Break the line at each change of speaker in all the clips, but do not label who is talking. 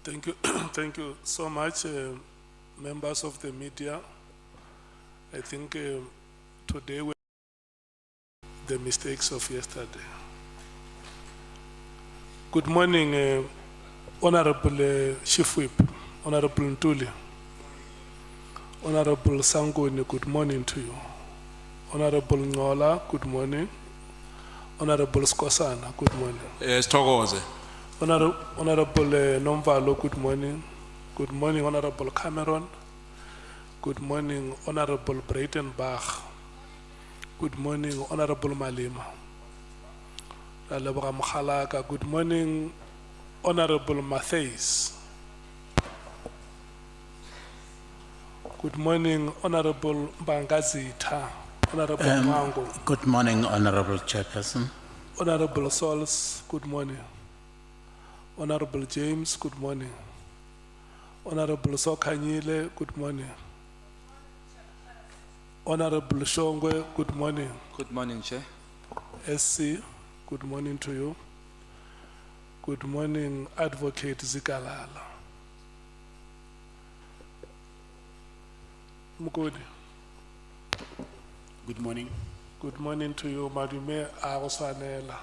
Thank you, thank you so much, members of the media. I think today we the mistakes of yesterday. Good morning, Honorable Chief Whip, Honorable Ntuli, Honorable Sangoni, good morning to you. Honorable Nhlanhla, good morning. Honorable Skosana, good morning.
Sithokoze.
Honorable Nomvalo, good morning. Good morning, Honorable Cameron. Good morning, Honorable Breitenbach. Good morning, Honorable Malema. Alabra Mkhwanazi, good morning, Honorable Matthews. Good morning, Honorable Bangazita. Honorable Mango.
Good morning, Honorable Chairperson.
Honorable Sols, good morning. Honorable James, good morning. Honorable Sokanyile, good morning. Honorable Shongwe, good morning.
Good morning, Chair.
SC, good morning to you. Good morning, Advocate Zikalala. Mukudi.
Good morning.
Good morning to you, Madume Arosanela.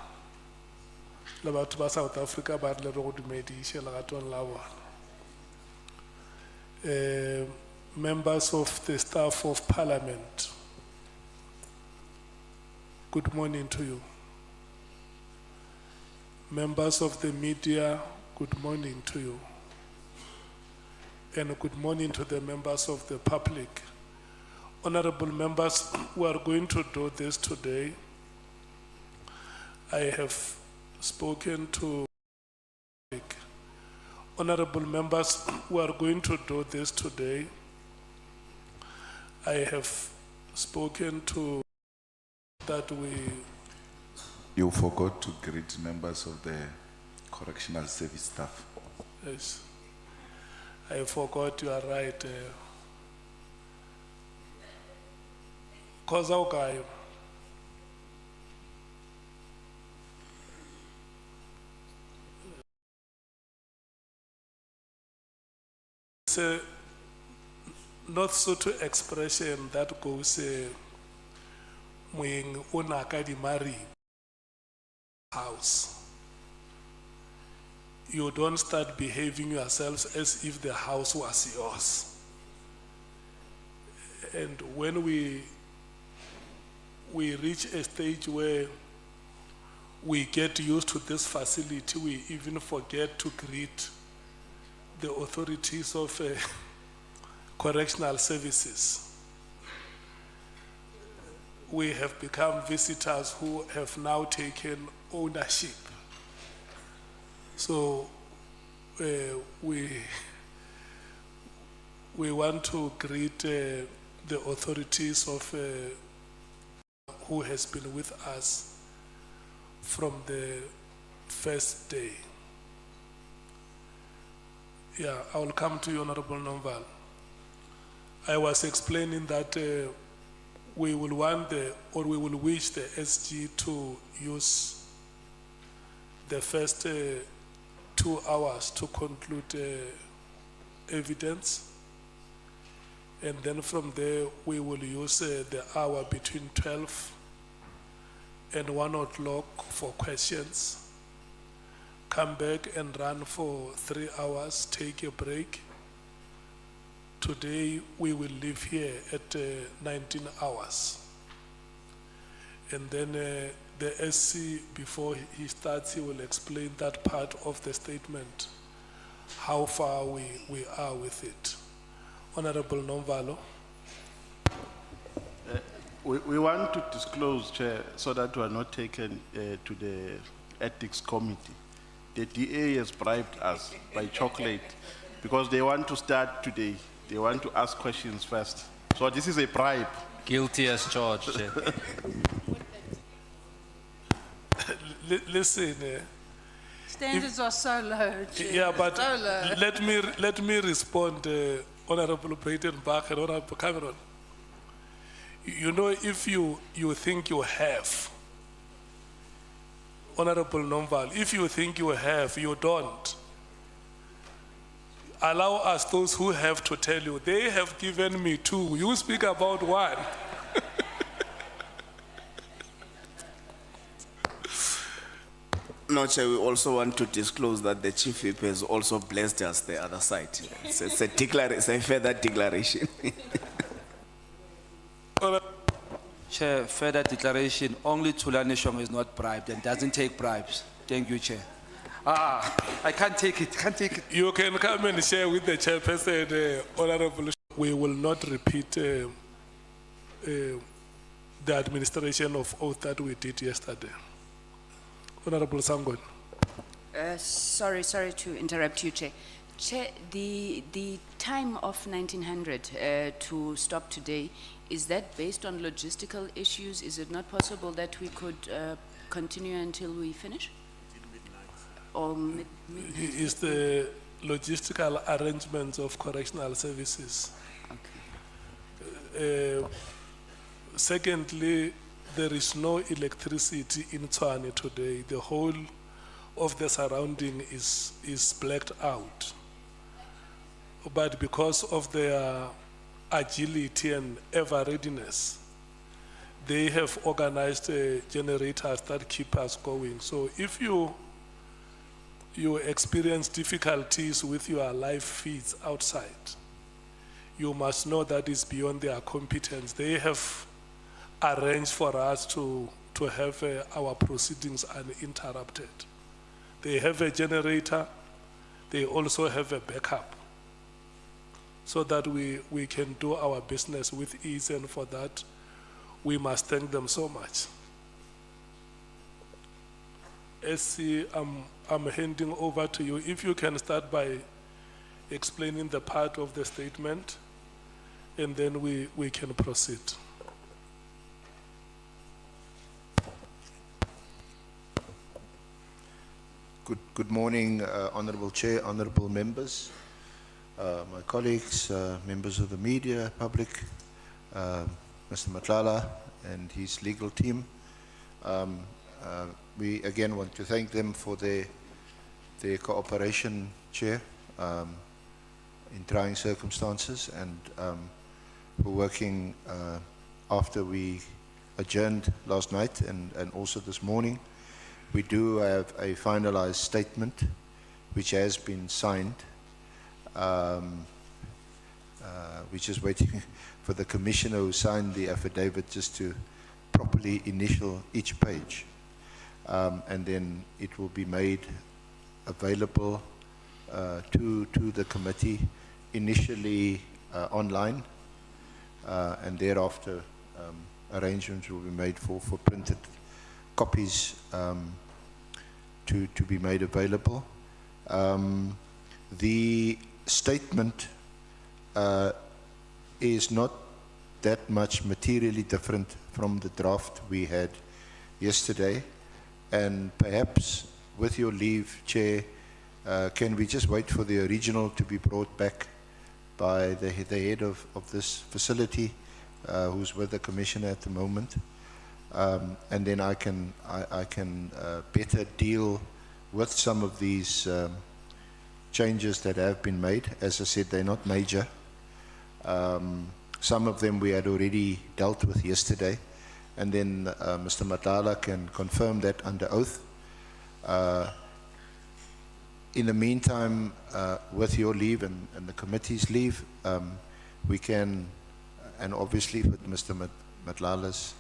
Labatu ba South Africa, but le road medisha lagaton lawan. Members of the staff of Parliament, good morning to you. Members of the media, good morning to you. And good morning to the members of the public. Honorable members, we are going to do this today. I have spoken to honorable members, we are going to do this today. I have spoken to that we...
You forgot to greet members of the correctional service staff.
Yes, I forgot, you are right. Kozaukayo. It's a not Sotho expression that goes moeng o naka di mari house. You don't start behaving yourselves as if the house was yours. And when we reach a stage where we get used to this facility, we even forget to greet the authorities of correctional services. We have become visitors who have now taken ownership. So we want to greet the authorities of who has been with us from the first day. Yeah, I will come to you, Honorable Nomval. I was explaining that we will want we will wish the SG to use the first 2 hours to conclude evidence. And then from there, we will use the hour between 12 and 1 o'clock for questions. Come back and run for 3 hours, take a break. Today, we will leave here at 19 hours. And then the SC, before he starts, he will explain that part of the statement, how far we are with it. Honorable Nomvalo.
We want to disclose, Chair, so that we are not taken to the Ethics Committee. The DA has bribed us by chocolate because they want to start today. They want to ask questions first. So this is a bribe.
Guilty as charged, Chair.
Listen.
Standards are so low. Chair.
Yeah, but
so low.
let me respond, Honorable Breitenbach and Honorable Cameron. You know, if you think you have, Honorable Nomval, if you think you have, you don't. allow us those who have to tell you. They have given me 2. You speak about 1.
No, Chair, we also want to disclose that the Chief Whip has also blessed us the other side. It's a further declaration.
Chair, further declaration, only Nhlanhla is not bribed and doesn't take bribes. Thank you, Chair. I can't take it.
You can come and share with the chairperson, Honorable. We will not repeat the administration of oath that we did yesterday. Honorable Sangon.
Sorry to interrupt you, Chair. Chair, the time of 1900 to stop today, is that based on logistical issues? Is it not possible that we could continue until we finish? Or midnight?
Is the logistical arrangements of correctional services.
Okay.
Secondly, there is no electricity in Tshwane today. The whole of the surrounding is blacked out. But because of their agility and ever readiness, they have organized generators that keep us going. So if you experience difficulties with your live feeds outside, you must know that is beyond their competence. They have arranged for us to have our proceedings uninterrupted. They have a generator, they also have a backup, so that we can do our business with ease, and for that, we must thank them so much. SC, I'm handing over to you. If you can start by explaining the part of the statement, and then we can proceed.
Good morning, Honourable Chair, honourable members, my colleagues, members of the media, public, Mr. Nhlanhla and his legal team. We again want to thank them for their cooperation, Chair, in trying circumstances, and for working after we adjourned last night and also this morning. We do have a finalized statement which has been signed, which is waiting for the commissioner who signed the affidavit just to properly initial each page. And then it will be made available to the committee, initially online, and thereafter arrangements will be made for printed copies to be made available. The statement is not that much materially different from the draft we had yesterday, and perhaps with your leave, Chair, can we just wait for the original to be brought back by the head of this facility, who's with the Commissioner at the moment, and then I can better deal with some of these changes that have been made. As I said, they're not major. Some of them we had already dealt with yesterday, and then Mr. Nhlanhla can confirm that under oath. In the meantime, with your leave and the committee's leave, we can, and obviously with Mr. Nhlanhla's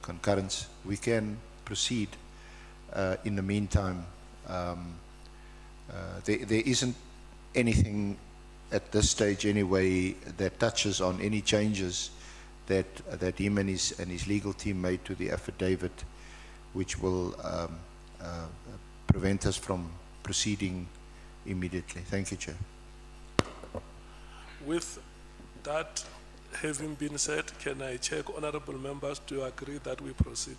concurrence, we can proceed. In the meantime, there isn't anything at this stage anyway that touches on any changes that him and his legal team made to the affidavit, which will prevent us from proceeding immediately. Thank you, Chair.
With that having been said, can I check, honourable members, do you agree that we proceed?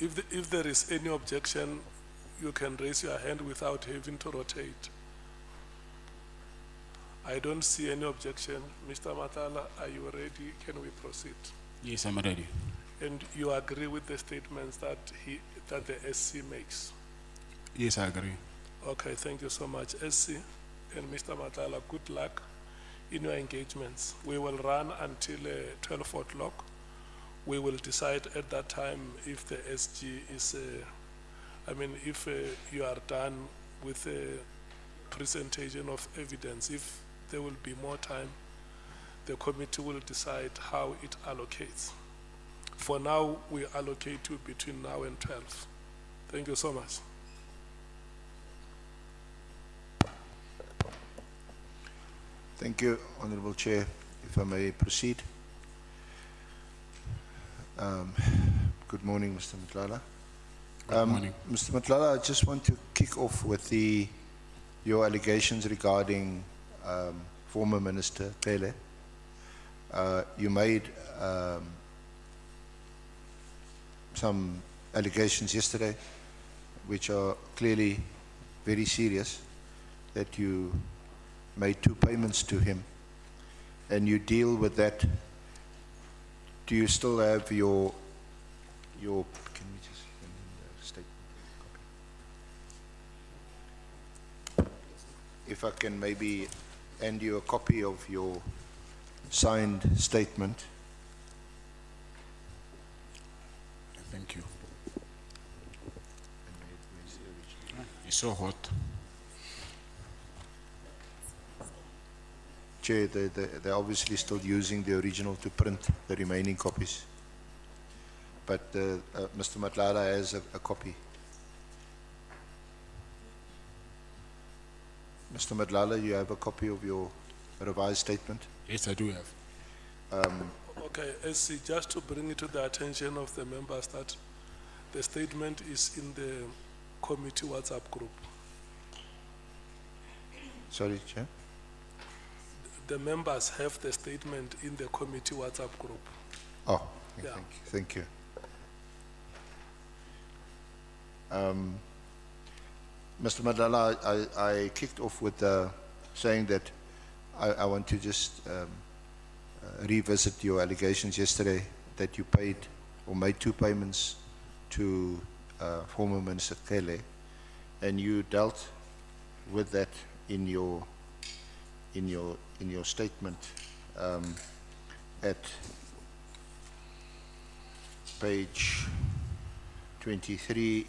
If there is any objection, you can raise your hand without having to rotate. I don't see any objection. Mr. Nhlanhla, are you ready? Can we proceed?
Yes, I'm ready.
And you agree with the statements that the SC makes?
Yes, I agree.
Okay, thank you so much. SC and Mr. Matala, good luck in your engagements. We will run until 12 o'clock. We will decide at that time if the SG is, if you are done with the presentation of evidence. If there will be more time, the committee will decide how it allocates. For now, we allocate you between now and 12. Thank you so much.
Thank you, Honorable Chair. If I may proceed. Good morning, Mr. Nhlanhla.
Good morning.
Mr. Nhlanhla, I just want to kick off with your allegations regarding former Minister Cele. You made some allegations yesterday which are clearly very serious, that you made 2 payments to him and you deal with that. Do you still have your can we just send in the statement copy? If I can maybe hand you a copy of your signed statement.
Thank you. It's so hot.
Chair, they're obviously still using the original to print the remaining copies. But Mr. Nhlanhla has a copy. Mr. Nhlanhla, you have a copy of your revised statement?
Yes, I do have.
Okay, SC, just to bring it to the attention of the members that the statement is in the committee WhatsApp group.
Sorry, Chair?
The members have the statement in the committee WhatsApp group.
Oh,
Yeah.
thank you. Mr. Nhlanhla, I kicked off with saying that I want to just revisit your allegations yesterday that you paid or made 2 payments to former Minister Cele, and you dealt with that in your statement at page 23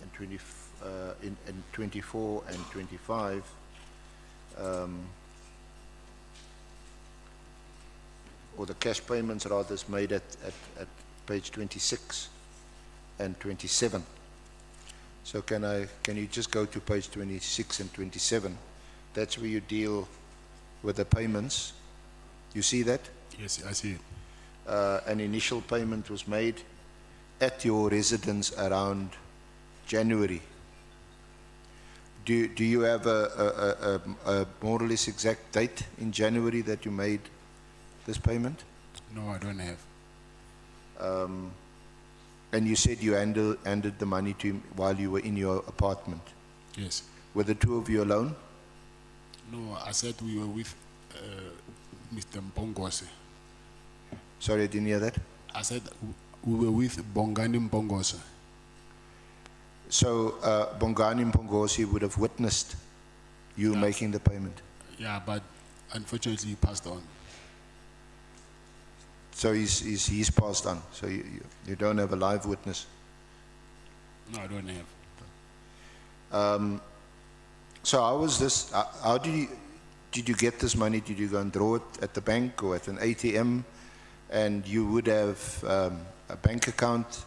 and 20 in 24 and 25. Or the cash payments rather is made at page 26 and 27. So can you just go to page 26 and 27? That's where you deal with the payments. You see that?
Yes, I see it.
An initial payment was made at your residence around January. Do you have a more or less exact date in January that you made this payment?
No, I don't have.
And you said you handed the money to him while you were in your apartment.
Yes.
Were the 2 of you alone?
No, I said we were with Mr. Mpongose.
Sorry, I didn't hear that.
I said we were with Bongani Mpongose.
So Bongani Mpongosi would have witnessed you making the payment.
Yeah, but unfortunately he passed on.
So he's passed on. So you don't have a live witness.
No, I don't have.
So how was this? How did you get this money? Did you go and draw it at the bank or at an ATM? And you would have a bank account.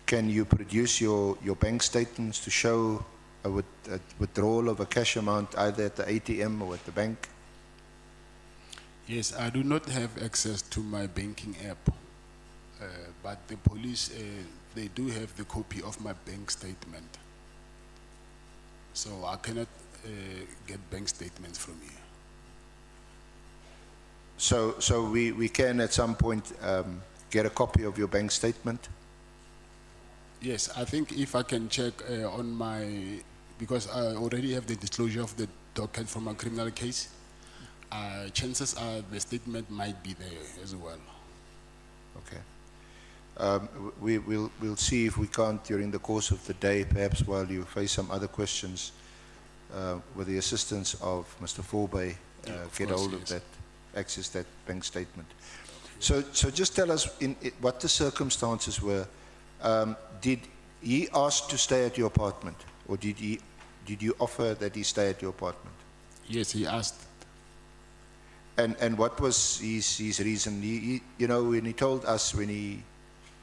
Can you produce your bank statements to show a withdrawal of a cash amount either at the ATM or at the bank?
Yes, I do not have access to my banking app, but the police, they do have the copy of my bank statement. So I cannot get bank statements from you.
So we can at some point get a copy of your bank statement?
Yes, I think if I can check on my, because I already have the disclosure of the docket from a criminal case, chances are the statement might be there as well.
Okay. We'll see if we can't, during the course of the day, perhaps while you face some other questions, with the assistance of Mr. Forbay, get
course,
hold of
yes.
that, access that bank statement. So just tell us what the circumstances were. Did he ask to stay at your apartment, or did you offer that he stay at your apartment?
Yes, he asked.
And what was his reason? You know, when he told us, when he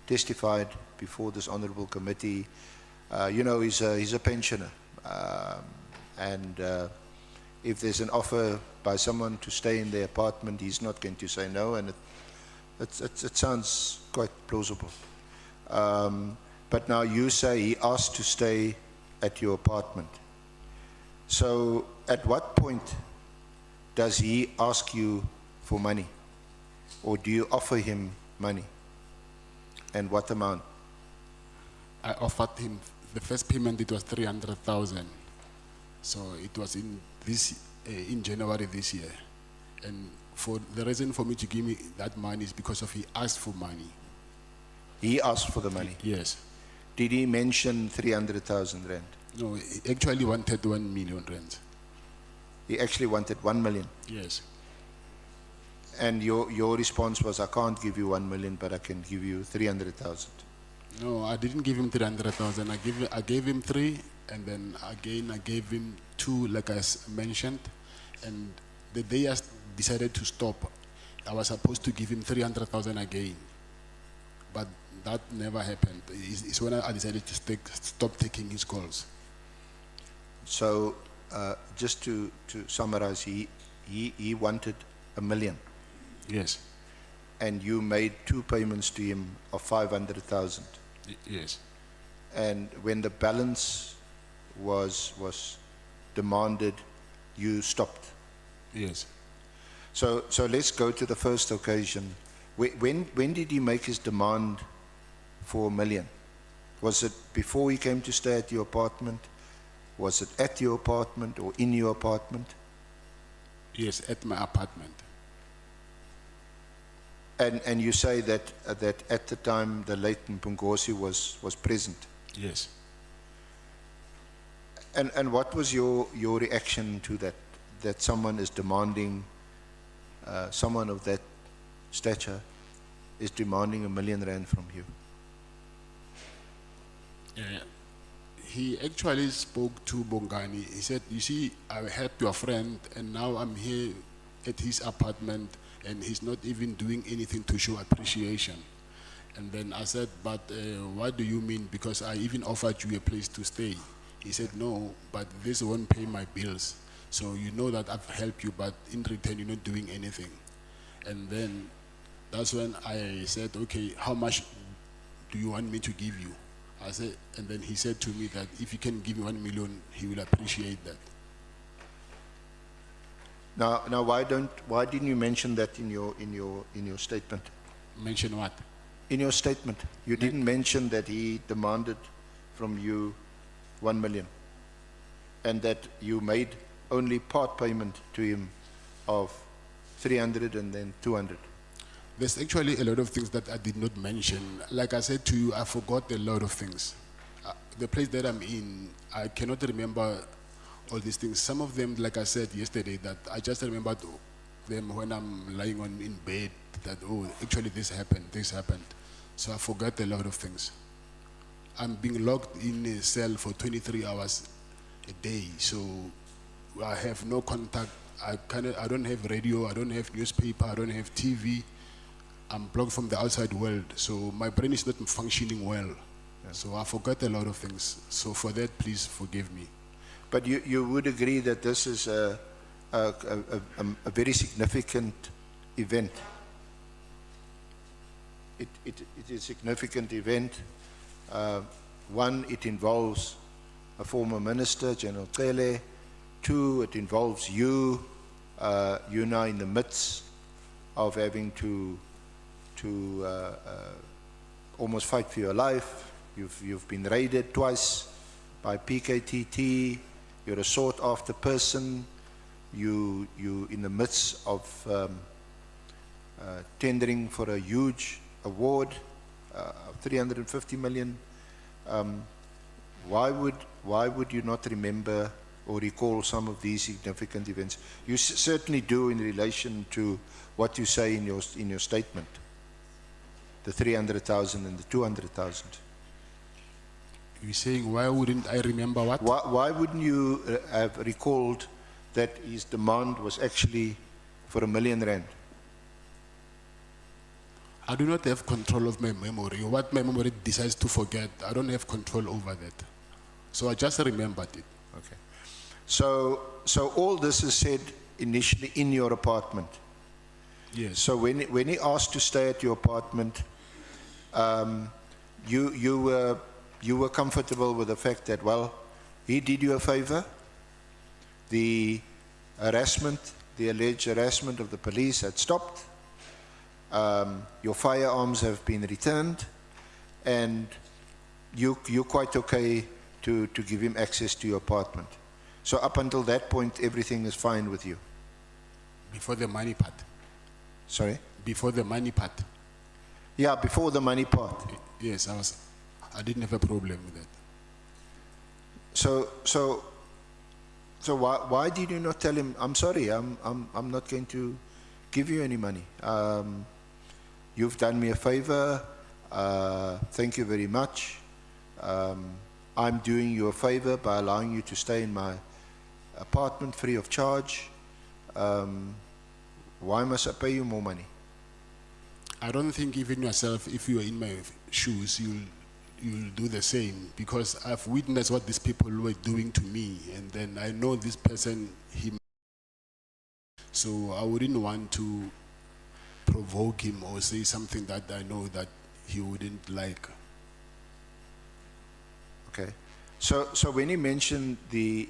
testified before this honourable committee, you know, he's a pensioner, and if there's an offer by someone to stay in their apartment, he's not going to say no, and it sounds quite plausible. But now you say he asked to stay at your apartment. So at what point does he ask you for money? Or do you offer him money? And what amount?
I offered him the first payment. It was 300,000. So it was in January this year, and for the reason for me to give me that money is because of he asked for money.
He asked for the money.
Yes.
Did he mention 300,000 rand?
No, he actually wanted 1 million rand.
He actually wanted 1 million.
Yes.
And your response was, I can't give you 1 million, but I can give you 300,000.
No, I didn't give him 300,000. I gave him 3, and then again I gave him 2, like I mentioned. And the day I decided to stop, I was supposed to give him 300,000 again, but that never happened. It's when I decided to stop taking his calls.
So just to summarize, he wanted 1 million.
Yes.
And you made 2 payments to him of 500,000.
Yes.
And when the balance was demanded, you stopped.
Yes.
So let's go to the first occasion. When did he make his demand for 1 million? Was it before he came to stay at your apartment? Was it at your apartment or in your apartment?
Yes, at my apartment.
And you say that at the time the late Mkhwanazi was present.
Yes.
And what was your reaction to that someone is demanding, someone of that stature is demanding 1 million rand from you?
He actually spoke to Bongani. He said, you see, I helped your friend, and now I'm here at his apartment, and he's not even doing anything to show appreciation. And then I said, but what do you mean? Because I even offered you a place to stay. He said, no, but this won't pay my bills. So you know that I've helped you, but in return, you're not doing anything. And then that's when I said, okay, how much do you want me to give you? I said, and then he said to me that if you can give me 1 million, he will appreciate that.
Now, why didn't you mention that in your statement?
Mention what?
In your statement, you didn't mention that he demanded from you 1 million, and that you made only part payment to him of 300 and then 200.
There's actually a lot of things that I did not mention. Like I said to you, I forgot a lot of things. The place that I'm in, I cannot remember all these things. Some of them, like I said yesterday, that I just remembered them when I'm lying in bed, that, oh, actually this happened. So I forgot a lot of things. I'm being locked in a cell for 23 hours a day, so I have no contact. I don't have radio, I don't have newspaper, I don't have TV. I'm blocked from the outside world, so my brain is not functioning well. So I forgot a lot of things. So for that, please forgive me.
But you would agree that this is a very significant event. It is a significant event. One, it involves a former minister, General Cele. 2, it involves you. You're now in the midst of having to almost fight for your life. You've been raided twice by PKTT. You're a sought-after person. You in the midst of tendering for a huge award, 350 million. Why would you not remember or recall some of these significant events? You certainly do in relation to what you say in your statement, the 300,000 and the 200,000.
You're saying, why wouldn't I remember what?
Why wouldn't you have recalled that his demand was actually for R1 million?
I do not have control of my memory. What my memory decides to forget, I don't have control over that. So I just remembered it.
Okay. So all this is said initially in your apartment.
Yes.
So when he asked to stay at your apartment, you were comfortable with the fact that, well, he did you a favor. The harassment, the alleged harassment of the police had stopped. Your firearms have been returned, and you're quite okay to give him access to your apartment. So up until that point, everything is fine with you.
Before the money part.
Sorry?
Before the money part.
Yeah, before the money part.
Yes, I didn't have a problem with that.
So why did you not tell him, I'm sorry, I'm not going to give you any money. You've done me a favor. Thank you very much. I'm doing you a favor by allowing you to stay in my apartment free of charge. Why must I pay you more money?
I don't think even yourself, if you are in my shoes, you'll do the same, because I've witnessed what these people were doing to me, and then I know this person, so I wouldn't want to provoke him or say something that I know that he wouldn't like.
Okay. So when you mentioned the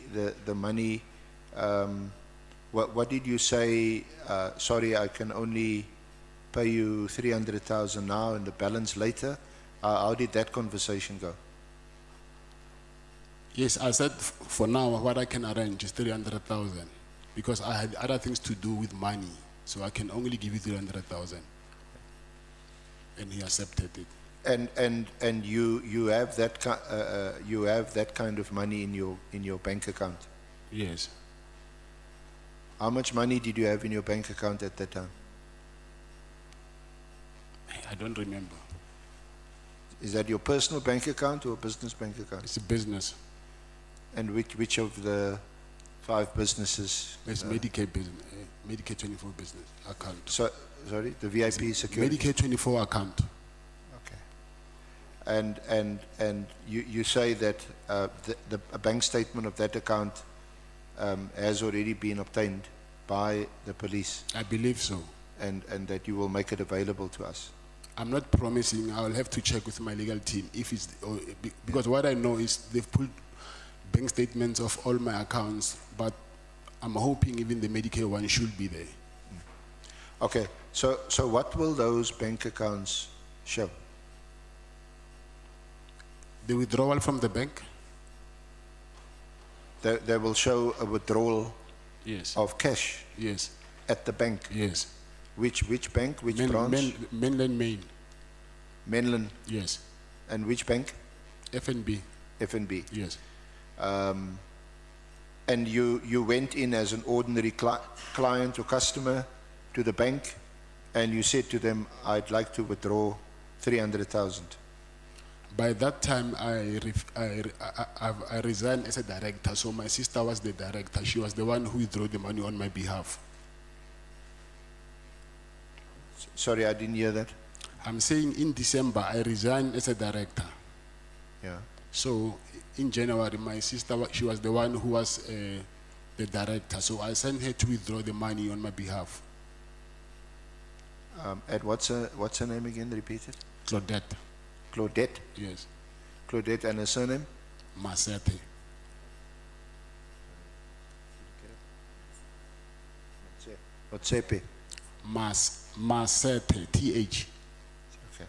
money, what did you say? Sorry, I can only pay you 300,000 now and the balance later. How did that conversation go?
Yes, I said for now what I can arrange is 300,000, because I had other things to do with money, so I can only give you 300,000, and he accepted it.
And you have that kind of money in your bank account.
Yes.
How much money did you have in your bank account at that time?
I don't remember.
Is that your personal bank account or a business bank account?
It's a business.
And which of the 5 businesses?
It's Medicare business, Medicare 24 business account.
So, sorry, the VIP security?
Medicare 24 account.
Okay. And you say that a bank statement of that account has already been obtained by the police?
I believe so.
And that you will make it available to us?
I'm not promising. I will have to check with my legal team if it's, because what I know is they've pulled bank statements of all my accounts, but I'm hoping even the Medicare one should be there.
Okay, so what will those bank accounts show?
The withdrawal from the bank?
They will show a withdrawal,
yes,
of cash,
yes,
at the bank.
Yes.
Which bank? Which branch?
Mainland Main.
Mainland.
Yes.
And which bank?
FNB.
FNB.
Yes.
And you went in as an ordinary client or customer to the bank, and you said to them, I'd like to withdraw 300,000.
By that time, I resigned as a director, so my sister was the director. She was the one who withdrew the money on my behalf.
Sorry, I didn't hear that.
I'm saying in December, I resigned as a director.
Yeah.
So in January, my sister, she was the one who was the director. So I sent her to withdraw the money on my behalf.
And what's her name again? Repeat it.
Claudette.
Claudette?
Yes.
Claudette, and her surname?
Masete.
Motsepe.
Masete, TH.
Okay.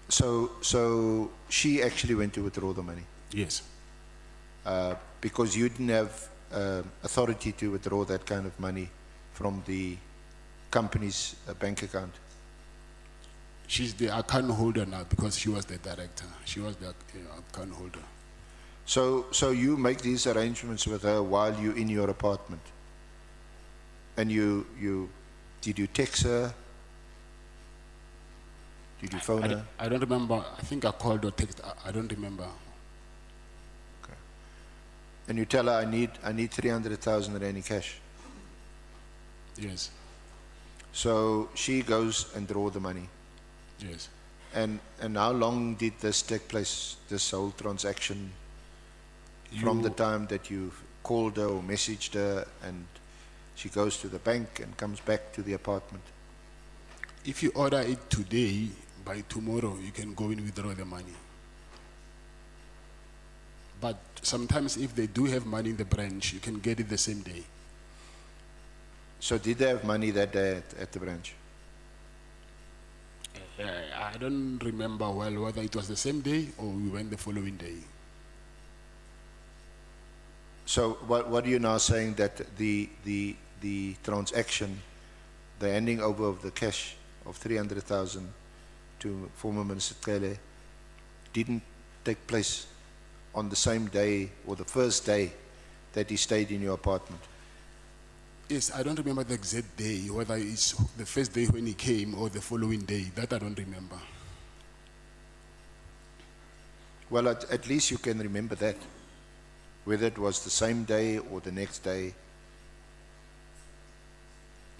So she actually went to withdraw the money?
Yes.
Because you didn't have authority to withdraw that kind of money from the company's bank account?
She's the account holder now because she was the director. She was the account holder.
So you make these arrangements with her while you're in your apartment? And did you text her? Did you phone her?
I don't remember. I think I called or text. I don't remember.
And you tell her, I need 300,000 rand in cash.
Yes.
So she goes and draw the money.
Yes.
And how long did this take place, this whole transaction, from the time that you called her or messaged her and she goes to the bank and comes back to the apartment?
If you order it today, by tomorrow you can go and withdraw the money. But sometimes if they do have money in the branch, you can get it the same day.
So did they have money that day at the branch?
I don't remember well whether it was the same day or we went the following day.
So what are you now saying, that the transaction, the handing over of the cash of 300,000 to former Minister Cele didn't take place on the same day or the first day that he stayed in your apartment?
Yes, I don't remember the exact day, whether it's the first day when he came or the following day. That I don't remember.
Well, at least you can remember that, whether it was the same day or the next day.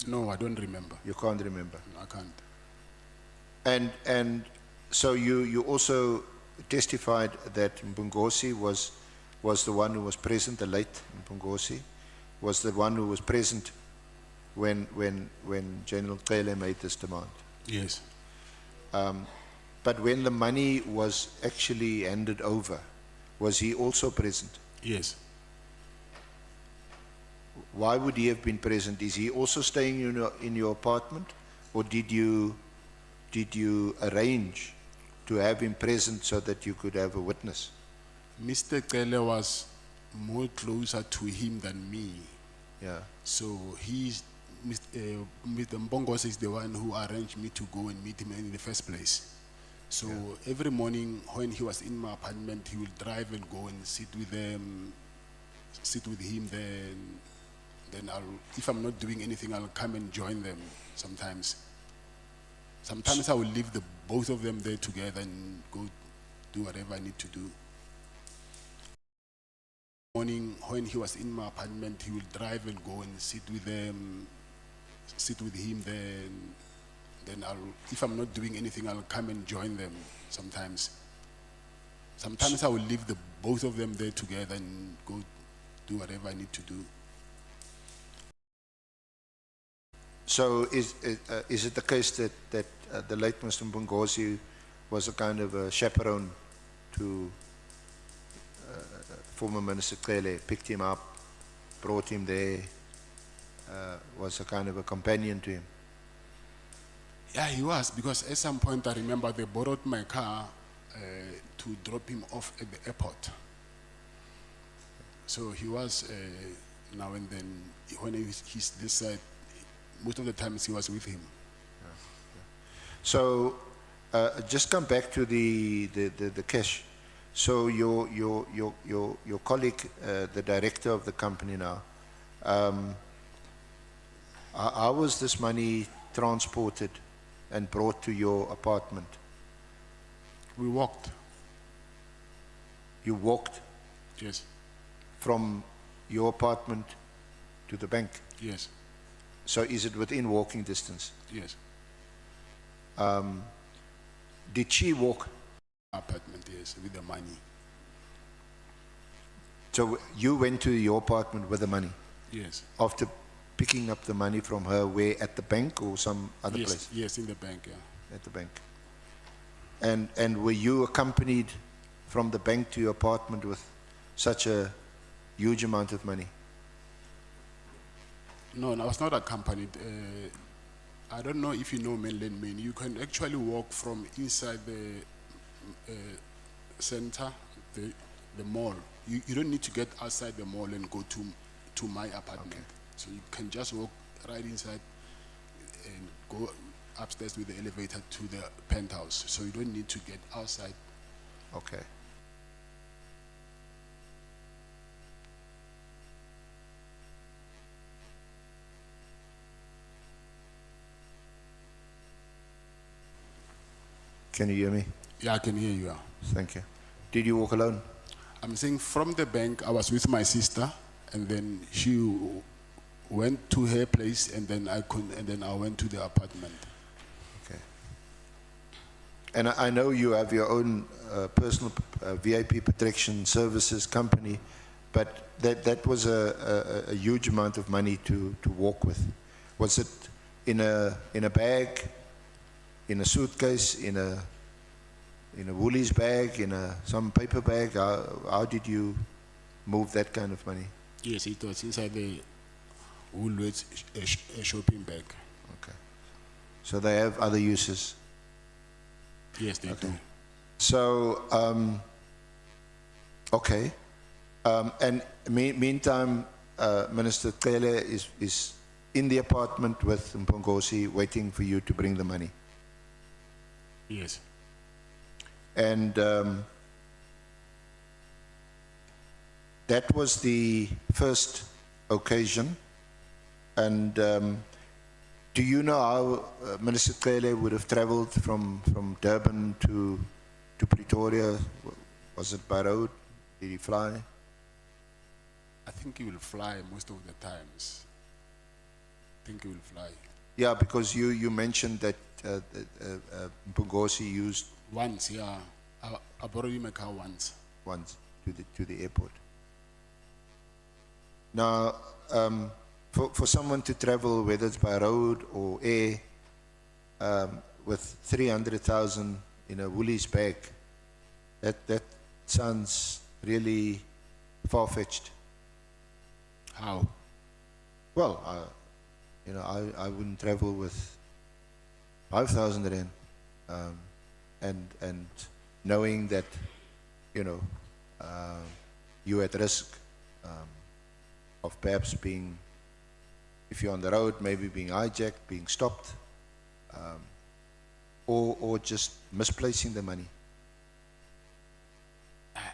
No, I don't remember.
You can't remember.
No, I can't.
And so you also testified that Mkhwanazi was the one who was present, the late Mkhwanazi was the one who was present when General Cele made this demand.
Yes.
But when the money was actually handed over, was he also present?
Yes.
Why would he have been present? Is he also staying in your apartment, or did you arrange to have him present so that you could have a witness?
Mr. Cele was more closer to him than me.
Yeah.
So Mr. Mbongos is the one who arranged me to go and meet him in the first place. So every morning when he was in my apartment, he would drive and go and sit with him there. Then if I'm not doing anything, I'll come and join them sometimes. Sometimes I will leave the both of them there together and go do whatever I need to do. Morning when he was in my apartment, he would drive and go and sit with him there. Then if I'm not doing anything, I'll come and join them sometimes. Sometimes I will leave the both of them there together and go do whatever I need to do.
So is it the case that the late Mr. Mkhwanazi was a kind of a chaperone to former Minister Cele, picked him up, brought him there, was a kind of a companion to him?
Yeah, he was, because at some point I remember they borrowed my car to drop him off at the airport. So he was now and then, when he's this side, most of the times he was with him.
So just come back to the cash. So your colleague, the director of the company now, how was this money transported and brought to your apartment?
We walked.
You walked?
Yes. From
your apartment to the bank?
Yes.
So is it within walking distance?
Yes.
Did she walk?
Apartment, yes, with the money.
So you went to your apartment with the money?
Yes.
After picking up the money from her, where, at the bank or some other place?
Yes, in the bank, yeah.
At the bank. And were you accompanied from the bank to your apartment with such a huge amount of money?
No, I was not accompanied. I don't know if you know mainland Maine. You can actually walk from inside the center, the mall. You don't need to get outside the mall and go to my apartment. Okay. So you can just walk right inside and go upstairs with the elevator to the penthouse, so you don't need to get outside.
Okay. Can you hear me?
Yeah, I can hear you.
Thank you. Did you walk alone?
I'm saying from the bank, I was with my sister, and then she went to her place, and then I went to the apartment.
Okay. And I know you have your own personal VIP protection services company, but that was a huge amount of money to walk with. Was it in a bag, in a suitcase, in a Woolies bag, in some paper bag? How did you move that kind of money?
Yes, it was inside the Woolworths shopping bag.
Okay. So they have other uses.
Yes, they do.
So, okay. And meantime, Minister Cele is in the apartment with Mkhwanazi waiting for you to bring the money.
Yes.
And that was the first occasion. And do you know how Minister Cele would have traveled from Durban to Pretoria? Was it by road? Did he fly?
I think he will fly most of the times. I think he will fly.
Yeah, because you mentioned that Mkhwanazi used
Once, yeah. I borrowed him a car once.
to the airport. Now, for someone to travel, whether it's by road or air, with 300,000 in a Woolies bag, that sounds really far-fetched.
How?
Well, I wouldn't travel with 5,000 rand, and knowing that, you're at risk of perhaps being, if you're on the road, maybe being hijacked, being stopped, or just misplacing the money.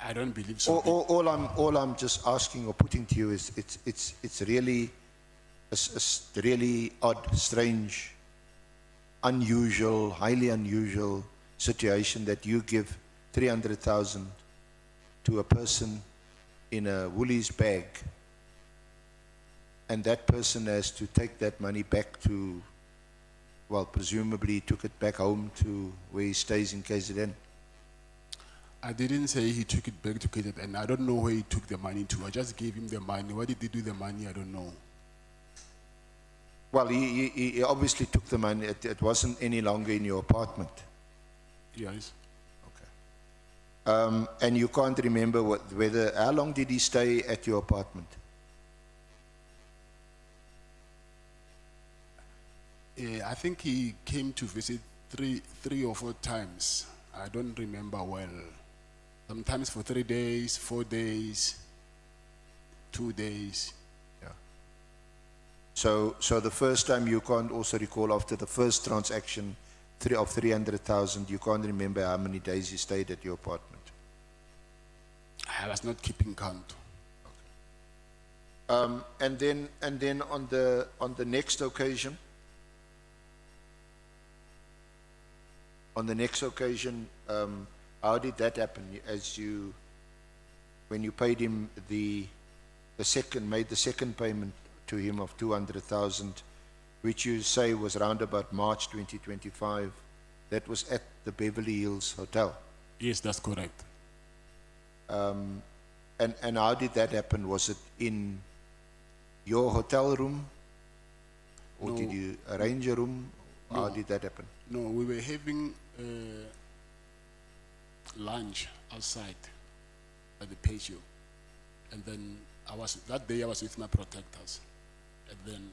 I don't believe so.
All I'm just asking or putting to you is it's really a really odd, strange, unusual, highly unusual situation that you give 300,000 to a person in a Woolies bag, and that person has to take that money back to, well, presumably took it back home to where he stays in KZN.
I didn't say he took it back to KZN, and I don't know where he took the money to. I just gave him the money. What did he do with the money? I don't know.
Well, he obviously took the money. It wasn't any longer in your apartment.
Yes.
Okay. And you can't remember how long did he stay at your apartment?
I think he came to visit three or 4 times. I don't remember well. Sometimes for 3 days, 4 days, 2 days.
Yeah. So the first time you can't also recall, after the first transaction of 300,000, you can't remember how many days you stayed at your apartment.
I was not keeping count.
And then on the next occasion, how did that happen? When you paid him made the second payment to him of 200,000, which you say was around about March 2025, that was at the Beverly Hills Hotel.
Yes, that's correct.
And how did that happen? Was it in your hotel room, or
No.
did you arrange a room? How did that happen?
No, we were having lunch outside at the patio, and then that day I was with my protectors, and then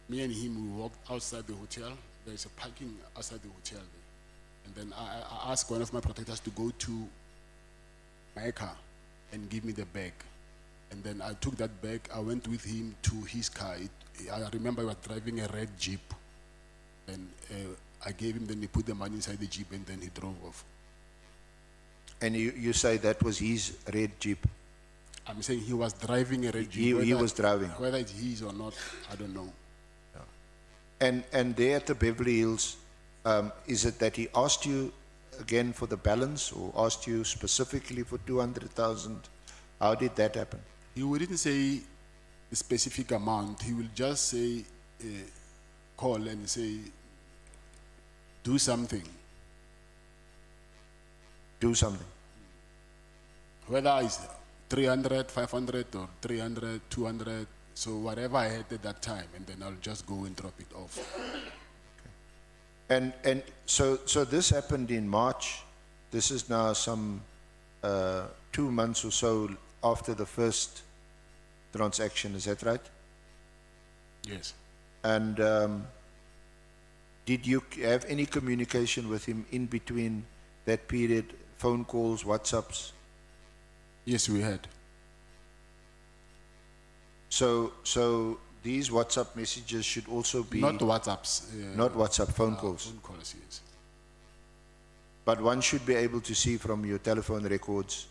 me and him, we walked outside the hotel. There's a parking outside the hotel there, and then I asked one of my protectors to go to my car and give me the bag, and then I took that bag. I went with him to his car. I remember he was driving a red Jeep, and I gave him, then he put the money inside the Jeep and then he drove off.
And you say that was his red Jeep?
I'm saying he was driving a red Jeep.
He
Whether-
was driving.
Whether it's his or not, I don't know.
And there at the Beverly Hills, is it that he asked you again for the balance or asked you specifically for 200,000? How did that happen?
He wouldn't say the specific amount. He will just say, call and say, do something.
Do something.
Whether it's 300, 500 or 300, 200, so whatever I had at that time, and then I'll just go and drop it off.
And so this happened in March. This is now some 2 months or so after the first transaction, is that right?
Yes.
And did you have any communication with him in between that period, phone calls, WhatsApps?
Yes, we had.
So these WhatsApp messages should also be
Not WhatsApps.
not WhatsApp, phone calls.
Phone calls, yes.
But one should be able to see from your telephone records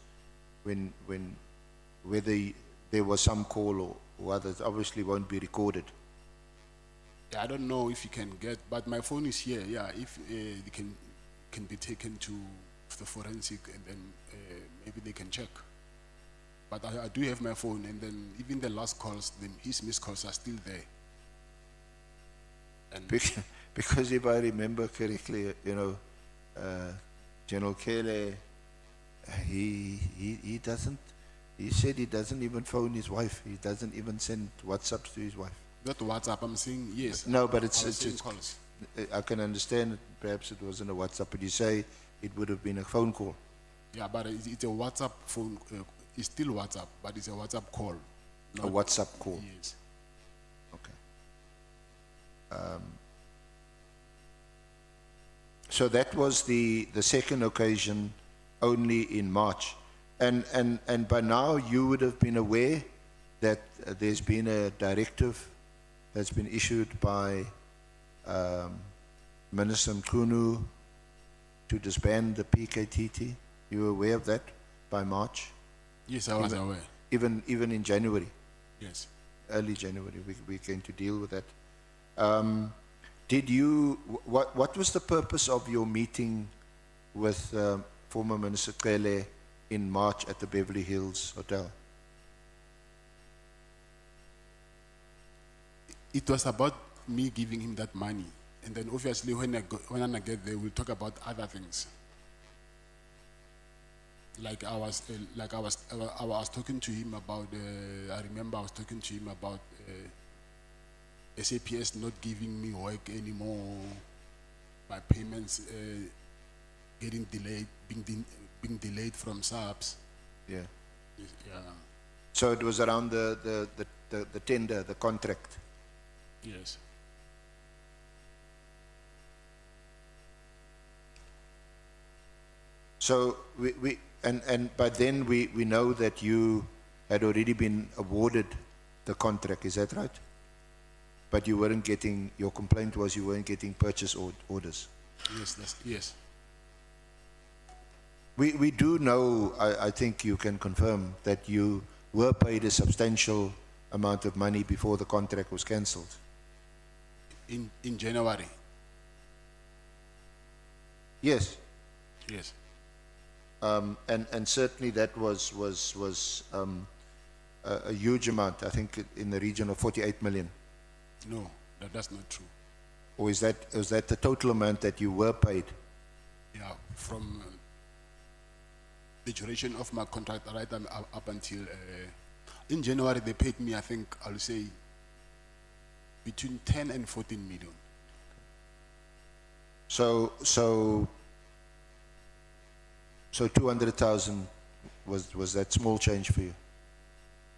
whether there was some call or others. Obviously won't be recorded.
Yeah, I don't know if you can get, but my phone is here. Yeah, if it can be taken to the forensic and then maybe they can check. But I do have my phone, and then even the last calls, his missed calls are still there. And
Because if I remember correctly, General Cele, he said he doesn't even phone his wife. He doesn't even send WhatsApps to his wife.
not WhatsApp, I'm saying yes.
No, but
I was saying calls.
I can understand, perhaps it wasn't a WhatsApp, but you say it would have been a phone call.
Yeah, but it's a WhatsApp phone. It's still WhatsApp, but it's a WhatsApp call.
A WhatsApp call.
Yes.
Okay. So that was the second occasion, only in March. And by now you would have been aware that there's been a directive that's been issued by Minister Mkhwanazi to disband the PKTT. You were aware of that by March?
Yes, I was aware.
Even in January?
Yes.
Early January, we're going to deal with that. What was the purpose of your meeting with former Minister Cele in March at the Beverly Hills Hotel?
It was about me giving him that money, and then obviously when I get there, we'll talk about other things. I was talking to him about. I remember I was talking to him about SAPS not giving me work anymore. My payments getting delayed, being delayed from SAPS.
Yeah.
Yeah.
So it was around the tender, the contract.
Yes.
So and by then we know that you had already been awarded the contract, is that right? But you weren't getting, your complaint was you weren't getting purchase orders.
Yes, yes.
We do know, I think you can confirm, that you were paid a substantial amount of money before the contract was cancelled.
In January.
Yes.
Yes.
And certainly that was a huge amount, I think in the region of 48 million.
No, that's not true.
Or is that the total amount that you were paid?
Yeah, from the duration of my contract right up until in January they paid me, I think I'll say between 10 and 14 million.
So 200,000 was that small change for you?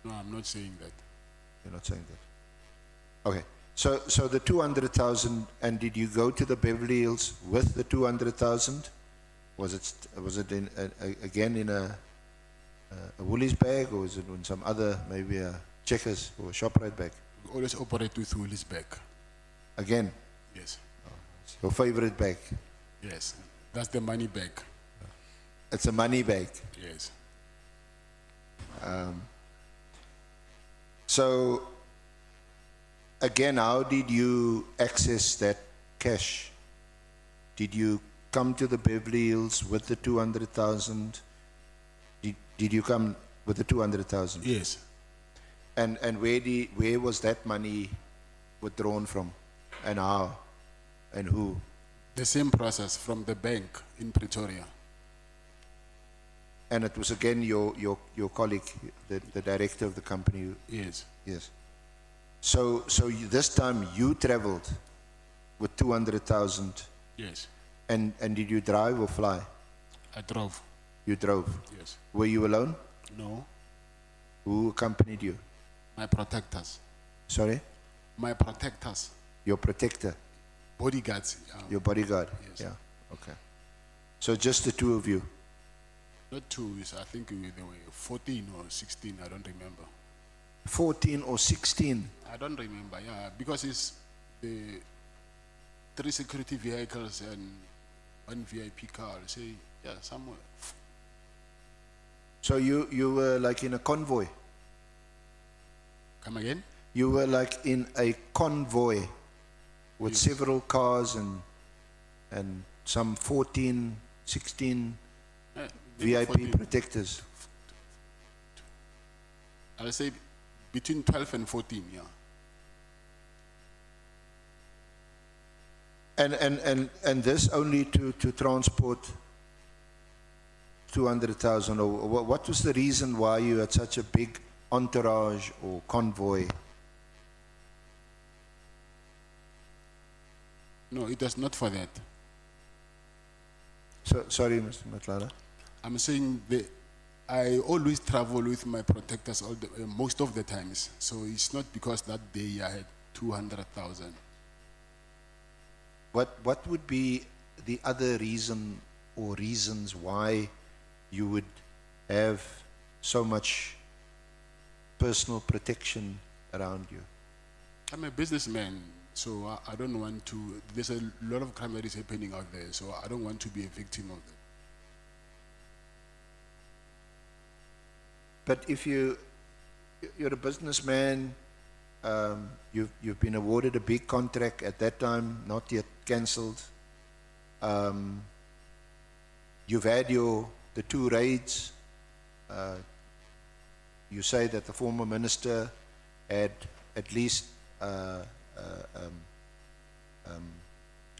No, I'm not saying that.
You're not saying that. Okay. So the 200,000, and did you go to the Beverly Hills with the 200,000? Was it again in a Woolies bag, or was it in some other, maybe a Checkers or a ShopRite bag?
We always operate with Willis back.
Again?
Yes.
It's your favorite bag.
Yes, that's the money bag.
It's a money bag.
Yes.
So, again, how did you access that cash? Did you come to the Beverly Hills with the 200,000? Did you come with the 200,000?
Yes.
And where was that money withdrawn from? And how? And who?
The same process from the bank in Pretoria.
And it was again your colleague, the director of the company.
Yes.
Yes. So this time you traveled with 200,000.
Yes.
And did you drive or fly?
I drove.
You drove.
Yes.
Were you alone?
No.
Who accompanied you?
My protectors.
Sorry?
My protectors.
Your protector,
Bodyguards.
your bodyguard.
Yes.
Yeah. Okay. So just the two of you.
Not two, I think they were 14 or 16, I don't remember.
14 or 16.
I don't remember, yeah, because it's the 3 security vehicles and 1 VIP car, I'll say, yeah, somewhere.
So you were like in a convoy.
Come again?
You were like in a convoy with
Yes.
several cars and some 14, 16
Maybe
VIP
14.
protectors.
I'll say between 12 and 14, yeah.
And this only to transport 200,000, or what was the reason why you had such a big entourage or convoy?
No, it was not for that.
So, sorry, Mr. Nhlanhla.
I'm saying I always travel with my protectors most of the times. So it's not because that day I had 200,000.
What would be the other reason or reasons why you would have so much personal protection around you?
I'm a businessman, so I don't want to, there's a lot of crime that is happening out there, so I don't want to be a victim of that.
But if you're a businessman, you've been awarded a big contract at that time, not yet cancelled. You've had the 2 raids. You say that the former minister had at least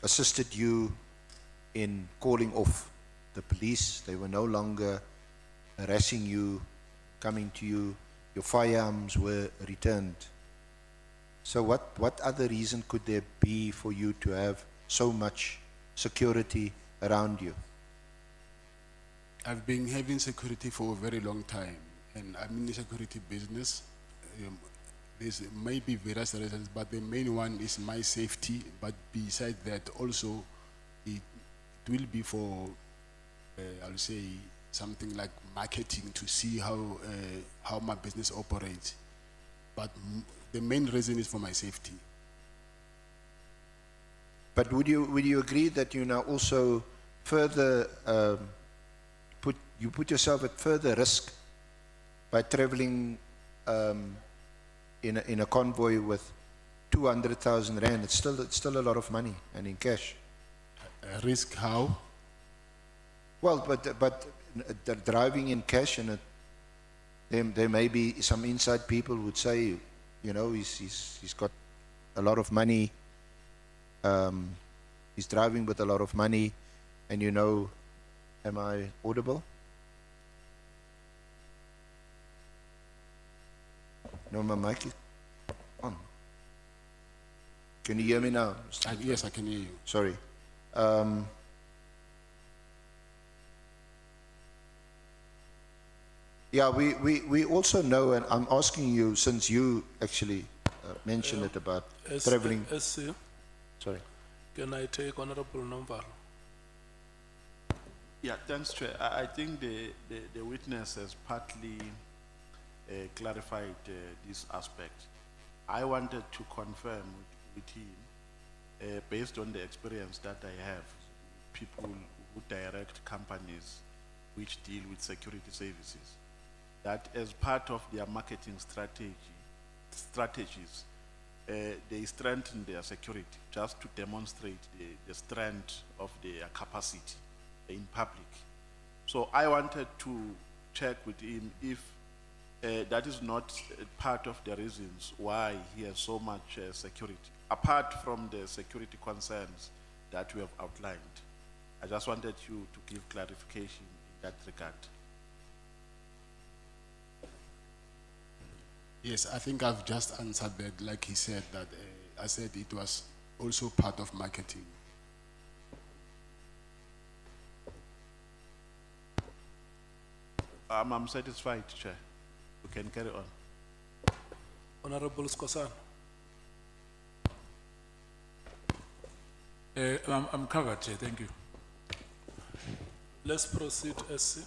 assisted you in calling off the police. They were no longer harassing you, coming to you. Your firearms were returned. So what other reason could there be for you to have so much security around you?
I've been having security for a very long time, and I'm in the security business. There's maybe various reasons, but the main one is my safety. But besides that, also, it will be for, I'll say, something like marketing to see how my business operates. But the main reason is for my safety.
But would you agree that you now also further put yourself at further risk by traveling in a convoy with 200,000 rand? It's still a lot of money, and in cash.
Risk how?
Well, but driving in cash, and there may be some inside people would say, you know, he's got a lot of money. He's driving with a lot of money, and you know, am I audible? No, my mic is on. Can you hear me now?
Yes, I can hear you.
Sorry. Yeah, we also know, and I'm asking you, since you actually mentioned it about traveling.
SC,
Sorry.
can I take Honorable Nomval?
Yeah, thanks, Chair. I think the witness has partly clarified this aspect. I wanted to confirm with him based on the experience that I have, people who direct companies which deal with security services, that as part of their marketing strategies, they strengthen their security just to demonstrate the strength of their capacity in public. So I wanted to check with him if that is not part of the reasons why he has so much security, apart from the security concerns that we have outlined. I just wanted you to give clarification in that regard.
Yes, I think I've just answered that, like he said, that I said it was also part of marketing.
I'm satisfied, Chair. We can carry on.
Honorable Skosan.
I'm covered, Chair, thank you.
Let's proceed, SC.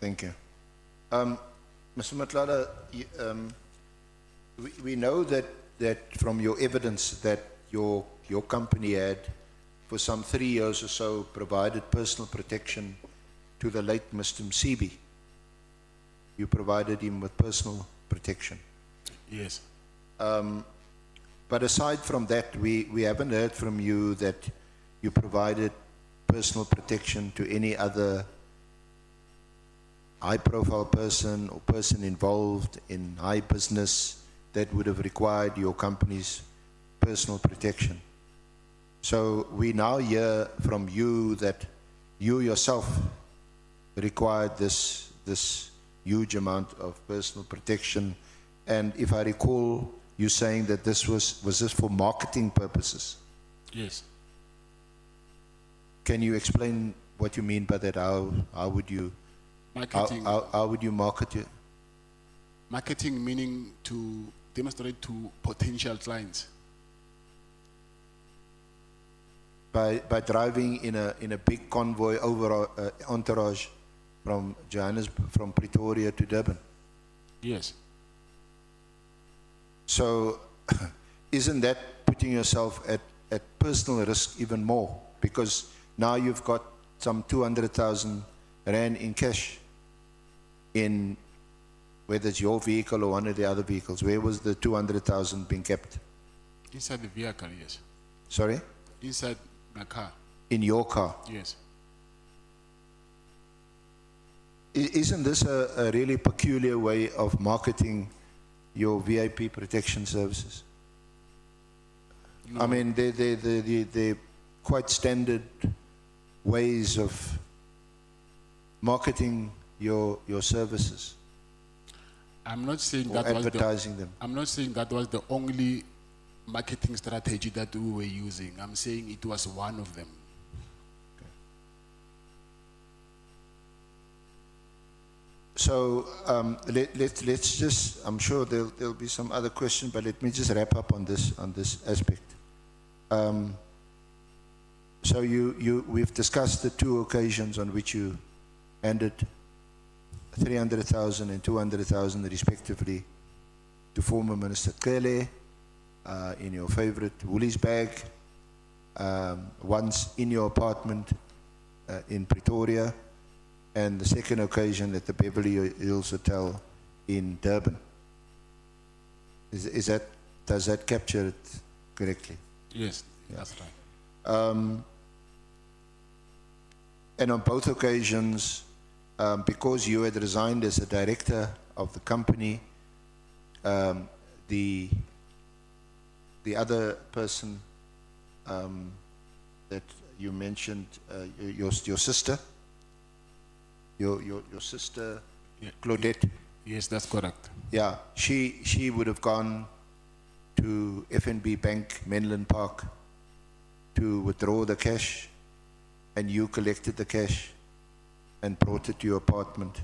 Thank you. Mr. Nhlanhla, we know that from your evidence that your company had for some 3 years or so provided personal protection to the late Mr. Msibi. You provided him with personal protection.
Yes.
But aside from that, we haven't heard from you that you provided personal protection to any other high-profile person or person involved in high business that would have required your company's personal protection. So we now hear from you that you yourself required this huge amount of personal protection. And if I recall, you saying that this was this for marketing purposes?
Yes.
Can you explain what you mean by that? How would you
Marketing.
how would you market it?
Marketing meaning to demonstrate to potential clients.
By driving in a big convoy over entourage from from Pretoria to Durban.
Yes.
So isn't that putting yourself at personal risk even more? Because now you've got some 200,000 rand in cash in whether it's your vehicle or one of the other vehicles. Where was the 200,000 being kept?
Inside the vehicle, yes.
Sorry?
Inside my car,
In your car.
yes.
Isn't this a really peculiar way of marketing your VIP protection services? I mean, they're quite standard ways of marketing your services
I'm not saying
or
that was the,
advertising them.
I'm not saying that was the only marketing strategy that we were using. I'm saying it was one of them.
So let's just, I'm sure there'll be some other questions, but let me just wrap up on this aspect. So we've discussed the two occasions on which you handed 300,000 and 200,000 respectively to former Minister Cele in your favorite Woolies bag, once in your apartment in Pretoria, and the second occasion at the Beverly Hills Hotel in Durban. Does that capture it correctly?
Yes, that's right.
And on both occasions, because you had resigned as a director of the company, the other person that you mentioned, your sister, your sister,
Yeah.
Claudette,
Yes, that's correct.
yeah, she would have gone to FNB Bank, Menlyn Park, to withdraw the cash, and you collected the cash and brought it to your apartment.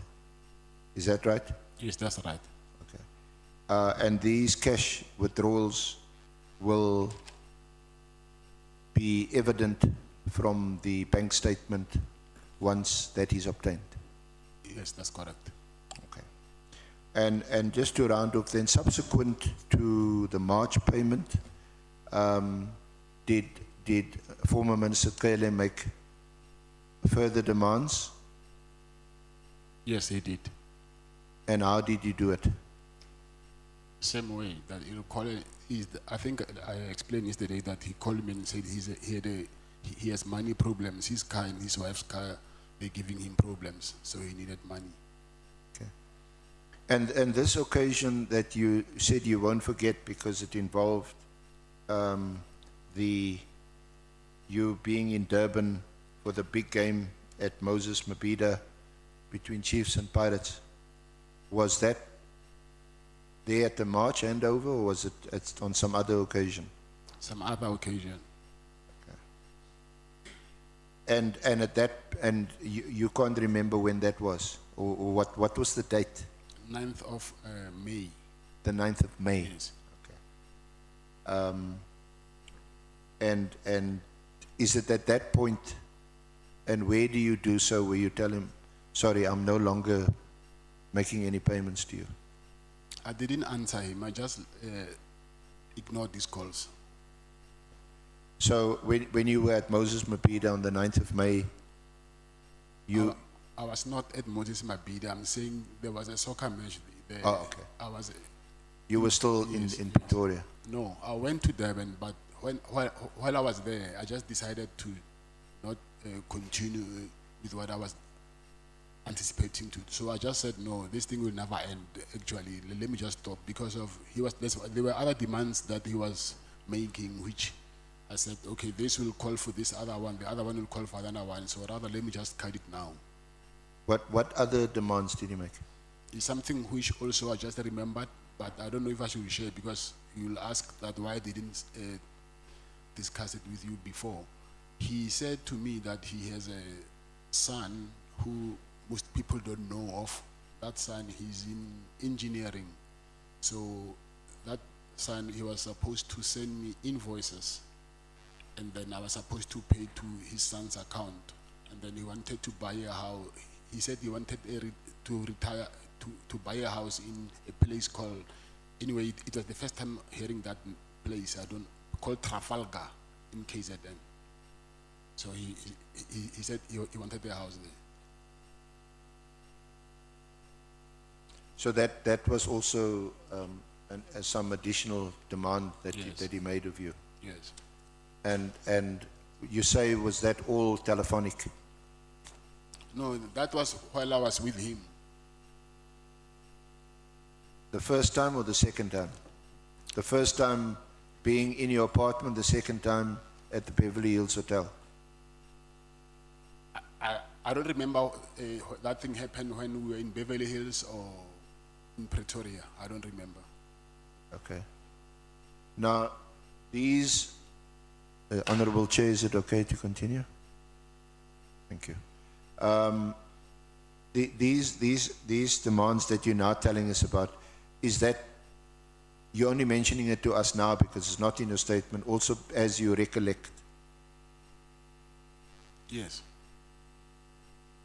Is that right?
Yes, that's right.
Okay. And these cash withdrawals will be evident from the bank statement once that is obtained.
Yes, that's correct.
Okay. And just to round off then, subsequent to the March payment, Did former Minister Cele make further demands?
Yes, he did.
And how did you do it?
Same way that he'll call it, I think I explained yesterday that he called me and said he has money problems. His car and his wife's car, they're giving him problems, so he needed money.
Okay. And this occasion that you said you won't forget because it involved you being in Durban for the big game at Moses Mabhida between Chiefs and Pirates, was that there at the March handover, or was it on some other occasion?
Some other occasion.
And at that, and you can't remember when that was, or what was the date?
9th of May.
The 9th of May.
Yes.
Okay. And is it at that point, and where do you do so, where you tell him, sorry, I'm no longer making any payments to you?
I didn't answer him. I just ignored these calls.
So when you were at Moses Mabhida on the 9th of May, you...
I was not at Moses Mabhida. I'm saying there was a soccer match there.
Oh, okay.
I was...
You were still
Yes,
in Pretoria?
No, I went to Durban, but while I was there, I just decided to not continue with what I was anticipating to. So I just said, no, this thing will never end, actually. Let me just stop, because of, there were other demands that he was making, which I said, okay, this will call for this other one, the other one will call for another one, so rather let me just cut it now.
What other demands did you make?
It's something which also I just remembered, but I don't know if I should share, because you'll ask that why I didn't discuss it with you before. He said to me that he has a son who most people don't know of. That son, he's in engineering. So that son, he was supposed to send me invoices, and then I was supposed to pay to his son's account. And then he wanted to buy a house. He said he wanted to retire, to buy a house in a place called, anyway, it was the first time hearing that place, called Trafalgar in KZN. So he said he wanted a house there.
So that was also some additional demand that,
Yes.
that he made of you?
Yes.
And you say, was that all telephonic?
No, that was while I was with him.
The first time or the second time? The first time being in your apartment, the second time at the Beverly Hills Hotel?
I don't remember that thing happened when we were in Beverly Hills or in Pretoria. I don't remember. Okay.
Now, these, Honorable Chair, is it okay to continue? Thank you. These demands that you're now telling us about, is that you're only mentioning it to us now because it's not in your statement, also as you recollect?
Yes.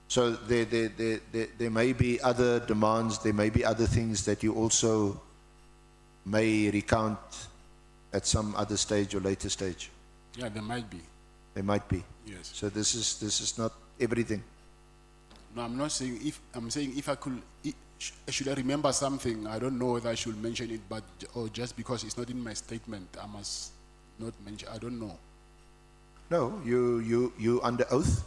So there may be other demands, there may be other things that you also may recount at some other stage or later stage?
Yeah, there might be.
There might be.
Yes.
So this is not everything.
No, I'm not saying if, I'm saying if I could, should I remember something, I don't know whether I should mention it, but, or just because it's not in my statement, I must not mention, I don't know.
No, you under oath.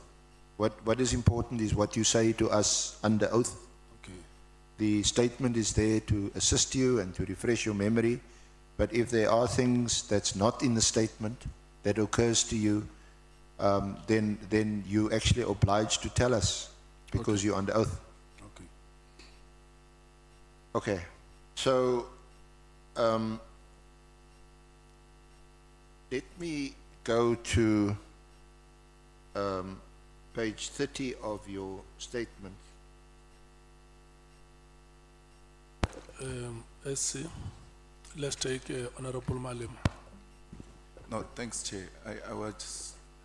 What is important is what you say to us under oath.
Okay.
The statement is there to assist you and to refresh your memory. But if there are things that's not in the statement that occurs to you, then you actually obliged to tell us because you're under oath.
Okay.
Okay. So let me go to page 30 of your statement.
SC, let's take Honorable Malem.
No, thanks, Chair.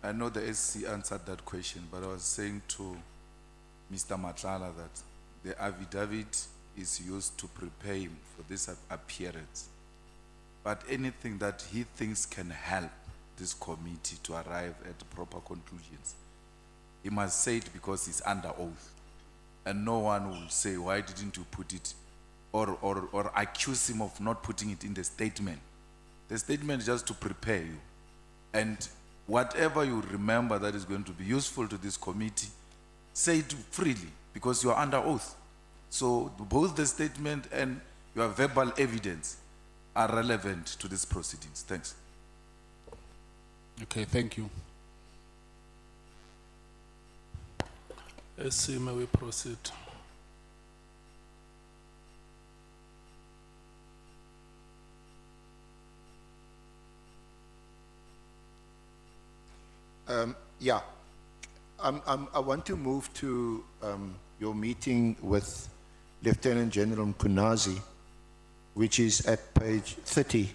I know the SC answered that question, but I was saying to Mr. Nhlanhla that the affidavit is used to prepare him for this appearance. but anything that he thinks can help this committee to arrive at proper conclusions, he must say it because he's under oath. And no one will say, why didn't you put it, or accuse him of not putting it in the statement. The statement is just to prepare you. And whatever you remember that is going to be useful to this committee, say it freely because you are under oath. So both the statement and your verbal evidence are relevant to these proceedings. Thanks.
Okay, thank you.
SC, may we proceed?
Yeah, I want to move to your meeting with Lieutenant General Mkhwanazi, which is at page 30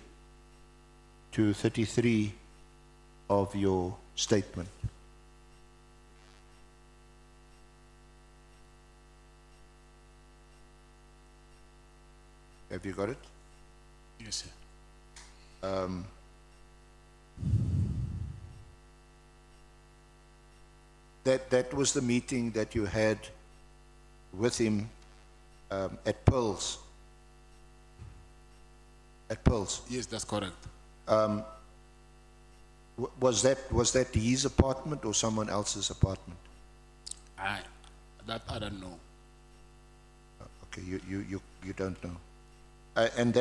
to 33 of your statement. Have you got it?
Yes, sir.
That was the meeting that you had with him at Pearls. At Pearls.
Yes, that's correct.
Was that his apartment or someone else's apartment?
That I don't know.
Okay, you don't know. And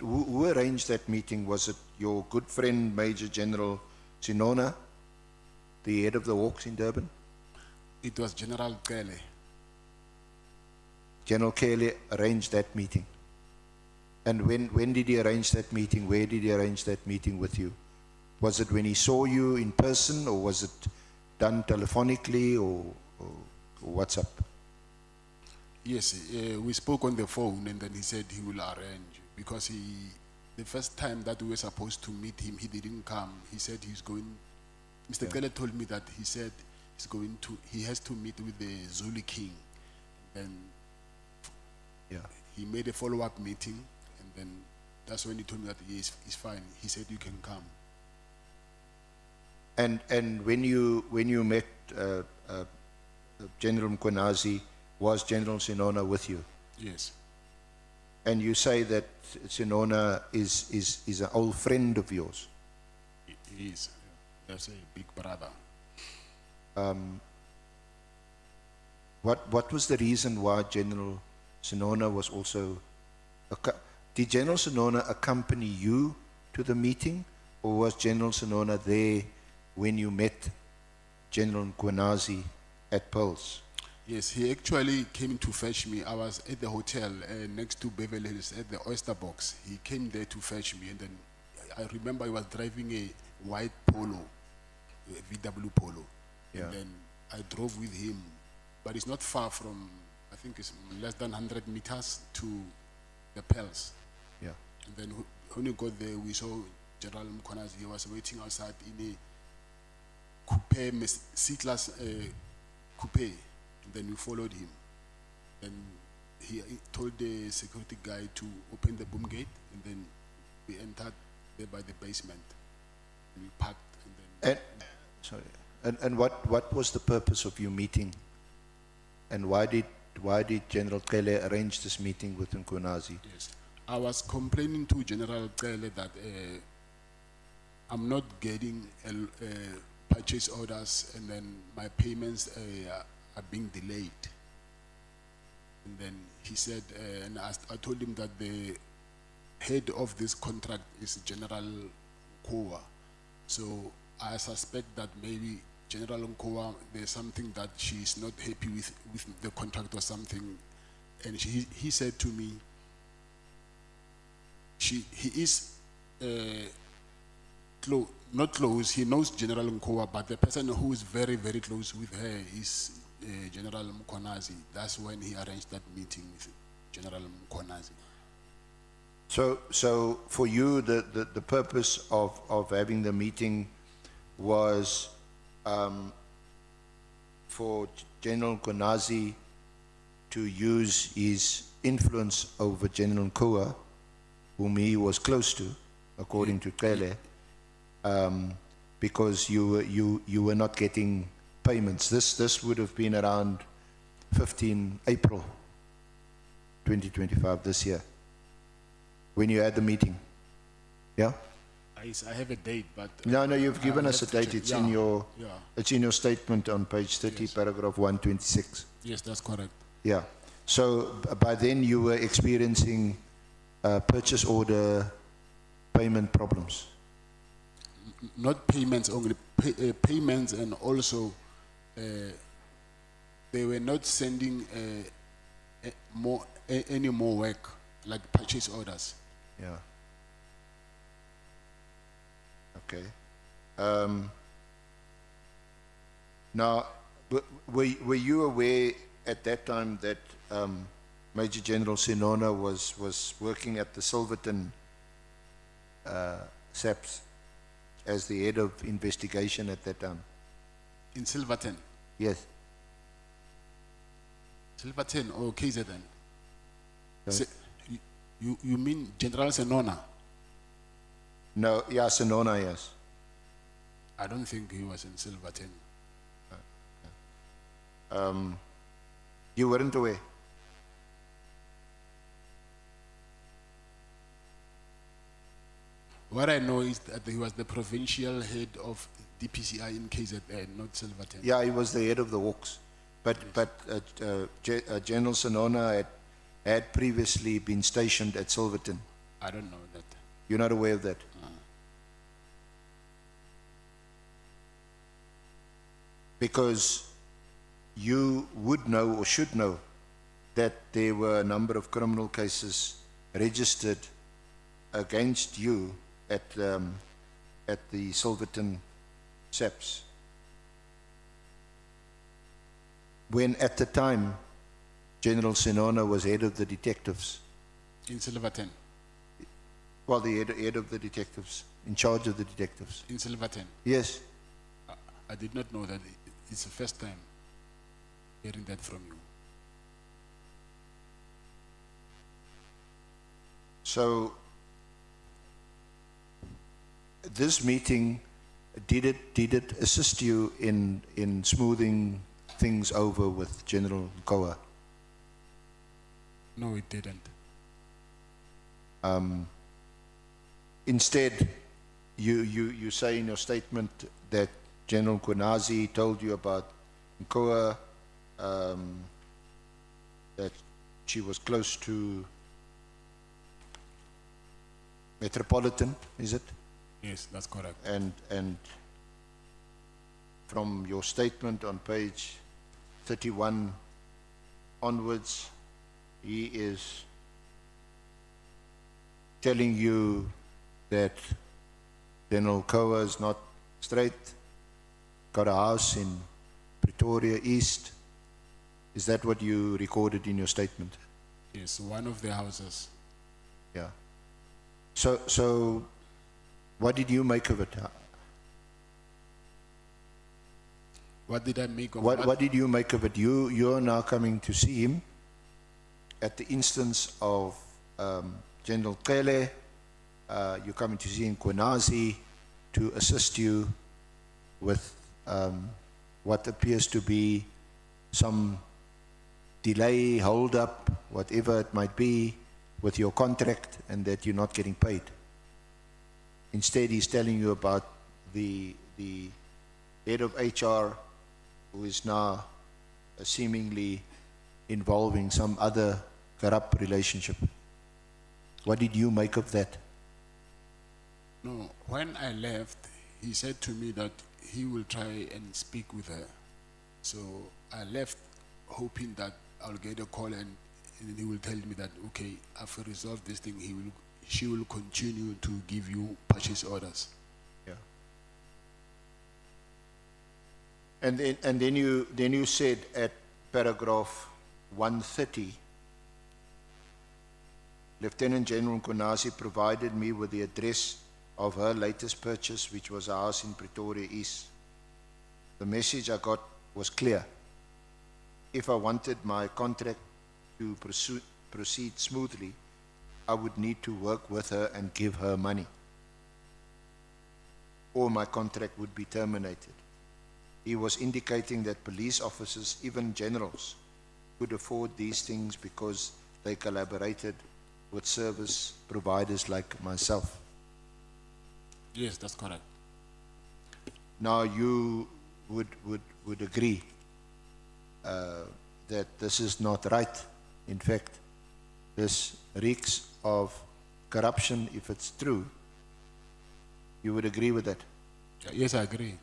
who arranged that meeting? Was it your good friend Major General Sinona, the head of the Hawks in Durban?
It was General Cele.
General Cele arranged that meeting. And when did he arrange that meeting? Where did he arrange that meeting with you? Was it when he saw you in person, or was it done telephonically, or what's up?
Yes, we spoke on the phone, and then he said he will arrange, because the first time that we were supposed to meet him, he didn't come. He said he's going. Mr. Cele told me that he said he has to meet with the Zulu King, and he made a follow-up meeting, and then that's when he told me that he's fine. He said you can come.
And when you met General Mkhwanazi, was General Sinona with you?
Yes.
And you say that Sinona is an old friend of yours?
He is. That's a big brother.
What was the reason why General Sinona was also... Did General Sinona accompany you to the meeting, or was General Sinona there when you met General Mkhwanazi at Pearls?
Yes, he actually came to fetch me. I was at the hotel next to Beverly Hills at the Oyster Box. He came there to fetch me, and then I remember he was driving a white Polo, a VW Polo.
Yeah.
And then I drove with him, but it's not far from, I think it's less than 100 meters to the Pearls.
Yeah.
And then when we got there, we saw General Mkhwanazi. He was waiting outside in a coupe, C-class coupe. And then we followed him. Then he told the security guy to open the boom gate, and then we entered there by the basement. And we parked, and then.
And what was the purpose of your meeting? And why did General Cele arrange this meeting with Mkhwanazi?
Yes, I was complaining to General Cele that I'm not getting purchase orders, and then my payments are being delayed. And then he said, and I told him that the head of this contract is General Nkowa. So I suspect that maybe General Nkowa, there's something that she's not happy with the contract or something. And he said to me, he is not close. He knows General Nkowa, but the person who is very, very close with her is General Mkhwanazi. That's when he arranged that meeting with General Mkhwanazi.
So for you, the purpose of having the meeting was for General Mkhwanazi to use his influence over General Nkowa, whom he was close to, according to Cele, because you were not getting payments. This would have been around 15 April 2025, this year, when you had the meeting. Yeah?
I have a date, but.
No, you've
I
given
have
us a
to
date.
check.
It's
Yeah,
in your,
yeah.
it's in your statement on page 30,
Yes.
paragraph 126.
Yes, that's correct.
Yeah. So by then you were experiencing purchase order payment problems.
Not payments only, payments, and also they were not sending any more work, like purchase orders.
Yeah. Okay. Now, were you aware at that time that Major General Sinona was working at the Silverton SAPS as the head of investigation at that time?
In Silverton?
Yes.
Silverton or KZN?
Sorry?
You mean General Senona?
No, yeah, Sinona, yes.
I don't think he was in Silverton.
You weren't aware?
What I know is that he was the provincial head of DPCI in KZN, not Silverton.
Yeah, he was the head of the Hawks. But General Sinona had previously been stationed at Silverton.
I don't know that.
You're not aware of that? Because you would know or should know that there were a number of criminal cases registered against you at the Silverton SAPS. When at the time General Sinona was head of the detectives.
In Silverton?
Well, the head of the detectives, in charge of the detectives.
In Silverton?
Yes.
I did not know that. It's the first time hearing that from you.
So, this meeting, did it assist you in smoothing things over with General Mkhwanazi?
No, it didn't.
Instead, you say in your statement that General Mkhwanazi told you about Mkhwanazi, that she was close to Metropolitan, is it?
Yes, that's correct.
And from your statement on page 31 onwards, he is telling you that General Mkhwanazi is not straight, got a house in Pretoria East. Is that what you recorded in your statement?
Yes, one of the houses.
Yeah. So what did you make of it?
What did I make of
What did you make of it? You're now coming to see him at the instance of General Cele. You're coming to see Mkhwanazi to assist you with what appears to be some delay, hold up, whatever it might be, with your contract, and that you're not getting paid. Instead, he's telling you about the head of HR, who is now seemingly involving some other corrupt relationship. What did you make of that?
No, when I left, he said to me that he will try and speak with her. So I left hoping that I'll get a call and he will tell me that, okay, after resolve this thing, she will continue to give you purchase orders.
Yeah. And then you said at paragraph 130, Lieutenant General Mkhwanazi provided me with the address of her latest purchase, which was a house in Pretoria East. The message I got was clear. If I wanted my contract to proceed smoothly, I would need to work with her and give her money. or my contract would be terminated. He was indicating that police officers, even generals, could afford these things because they collaborated with service providers like myself.
Yes, that's correct.
Now you would agree that this is not right. In fact, this reeks of corruption if it's true. You would agree with that?
Yes, I agree.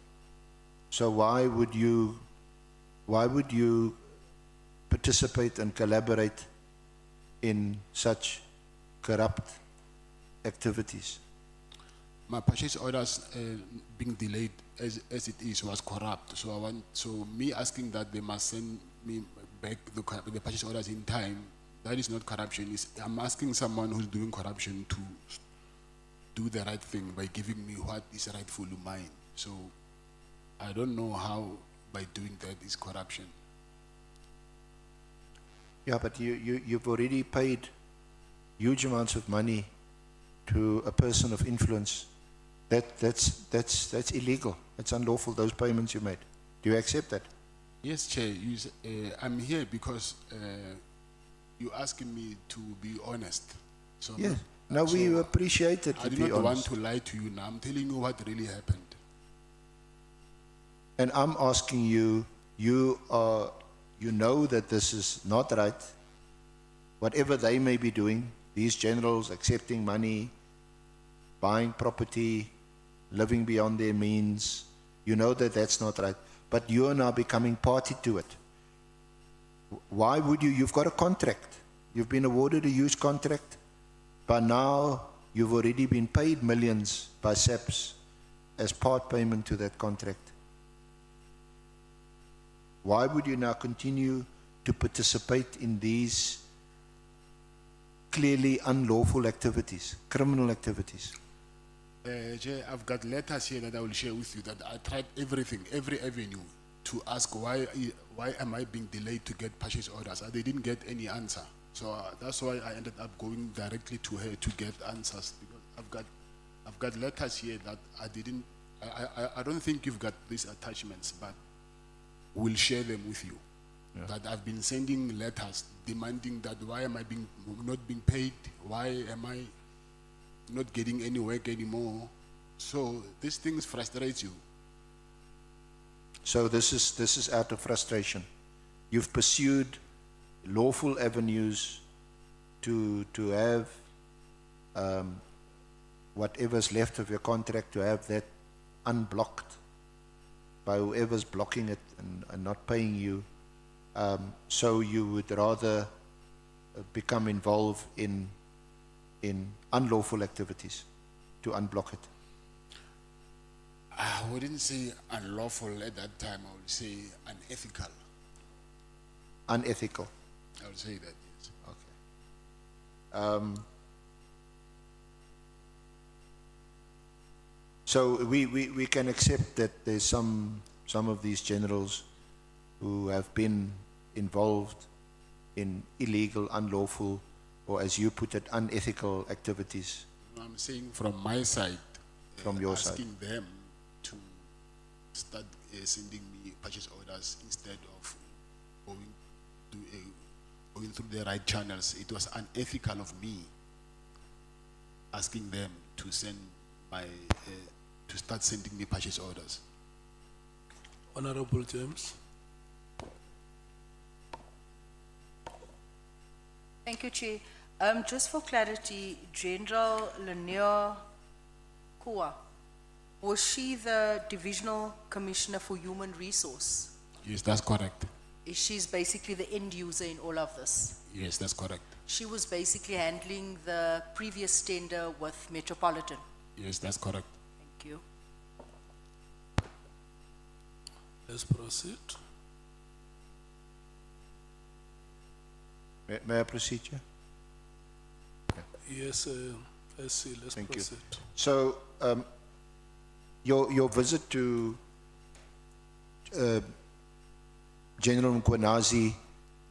So why would you participate and collaborate in such corrupt activities?
My purchase orders being delayed as it is was corrupt. So me asking that they must send me back the purchase orders in time, that is not corruption. I'm asking someone who's doing corruption to do the right thing by giving me what is rightfully mine. So I don't know how by doing that is corruption.
Yeah, but you've already paid huge amounts of money to a person of influence. That's illegal. It's unlawful, those payments you made. Do you accept that?
Yes, Chair. I'm here because you're asking me to be honest. So
Yes. No, we appreciate it,
I
to
do
be
not want
honest.
to lie to you now. I'm telling you what really happened.
And I'm asking you, you know that this is not right. Whatever they may be doing, these generals accepting money, buying property, living beyond their means, you know that that's not right. But you are now becoming party to it. Why would you? You've got a contract. You've been awarded a huge contract. But now you've already been paid millions by SAPS as part payment to that contract. Why would you now continue to participate in these clearly unlawful activities, criminal activities?
Jay, I've got letters here that I will share with you that I tried everything, every avenue to ask why am I being delayed to get purchase orders. They didn't get any answer. So that's why I ended up going directly to her to get answers, because I've got letters here that I don't think you've got these attachments, but we'll share them with you.
Yeah.
That I've been sending letters demanding that why am I not being paid? Why am I not getting any work anymore? So these things frustrate you.
So this is out of frustration. You've pursued lawful avenues to have whatever's left of your contract, to have that unblocked by whoever's blocking it and not paying you. So you would rather become involved in unlawful activities to unblock it.
I wouldn't say unlawful at that time. I would say unethical.
Unethical.
I would say that, yes.
Okay. So we can accept that there's some of these generals who have been involved in illegal, unlawful, or as you put it, unethical activities.
I'm saying from my side,
From your side.
asking them to start sending me purchase orders instead of going through the right channels. It was unethical of me asking them to send to start sending me purchase orders.
Honorable James.
Thank you, Chair. Just for clarity, General Nhlanhla Kua, was she the Divisional Commissioner for Human Resource?
Yes, that's correct.
She's basically the end user in all of this.
Yes, that's correct.
She was basically handling the previous tender with Metropolitan.
Yes, that's correct.
Thank you.
Let's proceed.
May I proceed, Chair?
Yes, SC, let's
Thank you.
proceed.
So, your visit to General Mkhwanazi,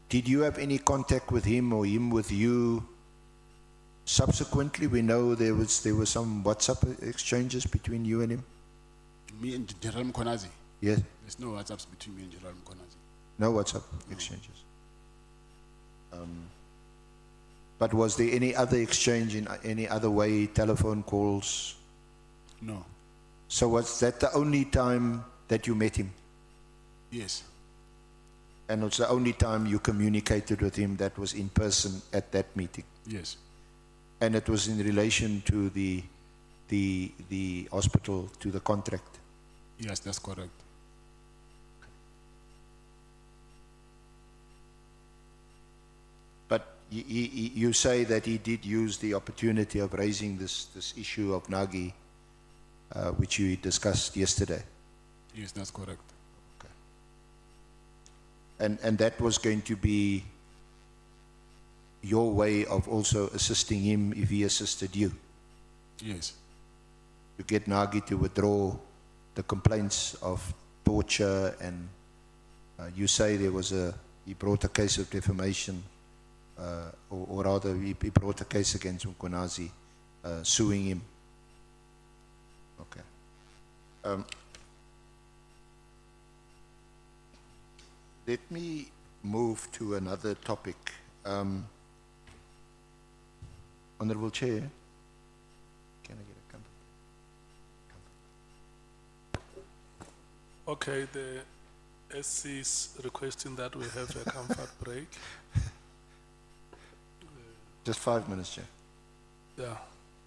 did you have any contact with him or him with you subsequently? We know there were some WhatsApp exchanges between you and him.
Me and General Mkhwanazi,
Yes,
there's no WhatsApps between me and General Mkhwanazi.
no WhatsApp exchanges. But was there any other exchange in any other way, telephone calls?
No,
So was that the only time that you met him?
yes,
And it's the only time you communicated with him that was in person at that meeting?
yes,
And it was in relation to the hospital, to the contract?
yes, that's correct.
But you say that he did use the opportunity of raising this issue of Nagi, which you discussed yesterday.
Yes, that's correct.
And that was going to be your way of also assisting him if he assisted you,
Yes,
to get Nagi to withdraw the complaints of torture, and you say he brought a case of defamation, or rather he brought a case against Mkhwanazi, suing him. Okay. Let me move to another topic. Honorable Chair, can I get a comfort?
Okay, the SC is requesting that we have a comfort break.
Just 5 minutes, Chair.
Yeah,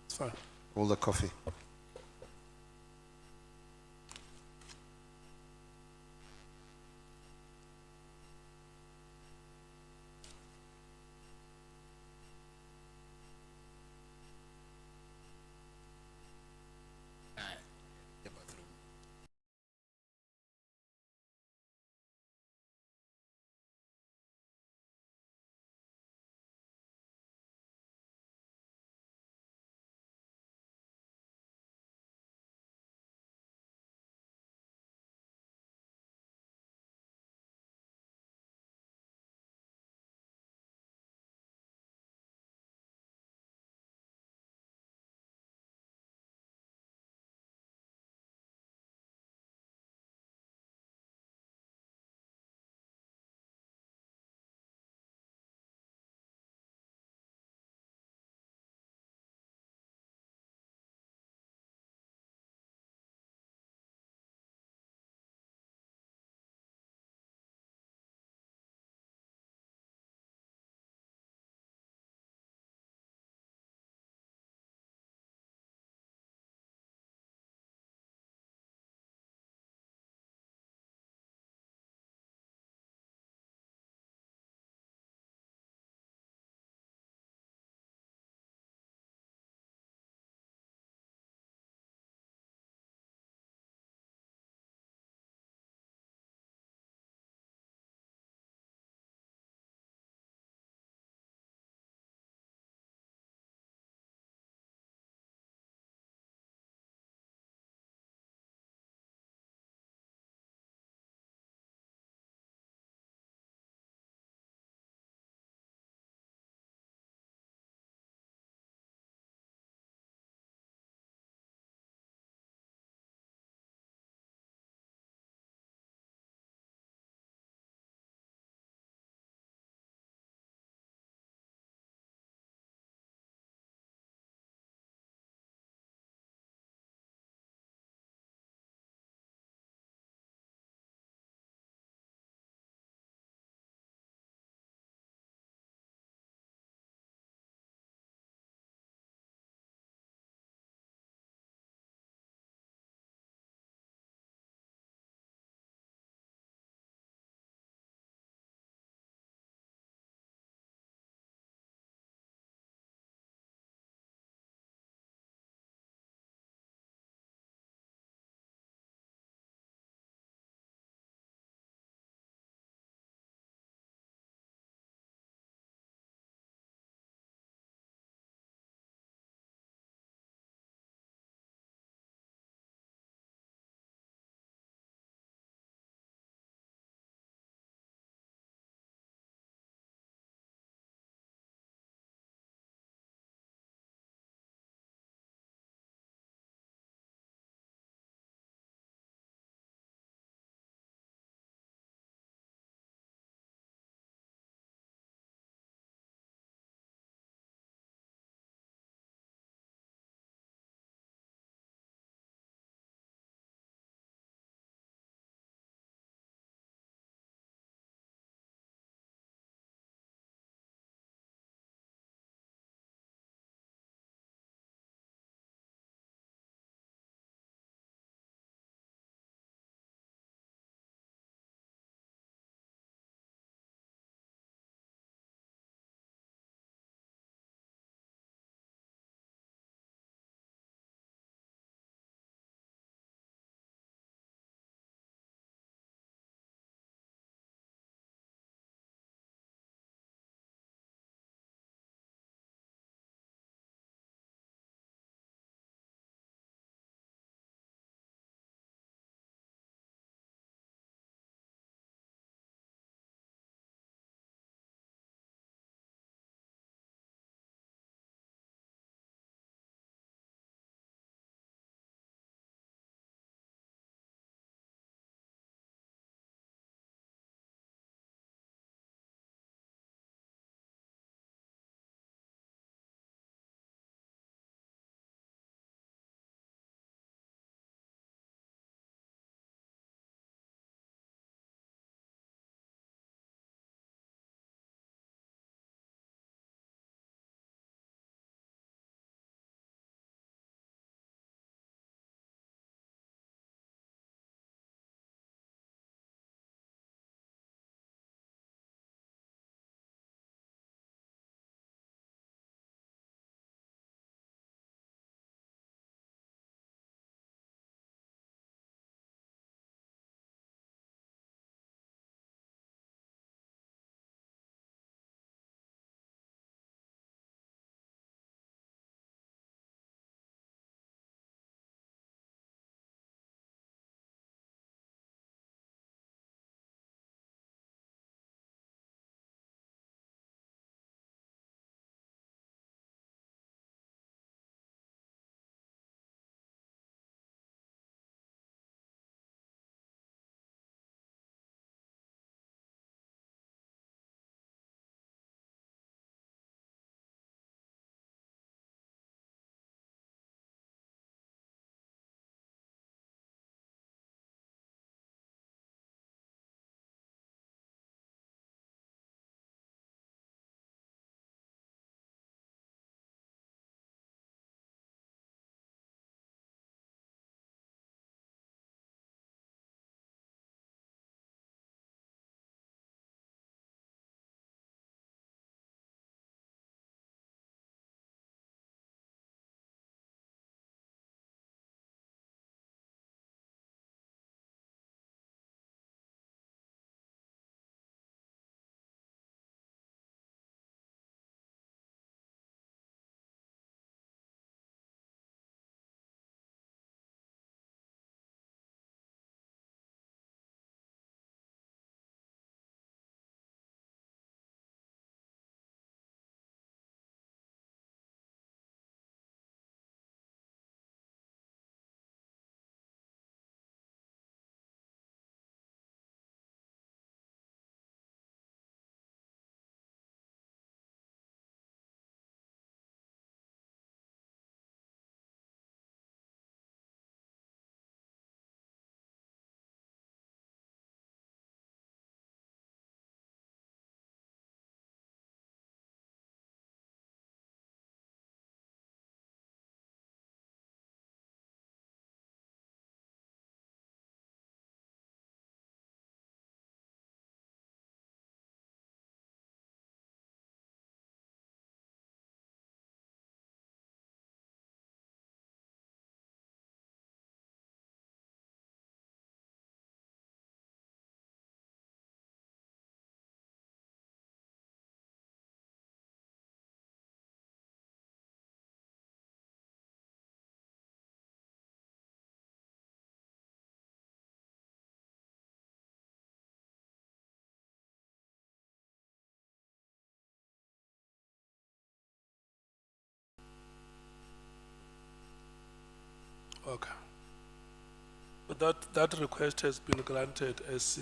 it's fine.
All the coffee.
Okay. But that request has been granted, SC.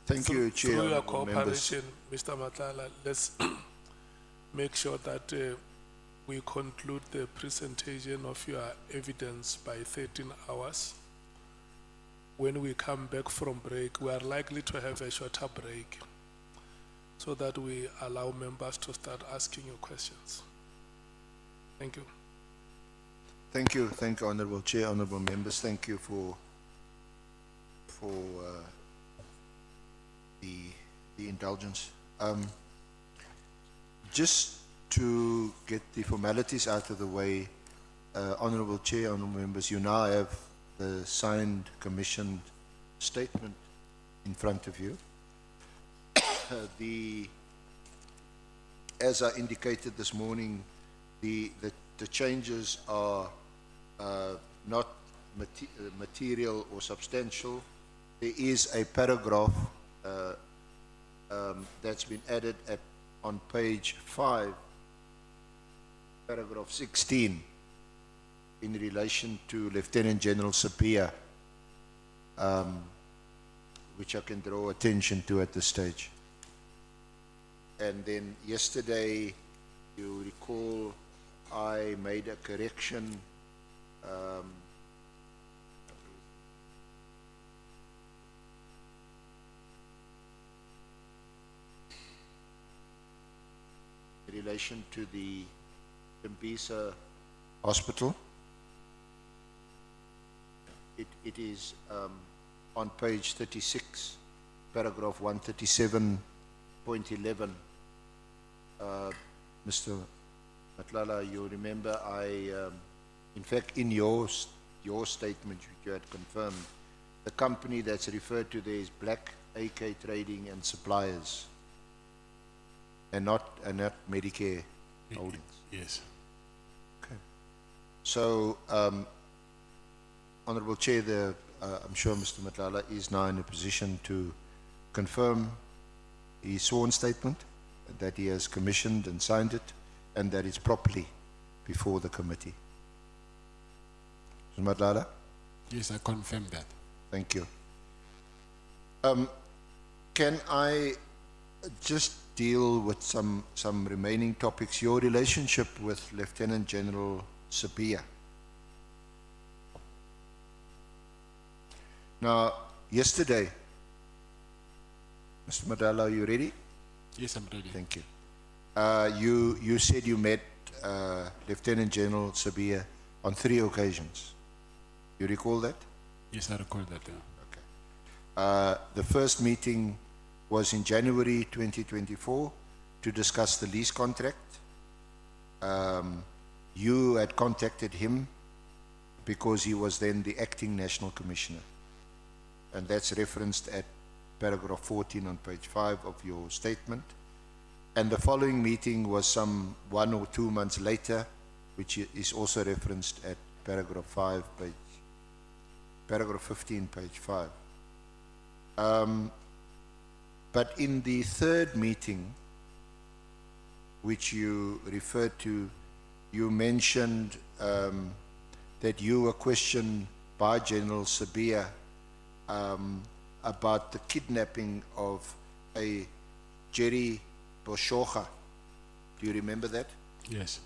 Thank you, Chair.
Through your
honourable members.
cooperation, Mr. Nhlanhla, let's make sure that we conclude the presentation of your evidence by 13 hours. When we come back from break, we are likely to have a shorter break so that we allow members to start asking you questions. Thank you.
Thank you, Honourable Chair, honourable members. Thank you for the indulgence. Just to get the formalities out of the way, Honourable Chair, honourable members, you now have the signed commissioned statement in front of you. As I indicated this morning, the changes are not material or substantial. There is a paragraph that's been added on page 5, paragraph 16, in relation to Lieutenant General Sapia, which I can draw attention to at this stage. And then yesterday, you recall, I made a correction in relation to the Tembisa Hospital. It is on page 36, paragraph 137.11. Mr. Nhlanhla, you remember in fact, in your statement, which you had confirmed, the company that's referred to there is Black AK Trading and Suppliers, and not Medicare Holdings.
Yes.
Okay. So, Honourable Chair, I'm sure Mr. Nhlanhla is now in a position to confirm his sworn statement, that he has commissioned and signed it, and that it's properly before the committee. Mr. Nhlanhla?
Yes, I confirm that.
Thank you. Can I just deal with some remaining topics? Your relationship with Lieutenant General Sapia. Now, yesterday, Mr. Nhlanhla, are you ready?
Yes, I'm ready.
Thank you. You said you met Lieutenant General Sapia on 3 occasions. You recall that?
Yes, I recall that.
Okay. The first meeting was in January 2024 to discuss the lease contract. You had contacted him because he was then the acting National Commissioner. And that's referenced at paragraph 14 on page 5 of your statement. And the following meeting was some 1 or 2 months later, which is also referenced at paragraph 15, page 5. But in the third meeting, which you referred to, you mentioned that you were questioned by General Sapia about the kidnapping of a Jerry Boshoga. Do you remember that?
Yes.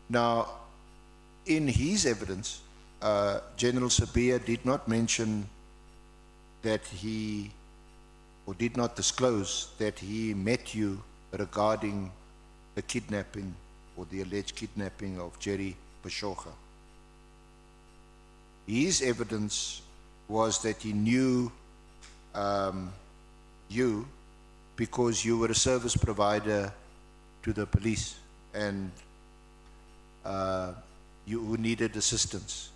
Now, in his evidence, General Sapia did not mention that he, or did not disclose that he met you regarding the kidnapping or the alleged kidnapping of Jerry Boshoga. His evidence was that he knew you because you were a service provider to the police and you needed assistance.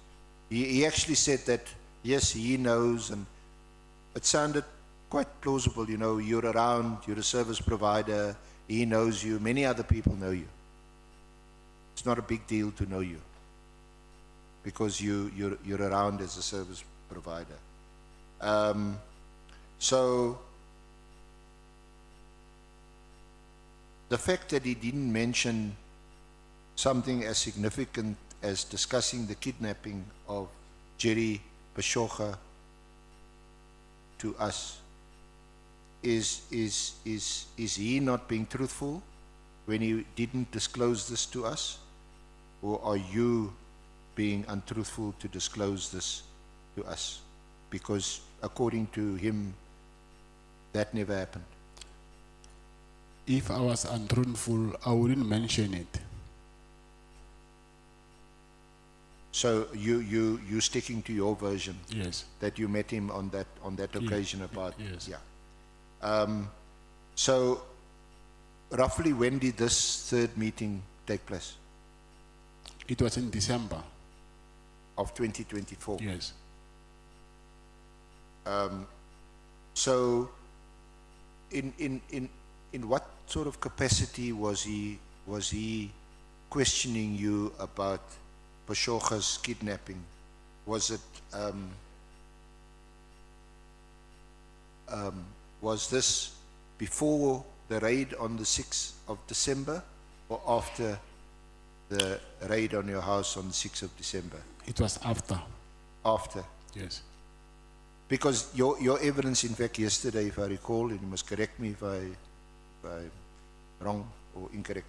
He actually said that, yes, he knows, and it sounded quite plausible, you know, you're around, you're a service provider, he knows you, many other people know you. It's not a big deal to know you because you're around as a service provider. So the fact that he didn't mention something as significant as discussing the kidnapping of Jerry Bashogha to us, is he not being truthful when he didn't disclose this to us? Or are you being untruthful to disclose this to us? Because according to him, that never happened.
If I was untruthful, I wouldn't mention it.
So you sticking to your version?
Yes.
That you met him on that occasion about,
yes.
yeah. So roughly when did this third meeting take place?
It was in December.
Of 2024?
Yes.
So in what sort of capacity was he questioning you about Bashogha's kidnapping? Was it was this before the raid on the 6th of December or after the raid on your house on the 6th of December?
It was after.
After?
Yes.
Because your evidence, in fact, yesterday, if I recall, and you must correct me if I'm wrong or incorrect,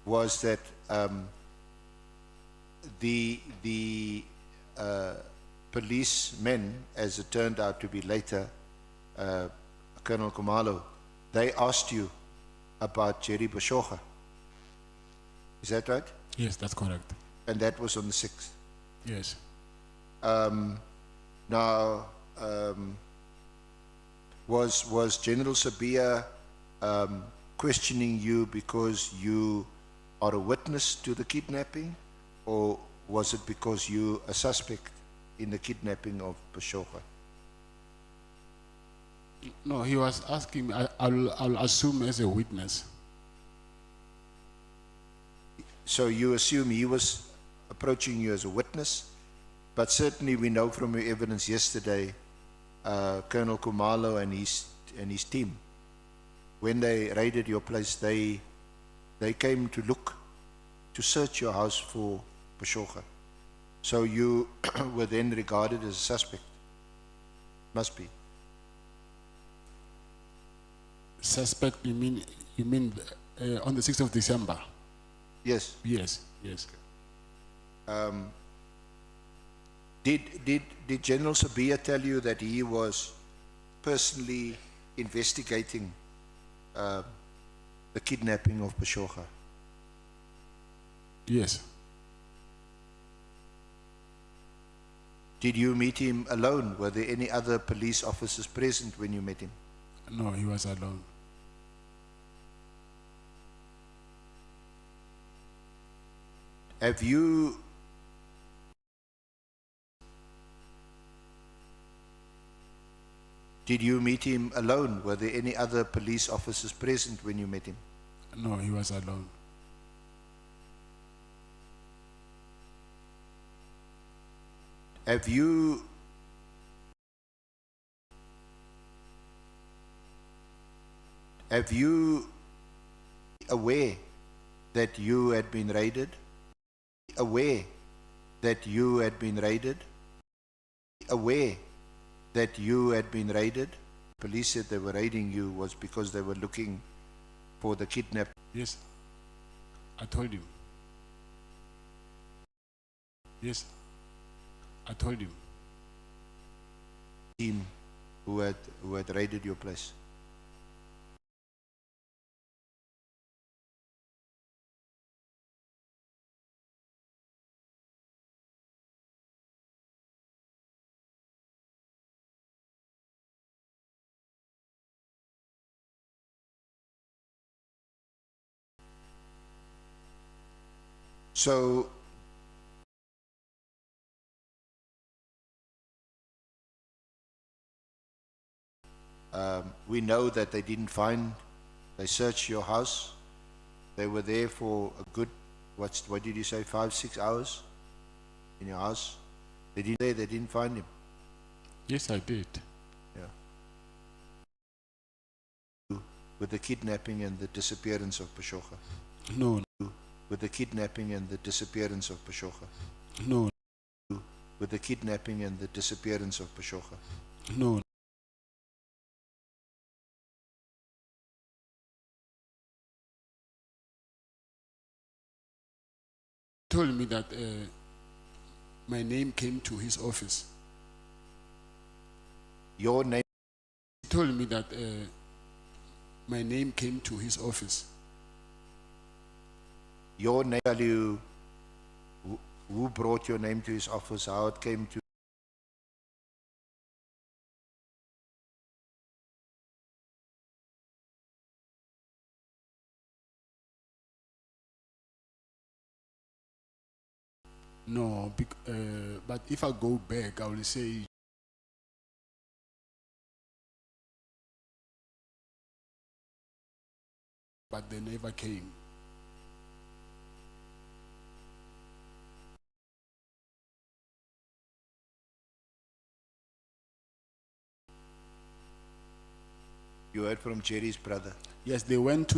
was that the policemen, as it turned out to be later, Colonel Khumalo, they asked you about Jerry Bashogha. Is that right?
Yes, that's correct.
And that was on the 6th?
Yes.
Now, was General Sabia questioning you because you are a witness to the kidnapping, or was it because you a suspect in the kidnapping of Bashogha?
No, he was asking me, I'll assume as a witness.
So you assume he was approaching you as a witness, but certainly we know from your evidence yesterday, Colonel Khumalo and his team, when they raided your place, they came to search your house for Bashogha. So you were then regarded as a suspect. Must be.
Suspect, you mean on the 6th of December?
Yes.
Yes, yes.
Did General Sabia tell you that he was personally investigating the kidnapping of Bashogha?
Yes.
Did you meet him alone? Were there any other police officers present when you met him?
No, he was alone.
Have you Did you meet him alone? Were there any other police officers present when you met him?
No, he was alone.
Have you aware that you had been raided? Aware that you had been raided? Aware that you had been raided? Police said they were raiding you was because they were looking for the kidnapped.
Yes, I told you. Yes, I told you.
Team who had raided your place. So we know that they didn't find, they searched your house. They were there for a good, what did you say, 5-6 hours in your house? They didn't find him.
Yes, I did.
Yeah. with the kidnapping and the disappearance of Bashokga?
No,
With the kidnapping and the disappearance of Bashokga?
no,
With the kidnapping and the disappearance of Bashokga?
no. Told me that my name came to his office.
Your name,
He told me that my name came to his office.
your name, tell you who brought your name to his office, how it came to.
No, but if I go back, I will say but they never came.
You heard from Jerry's brother.
Yes, they went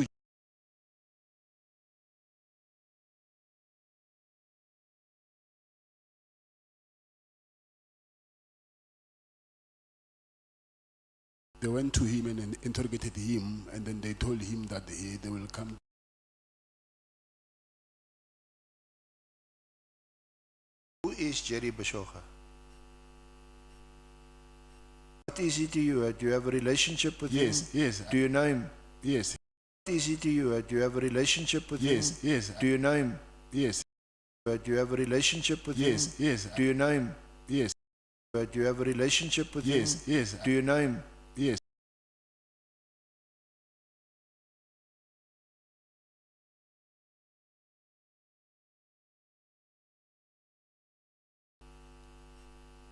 to him and interrogated him, and then they told him that they will come.
Who is Jerry Bashokga? What is he to you? Do you have a relationship with him?
Yes.
Do you know him?
Yes,
What is he to you? Do you have a relationship with him?
yes.
Do you know him?
Yes,
Do you have a relationship with him?
yes.
Do you know him?
Yes,
Do you have a relationship with him?
yes.
Do you know him?
Yes.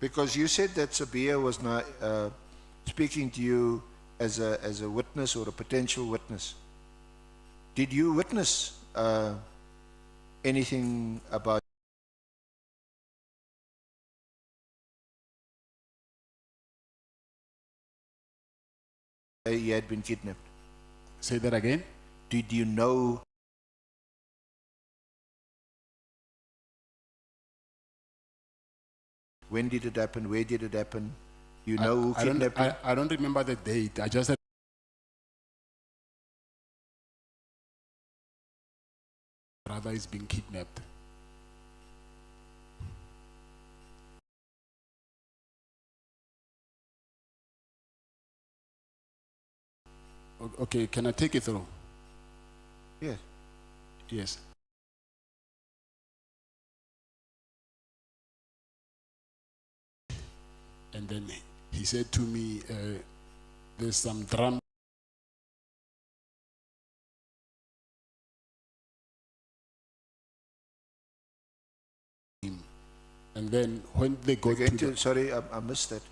Because you said that Sabia was not speaking to you as a witness or a potential witness. Did you witness anything about he had been kidnapped?
Say that again.
Did you know? When did it happen? Where did it happen? You know who kidnapped him?
I don't remember the date. I just brother is being kidnapped. Okay, can I take it through?
Yes.
Yes. And then he said to me, there's some drum. And then when they got
Again,
to the,
sorry, I missed that.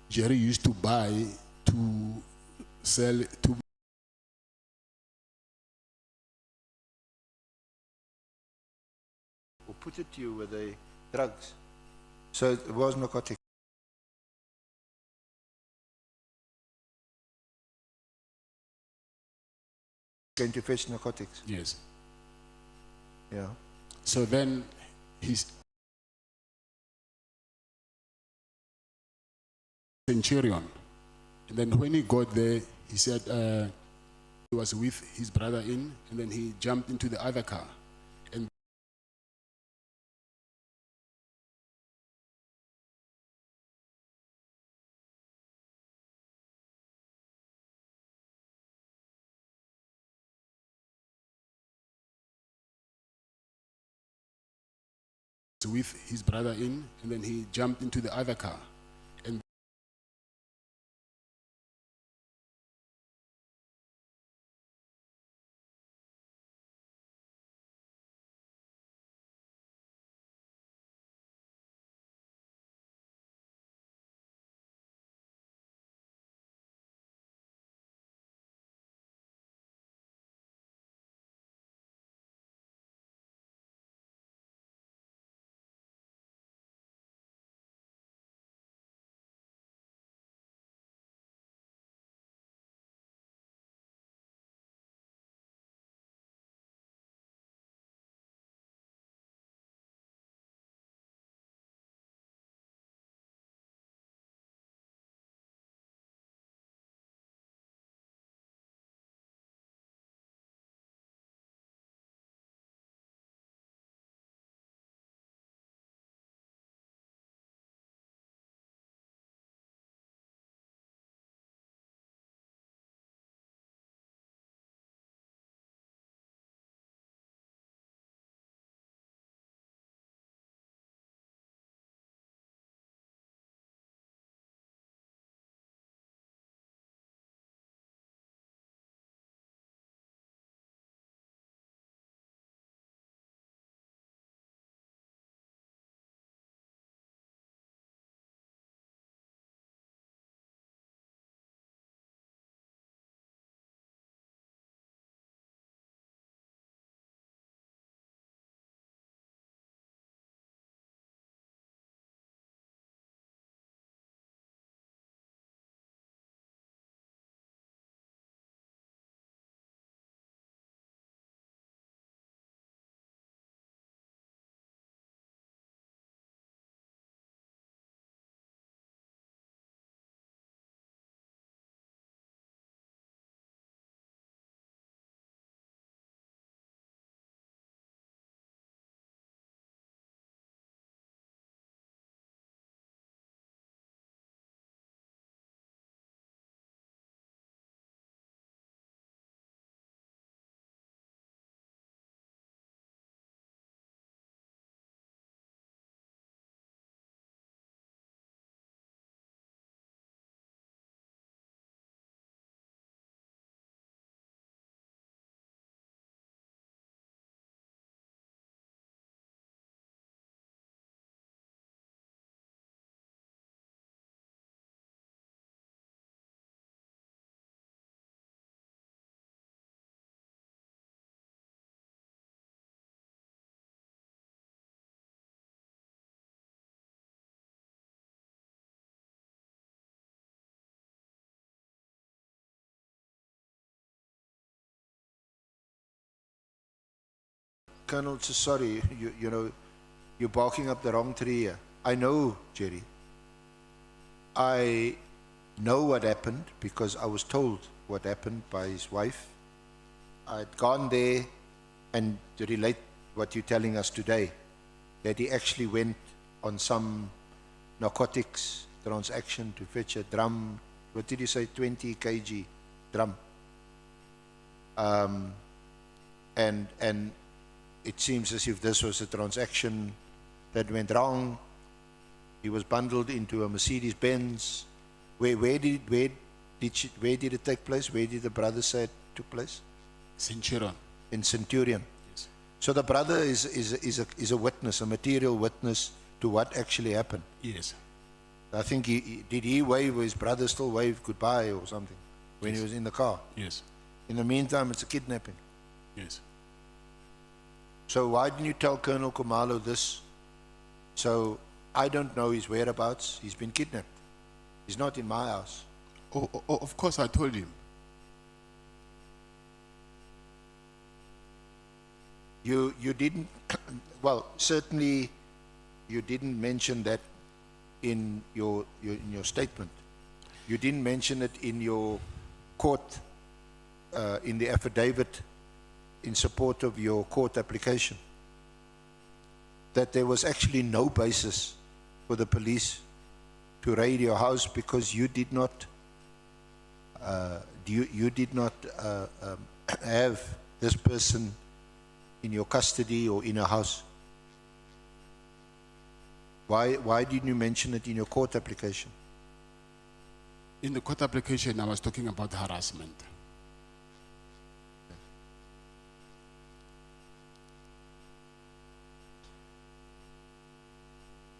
Jerry used to buy to sell to
Or put it to you with the drugs. So it was narcotic. Going to fetch narcotics.
yes.
Yeah.
So then he's centurion. And then when he got there, he said he was with his brother in, and then he jumped into the other car. And with his brother in, and then he jumped into the other car. And
Colonel, so sorry, you know, you're barking up the wrong tree here. I know, Jerry. I know what happened because I was told what happened by his wife. I'd gone there and to relate what you're telling us today, that he actually went on some narcotics transaction to fetch a drum, what did you say, 20 kg drum. And it seems as if this was a transaction that went wrong. He was bundled into a Mercedes-Benz. Where did it take place? Where did the brother say it took place?
Centurion.
In Centurion.
Yes.
So the brother is a witness, a material witness to what actually happened.
Yes.
I think did he wave, or his brother still wave goodbye or something when he was in the car?
Yes.
In the meantime, it's a kidnapping.
Yes.
So why didn't you tell Colonel Khumalo this? So I don't know his whereabouts. He's been kidnapped. He's not in my house.
Oh, of course I told him.
You didn't, well, certainly you didn't mention that in your statement. You didn't mention it in your court, in the affidavit in support of your court application, that there was actually no basis for the police to raid your house because you did not have this person in your custody or in a house. Why didn't you mention it in your court application?
In the court application, I was talking about harassment.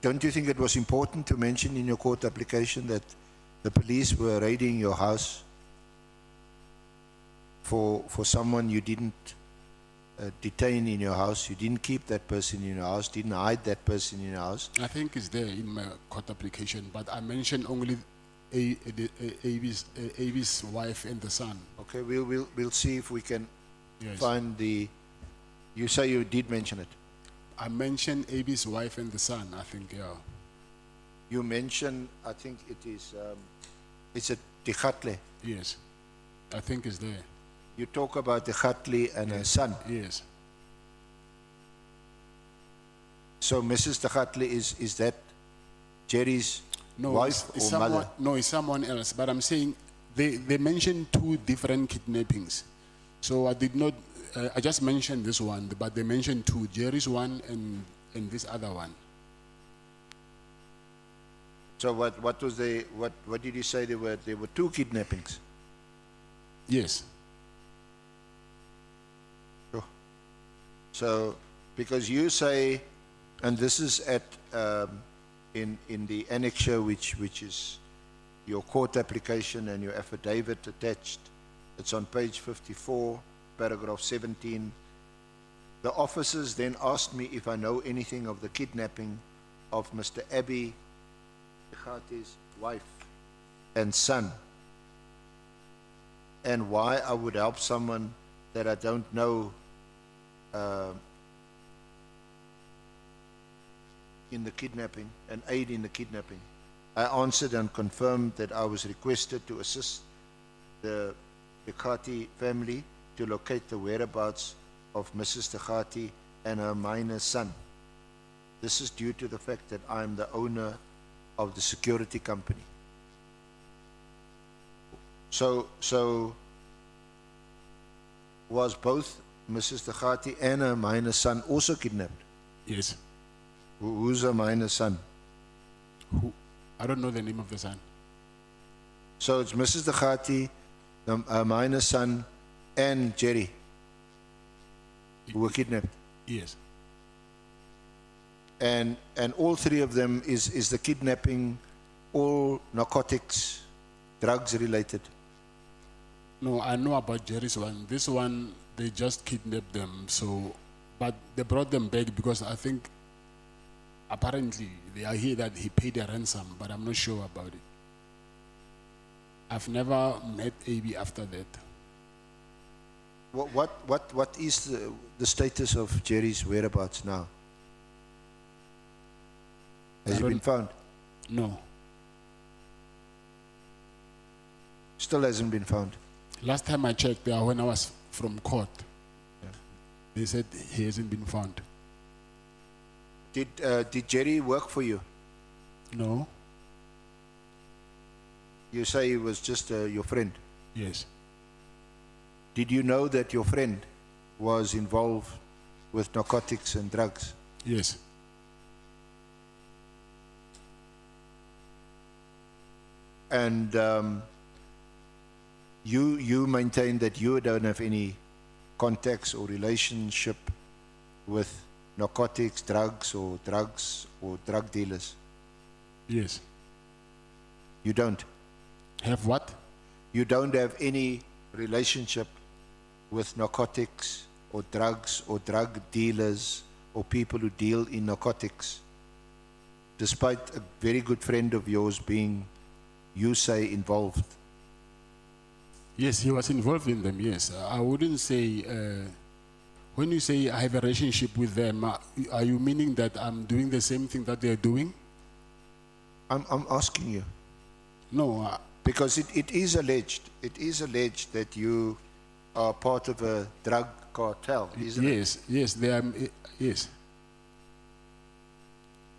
Don't you think it was important to mention in your court application that the police were raiding your house for someone you didn't detain in your house? You didn't keep that person in your house, didn't hide that person in your house?
I think it's there in my court application, but I mentioned only Avi's wife and the son.
Okay, we'll see if we can
Yes.
find the. You say you did mention it.
I mentioned Avi's wife and the son, I think, yeah.
You mentioned, I think it's a Dikhatle.
Yes. I think it's there.
You talk about Dikhatle and her son.
Yes.
So Mrs. Dikhatle is that Jerry's wife
it's
or
someone,
mother?
No, it's someone else. But I'm saying they mentioned two different kidnappings. So I did not, I just mentioned this one, but they mentioned two, Jerry's one and this other one.
So what was what did you say there were two kidnappings?
Yes.
Sure. So because you say, and this is at in the annexure which is your court application and your affidavit attached. It's on page 54, paragraph 17. The officers then asked me if I know anything of the kidnapping of Mr. Abi Dikhate's wife and son, and why I would help someone that I don't know in the kidnapping and aid in the kidnapping. I answered and confirmed that I was requested to assist the Dikhate family to locate the whereabouts of Mrs. Dikhate and her minor son. This is due to the fact that I am the owner of the security company. So was both Mrs. Dikhate and her minor son also kidnapped?
Yes.
Who's her minor son?
Who? I don't know the name of the son.
So it's Mrs. Dikhate, her minor son, and Jerry who were kidnapped.
Yes.
And all three of them is the kidnapping all narcotics, drugs related?
No, I know about Jerry's one. This one, they just kidnapped them. So, but they brought them back because I think apparently I hear that he paid a ransom, but I'm not sure about it. I've never met AB after that.
What is the status of Jerry's whereabouts now? Has he been found?
No.
Still hasn't been found.
Last time I checked there, when I was from court, they said he hasn't been found.
Did Jerry work for you?
No?
You say he was just your friend.
Yes.
Did you know that your friend was involved with narcotics and drugs?
Yes.
And you maintain that you don't have any contacts or relationship with narcotics, drugs or drug dealers?
Yes.
You don't?
Have what?
You don't have any relationship with narcotics or drugs or drug dealers or people who deal in narcotics, despite a very good friend of yours being, you say, involved?
Yes, he was involved in them, yes. I wouldn't say, when you say I have a relationship with them, are you meaning that I'm doing the same thing that they're doing?
I'm asking you.
No.
Because it is alleged that you are part of a drug cartel, isn't it?
Yes, yes, they are, yes.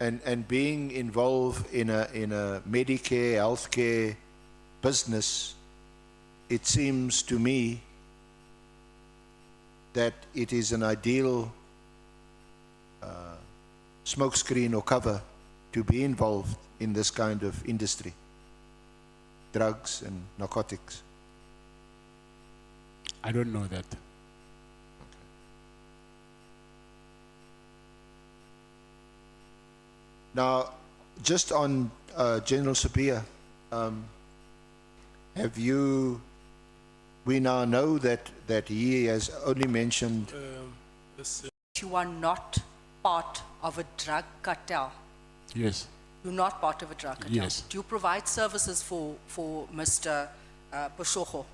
And being involved in a Medicare, healthcare business, it seems to me that it is an ideal smokescreen or cover to be involved in this kind of industry, drugs and narcotics.
I don't know that.
Now, just on General Sapia, we now know that he has only mentioned
You are not part of a drug cartel.
Yes.
You're not part of a drug cartel.
Yes.
Do you provide services for Mr. Boshogo?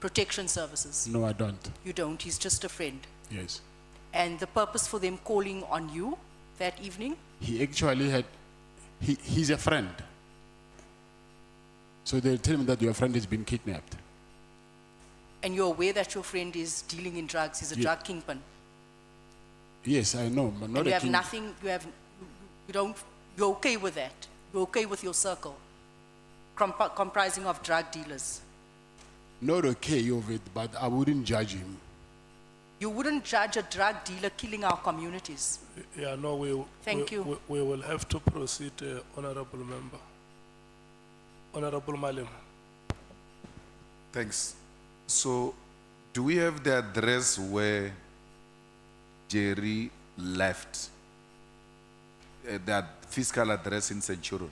Protection services?
No, I don't.
You don't, he's just a friend.
Yes.
And the purpose for them calling on you that evening?
He actually had, he's a friend. So they tell him that your friend has been kidnapped.
And you're aware that your friend is dealing in drugs, he's a drug kingpin?
Yes, I know, but not
And you
a
have
king.
nothing, you're okay with that? You're okay with your circle? Comprising of drug dealers?
Not okay of it, but I wouldn't judge him.
You wouldn't judge a drug dealer killing our communities?
Yeah, no,
Thank you.
We will have to proceed, Honorable Member. Honorable Malim.
Thanks. So, do we have the address where Jerry left? That fiscal address in Centurion?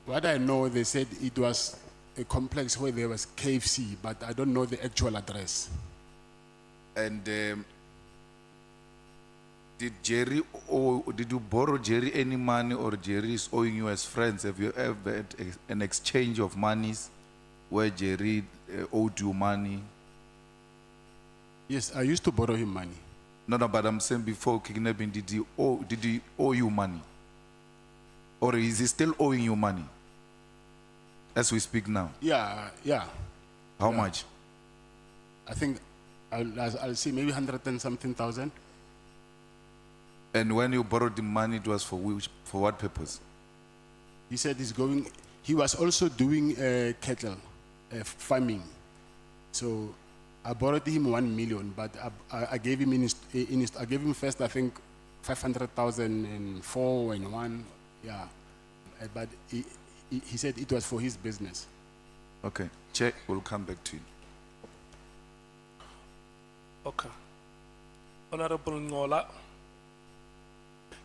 What I know, they said it was a complex where there was KFC, but I don't know the actual address.
And did you borrow Jerry any money, or Jerry is owing you as friends? Have you ever had an exchange of monies where Jerry owed you money?
Yes, I used to borrow him money.
No, but I'm saying before kidnapping, did he owe you money? Or is he still owing you money as we speak now?
Yeah.
How much?
I think I'll see maybe 100 and something thousand.
And when you borrowed the money, it was for what purpose?
He said he was also doing cattle farming. So I borrowed him 1 million, but I gave him I gave him first, I think, 500,000 and 4 and 1. Yeah. But he said it was for his business.
Okay. Check. We'll come back to you.
Okay. Honorable Nhlanhla,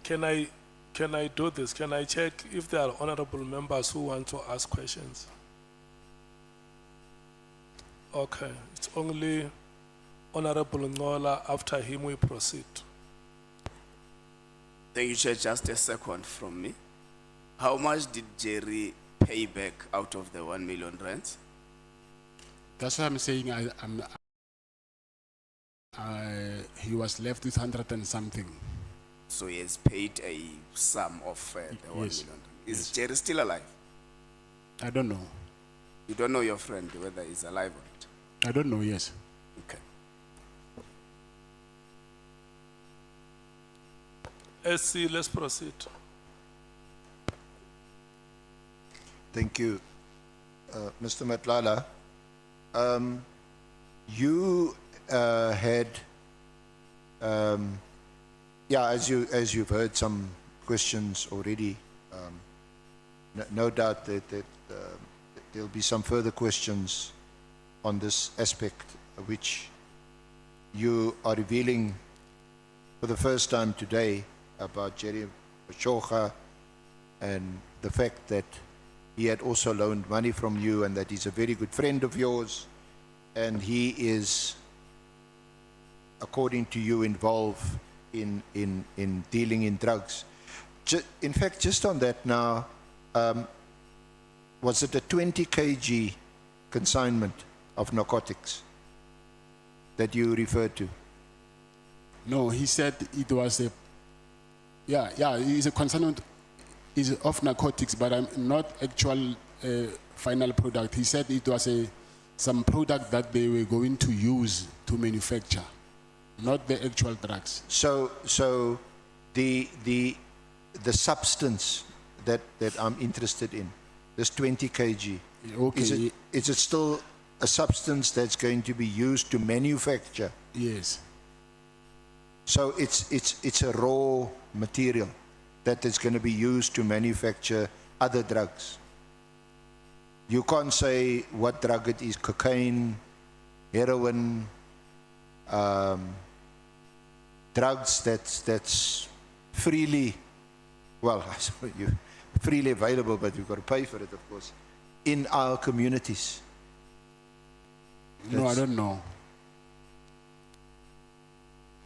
can I do this? Can I check if there are honorable members who want to ask questions? Okay, it's only Honorable Nhlanhla. After him, we proceed.
Thank you, Chair. Just a second from me. How much did Jerry pay back out of the 1 million rand?
That's why I'm saying I'm He was left with 100 and something.
So he has paid a sum of the 1
Yes.
million. Is Jerry still alive?
I don't know.
You don't know your friend, whether he's alive or not?
I don't know, yes.
Okay.
SC, let's proceed.
Thank you. Mr. Nhlanhla, you had, as you've heard some questions already, no doubt that there'll be some further questions on this aspect, which you are revealing for the first time today about Jerry Mkhwanazi and the fact that he had also loaned money from you and that he's a very good friend of yours and he is, according to you, involved in dealing in drugs. In fact, just on that now, was it a 20 kg consignment of narcotics that you referred to?
No, he said it was a, it's a consignment is of narcotics, but I'm not actual final product. He said it was some product that they were going to use to manufacture, not the actual drugs.
So the substance that I'm interested in, this 20 kg,
Okay.
is it still a substance that's going to be used to manufacture?
Yes.
So it's a raw material that is going to be used to manufacture other drugs. You can't say what drug it is: cocaine, heroin, drugs that's freely, well, I suppose freely available, but you've got to pay for it, of course, in our communities.
No, I don't know.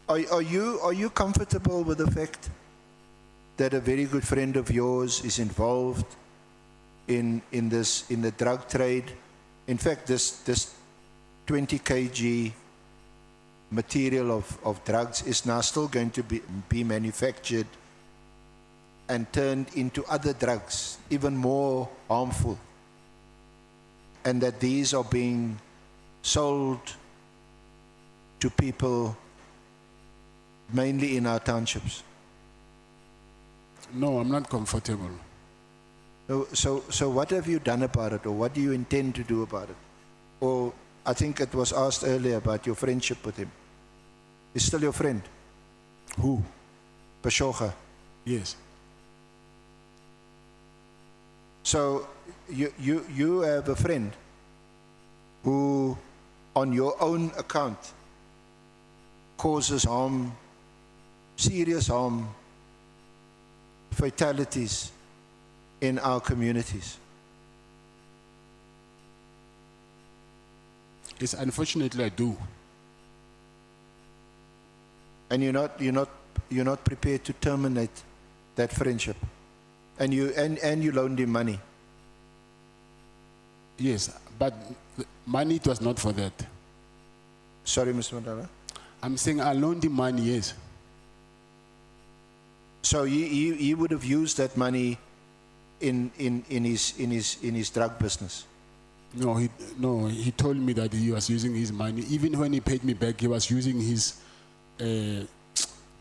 Are you comfortable with the fact that a very good friend of yours is involved in the drug trade? In fact, this 20 kg material of drugs is now still going to be manufactured and turned into other drugs, even more harmful, and that these are being sold to people mainly in our townships?
No, I'm not comfortable.
So what have you done about it, or what do you intend to do about it? Or I think it was asked earlier about your friendship with him. He's still your friend?
Who?
Mkhwanazi.
Yes.
So you have a friend who, on your own account, causes harm, serious harm, fatalities in our communities.
Yes, unfortunately I do.
And you're not prepared to terminate that friendship. And you loaned him money.
Yes, but money, it was not for that.
Sorry, Mr. Nhlanhla.
I'm saying I loaned him money, yes.
So he would have used that money in his drug business.
No, he told me that he was using his money. Even when he paid me back, he was using his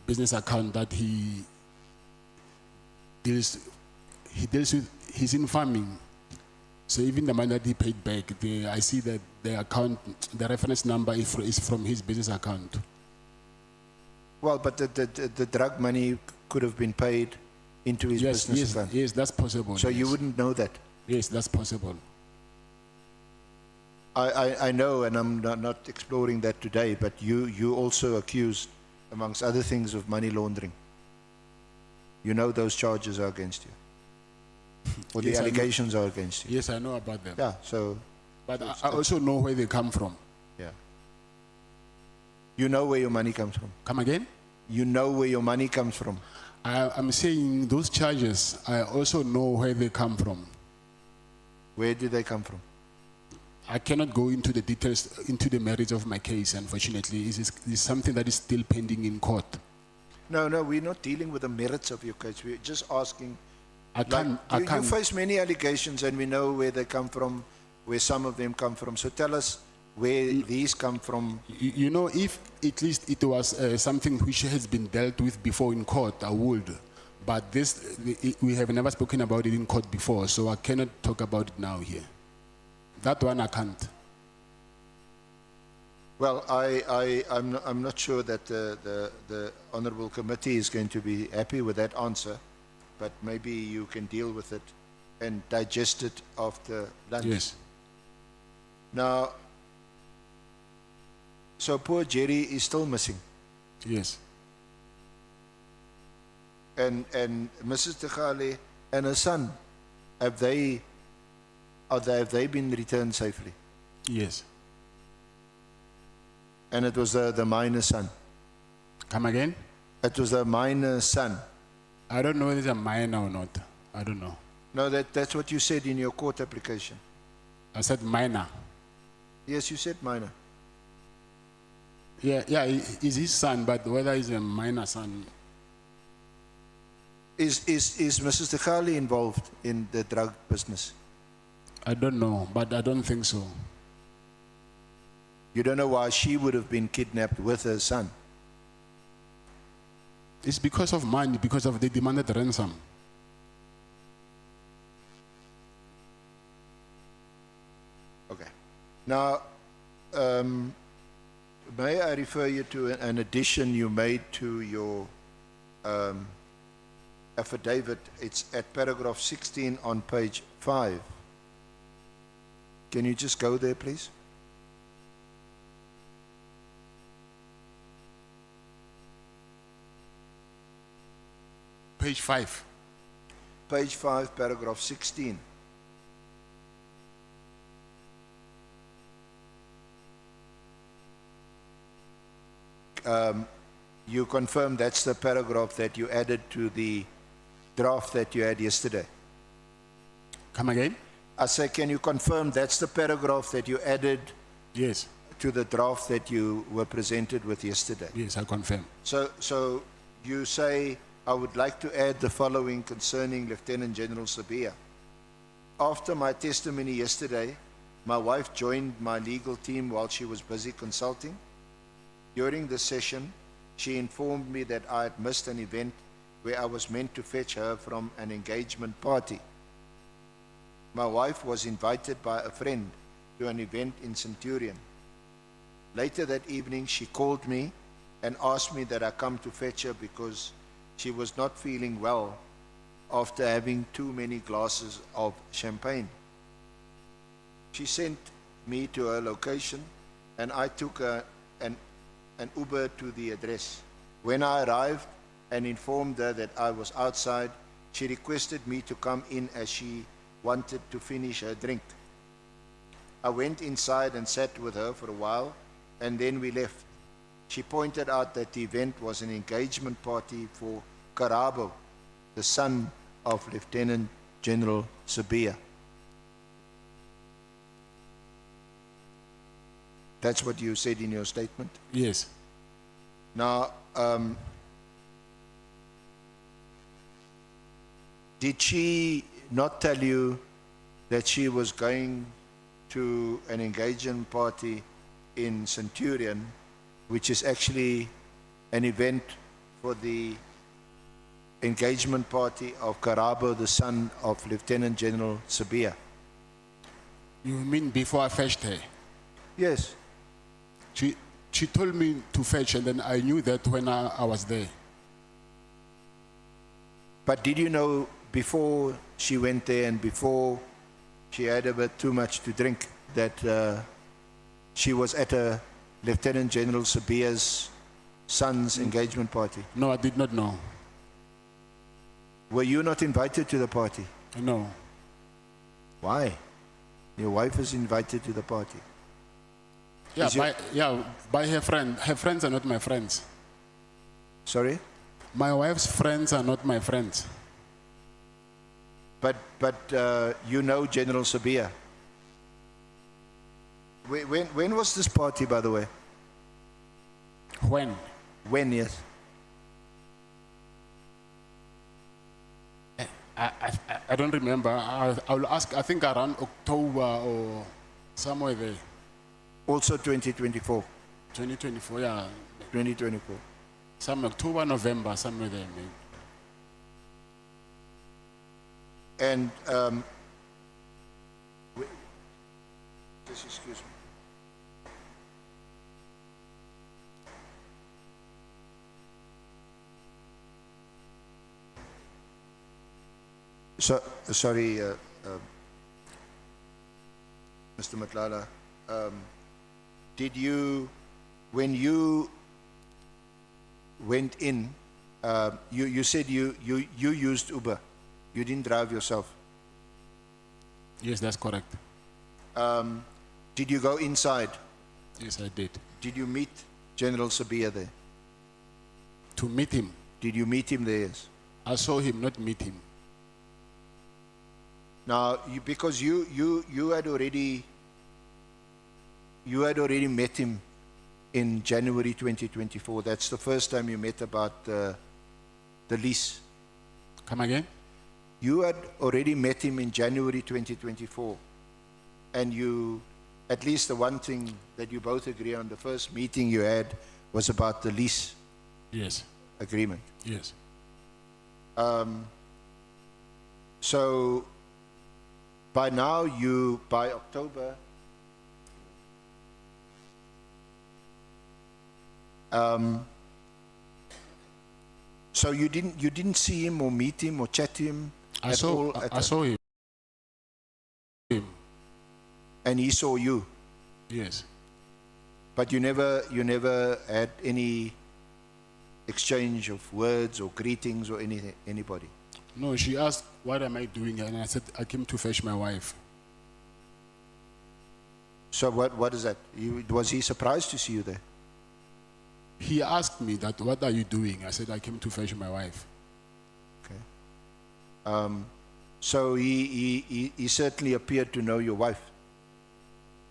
business account that he deals with. He's in farming. So even the money that he paid back, I see that the account, the reference number is from his business account.
Well, but the drug money could have been paid into his business account.
Yes, that's possible.
So
yes.
you wouldn't know that?
Yes, that's possible.
I know, and I'm not exploring that today, but you also accused, amongst other things, of money laundering. You know those charges are against you. Or
Yes,
the
I know.
allegations are against you.
Yes, I know about them.
Yeah, so...
But I also know where they come from.
Yeah. You know where your money comes from.
Come again?
You know where your money comes from.
I'm saying those charges, I also know where they come from.
Where do they come from?
I cannot go into the details, into the merits of my case, unfortunately. It's something that is still pending in court.
No, we're not dealing with the merits of your case. We're just asking.
I can't,
You face many allegations and we know where they come from, where some of them come from. So tell us where these come from.
You know, if at least it was something which has been dealt with before in court, I would. But this, we have never spoken about it in court before, so I cannot talk about it now here. That one I can't.
Well, I'm not sure that the Honourable Committee is going to be happy with that answer, but maybe you can deal with it and digest it after lunch.
Yes.
Now, so poor Jerry is still missing.
Yes.
And Mrs. Nhlanhla and her son, have they been returned safely?
Yes.
And it was the minor son.
Come again?
It was the minor son.
I don't know whether it's a minor or not. I don't know.
No, that's what you said in your court application.
I said minor.
Yes, you said minor.
Yeah, he's his son, but whether he's a minor son.
Is Mrs. Nhlanhla involved in the drug business?
I don't know, but I don't think so.
You don't know why she would have been kidnapped with her son?
It's because of money, because of the demanded ransom.
Okay. Now, may I refer you to an addition you made to your affidavit? It's at paragraph 16 on page 5. Can you just go there, please?
Page 5.
Page 5, paragraph 16. You confirm that's the paragraph that you added to the draft that you had yesterday?
Come again?
I say, can you confirm that's the paragraph that you added
Yes.
to the draft that you were presented with yesterday?
Yes, I confirm.
So you say, I would like to add the following concerning Lieutenant General Sabia. After my testimony yesterday, my wife joined my legal team while she was busy consulting. During the session, she informed me that I had missed an event where I was meant to fetch her from an engagement party. My wife was invited by a friend to an event in Centurion. Later that evening, she called me and asked me that I come to fetch her because she was not feeling well after having too many glasses of champagne. She sent me to her location and I took an Uber to the address. When I arrived and informed her that I was outside, she requested me to come in as she wanted to finish her drink. I went inside and sat with her for a while and then we left. She pointed out that the event was an engagement party for Karabo, the son of Lieutenant General Sabia. That's what you said in your statement?
Yes.
Now, did she not tell you that she was going to an engagement party in Centurion, which is actually an event for the engagement party of Karabo, the son of Lieutenant General Sabia?
You mean before I fetched her?
Yes.
She told me to fetch, and then I knew that when I was there.
But did you know before she went there and before she had a bit too much to drink that she was at a Lieutenant General Sabia's son's engagement party?
No, I did not know.
Were you not invited to the party?
No.
Why? Your wife is invited to the party.
Yeah, by her friend. Her friends are not my friends.
Sorry?
My wife's friends are not my friends.
But you know General Sabia? When was this party, by the way?
When?
When, yes?
I don't remember. I will ask, I think around October or somewhere there.
Also 2024?
2024, yeah.
2024.
Some October, November, somewhere there, maybe.
And, just excuse me. So, sorry, Mr. Nhlanhla, did you, when you went in, you said you used Uber. You didn't drive yourself.
Yes, that's correct.
Did you go inside?
Yes, I did.
Did you meet General Sabia there?
To meet him.
Did you meet him there? Yes.
I saw him, not meet him.
Now, because you had already met him in January 2024. That's the first time you met about the lease.
Come again?
You had already met him in January 2024, and you, at least the one thing that you both agree on, the first meeting you had was about the lease.
Yes.
Agreement.
Yes.
So by now by October, so you didn't see him or meet him or chat to him
I
at all?
saw him.
And he saw you,
Yes.
but you never had any exchange of words or greetings or anything, anybody?
No, she asked, what am I doing? And I said, I came to fetch my wife.
So what is that? Was he surprised to see you there?
He asked me that, what are you doing? I said, I came to fetch my wife.
Okay. So he certainly appeared to know your wife.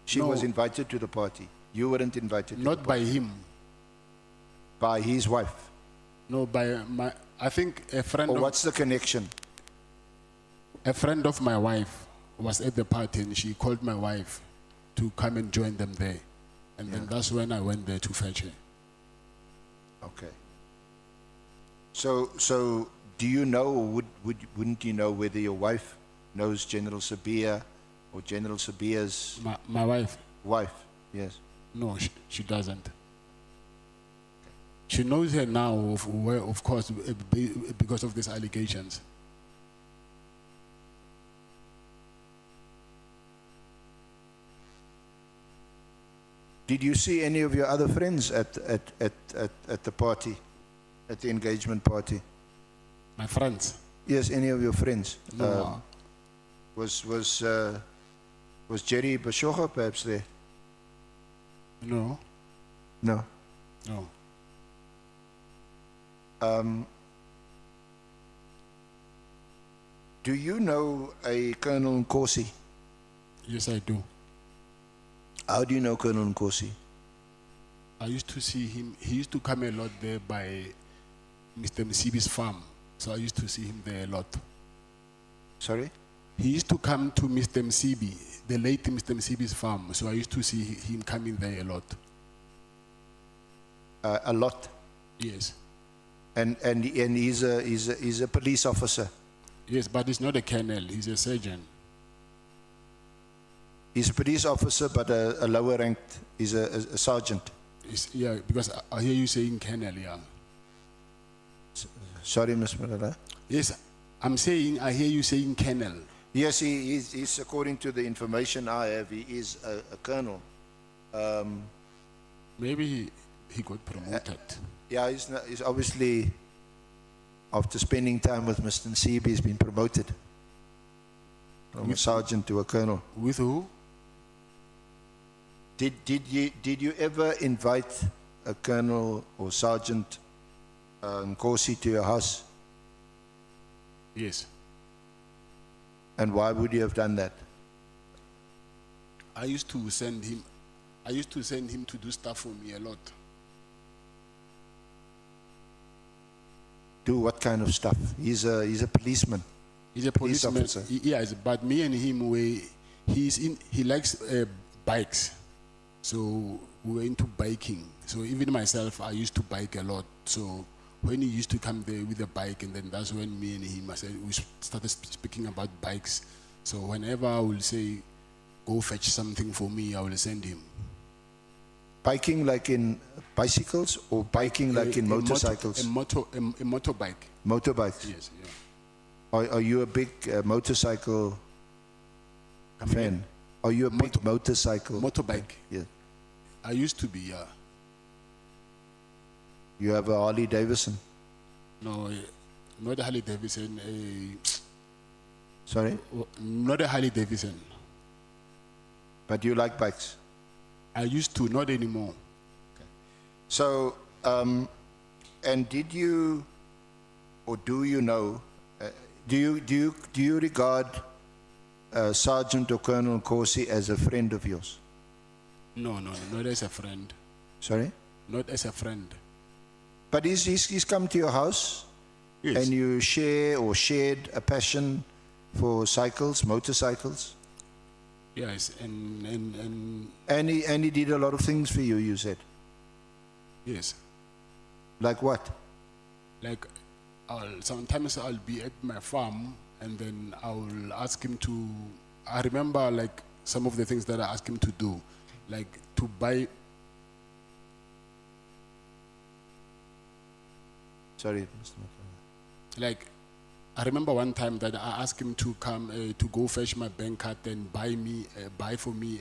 She
No.
was invited to the party. You weren't invited to
Not
the
by
party.
him.
By his wife.
No, by my, I think a friend
Or
of,
what's the connection?
a friend of my wife was at the party and she called my wife to come and join them there. And then that's when I went there to fetch her.
Okay. So do you know, or wouldn't you know whether your wife knows General Sabia or General Sabia's
My wife?
wife? Yes.
No, she doesn't. She knows her now, of course, because of these allegations.
Did you see any of your other friends at the party, at the engagement party?
My friends?
Yes, any of your friends?
No.
Was Jerry Bashoga perhaps there?
No.
No.
No.
Do you know a Colonel Nkosi?
Yes, I do.
How do you know Colonel Nkosi?
I used to see him. He used to come a lot there by Mr. Msibi's farm. So I used to see him there a lot.
Sorry?
He used to come to Mr. Msibi, the late Mr. Msibi's farm. So I used to see him coming there a lot.
A lot?
Yes.
And he's a police officer?
Yes, but he's not a colonel. He's a sergeant.
He's a police officer, but a lower ranked, he's a sergeant.
Yeah, because I hear you saying colonel, yeah.
Sorry, Ms. Malala?
Yes, I'm saying, I hear you saying colonel.
Yes, he's according to the information I have, he is a colonel.
Maybe he got promoted.
Yeah, he's obviously, after spending time with Mr. Nsibi, he's been promoted from a sergeant to a colonel.
With who?
Did you ever invite a colonel or sergeant Nkosi to your house?
Yes.
And why would you have done that?
I used to send him, I used to send him to do stuff for me a lot.
Do what kind of stuff? He's a policeman.
He's a
Police
policeman.
officer.
Yes, but me and him, he likes bikes. So we were into biking. So even myself, I used to bike a lot. So when he used to come there with a bike, and then that's when me and him, we started speaking about bikes. So whenever I will say, go fetch something for me, I will send him.
Biking like in bicycles or biking like in motorcycles?
A motorbike.
Motorbikes.
Yes, yeah.
Are you a big motorcycle fan? Are you a big motorcycle?
Motorbike.
Yeah.
I used to be, yeah.
You have a Harley Davidson?
No, not a Harley Davidson.
Sorry?
Not a Harley Davidson.
But you like bikes?
I used to, not anymore.
So, and did you, or do you know, do you regard Sergeant or Colonel Nkosi as a friend of yours?
No, not as a friend.
Sorry?
Not as a friend.
But he's come to your house,
Yes.
and you share or shared a passion for cycles, motorcycles,
Yes,
and he did a lot of things for you. You said,
yes.
like what?
Like, sometimes I'll be at my farm, and then I'll ask him to. I remember like some of the things that I asked him to do, like to buy.
Sorry, Mr. Mkhwanazi.
Like, I remember one time that I asked him to come to go fetch my bank card and buy for me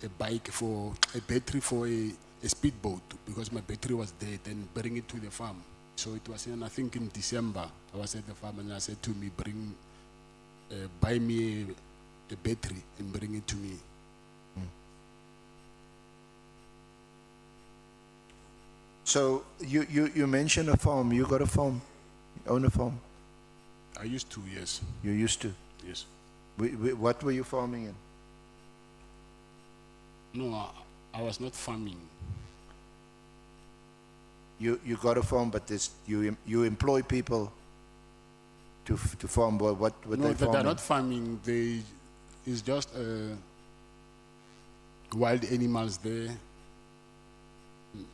a bike for a battery for a speedboat, because my battery was dead, and bring it to the farm. So it was I think in December. I was at the farm, and I said to me, buy me a battery and bring it to me.
So you mentioned a farm. You got a farm. You own a farm.
I used to, yes.
You used to.
Yes.
What were you farming in?
No, I was not farming.
You got a farm, but you employ people to farm. What
No,
they farming?
they're not farming. It's just wild animals there,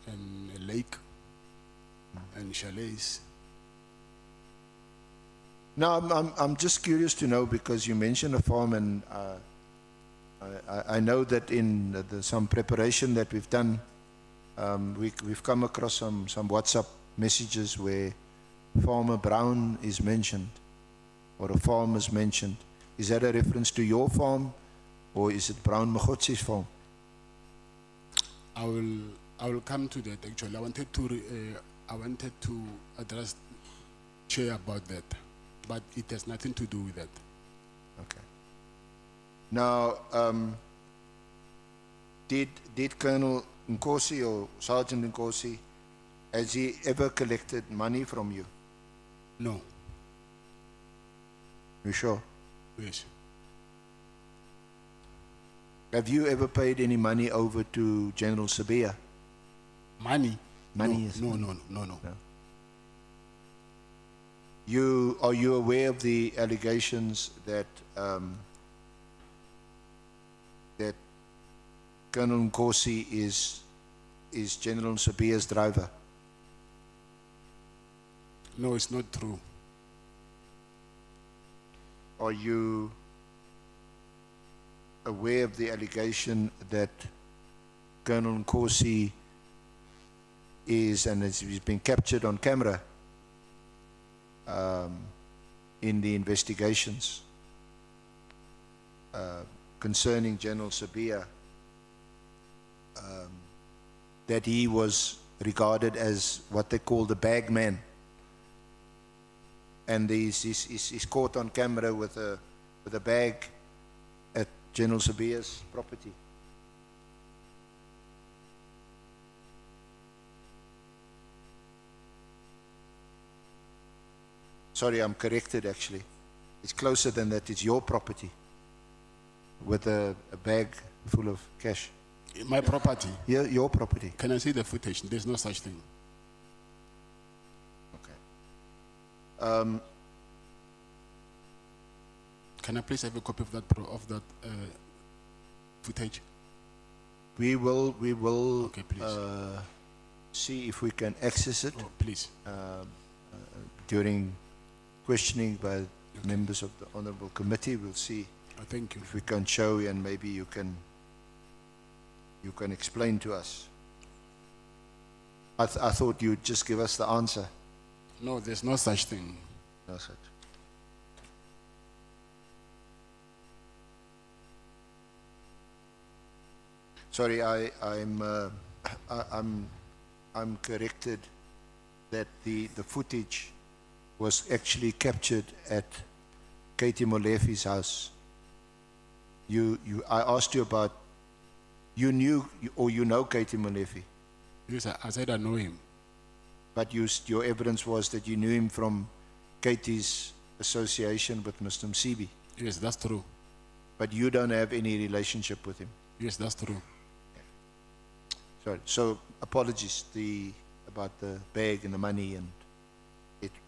and a lake, and chalets.
No, I'm just curious to know, because you mentioned a farm, and I know that in some preparation that we've done, we've come across some WhatsApp messages where Farmer Brown is mentioned, or a farm is mentioned. Is that a reference to your farm, or is it Brown Mkhotsi's farm?
I will come to that. Actually, I wanted to address Chair about that, but it has nothing to do with that.
Okay. Now, did Colonel Nkosi or Sergeant Nkosi, has he ever collected money from you?
No.
You sure?
Yes.
Have you ever paid any money over to General Sabia?
Money?
Money,
No,
yes.
no.
Are you aware of the allegations that that Colonel Nkosi is General Sabia's driver?
No, it's not true.
Are you aware of the allegation that Colonel Nkosi is, and he's been captured on camera in the investigations concerning General Sabia, that he was regarded as what they call the bag man, and he's caught on camera with a bag at General Sabia's property? Sorry, I'm corrected actually. It's closer than that. It's your property with a bag full of cash.
My property,
Your property.
can I see the footage? There's no such thing.
Okay.
Can I please have a copy of that, footage?
We will
Okay, please.
see if we can access it
Oh, please.
during questioning by members of the Honorable Committee. We'll see
Thank you.
if we can show you, and maybe you can explain to us. I thought you'd just give us the answer.
No, there's no such thing.
No such. Sorry, I'm corrected that the footage was actually captured at Katie Molefi's house. I asked you about, you knew or you know Katie Molefi,
Yes, I said I know him.
but your evidence was that you knew him from Katie's association with Mr. Msibi,
Yes, that's true.
but you don't have any relationship with him.
Yes, that's true.
Sorry. So apologies about the bag and the money, and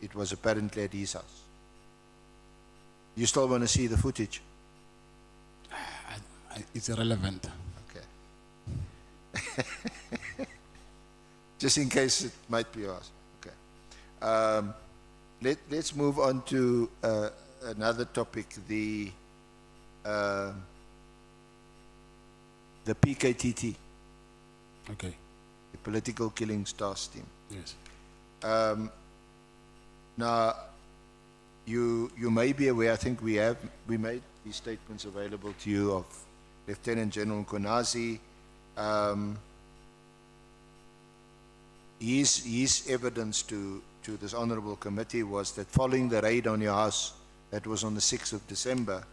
it was apparently at his house. You still want to see the footage?
It's irrelevant.
Okay. Just in case it might be yours. Okay. Let's move on to another topic, the PKTT,
Okay.
the Political Killings Task Team.
Yes.
Now, you may be aware, I think we made these statements available to you of Lieutenant General Mkhwanazi. His evidence to this honorable committee was that following the raid on your house, that was on the 6th of December,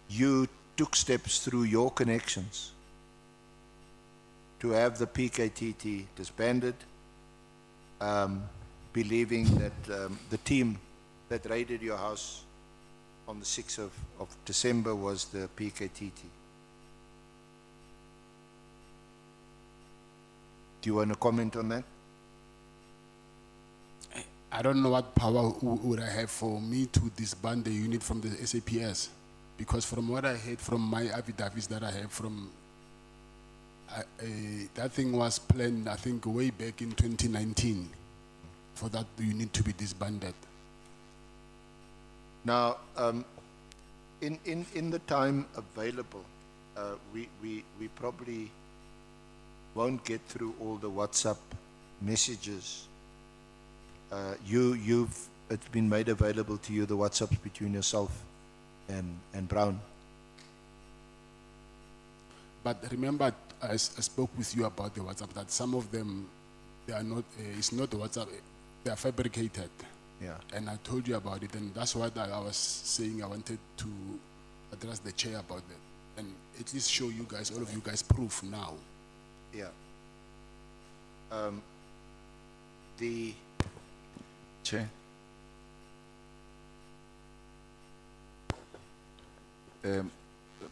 you took steps through your connections to have the PKTT disbanded, believing that the team that raided your house on the 6th of December was the PKTT. Do you want to comment on that?
I don't know what power would I have for me to disband the unit from the SAPS, because from what I heard from my affidavits that I have from, that thing was planned, I think, way back in 2019 for that unit to be disbanded.
Now, in the time available, we probably won't get through all the WhatsApp messages. It's been made available to you, the WhatsApps between yourself and Brown.
But remember, I spoke with you about the WhatsApp, that some of them, they are not, it's not the WhatsApp, they are fabricated.
Yeah.
And I told you about it, and that's what I was saying. I wanted to address the chair about that, and at least show you guys, all of you guys, proof now.
Yeah. The
Chair.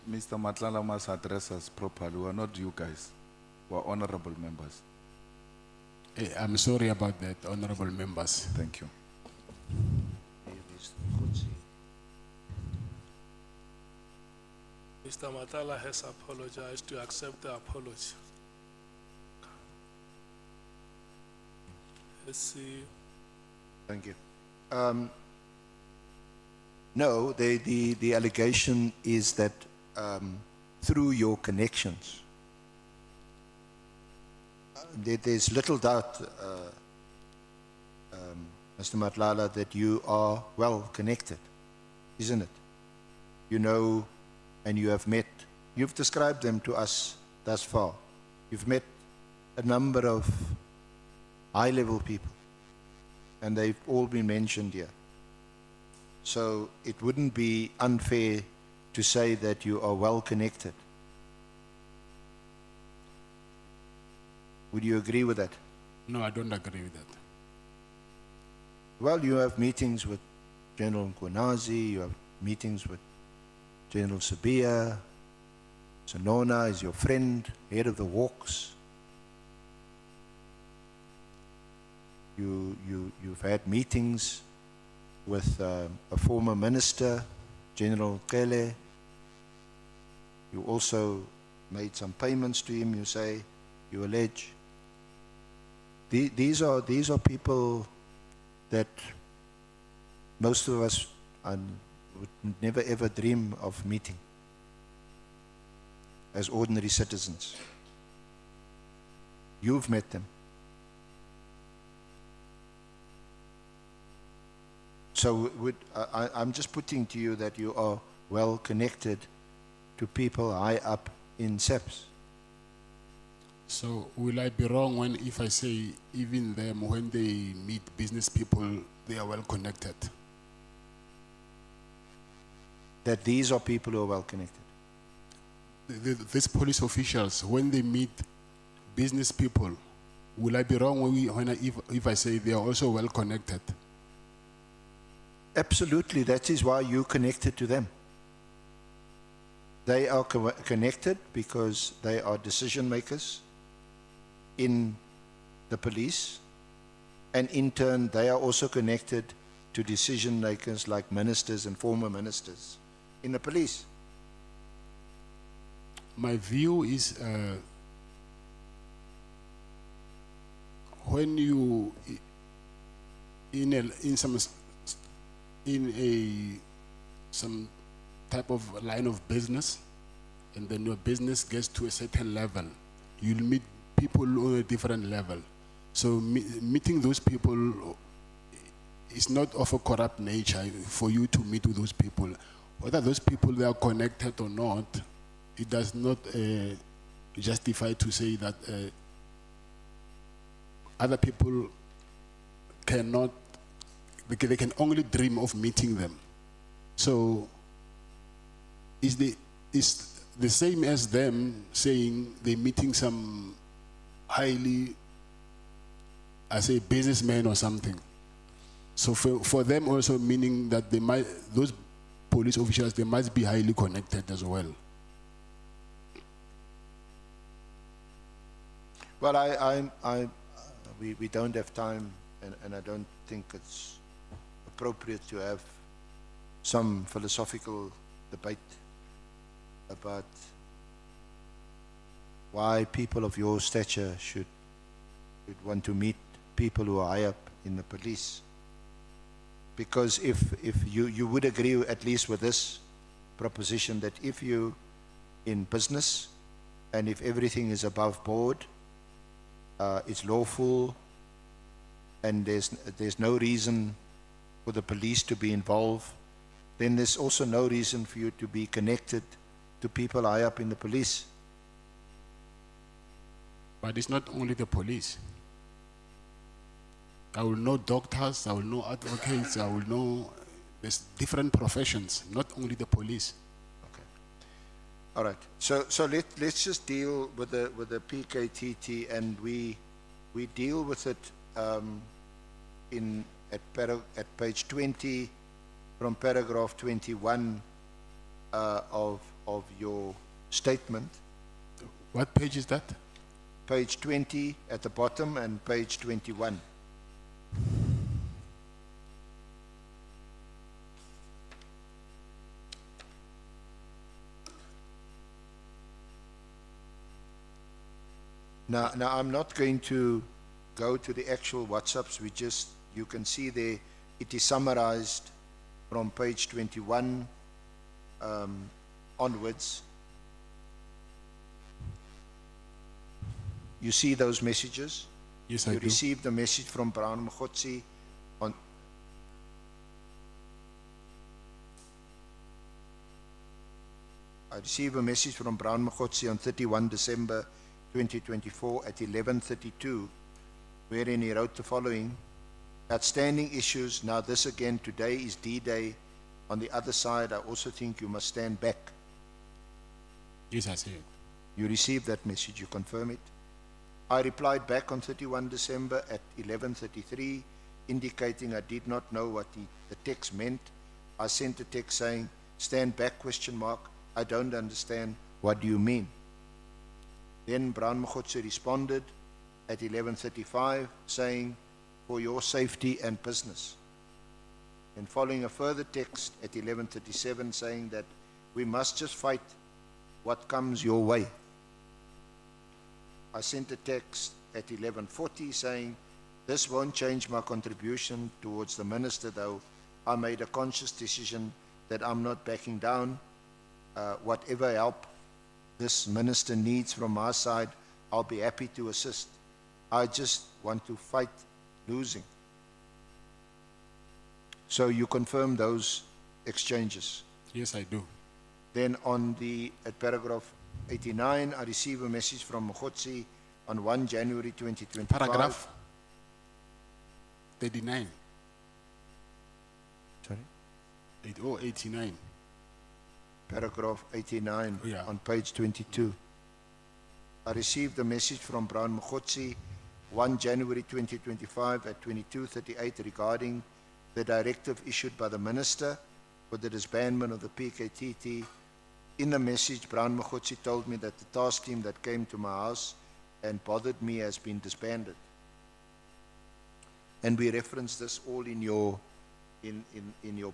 Mr. Nhlanhla must address us properly. We are not you guys. We are honorable members.
I'm sorry about that, honorable members.
Thank you.
Mr. Matala has apologized to accept the apology. Let's see.
Thank you. No, the allegation is that through your connections, there's little doubt, Mr. Nhlanhla, that you are well connected, isn't it? You know, and you have met, you've described them to us thus far. You've met a number of high-level people, and they've all been mentioned here. So it wouldn't be unfair to say that you are well connected. Would you agree with that?
No, I don't agree with that.
Well, you have meetings with General Mkhwanazi, you have meetings with General Sabia. Sonona is your friend, head of the Hawks. You've had meetings with a former minister, General Cele. You also made some payments to him, you say, you allege. These are people that most of us would never ever dream of meeting as ordinary citizens. You've met them. So I'm just putting to you that you are well connected to people high up in SEPS.
So will I be wrong if I say even them, when they meet business people, they are well connected?
That these are people who are well connected.
These police officials, when they meet business people, will I be wrong if I say they are also well connected?
Absolutely, that is why you connected to them. They are connected because they are decision makers in the police, and in turn they are also connected to decision makers like ministers and former ministers in the police.
My view is when you in some type of line of business, and then your business gets to a certain level, you'll meet people on a different level. So meeting those people is not of a corrupt nature for you to meet with those people. Whether those people they are connected or not, it does not justify to say that other people cannot, they can only dream of meeting them. So it's the same as them saying they're meeting some highly, I say, businessman or something. So for them also meaning that they might, those police officials, they must be highly connected as well.
Well, we don't have time, and I don't think it's appropriate to have some philosophical debate about why people of your stature should want to meet people who are high up in the police. Because if you would agree at least with this proposition that if you in business and if everything is above board, it's lawful, and there's no reason for the police to be involved, then there's also no reason for you to be connected to people high up in the police.
But it's not only the police. I will know doctors, I will know advocates, I will know, there's different professions, not only the police.
Okay. All right. So let's just deal with the PKTT, and we deal with it at page 20 from paragraph 21 of your statement.
What page is that?
Page 20 at the bottom and page 21. Now I'm not going to go to the actual WhatsApps. You can see there, it is summarized from page 21 onwards. You see those messages?
Yes, I do.
You received a message from Brown Mkhwanazi on. I received a message from Brown Mkhwanazi on 31 December 2024 at 11:32, wherein he wrote the following: outstanding issues. Now this again, today is D-Day. On the other side, I also think you must stand back.
Yes, I see it.
You received that message, you confirm it? I replied back on 31 December at 11:33, indicating I did not know what the text meant. I sent a text saying, stand back, question mark, I don't understand. What do you mean? Then Brown Mkhwanazi responded at 11:35 saying, for your safety and business. And following a further text at 11:37 saying that we must just fight what comes your way. I sent a text at 11:40 saying, this won't change my contribution towards the minister, though I made a conscious decision that I'm not backing down. Whatever help this minister needs from my side, I'll be happy to assist. I just want to fight losing. So you confirm those exchanges.
Yes, I do.
Then at paragraph 89, I receive a message from Mkhwanazi on 1 January 2025.
Paragraph 39.
Sorry?
89.
Paragraph 89
Yeah.
on page 22. I received a message from Brown Mkhwanazi 1 January 2025 at 22:38 regarding the directive issued by the minister for the disbandment of the PKTT. In the message, Brown Mkhwanazi told me that the task team that came to my house and bothered me has been disbanded. And we reference this all in your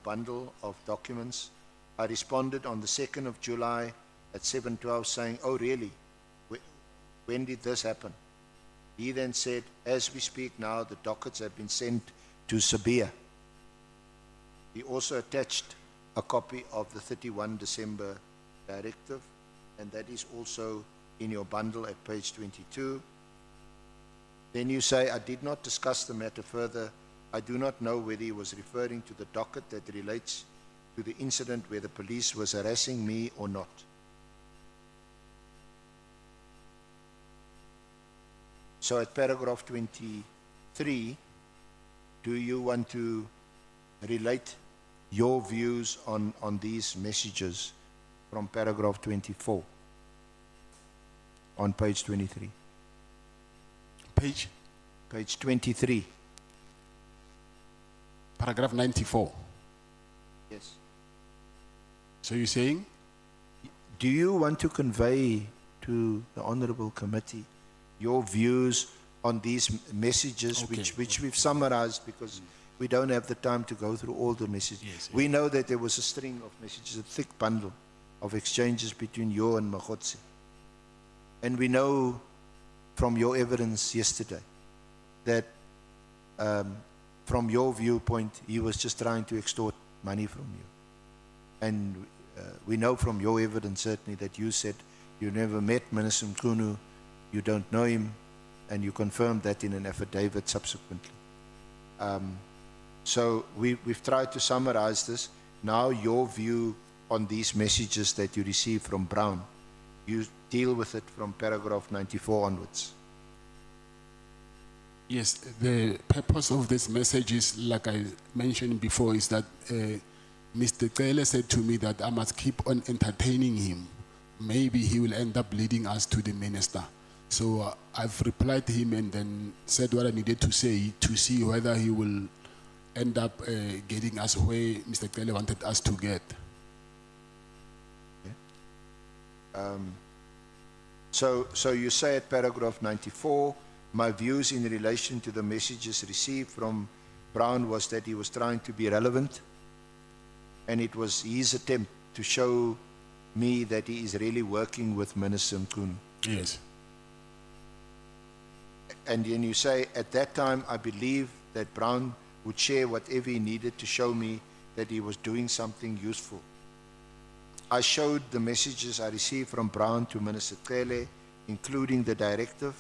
bundle of documents. I responded on the 2nd of July at 7:12 saying, oh really? When did this happen? He then said, as we speak now, the dockets have been sent to Sabia. He also attached a copy of the 31 December directive, and that is also in your bundle at page 22. Then you say, I did not discuss the matter further. I do not know whether he was referring to the docket that relates to the incident where the police was harassing me or not. So at paragraph 23, do you want to relate your views on these messages from paragraph 24 on page 23?
Page?
Page 23.
Paragraph 94.
Yes.
So you're saying?
Do you want to convey to the Honorable Committee your views on these messages,
Okay,
which we've summarized because we don't have the time to go through all the messages.
Yes,
We know that there was a string of messages, a thick bundle of exchanges between you and Mkhwanazi. And we know from your evidence yesterday that from your viewpoint, he was just trying to extort money from you. And we know from your evidence certainly that you said you never met Minister Mkhunu, you don't know him, and you confirmed that in an affidavit subsequently. So we've tried to summarize this. Now your view on these messages that you received from Brown, you deal with it from paragraph 94 onwards.
Yes, the purpose of this message is, like I mentioned before, is that Mr. Cele said to me that I must keep on entertaining him. Maybe he will end up leading us to the minister. So I've replied to him and then said what I needed to say to see whether he will end up getting us where Mr. Cele wanted us to get.
So you say at paragraph 94, my views in relation to the messages received from Brown was that he was trying to be relevant, and it was his attempt to show me that he is really working with Minister Mkhunu.
Yes.
And then you say, at that time, I believe that Brown would share whatever he needed to show me that he was doing something useful. I showed the messages I received from Brown to Minister Cele, including the directive.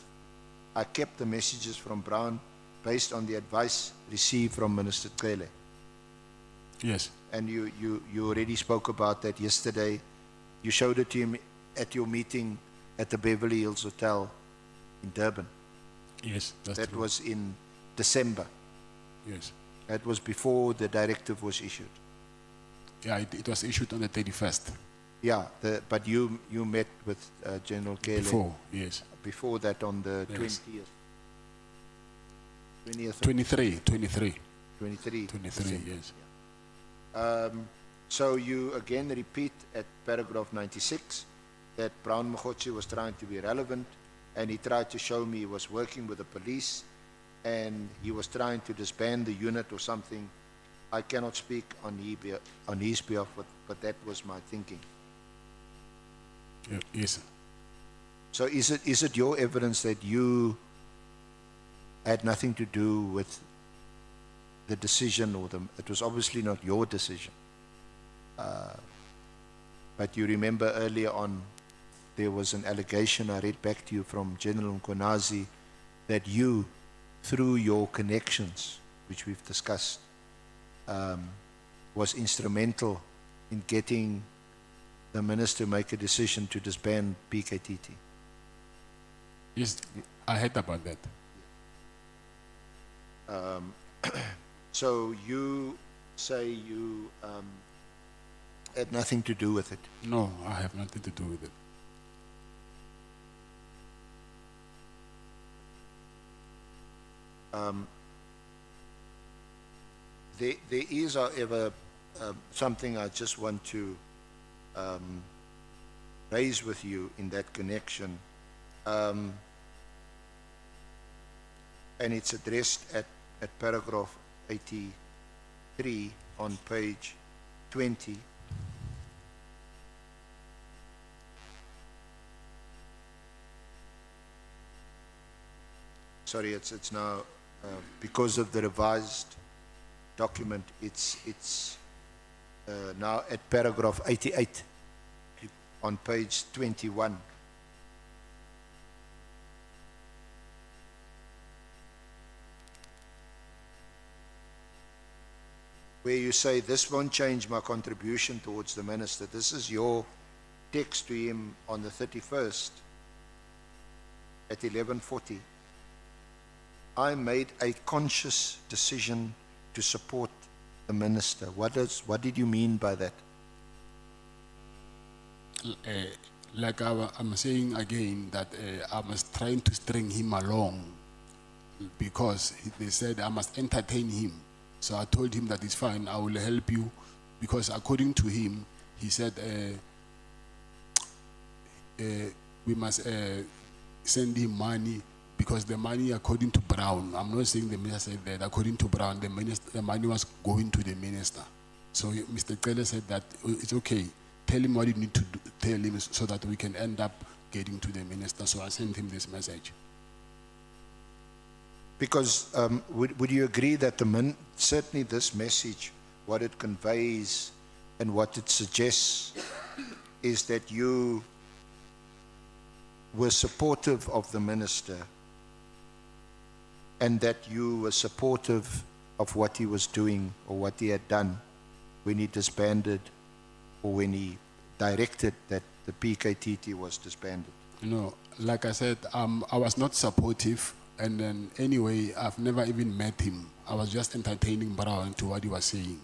I kept the messages from Brown based on the advice received from Minister Cele.
Yes.
And you already spoke about that yesterday. You showed it to him at your meeting at the Beverly Hills Hotel in Durban.
Yes, that's
That
true.
was in December.
Yes.
That was before the directive was issued.
Yeah, it was issued on the 31st.
Yeah, but you met with General Cele
Before, yes.
before that on the
Yes.
20th.
23.
23.
23, yes.
So you again repeat at paragraph 96 that Brown Mkhwanazi was trying to be relevant and he tried to show me he was working with the police and he was trying to disband the unit or something. I cannot speak on his behalf, but that was my thinking.
Yes, sir.
So is it your evidence that you had nothing to do with the decision it was obviously not your decision. But you remember earlier on there was an allegation I read back to you from General Mkhwanazi that you, through your connections, which we've discussed, was instrumental in getting the minister to make a decision to disband PKTT.
Yes, I heard about that.
So you say you had nothing to do with it.
No, I have nothing to do with it.
There is, however, something I just want to raise with you in that connection. And it's addressed at paragraph 83 on page 20. Sorry, it's now, because of the revised document, it's now at paragraph 88 on page 21. Where you say, this won't change my contribution towards the minister. This is your text to him on the 31st at 11:40. I made a conscious decision to support the minister. What did you mean by that?
Like I'm saying again that I was trying to string him along because they said I must entertain him. So I told him that it's fine, I will help you, because according to him, he said we must send him money, because the money, according to Brown, I'm not saying the minister said that, according to Brown, the money was going to the minister. So Mr. Cele said that it's okay, tell him what you need to do, tell him so that we can end up getting to the minister. So I sent him this message.
Because would you agree that certainly this message, what it conveys and what it suggests is that you were supportive of the minister and that you were supportive of what he was doing or what he had done when he disbanded or when he directed that the PKTT was disbanded?
You know, like I said, I was not supportive. And then anyway, I've never even met him. I was just entertaining Brown to what he was saying.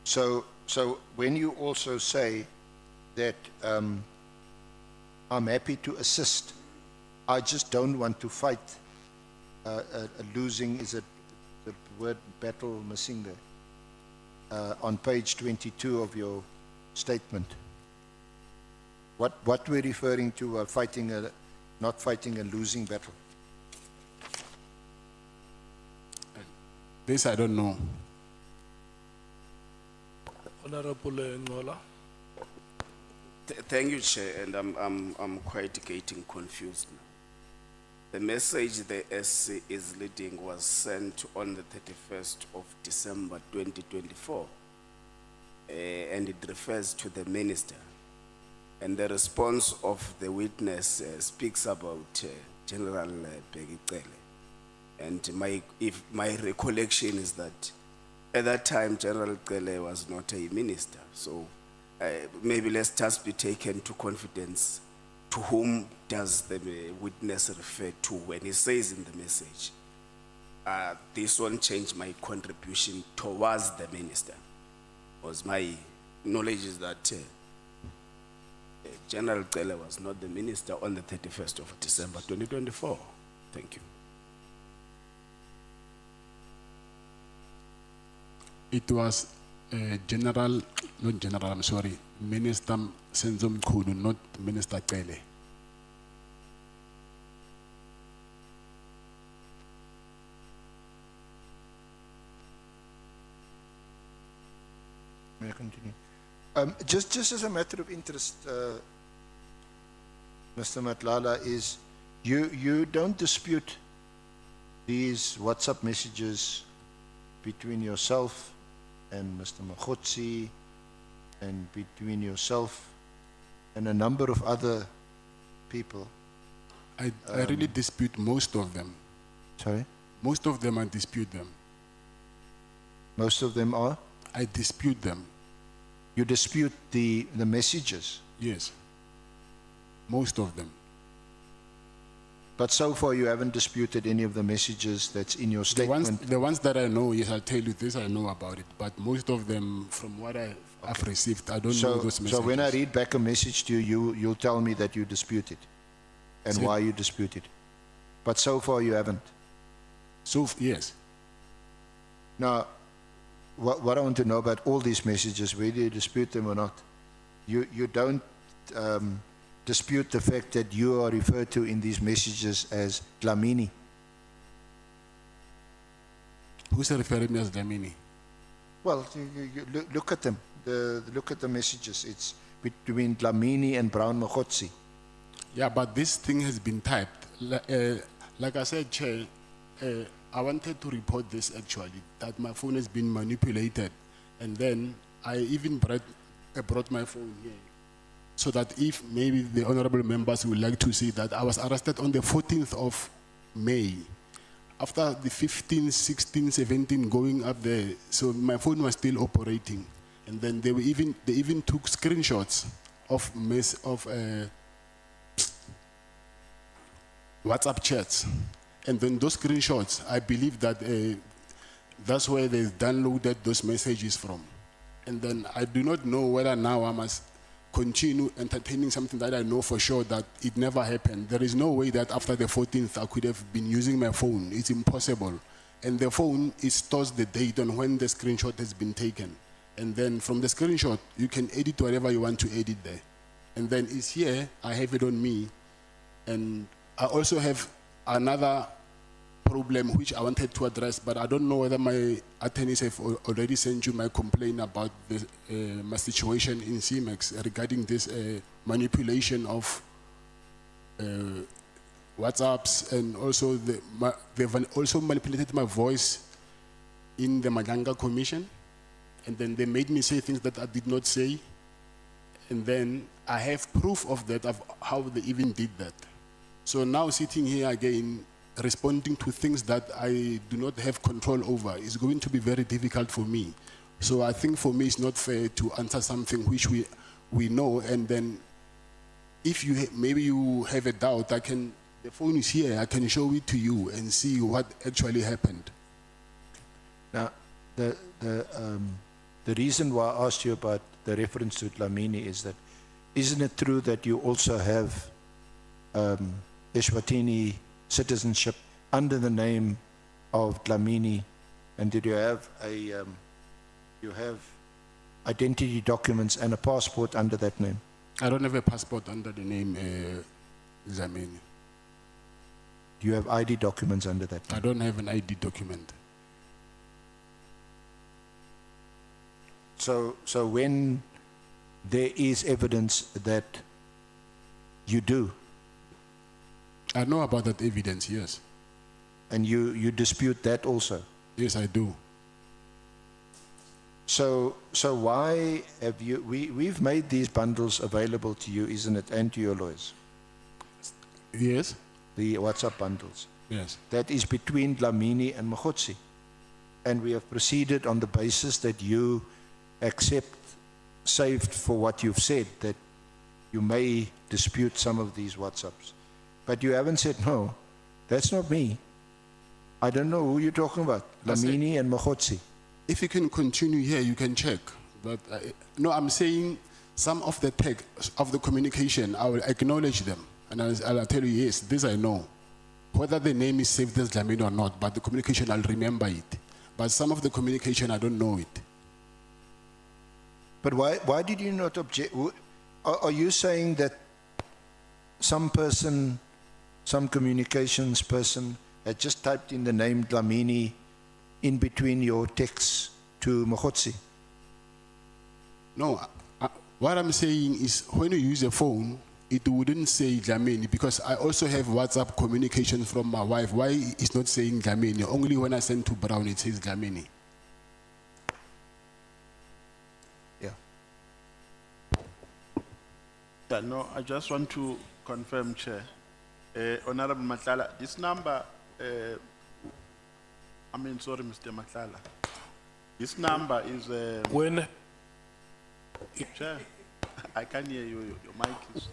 So when you also say that I'm happy to assist, I just don't want to fight a losing, is it the word battle missing there? On page 22 of your statement. What we're referring to not fighting a losing battle?
This I don't know.
Honorable Nhlanhla.
Thank you, Chair, and I'm quite getting confused now. The message the SC is leading was sent on the 31st of December 2024, and it refers to the minister. And the response of the witness speaks about General Cele. And my recollection is that at that time, General Cele was not a minister. So maybe let's just be taken to confidence. To whom does the witness refer to when he says in the message, this won't change my contribution towards the minister? Because my knowledge is that General Cele was not the minister on the 31st of December 2024. Thank you.
It was Minister Senzo Mkhulu, not Minister Cele.
May I continue? Just as a matter of interest, Mr. Nhlanhla, is you don't dispute these WhatsApp messages between yourself and Mr. Mkhwanazi and between yourself and a number of other people.
I really dispute most of them.
Sorry?
Most of them, I dispute them.
Most of them are?
I dispute them.
You dispute the messages,
Yes. Most of them.
but so far you haven't disputed any of the messages that's in your statement.
The ones that I know, yes, I'll tell you this, I know about it. But most of them, from what I've received, I don't know those messages.
So when I read back a message to you, you'll tell me that you dispute it and
So-
why you dispute it. But so far you haven't.
So, yes.
Now, what I want to know about all these messages, whether you dispute them or not, you don't dispute the fact that you are referred to in these messages as Dlamini.
Who's referring me as Dlamini?
Well, look at them. Look at the messages. It's between Dlamini and Brown Mkhwanazi.
Yeah, but this thing has been typed. Like I said, Chair, I wanted to report this actually, that my phone has been manipulated. And then I even brought my phone here, so that if maybe the honorable members would like to see that I was arrested on the 14th of May. After the 15, 16, 17 going up there, so my phone was still operating. And then they even took screenshots of WhatsApp chats. And then those screenshots, I believe that that's where they downloaded those messages from. And then I do not know whether now I must continue entertaining something that I know for sure that it never happened. There is no way that after the 14th I could have been using my phone. It's impossible. And the phone, it stores the date on when the screenshot has been taken. And then from the screenshot, you can edit whatever you want to edit there. And then it's here, I have it on me. And I also have another problem which I wanted to address, but I don't know whether my attorneys have already sent you my complaint about my situation in CMEX regarding this manipulation of WhatsApps, and also they've also manipulated my voice in the Nhlanhla Commission, and then they made me say things that I did not say, and then I have proof of that, of how they even did that. So now sitting here again, responding to things that I do not have control over is going to be very difficult for me. So I think for me it's not fair to answer something which we know, and then if you maybe you have a doubt, the phone is here, I can show it to you and see what actually happened.
Now, the reason why I asked you about the reference to Dlamini is that, isn't it true that you also have Eswatini citizenship under the name of Dlamini, and did you have identity documents and a passport under that name?
I don't have a passport under the name Dlamini.
Do you have ID documents under that name?
I don't have an ID document.
So when there is evidence that you do,
I know about that evidence, yes.
and you dispute that also.
Yes, I do.
So why have you, we've made these bundles available to you, isn't it, and to your lawyers?
Yes.
The WhatsApp bundles.
Yes.
That is between Dlamini and Mkhwanazi. And we have proceeded on the basis that you accept, saved for what you've said, that you may dispute some of these WhatsApps. But you haven't said, no, that's not me. I don't know who you're talking about, Dlamini and Mkhwanazi.
If you can continue here, you can check. But no, I'm saying some of the text of the communication, I will acknowledge them. And I'll tell you, yes, this I know. Whether the name is saved as Dlamini or not, but the communication, I'll remember it. But some of the communication, I don't know it.
But why did you not object? Are you saying that some person, some communications person had just typed in the name Dlamini in between your texts to Mkhwanazi?
No, what I'm saying is when you use a phone, it wouldn't say Dlamini because I also have WhatsApp communication from my wife. Why it's not saying Dlamini? Only when I send to Brown, it says Dlamini.
Yeah.
Yeah, no, I just want to confirm, Chair. Honorable Nhlanhla, this number, sorry, Mr. Nhlanhla. This number is,
When,
Chair, I can't hear you, your mic is.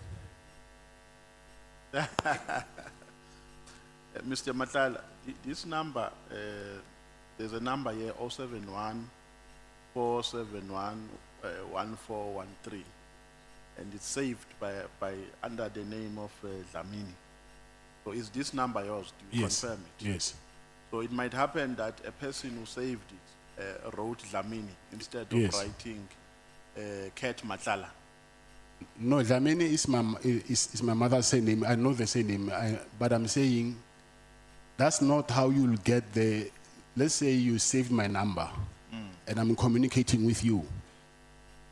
Mr. Nhlanhla, this number, there's a number here, 071 471 1413. And it's saved by under the name of Dlamini. So is this number yours? Do you confirm it?
Yes.
So it might happen that a person who saved it wrote Dlamini instead of
Yes.
writing Kat Nhlanhla.
No, Dlamini is my mother's surname. I know the surname, but I'm saying that's not how you'll get the. Let's say you saved my number, and I'm communicating with you.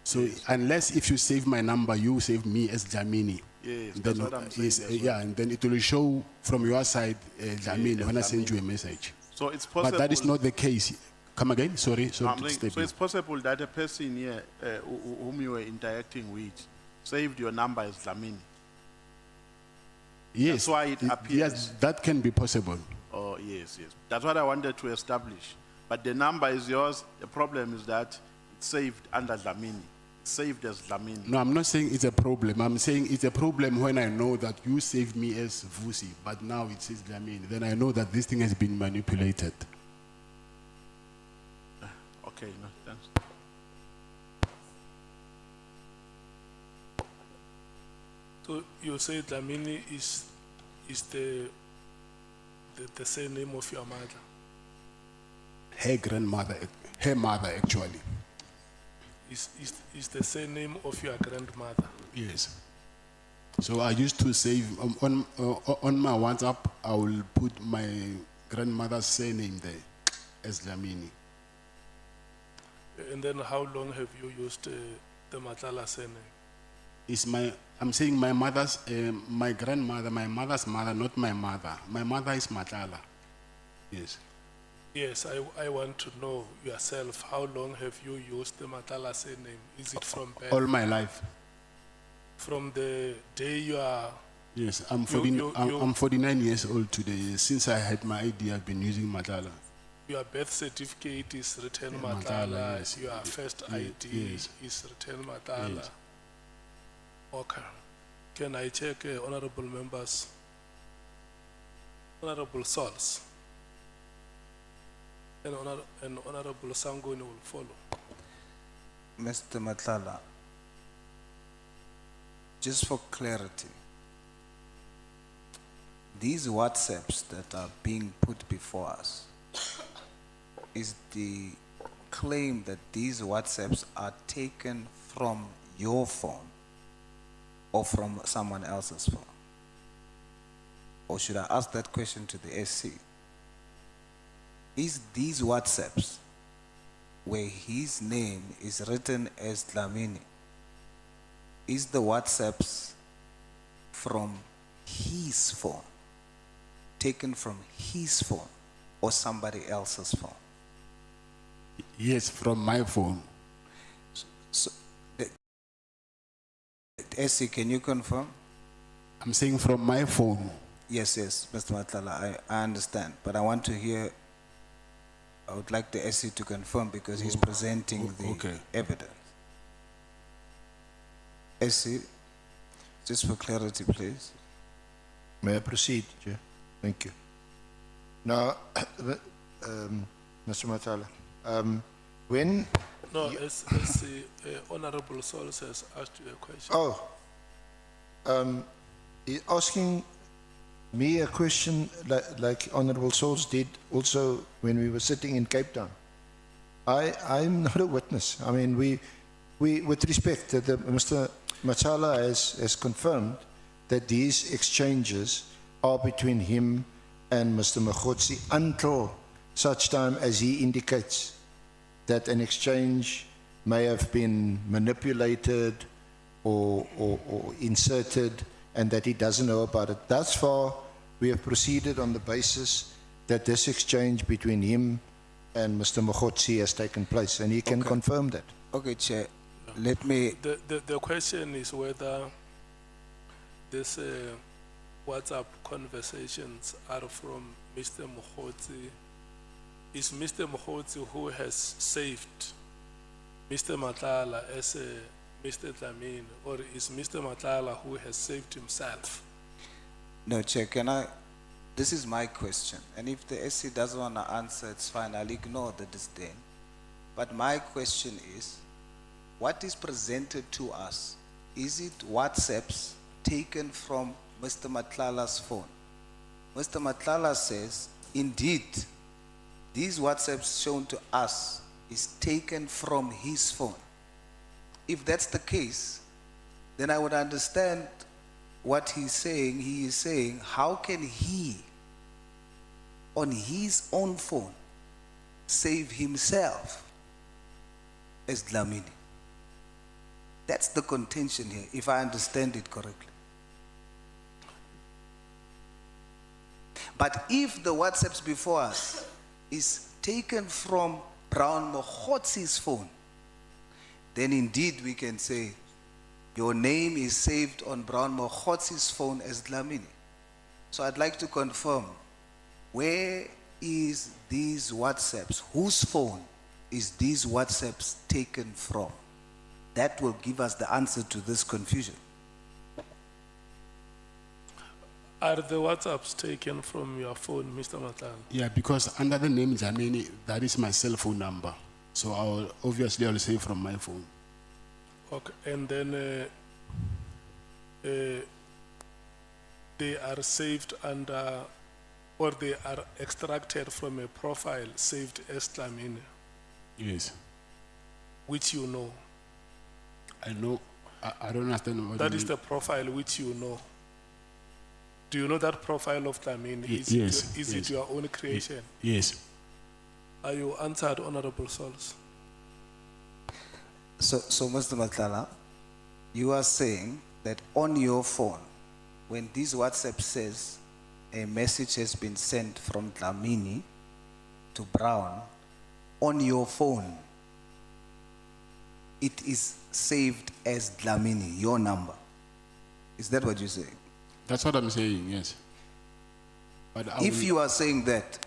So unless if you save my number, you save me as Dlamini.
Yes,
Then
that's what I'm saying. as well.
yeah, and then it will show from your side Dlamini when I send you a message.
So it's possible.
But that is not the case. Come again? Sorry
No,
to
I'm saying,
step
so
in.
it's possible that a person here whom you were interacting with saved your number as Dlamini.
Yes,
That's why it appears.
Yes, that can be possible.
Oh, yes, yes. That's what I wanted to establish. But the number is yours. The problem is that it's saved under Dlamini. It's saved as Dlamini.
No, I'm not saying it's a problem. I'm saying it's a problem when I know that you saved me as Vusi, but now it says Dlamini. Then I know that this thing has been manipulated.
Okay, no, thanks.
so you say Dlamini is the surname of your mother?
Her grandmother, her mother actually.
Is the surname of your grandmother?
Yes. So I used to save on my WhatsApp. I will put my grandmother's surname there as Dlamini.
And then how long have you used the Nhlanhla surname?
I'm saying my mother's, my grandmother, my mother's mother, not my mother. My mother is Nhlanhla. Yes.
Yes, I want to know yourself, how long have you used the Nhlanhla surname? Is it from birth?
All my life.
From the day you are...
Yes, I'm 49 years old today. Since I had my ID, I've been using Nhlanhla.
Your birth certificate is written
Nhlanhla,
Nhlanhla,
yes.
your first ID
yes.
is written Nhlanhla.
Yes.
Okay. Can I check honorable members? Honorable Sols. And Honorable Sangoni will follow.
Mr. Nhlanhla, just for clarity, these WhatsApps that are being put before us, is the claim that these WhatsApps are taken from your phone or from someone else's phone? Or should I ask that question to the SC? Is these WhatsApps where his name is written as Dlamini, is the WhatsApps from his phone, taken from his phone or somebody else's phone?
Yes, from my phone.
So, SC, can you confirm?
I'm saying from my phone.
Yes, Mr. Nhlanhla, I understand, but I want to hear, I would like the SC to confirm because he's presenting the evidence. SC, just for clarity, please.
May I proceed, Chair? Thank you. Now, Mr. Nhlanhla, when...
No, as the Honorable Sols has asked you a question.
Oh, he's asking me a question like Honorable Sols did also when we were sitting in Cape Town. I'm not a witness. I mean, with respect, Mr. Machala has confirmed that these exchanges are between him and Mr. Mkhwanazi until such time as he indicates that an exchange may have been manipulated or inserted and that he doesn't know about it. Thus far, we have proceeded on the basis that this exchange between him and Mr. Mkhwanazi has taken place, and he can confirm that.
Okay, Chair, let me,
The question is whether this WhatsApp conversations are from Mr. Mkhwanazi. Is Mr. Mkhwanazi who has saved Mr. Nhlanhla as Mr. Dlamini, or is Mr. Nhlanhla who has saved himself?
no, Chair, this is my question, and if the SC doesn't want to answer, it's fine, I'll ignore the disdain. But my question is, what is presented to us, is it WhatsApps taken from Mr. Nhlanhla's phone? Mr. Nhlanhla says, indeed, these WhatsApps shown to us is taken from his phone. If that's the case, then I would understand what he's saying. He is saying, how can he, on his own phone, save himself as Dlamini? That's the contention here, if I understand it correctly. But if the WhatsApps before us is taken from Brown Mkhwanazi's phone, then indeed we can say your name is saved on Brown Mkhwanazi's phone as Dlamini. So I'd like to confirm, where is these WhatsApps, whose phone is these WhatsApps taken from? That will give us the answer to this confusion.
Are the WhatsApps taken from your phone, Mr. Nhlanhla?
Yeah, because under the name Dlamini, that is my cell phone number. So I'll say from my phone.
Okay, and then they are saved under, or they are extracted from a profile saved as Dlamini,
Yes,
which you know.
I know. I don't understand what
That
you
is
mean.
the profile which you know. Do you know that profile of Dlamini?
Yes,
Is
yes.
it your own creation?
Yes.
Are you answered, Honorable Souls?
So Mr. Nhlanhla, you are saying that on your phone, when this WhatsApp says a message has been sent from Dlamini to Brown, on your phone, it is saved as Dlamini, your number. Is that what you're saying?
That's what I'm saying, yes. But
If you are saying that,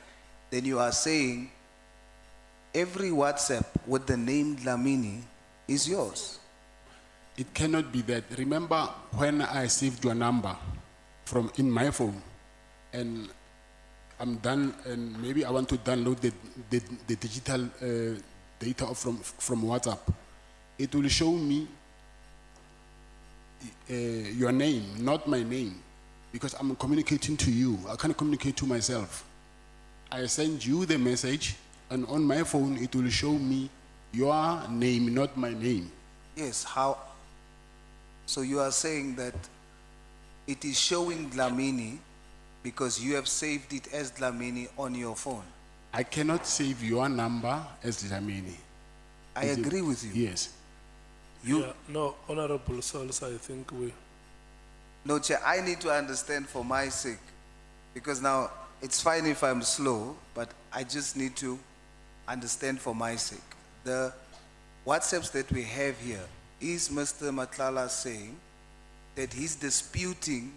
then you are saying every WhatsApp with the name Dlamini is yours.
It cannot be that. Remember when I saved your number from in my phone, and I'm done, and maybe I want to download the digital data from WhatsApp. It will show me your name, not my name, because I'm communicating to you. I can't communicate to myself. I send you the message, and on my phone it will show me your name, not my name.
Yes, how? So you are saying that it is showing Dlamini because you have saved it as Dlamini on your phone.
I cannot save your number as Dlamini.
I agree with you.
Yes.
Yeah, no, Honorable Souls, I think we...
No, Chair, I need to understand for my sake, because now it's fine if I'm slow, but I just need to understand for my sake. The WhatsApps that we have here, is Mr. Nhlanhla saying that he's disputing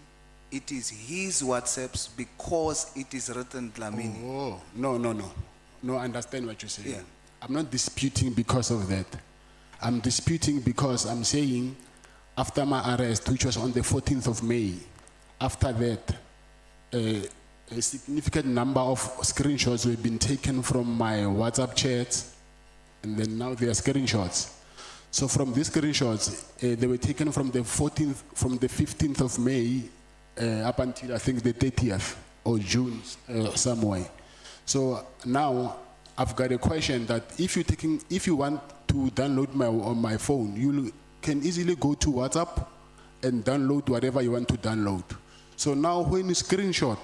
it is his WhatsApps because it is written Dlamini?
Oh, no. No, I understand what you're saying.
Yeah.
I'm not disputing because of that. I'm disputing because I'm saying after my arrest, which was on the 14th of May, after that, a significant number of screenshots have been taken from my WhatsApp chats, and then now they are screenshots. So from these screenshots, they were taken from the 15th of May up until I think the 30th or June, some way. So now I've got a question that if you want to download on my phone, you can easily go to WhatsApp and download whatever you want to download. So now when you screenshot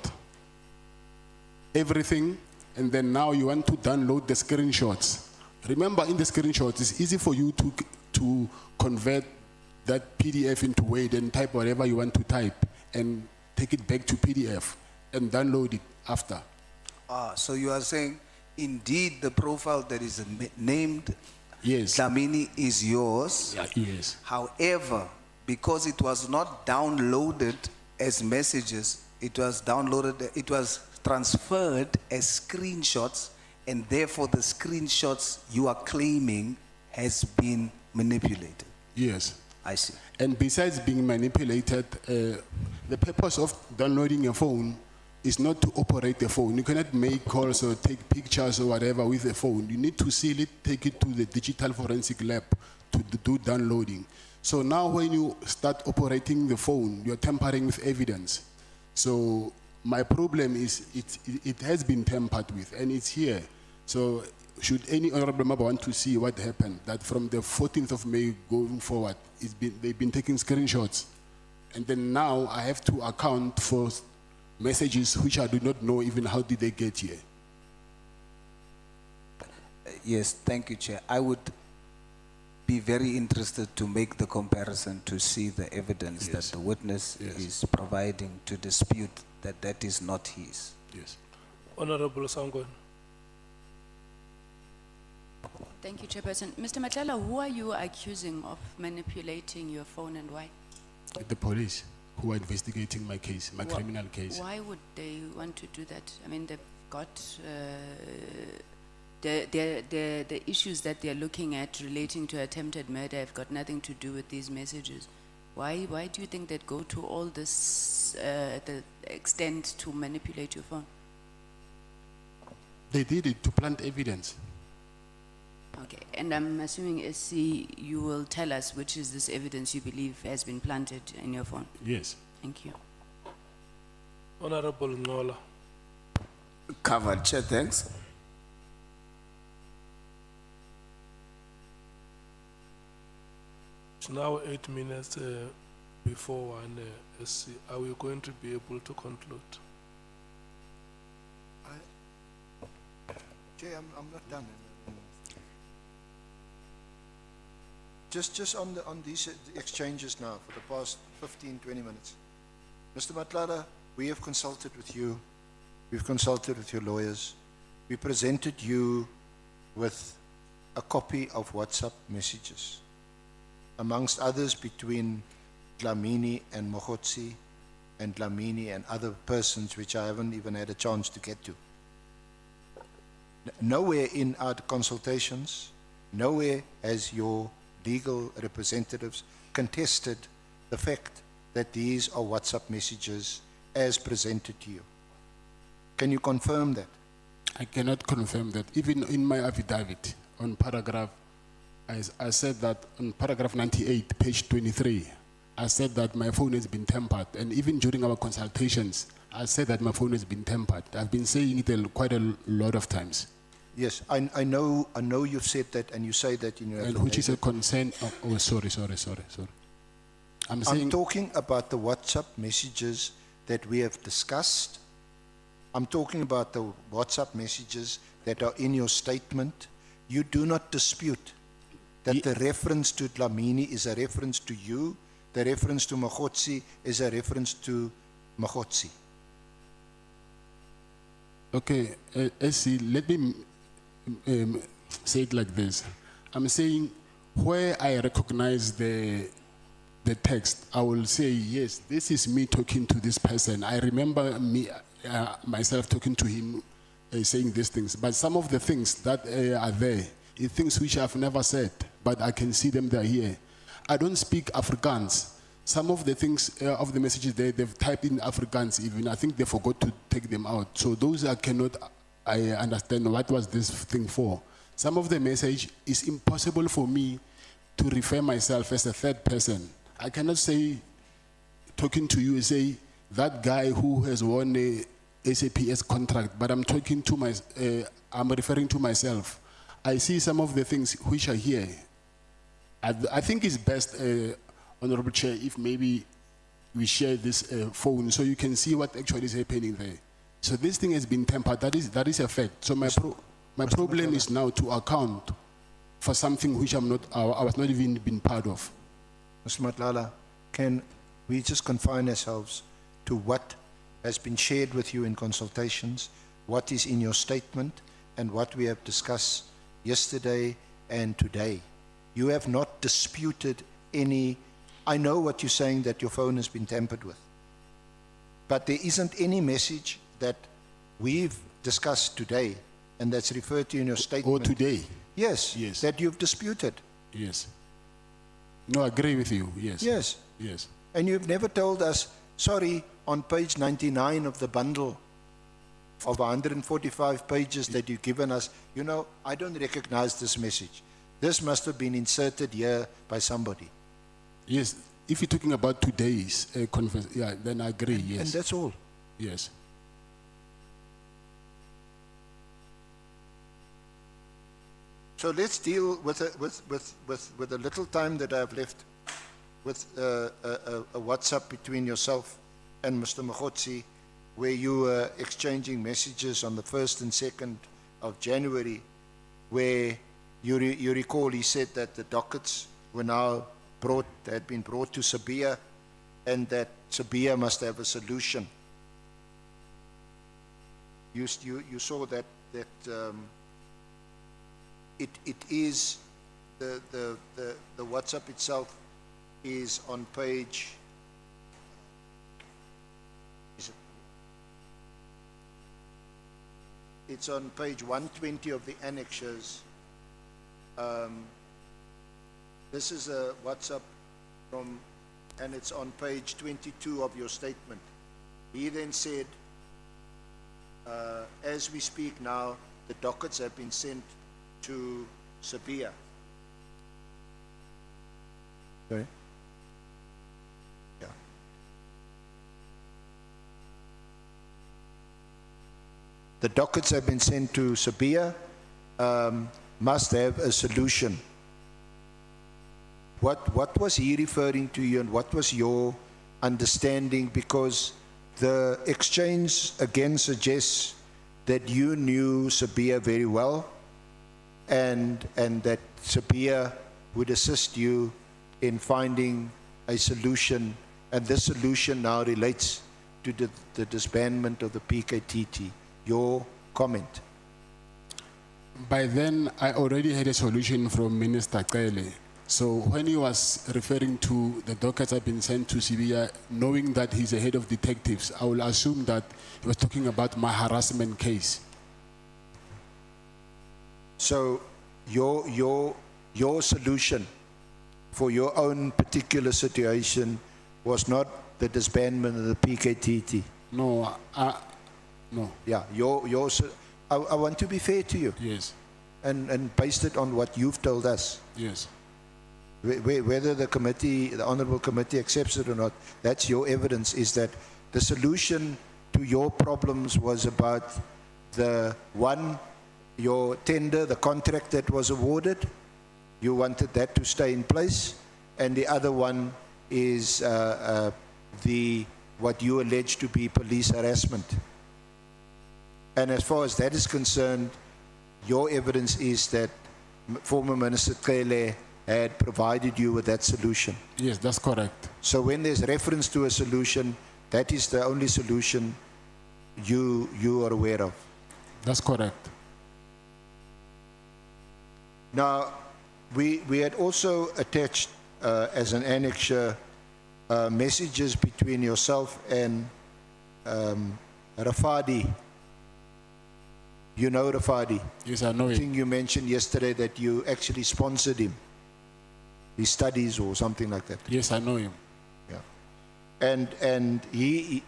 everything, and then now you want to download the screenshots. Remember, in the screenshots, it's easy for you to convert that PDF into Word and type whatever you want to type and take it back to PDF and download it after.
So you are saying, indeed, the profile that is named
Yes.
Dlamini is yours.
Yes.
However, because it was not downloaded as messages, it was transferred as screenshots, and therefore the screenshots you are claiming has been manipulated.
Yes.
I see.
And besides being manipulated, the purpose of downloading a phone is not to operate the phone. You cannot make calls or take pictures or whatever with the phone. You need to seal it, take it to the digital forensic lab to do downloading. So now when you start operating the phone, you're tampering with evidence. So my problem is it has been tampered with and it's here. So should any honorable member want to see what happened, that from the 14th of May going forward, they've been taking screenshots. And then now I have to account for messages which I do not know even how did they get here.
Yes, thank you, Chair. I would be very interested to make the comparison to see the evidence that the witness is providing to dispute that is not his.
Yes.
Honorable Sangwen.
Thank you, Chairperson. Mr. Nhlanhla, who are you accusing of manipulating your phone and why?
The police who are investigating my case, my criminal case.
Why would they want to do that? I mean, they've got the issues that they're looking at relating to attempted murder have got nothing to do with these messages. Why do you think they'd go to all this, the extent to manipulate your phone?
They did it to plant evidence.
Okay, and I'm assuming, SC, you will tell us which is this evidence you believe has been planted in your phone.
Yes.
Thank you.
Honorable Nhlanhla.
Covered, Chair, thanks.
It's now 8 minutes before 1 SC. Are we going to be able to conclude?
Chair, I'm not done. Just on these exchanges now for the past 15, 20 minutes. Mr. Nhlanhla, we have consulted with you. We've consulted with your lawyers. We presented you with a copy of WhatsApp messages, amongst others between Dlamini and Mkhwanazi and Dlamini and other persons which I haven't even had a chance to get to. Nowhere in our consultations, nowhere has your legal representatives contested the fact that these are WhatsApp messages as presented to you. Can you confirm that?
I cannot confirm that. Even in my affidavit on paragraph, I said that on paragraph 98, page 23, I said that my phone has been tampered. And even during our consultations, I said that my phone has been tampered. I've been saying it quite a lot of times.
Yes, I know you've said that, and you say that in your
And which is a concern. Oh, sorry.
I'm talking about the WhatsApp messages that we have discussed. I'm talking about the WhatsApp messages that are in your statement. You do not dispute that the reference to Dlamini is a reference to you, the reference to Mkhwanazi is a reference to Mkhwanazi.
Okay, SC, let me say it like this. I'm saying where I recognize the text, I will say, yes, this is me talking to this person. I remember myself talking to him, saying these things. But some of the things that are there, are things which I've never said, but I can see them, they're here. I don't speak Afrikaans. Some of the things of the messages they've typed in Afrikaans even. I think they forgot to take them out. So those I understand what was this thing for. Some of the message is impossible for me to refer myself as a third person. I cannot say, talking to you, say, that guy who has worn SAPS contract, but I'm talking to I'm referring to myself. I see some of the things which are here. I think it's best, Honorable Chair, if maybe we share this phone so you can see what actually is happening there. So this thing has been tempered. That is a fact. So my problem is now to account for something which I was not even been part of.
Mr. Nhlanhla, can we just confine ourselves to what has been shared with you in consultations, what is in your statement, and what we have discussed yesterday and today? You have not disputed any. I know what you're saying, that your phone has been tampered with. But there isn't any message that we've discussed today and that's referred to in your statement.
Or today?
Yes.
Yes.
That you've disputed.
Yes. No, I agree with you, yes.
Yes.
Yes.
And you've never told us, sorry, on page 99 of the bundle of 145 pages that you've given us, you know, I don't recognize this message. This must have been inserted here by somebody.
Yes, if you're talking about today's conference, yeah, then I agree, yes.
And that's all.
Yes.
So let's deal with the little time that I've left with a WhatsApp between yourself and Mr. Mkhwanazi, where you were exchanging messages on the 1st and 2nd of January, where you recall he said that the dockets were now had been brought to Sabia, and that Sabia must have a solution. You saw that it is the WhatsApp itself is on page. It's on page 120 of the annexures. This is a WhatsApp from, and it's on page 22 of your statement. He then said, as we speak now, the dockets have been sent to Sabia. Sorry? Yeah. The dockets have been sent to Sabia, must have a solution. What was he referring to you, and what was your understanding? Because the exchange again suggests that you knew Sabia very well, and that Sabia would assist you in finding a solution, and this solution now relates to the disbandment of the PKTT. Your comment?
By then, I already had a solution from Minister Cele. So when he was referring to the dockets have been sent to Sabia, knowing that he's the head of detectives, I will assume that he was talking about my harassment case.
So your solution for your own particular situation was not the disbandment of the PKTT?
No, no.
Yeah, I want to be fair to you.
Yes.
And based it on what you've told us.
Yes.
Whether the committee, the honorable committee accepts it or not, that's your evidence, is that the solution to your problems was about your tender, the contract that was awarded. You wanted that to stay in place. And the other one is what you allege to be police harassment. And as far as that is concerned, your evidence is that former Minister Cele had provided you with that solution.
Yes, that's correct.
So when there's reference to a solution, that is the only solution you are aware of.
That's correct.
Now, we had also attached as an annexure messages between yourself and Rafadi. You know Rafadi?
Yes, I know
I
him.
think you mentioned yesterday that you actually sponsored him, his studies or something like that.
Yes, I know him.
Yeah. And he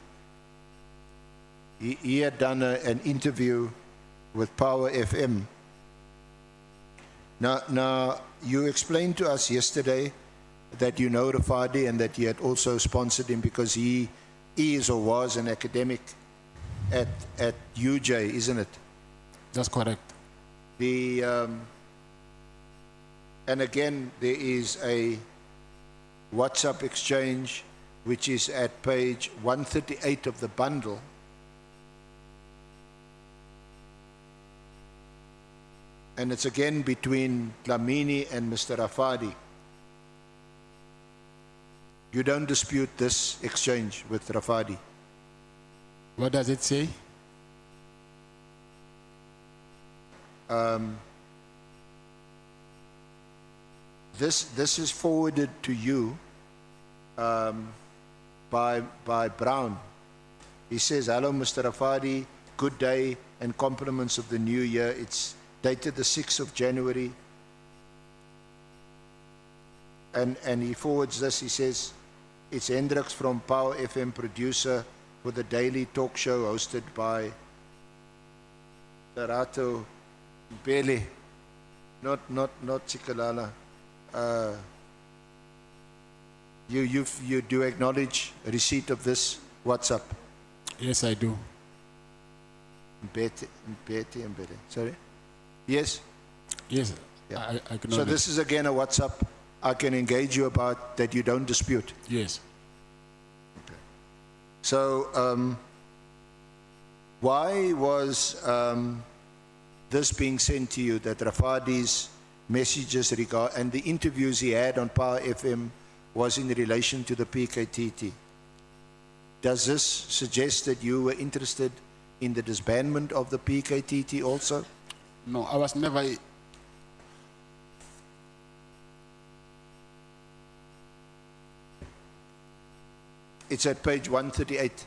had done an interview with Power FM. Now, you explained to us yesterday that you know Rafadi and that you had also sponsored him because he is or was an academic at UJ, isn't it?
That's correct.
And again, there is a WhatsApp exchange which is at page 138 of the bundle. And it's again between Dlamini and Mr. Rafadi. You don't dispute this exchange with Rafadi?
What does it say?
This is forwarded to you by Brown. He says, "Hello, Mr. Rafadi, good day and compliments of the new year." It's dated the 6th of January. And he forwards this, he says, "It's Hendricks from Power FM, producer for the daily talk show hosted by Tarato Bele, not Chikalala. You do acknowledge receipt of this WhatsApp?
Yes, I do.
Mbete. Sorry? Yes?
Yes,
Yeah.
I
So
acknowledge.
this is again a WhatsApp I can engage you about that you don't dispute.
Yes.
So why was this being sent to you, that Rafadi's messages and the interviews he had on Power FM was in relation to the PKTT? Does this suggest that you were interested in the disbandment of the PKTT also?
No, I was never.
It's at page 138.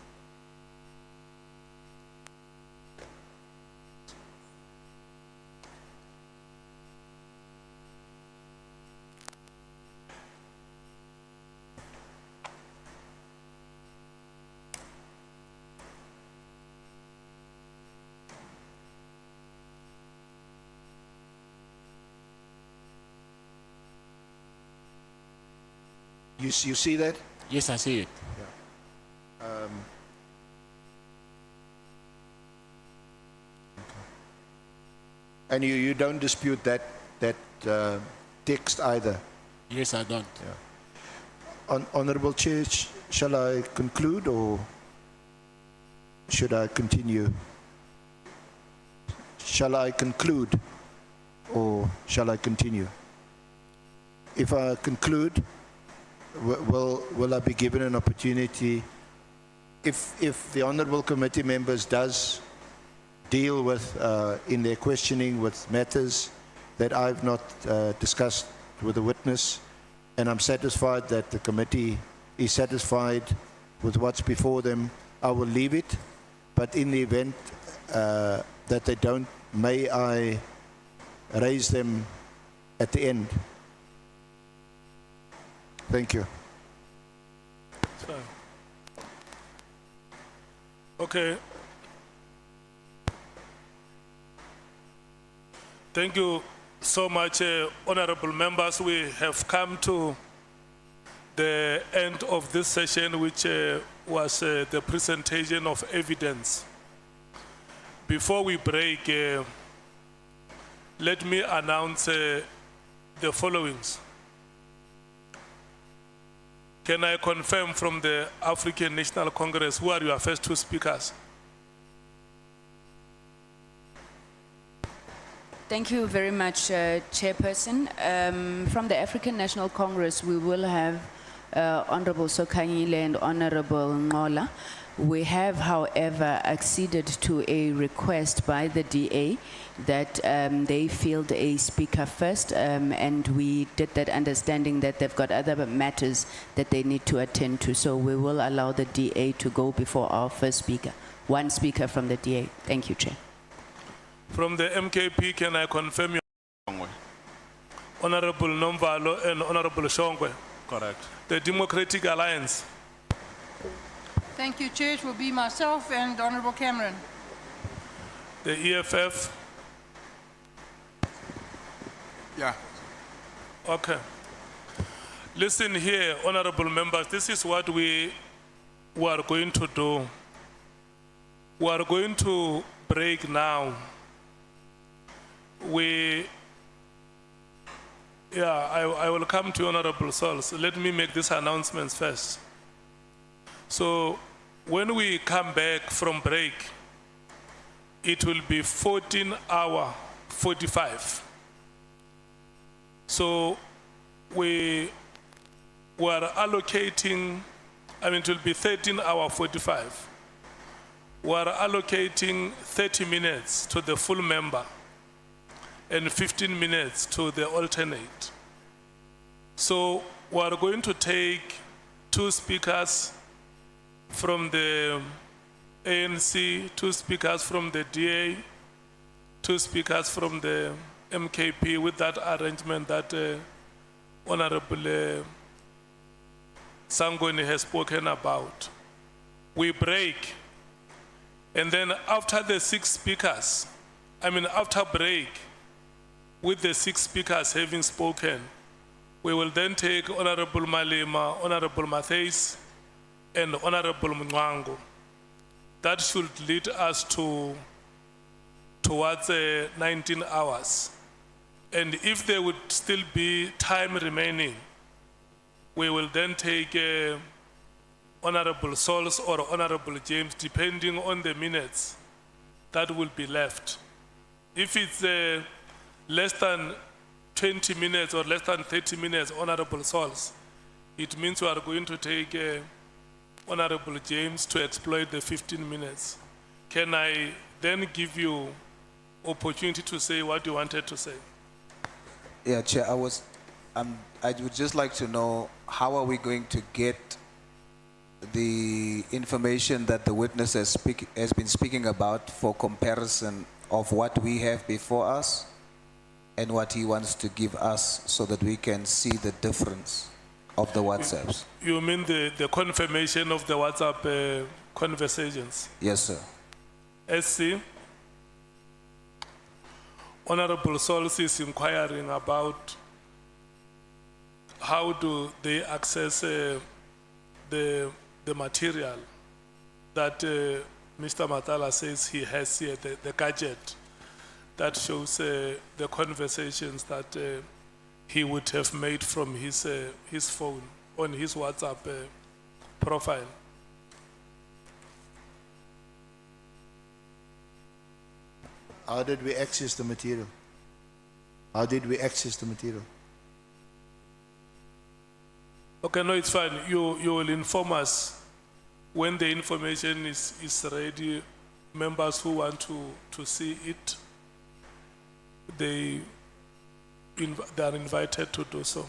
You see that?
Yes, I see it.
And you don't dispute that text either?
Yes, I don't.
Honorable Chair, shall I conclude or should I continue? Shall I conclude or shall I continue? If I conclude, will I be given an opportunity, if the honorable committee members does deal with, in their questioning with matters that I've not discussed with the witness, and I'm satisfied that the committee is satisfied with what's before them, I will leave it. But in the event that they don't, may I raise them at the end? Thank you.
Okay. Thank you so much, honorable members. We have come to the end of this session, which was the presentation of evidence. Before we break, let me announce the followings. Can I confirm from the African National Congress, who are your first two speakers?
Thank you very much, Chairperson. From the African National Congress, we will have Honorable Sokanyile and Honorable Nhlanhla. We have, however, acceded to a request by the DA that they field a speaker first, and we did that understanding that they've got other matters that they need to attend to. So we will allow the DA to go before our first speaker. One speaker from the DA. Thank you, Chair.
From the MKP, can I confirm your Honorable Nomvalo and Honorable Shongwe?
Correct.
The Democratic Alliance.
Thank you, Chair. It will be myself and Honorable Cameron.
The EFF.
Yeah.
Okay. Listen here, honorable members, this is what we are going to do. We are going to break now. I will come to Honorable Sols. Let me make these announcements first. So when we come back from break, it will be 14:45. So we were allocating, it will be 13:45. We are allocating 30 minutes to the full member and 15 minutes to the alternate. So we are going to take 2 speakers from the ANC, 2 speakers from the DA, 2 speakers from the MKP, with that arrangement that Honorable Sangoni has spoken about. We break, and then after the 6 speakers, after break, with the 6 speakers having spoken, we will then take Honorable Malema, Honorable Matthys, and Honorable Mkhwanazi. That should lead us towards 19 hours. And if there would still be time remaining, we will then take Honorable Sols or Honorable James, depending on the minutes that will be left. If it's less than 20 minutes or less than 30 minutes, Honorable Sols, it means we are going to take Honorable James to exploit the 15 minutes. Can I then give you opportunity to say what you wanted to say?
Yeah, Chair, I would just like to know, how are we going to get the information that the witness has been speaking about for comparison of what we have before us and what he wants to give us, so that we can see the difference of the WhatsApps?
You mean the confirmation of the WhatsApp conversations?
Yes, sir.
SC, Honorable Sols is inquiring about how do they access the material that Mr. Matala says he has here, the gadget that shows the conversations that he would have made from his phone on his WhatsApp profile.
How did we access the material? How did we access the material?
Okay, no, it's fine. You will inform us when the information is ready. Members who want to see it, they are invited to do so.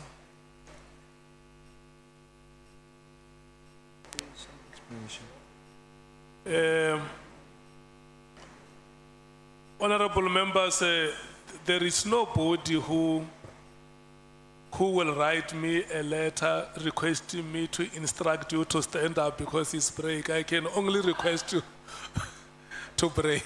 Honorable members, there is nobody who will write me a letter requesting me to instruct you to stand up because it's break. I can only request you to break.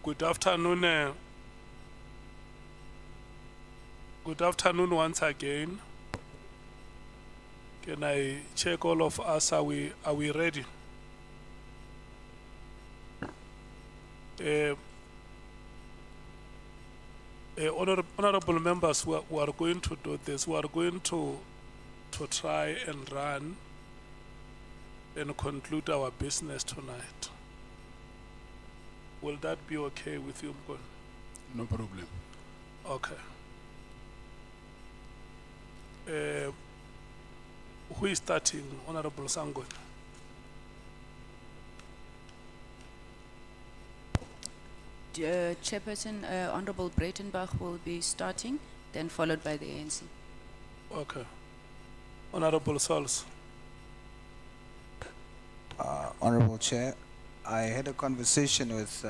Good afternoon. Good afternoon once again. Can I check all of us? Are we ready? Honorable members, we are going to do this. We are going to try and run and conclude our business tonight. Will that be okay with you, Mkhwanazi?
No problem.
Okay. Who is starting? Honorable Sangon.
Chairperson, Honorable Breitenbach will be starting, then followed by the ANC.
Okay. Honorable Sols.
Honorable Chair, I had a conversation with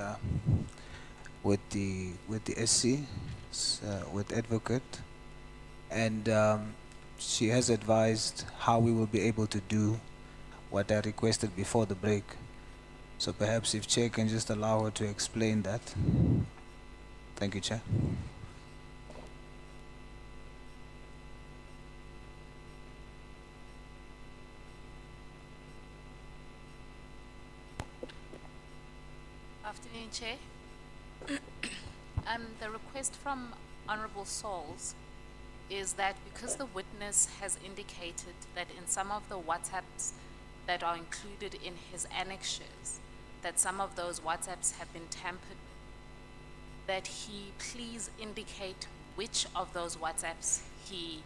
the SC, with advocate, and she has advised how we will be able to do what I requested before the break. So perhaps if Chair can just allow her to explain that. Thank you, Chair.
Afternoon, Chair. The request from Honorable Souls is that because the witness has indicated that in some of the WhatsApps that are included in his annexures, that some of those WhatsApps have been tampered with, that he please indicate which of those WhatsApps he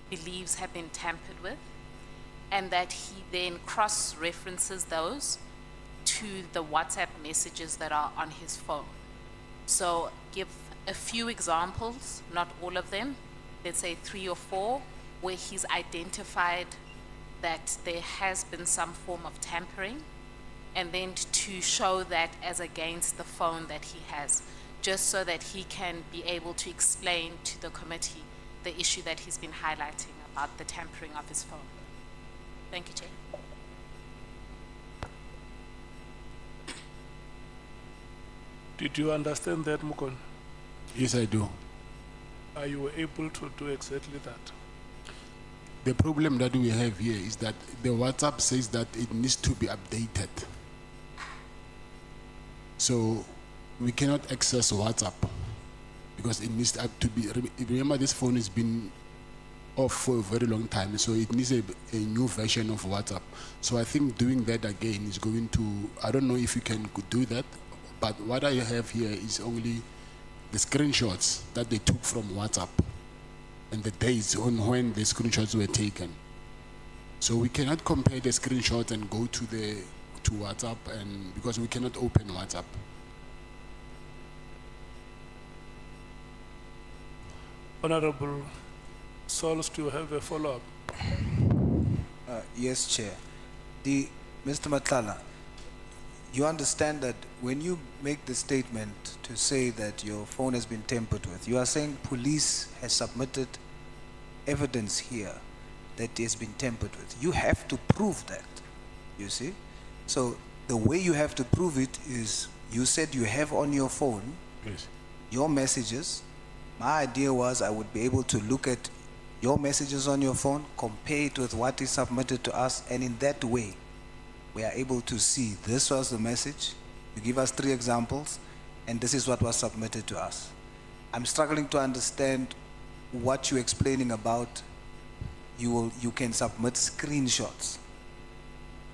believes have been tampered with, and that he then cross-references those to the WhatsApp messages that are on his phone. So give a few examples, not all of them, let's say 3 or 4, where he's identified that there has been some form of tampering, and then to show that as against the phone that he has, just so that he can be able to explain to the committee the issue that he's been highlighting about the tampering of his phone. Thank you, Chair.
Did you understand that, Mkhwanazi?
Yes, I do.
Are you able to do exactly that?
The problem that we have here is that the WhatsApp says that it needs to be updated. So we cannot access WhatsApp because it needs to be, remember this phone has been off for a very long time, so it needs a new version of WhatsApp. So I think doing that again is going to, I don't know if you can do that, but what I have here is only the screenshots that they took from WhatsApp and the dates on when the screenshots were taken. So we cannot compare the screenshots and go to WhatsApp, and because we cannot open WhatsApp.
Honorable Sols, do you have a follow-up?
Yes, Chair. Mr. Nhlanhla, you understand that when you make the statement to say that your phone has been tampered with, you are saying police has submitted evidence here that it has been tampered with. You have to prove that, you see? So the way you have to prove it is, you said you have on your phone your messages. My idea was I would be able to look at your messages on your phone, compare it with what is submitted to us, and in that way, we are able to see this was the message. You give us 3 examples, and this is what was submitted to us. I'm struggling to understand what you're explaining about. You can submit screenshots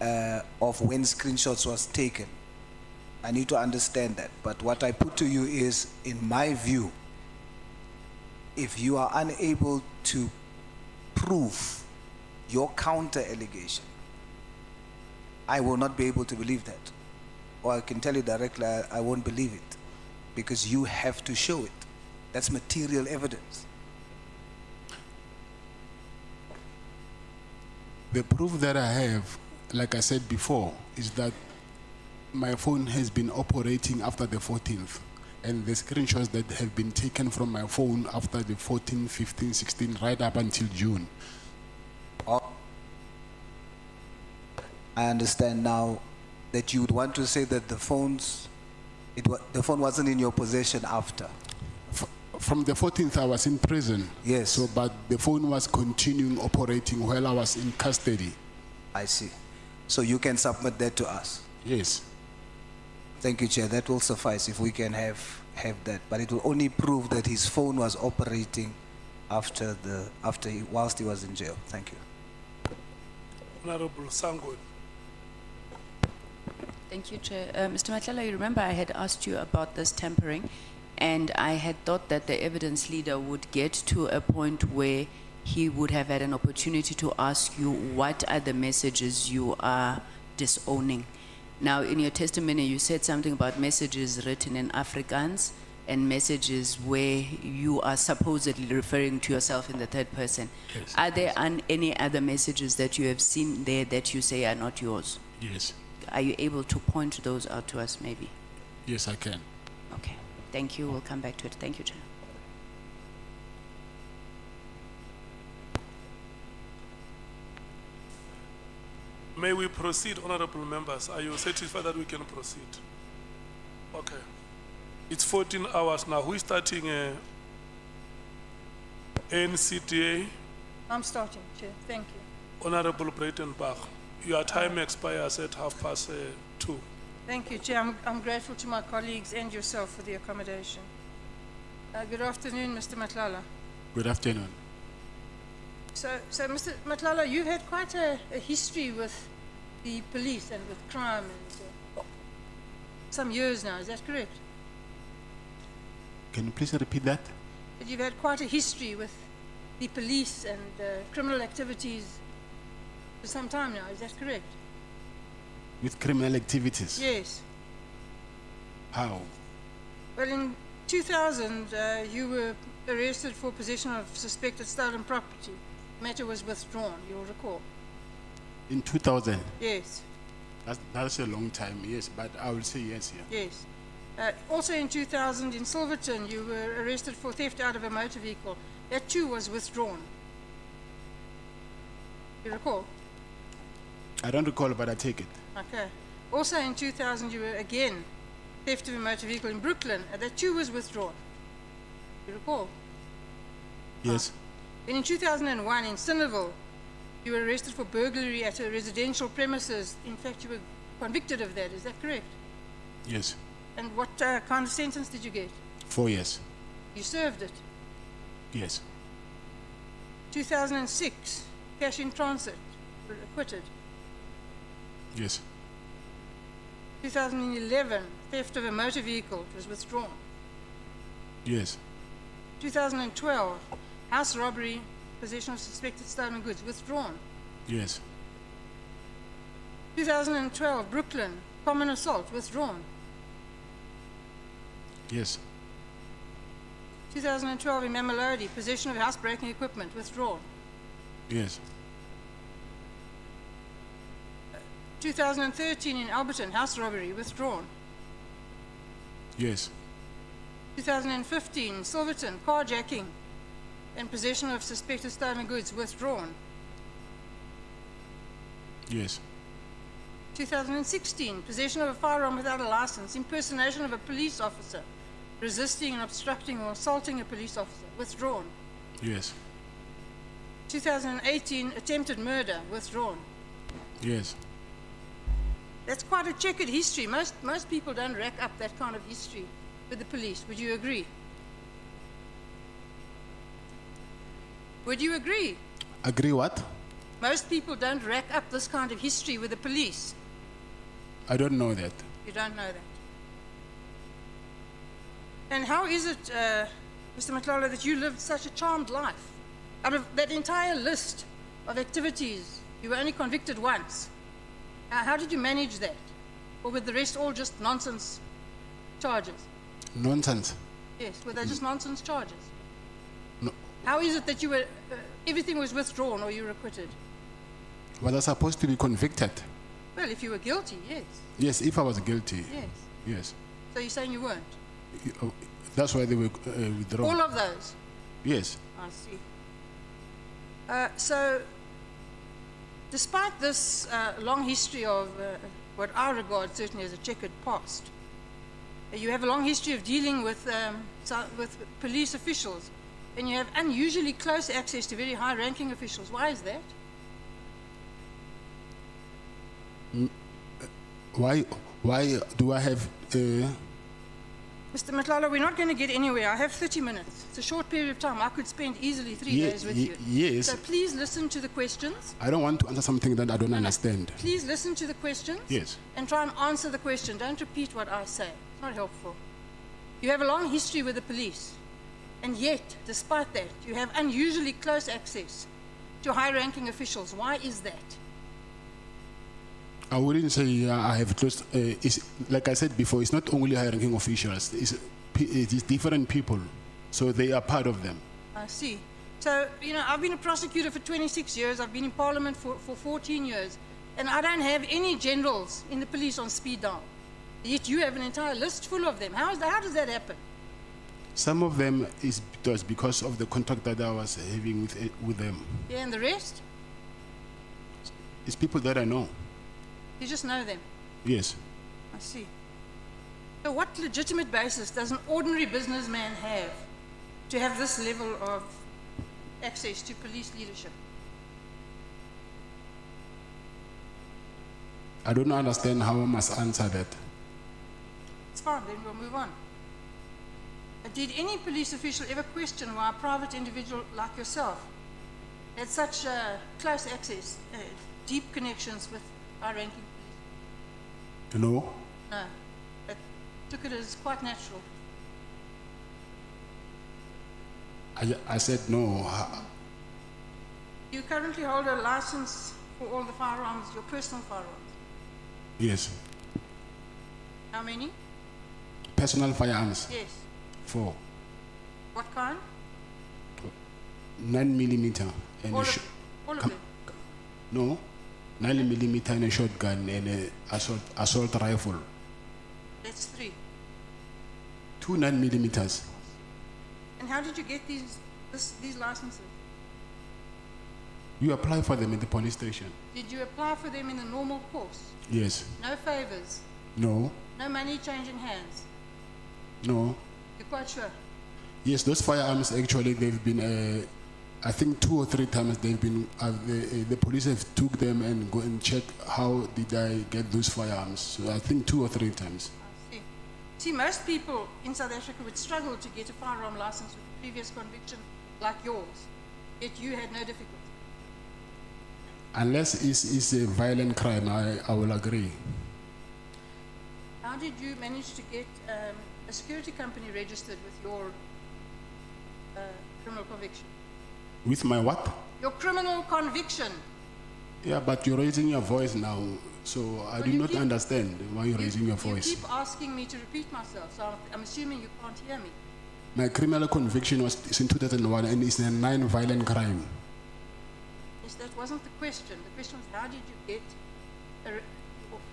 of when screenshots was taken. I need to understand that. But what I put to you is, in my view, if you are unable to prove your counter allegation, I will not be able to believe that. Or I can tell you directly, I won't believe it, because you have to show it. That's material evidence.
The proof that I have, like I said before, is that my phone has been operating after the 14th. And the screenshots that have been taken from my phone after the 14, 15, 16, right up until June.
I understand now that you would want to say that the the phone wasn't in your possession after?
From the 14th, I was in prison.
Yes.
So, but the phone was continuing operating while I was in custody.
I see. So you can submit that to us?
Yes.
Thank you, Chair. That will suffice if we can have that. But it will only prove that his phone was operating whilst he was in jail. Thank you.
Honorable Sangwe.
Thank you, Chair. Mr. Nhlanhla, you remember I had asked you about this tampering, and I had thought that the evidence leader would get to a point where he would have had an opportunity to ask you what are the messages you are disowning. Now, in your testimony, you said something about messages written in Afrikaans and messages where you are supposedly referring to yourself in the third person.
Yes.
Are there any other messages that you have seen there that you say are not yours?
Yes.
Are you able to point those out to us, maybe?
Yes, I can.
Okay, thank you. We'll come back to it. Thank you, Chair.
May we proceed, honorable members? Are you satisfied that we can proceed? Okay. It's 14 hours now. Who is starting NCTA?
I'm starting, Chair. Thank you.
Honorable Breitenbach. Your time expires at 2:30.
Thank you, Chair. I'm grateful to my colleagues and yourself for the accommodation. Good afternoon, Mr. Nhlanhla.
Good afternoon.
So Mr. Nhlanhla, you've had quite a history with the police and with crime and some years now, is that correct?
Can you please repeat that?
That you've had quite a history with the police and criminal activities for some time now, is that correct?
With criminal activities?
Yes.
How?
Well, in 2000, you were arrested for possession of suspected stolen property. The matter was withdrawn, you'll recall.
In 2000?
Yes.
That's a long time, yes, but I will say yes here.
Yes. Also in 2000, in Silverton, you were arrested for theft out of a motor vehicle. That too was withdrawn. You recall?
I don't recall, but I take it.
Okay. Also in 2000, you were again theft of a motor vehicle in Brooklyn. That too was withdrawn. You recall?
Yes.
Then in 2001, in Cineville, you were arrested for burglary at a residential premises. In fact, you were convicted of that. Is that correct?
Yes.
And what kind of sentence did you get?
4 years.
You served it.
Yes.
2006, cash in transit, you were acquitted.
Yes.
2011, theft of a motor vehicle, it was withdrawn.
Yes.
2012, house robbery, possession of suspected stolen goods, withdrawn.
Yes.
2012, Brooklyn, common assault, withdrawn.
Yes.
2012, in Mamelodi, possession of housebreaking equipment, withdrawn.
Yes.
2013, in Alberton, house robbery, withdrawn.
Yes.
2015, Silverton, carjacking and possession of suspected stolen goods, withdrawn.
Yes.
2016, possession of a firearm without a license, impersonation of a police officer, resisting and obstructing or assaulting a police officer, withdrawn.
Yes.
2018, attempted murder, withdrawn.
Yes.
That's quite a checkered history. Most people don't rack up that kind of history with the police. Would you agree? Would you agree?
Agree what?
Most people don't rack up this kind of history with the police.
I don't know that.
You don't know that. And how is it, Mr. Nhlanhla, that you lived such a charmed life? Out of that entire list of activities, you were only convicted once. How did you manage that? Or were the rest all just nonsense charges?
Nonsense?
Yes, were they just nonsense charges?
No.
How is it that you were, everything was withdrawn or you were acquitted?
Was I supposed to be convicted?
Well, if you were guilty, yes.
Yes, if I was guilty.
Yes.
Yes.
So you're saying you weren't?
That's why they were withdrawn.
All of those?
Yes.
I see. So, despite this long history of what I regard certainly as a checkered past, you have a long history of dealing with police officials, and you have unusually close access to very high-ranking officials. Why is that?
Why do I have,
Mr. Nhlanhla, we're not going to get anywhere. I have 30 minutes. It's a short period of time. I could spend easily 3 days with you.
yes,
So please listen to the questions.
I don't want to answer something that I don't understand.
Please listen to the questions.
Yes.
And try and answer the question. Don't repeat what I say. It's not helpful. You have a long history with the police. And yet, despite that, you have unusually close access to high-ranking officials. Why is that?
I wouldn't say I have close, it's, like I said before, it's not only high-ranking officials, it is different people, so they are part of them.
I see. So, you know, I've been a prosecutor for 26 years. I've been in Parliament for 14 years. And I don't have any generals in the police on speed dial. Yet you have an entire list full of them. How does that happen?
Some of them is because of the contact that I was having with them.
Yeah, and the rest?
It's people that I know.
You just know them.
Yes.
I see. So what legitimate basis does an ordinary businessman have to have this level of access to police leadership?
I don't understand how I must answer that.
It's fine, then we'll move on. Did any police official ever question why a private individual like yourself had such close access, deep connections with high-ranking police?
No.
No. They took it as quite natural.
I said no.
You currently hold a license for all the firearms, your personal firearms?
Yes.
How many?
Personal firearms.
Yes.
4.
What kind?
9mm and
All
a
of them?
no, 9mm and a shotgun and a assault rifle.
That's 3.
2 9mm.
And how did you get these licenses?
You apply for them at the police station.
Did you apply for them in the normal course?
Yes.
No favors?
No.
No money changing hands?
No.
You're quite sure?
Yes, those firearms actually they've been. I think 2 or 3 times they've been. The police have took them and go and check how did I get those firearms. So I think 2 or 3 times.
I see. See, most people in South Africa would struggle to get a firearm license with a previous conviction like yours. Yet you had no difficulty.
Unless it's a violent crime, I will agree.
How did you manage to get a security company registered with your criminal conviction?
With my what?
Your criminal conviction.
Yeah, but you're raising your voice now, so I do not understand why you're raising your voice.
You keep asking me to repeat myself, so I'm assuming you can't hear me.
My criminal conviction was in 2001 and it's a 9 violent crime.
Yes, that wasn't the question. The question was, how did you get a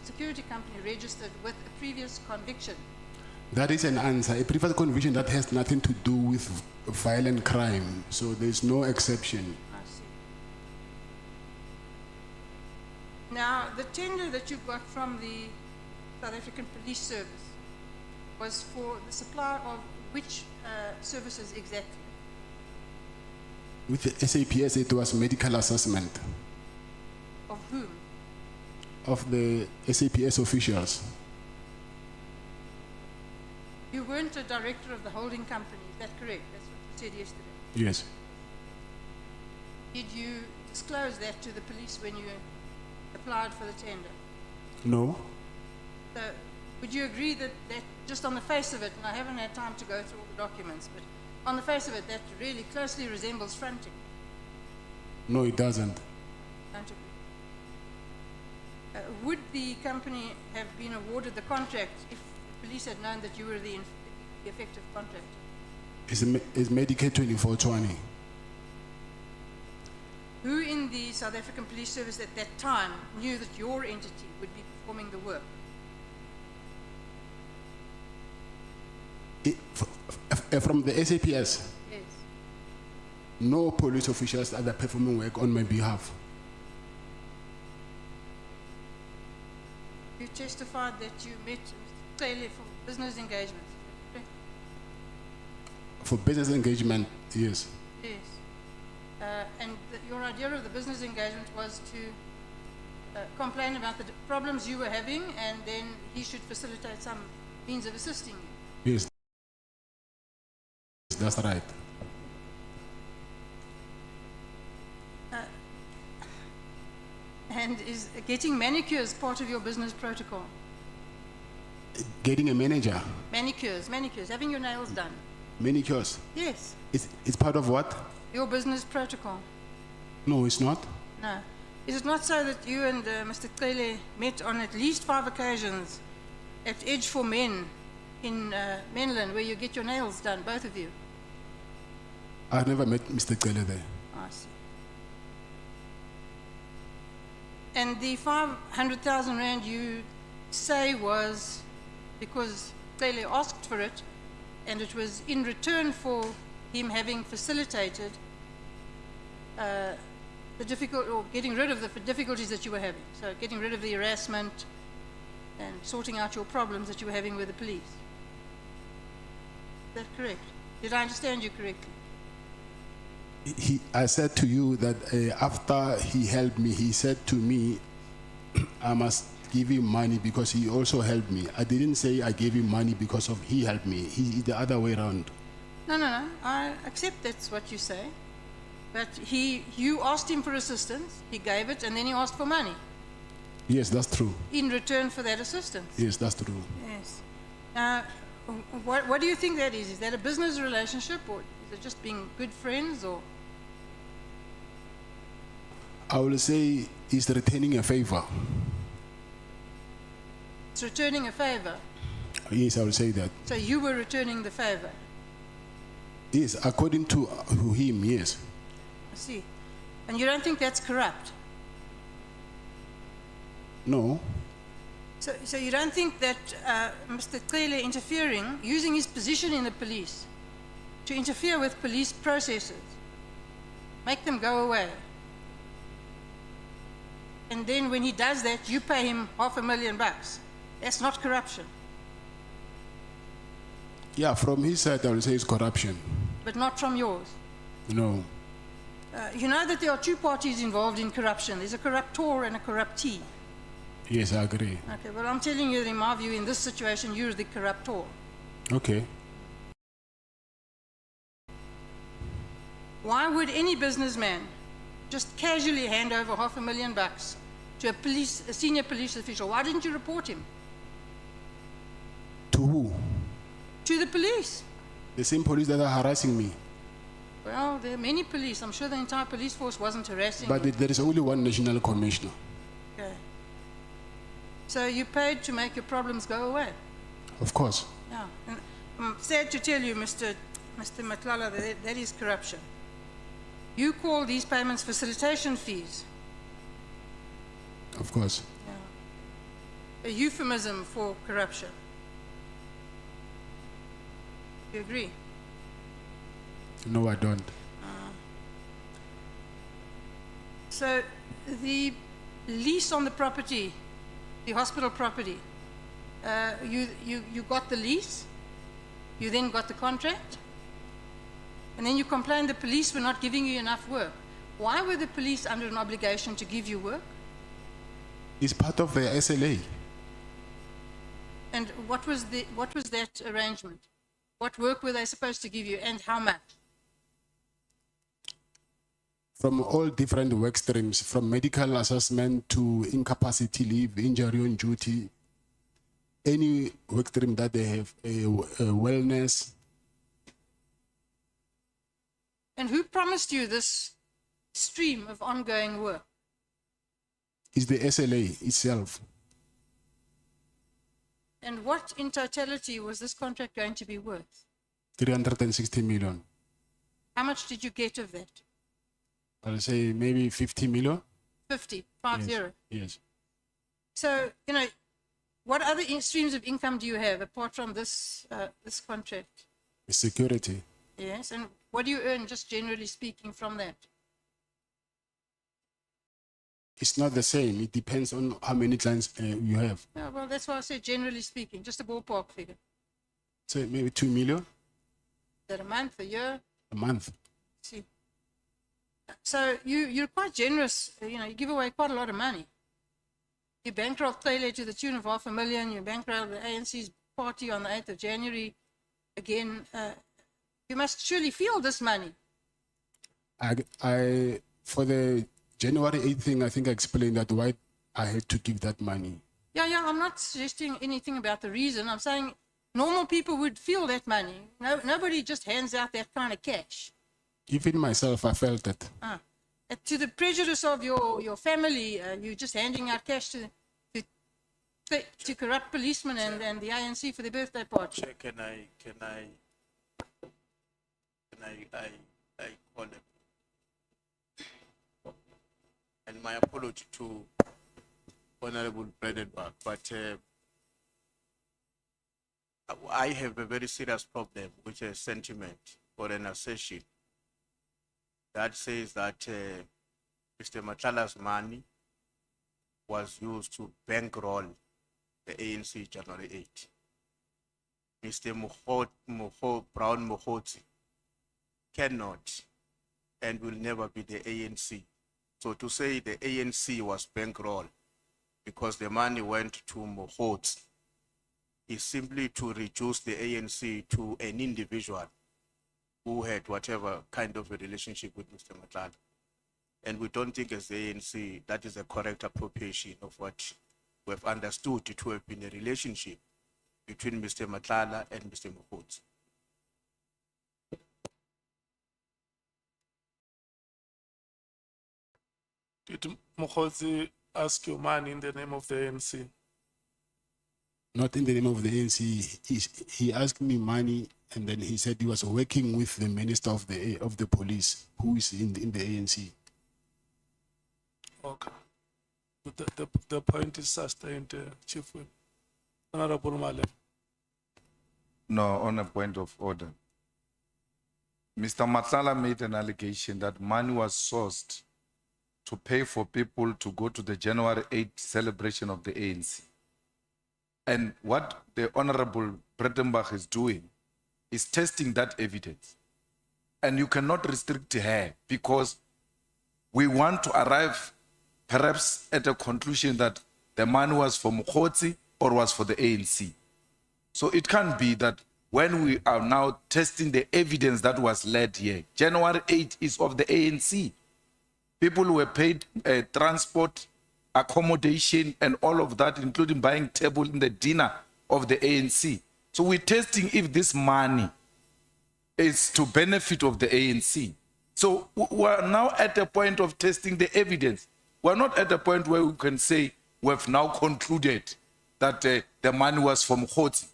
security company registered with a previous conviction?
That is an answer. A previous conviction that has nothing to do with violent crime, so there's no exception.
I see. Now, the tender that you got from the South African Police Service was for the supply of which services exactly?
With the SAPS, it was medical assessment
Of whom?
of the SAPS officials.
You weren't a director of the holding company, is that correct? That's what you said yesterday.
Yes.
Did you disclose that to the police when you applied for the tender?
No.
So, would you agree that just on the face of it, and I haven't had time to go through all the documents, but on the face of it, that really closely resembles fronting?
No, it doesn't.
Don't agree. Would the company have been awarded the contract if the police had known that you were the effective contractor?
It's Medicaid 2420.
Who in the South African Police Service at that time knew that your entity would be performing the work?
From the SAPS,
Yes.
no police officials are performing work on my behalf.
You testified that you met Mr. Cele for business engagement.
For business engagement, yes.
Yes. And your idea of the business engagement was to complain about the problems you were having, and then he should facilitate some means of assisting you.
Yes. That's right.
And is getting manicures part of your business protocol?
Getting a manager,
Manicures, having your nails done.
manicures,
Yes,
it's part of what?
your business protocol.
No, it's not.
No. Is it not so that you and Mr. Cele met on at least 5 occasions at Edge for Men in Menlyn, where you get your nails done, both of you?
I've never met Mr. Cele there.
I see. And the 500,000 rand you say was because Cele asked for it, and it was in return for him having facilitated the difficult, or getting rid of the difficulties that you were having. So getting rid of the harassment and sorting out your problems that you were having with the police. Is that correct? Did I understand you correctly?
I said to you that after he helped me, he said to me, I must give him money because he also helped me. I didn't say I gave him money because of he helped me. He the other way around.
No. I accept that's what you say. But you asked him for assistance, he gave it, and then he asked for money
Yes, that's true.
in return for that assistance.
Yes, that's true.
Yes. Now, what do you think that is? Is that a business relationship, or is it just being good friends, or?
I will say he's returning a favor.
It's returning a favor.
Yes, I will say that.
So you were returning the favor.
Yes, according to him, yes.
I see. And you don't think that's corrupt?
No.
So you don't think that Mr. Cele interfering, using his position in the police to interfere with police processes, make them go away, and then when he does that, you pay him $500,000. That's not corruption,
Yeah, from his side, I will say it's corruption.
but not from yours.
No.
You know that there are two parties involved in corruption. There's a corruptor and a corruptee.
Yes, I agree.
Okay, well, I'm telling you that in my view, in this situation, you're the corruptor.
Okay.
Why would any businessman just casually hand over $500,000 to a senior police official? Why didn't you report him?
To who?
To the police.
The same police that are harassing me.
Well, there are many police. I'm sure the entire police force wasn't harassing
But
you.
there is only one national commissioner.
Okay. So you paid to make your problems go away.
Of course.
Yeah. And I'm sad to tell you, Mr. Nhlanhla, that is corruption. You call these payments facilitation fees.
Of course.
Yeah. A euphemism for corruption. You agree?
No, I don't.
So the lease on the property, the hospital property, you got the lease, you then got the contract, and then you complained the police were not giving you enough work. Why were the police under an obligation to give you work?
It's part of the SLA.
And what was that arrangement? What work were they supposed to give you, and how much?
From all different work streams, from medical assessment to incapacity leave, injury on duty, any work stream that they have, a wellness.
And who promised you this stream of ongoing work?
Is the SLA itself.
And what in totality was this contract going to be worth?
360 million.
How much did you get of that?
I'll say maybe 50 million.
50.
Yes.
So, you know, what other streams of income do you have apart from this contract?
Security.
Yes, and what do you earn, just generally speaking, from that?
It's not the same. It depends on how many clients you have.
Yeah, well, that's why I said generally speaking, just a ballpark figure.
So maybe 2 million
Is that a month, a year?
a month.
See. So you're quite generous, you know, you give away quite a lot of money. You bankroll Cele to the tune of $500,000, you bankroll the ANC's party on the 8th of January. Again, you must surely feel this money.
I for the January 8th thing, I think I explained that why I had to give that money.
Yeah, I'm not suggesting anything about the reason. I'm saying normal people would feel that money. Nobody just hands out that kind of cash.
Even myself, I felt it.
To the prejudice of your family, you're just handing out cash to corrupt policemen and the ANC for their birthday party.
Chair, can I call him? And my apology to Honorable Bredenbach, but I have a very serious problem with a sentiment or an assertion that says that Mr. Nhlanhla's money was used to bankroll the ANC January 8. Mr. Brown Mkhwanazi cannot and will never be the ANC. So to say the ANC was bankrolled because the money went to Mkhwanazi is simply to reduce the ANC to an individual who had whatever kind of a relationship with Mr. Nhlanhla. And we don't think as the ANC that is a correct appropriation of what we have understood to have been a relationship between Mr. Nhlanhla and Mr. Mkhwanazi.
Did Mkhwanazi ask your money in the name of the ANC?
Not in the name of the ANC. He asked me money, and then he said he was working with the minister of the police, who is in the ANC.
Okay. The point is sustained, Chief Whip. Honorable Male.
No, on a point of order. Mr. Nhlanhla made an allegation that money was sourced to pay for people to go to the January 8th celebration of the ANC. And what the Honorable Bredenbach is doing is testing that evidence. And you cannot restrict her because we want to arrive perhaps at a conclusion that the money was for Mkhwanazi or was for the ANC. So it can't be that when we are now testing the evidence that was led here, January 8th is of the ANC. People were paid transport, accommodation, and all of that, including buying table in the dinner of the ANC. So we're testing if this money is to benefit of the ANC. So we're now at a point of testing the evidence. We're not at a point where we can say we've now concluded that the money was from Mkhwanazi.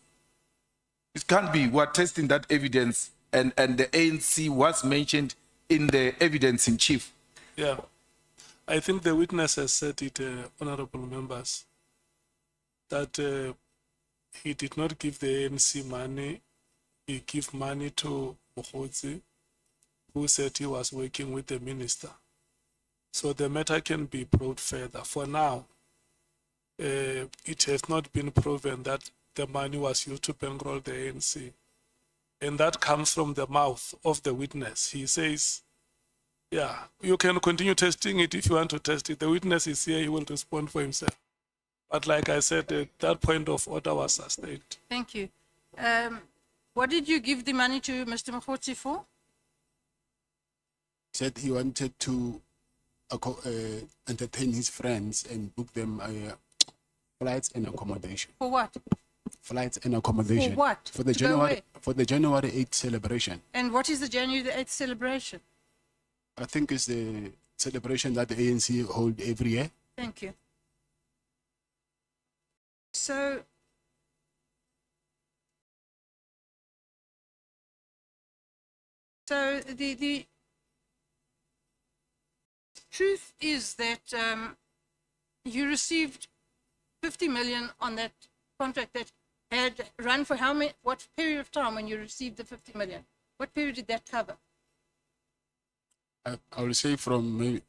It can't be. We're testing that evidence, and the ANC was mentioned in the evidence in chief.
Yeah. I think the witness has said it, honorable members, that he did not give the ANC money. He gave money to Mkhwanazi, who said he was working with the minister. So the matter can be brought further. For now, it has not been proven that the money was used to bankroll the ANC. And that comes from the mouth of the witness. He says, yeah, you can continue testing it if you want to test it. The witness is here, he will respond for himself. But like I said, that point of order was sustained.
Thank you. What did you give the money to Mr. Mkhwanazi for?
Said he wanted to entertain his friends and book them flights and accommodation.
For what?
Flights and accommodation.
For what?
For the
To go
January
where?
8th celebration.
And what is the January the 8th celebration?
I think it's the celebration that the ANC hold every year.
Thank you. So, the truth is that you received 50 million on that contract that had run for how many, what period of time when you received the 50 million? What period did that cover?
I will say from maybe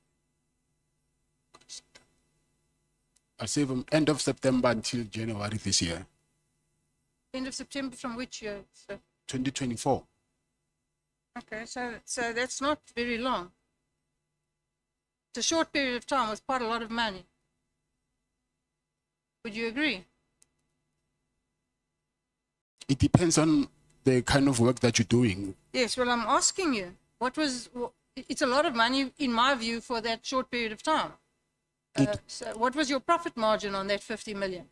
I say from end of September until January this year,
End of September from which year? So,
2024.
okay, so that's not very long. It's a short period of time with quite a lot of money. Would you agree?
It depends on the kind of work that you're doing.
Yes, well, I'm asking you, it's a lot of money, in my view, for that short period of time. So what was your profit margin on that 50 million?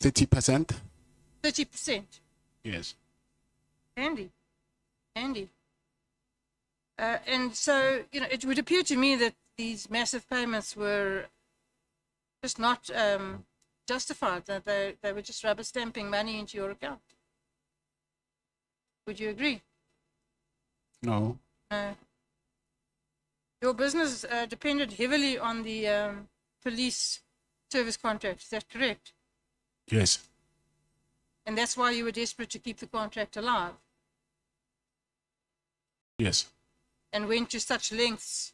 30%?
30%.
Yes.
Handy. Handy. And so, you know, it would appear to me that these massive payments were just not justified, that they were just rubber stamping money into your account. Would you agree?
No.
No. Your business depended heavily on the police service contract, is that correct?
Yes.
And that's why you were desperate to keep the contract alive
Yes.
and went to such lengths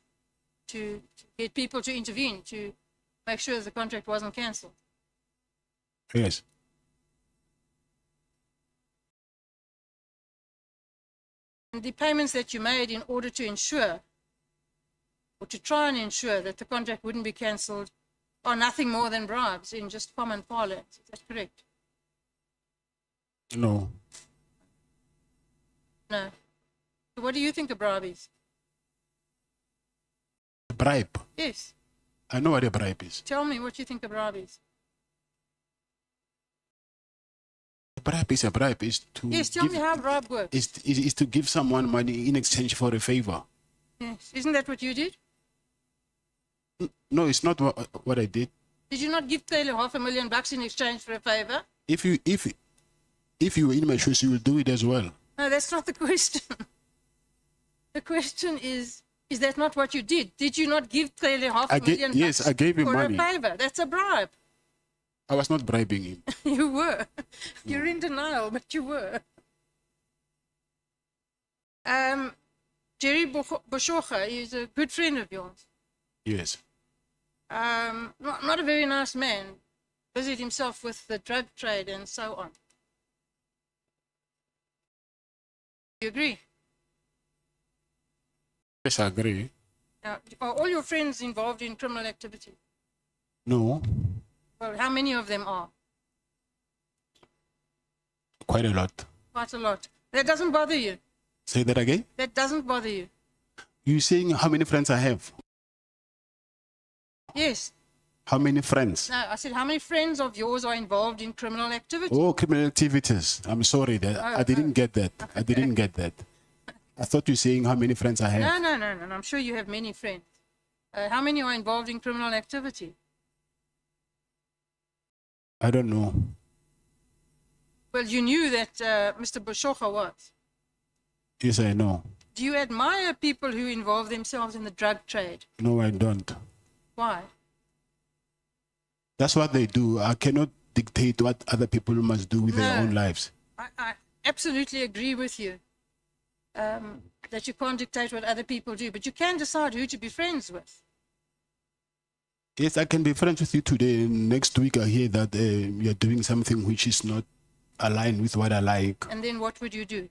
to get people to intervene to make sure the contract wasn't cancelled.
Yes.
And the payments that you made in order to ensure, or to try and ensure that the contract wouldn't be cancelled, are nothing more than bribes in just common parlance. Is that correct?
No.
No. So what do you think a bribe is?
A bribe.
Yes.
I know what a bribe is.
Tell me what you think a bribe is.
A bribe is to
Yes, tell me how a bribe works.
is to give someone money in exchange for a favor.
Yes. Isn't that what you did?
No, it's not what I did.
Did you not give Cele $500,000 in exchange for a favor?
If you were in my shoes, you will do it as well.
No, that's not the question. The question is that not what you did? Did you not give Cele $500,000
yes, I gave him
for
money.
a favor? That's a bribe.
I was not bribing him.
You were. You're in denial, but you were. Jerry Boshocha is a good friend of yours.
Yes.
Not a very nice man. Busied himself with the drug trade and so on. You agree?
Yes, I agree.
Now, are all your friends involved in criminal activity?
No,
Well, how many of them are?
quite a lot.
Quite a lot. That doesn't bother you.
Say that again.
That doesn't bother you.
You saying how many friends I have?
Yes.
How many friends?
No, I said, how many friends of yours are involved in criminal activity?
Oh, criminal activities. I'm sorry that I didn't get that. I didn't get that. I thought you were saying how many friends I have.
No. I'm sure you have many friends. How many are involved in criminal activity?
I don't know.
Well, you knew that Mr. Boshocha was.
Yes, I know.
Do you admire people who involve themselves in the drug trade?
No, I don't.
Why?
That's what they do. I cannot dictate what other people must do with their
No.
own lives.
I absolutely agree with you that you can't dictate what other people do, but you can decide who to be friends with.
Yes, I can be friends with you today. Next week, I hear that you're doing something which is not aligned with what I like.
And then what would you do?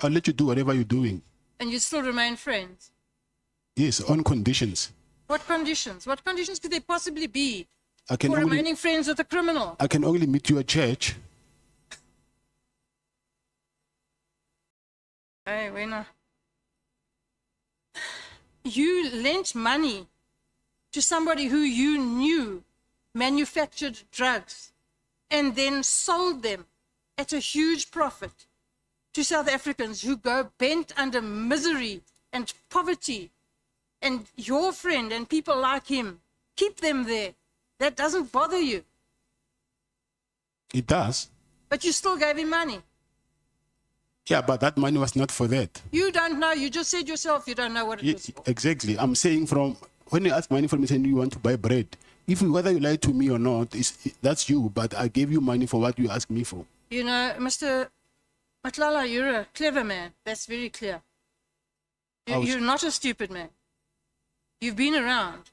I'll let you do whatever you're doing.
And you'd still remain friends?
Yes, on conditions.
What conditions? What conditions could there possibly be
I can
for
only,
remaining friends with a criminal?
I can only meet you at church.
Hey, Wena. You lent money to somebody who you knew manufactured drugs and then sold them at a huge profit to South Africans who go bent under misery and poverty. And your friend and people like him, keep them there. That doesn't bother you.
It does.
But you still gave him money.
Yeah, but that money was not for that.
You don't know. You just said yourself you don't know what it was for.
Exactly. I'm saying from when you ask money from me saying you want to buy bread, whether you lie to me or not, that's you. But I gave you money for what you asked me for.
You know, Mr. Nhlanhla, you're a clever man. That's very clear. You're not a stupid man. You've been around.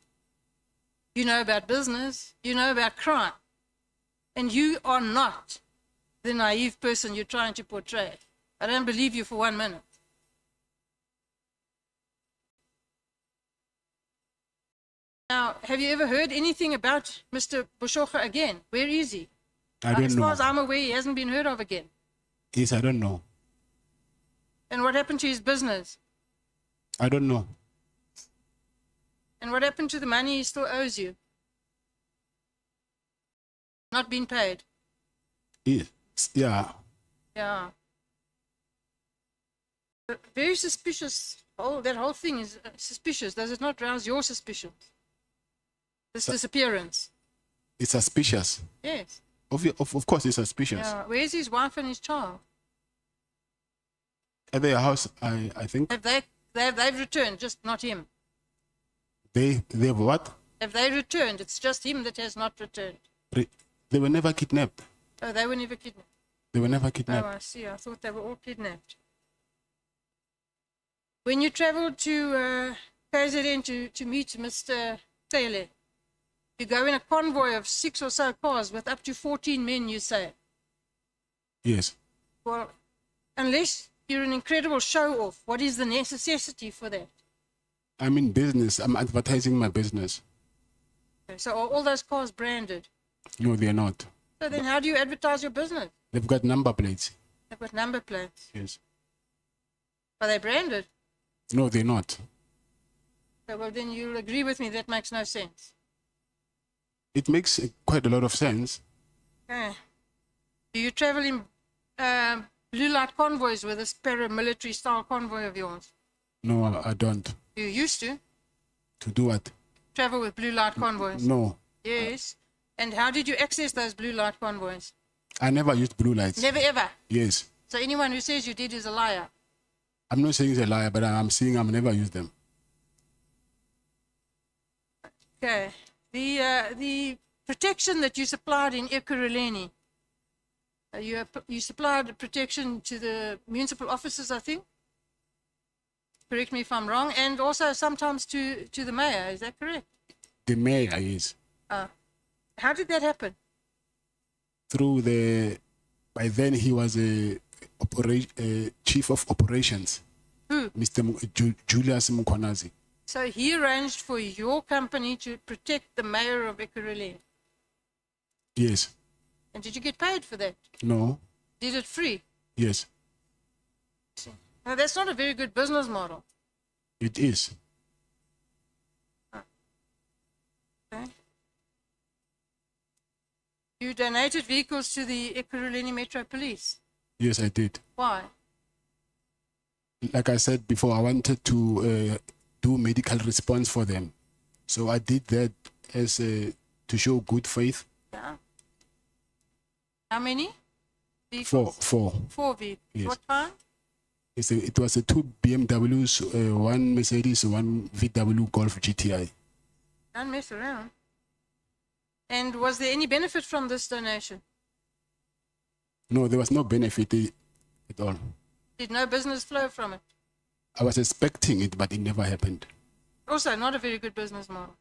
you know about business, you know about crime, and you are not the naive person you're trying to portray. I don't believe you for 1 minute. Now, have you ever heard anything about Mr. Boshoga again? Where is he?
I don't
As
know.
far as I'm aware, he hasn't been heard of again.
Yes, I don't know.
And what happened to his business?
I don't know.
And what happened to the money he still owes you? Not been paid.
Yes. Yeah.
Yeah. But very suspicious. That whole thing is suspicious. Does it not rouse your suspicions? This disappearance.
It's suspicious.
Yes.
Of course, it's suspicious.
Yeah. Where's his wife and his child?
At their house, I think.
Have they've returned, just not him?
They've what?
Have they returned? It's just him that has not returned.
They were never kidnapped.
Oh, they were never kidnapped.
They were never
Oh,
kidnapped.
I see. I thought they were all kidnapped. When you traveled to KZN to meet Mr. Cele, you go in a convoy of 6 or so cars with up to 14 men, you say.
Yes.
Well, unless you're an incredible show-off, what is the necessity for that?
I'm in business. I'm advertising my business.
Okay, so are all those cars branded?
No, they're not.
So then how do you advertise your business?
They've got number plates.
They've got number plates.
Yes.
Are they branded?
No, they're not.
Okay, well, then you'll agree with me that makes no sense.
It makes quite a lot of sense.
Okay. Do you travel in blue light convoys with this paramilitary style convoy of yours?
No, I don't.
You used to
To do what?
travel with blue light convoys?
No.
Yes. And how did you access those blue light convoys?
I never used blue lights.
Never ever.
Yes.
So anyone who says you did is a liar.
I'm not saying it's a liar, but I'm saying I've never used them.
Okay. The protection that you supplied in Ekurhuleni, you supplied protection to the municipal officers, I think. Correct me if I'm wrong, and also sometimes to the mayor. Is that correct?
The mayor is
How did that happen?
through by then he was a chief of operations.
Who?
Mr. Julius Mkhwanazi.
So he arranged for your company to protect the mayor of Ekurhuleni.
Yes.
And did you get paid for that?
No.
Did it free?
Yes.
Now, that's not a very good business model.
It is.
Okay. You donated vehicles to the Ekurhuleni Metro Police.
Yes, I did.
Why?
Like I said before, I wanted to do medical response for them. So I did that as to show good faith.
Yeah. How many? Vehicles?
Four.
4 vehicles.
Yes.
What kind?
It was a 2 BMWs, 1 Mercedes, 1 VW Golf GTI.
Don't mess around. And was there any benefit from this donation?
No, there was no benefit at all.
Did no business flow from it?
I was expecting it, but it never happened.
Also, not a very good business model.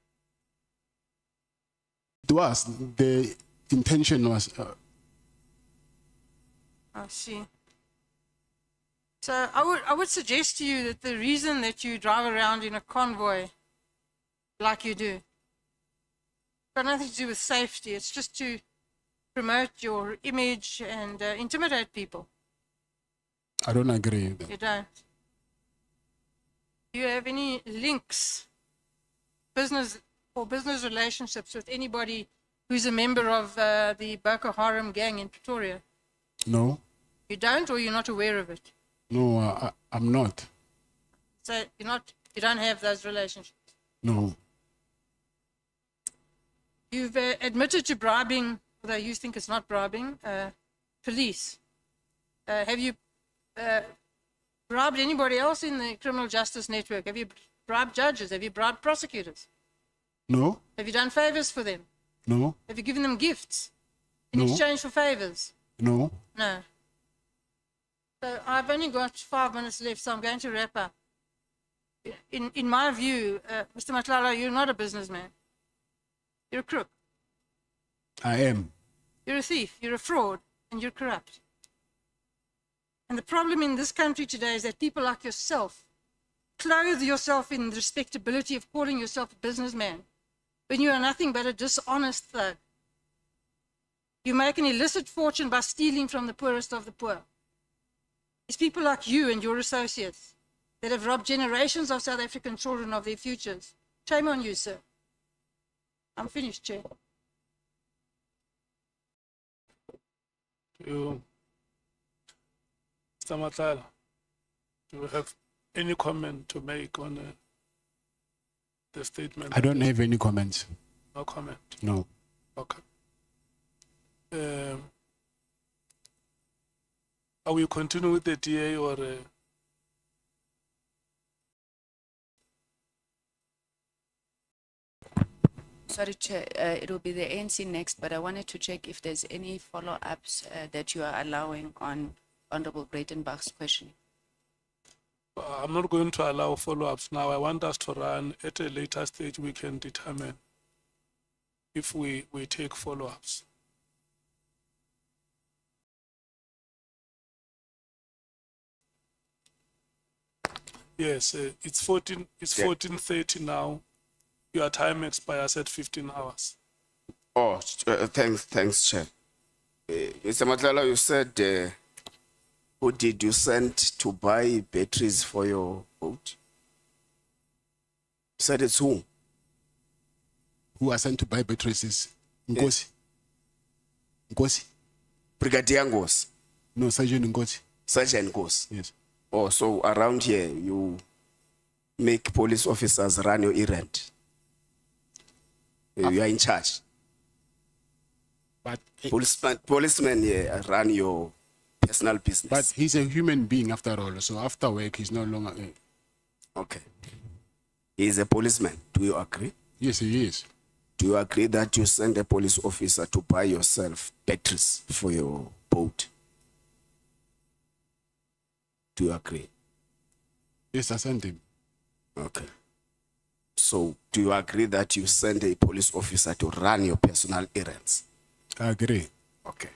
It was. The intention was...
I see. So I would suggest to you that the reason that you drive around in a convoy like you do, got nothing to do with safety. It's just to promote your image and intimidate people.
I don't agree with that.
You don't. Do you have any links, business relationships with anybody who's a member of the Boko Haram gang in Pretoria?
No.
You don't, or you're not aware of it?
No, I'm not.
So you don't have those relationships?
No.
You've admitted to bribing, although you think it's not bribing, police. Have you bribed anybody else in the criminal justice network? Have you bribed judges? Have you bribed prosecutors?
No.
Have you done favors for them?
No.
Have you given them gifts in
No.
exchange for favors?
No.
No. So I've only got 5 minutes left, so I'm going to wrap up. In my view, Mr. Nhlanhla, you're not a businessman. You're a crook.
I am.
You're a thief. You're a fraud. And you're corrupt. And the problem in this country today is that people like yourself clothe yourself in the respectability of calling yourself a businessman when you are nothing but a dishonest thug. You make an illicit fortune by stealing from the poorest of the poor. It's people like you and your associates that have robbed generations of South African children of their futures. Shame on you, sir. I'm finished, Chair.
You, Mr. Nhlanhla, do you have any comment to make on the statement?
I don't have any comments.
No comment.
No.
Okay. Are we continue with the DA or?
Sorry, Chair, it will be the ANC next, but I wanted to check if there's any follow-ups that you are allowing on Honorable Breitenbach's question.
I'm not going to allow follow-ups now. I want us to run at a later stage. We can determine if we take follow-ups. Yes, it's 14:30 now. Your time expires at 15 hours.
Oh, thanks, Chair. Mr. Nhlanhla, you said, who did you send to buy batteries for your boat? You said it's who?
Who are sent to buy batteries is Nkosi. Nkosi.
Brigadier Ngosi.
No, Sergeant Nkosi.
Sergeant Ngosi.
Yes.
Oh, so around here, you make police officers run your errand. You are in charge.
But
Policemen here run your personal business.
But he's a human being after all, so after work he's no longer.
Okay. He is a policeman. Do you agree?
Yes, he is.
Do you agree that you send a police officer to buy yourself batteries for your boat? Do you agree?
Yes, I sent him.
Okay. So, do you agree that you send a police officer to run your personal errands?
I agree.
Okay.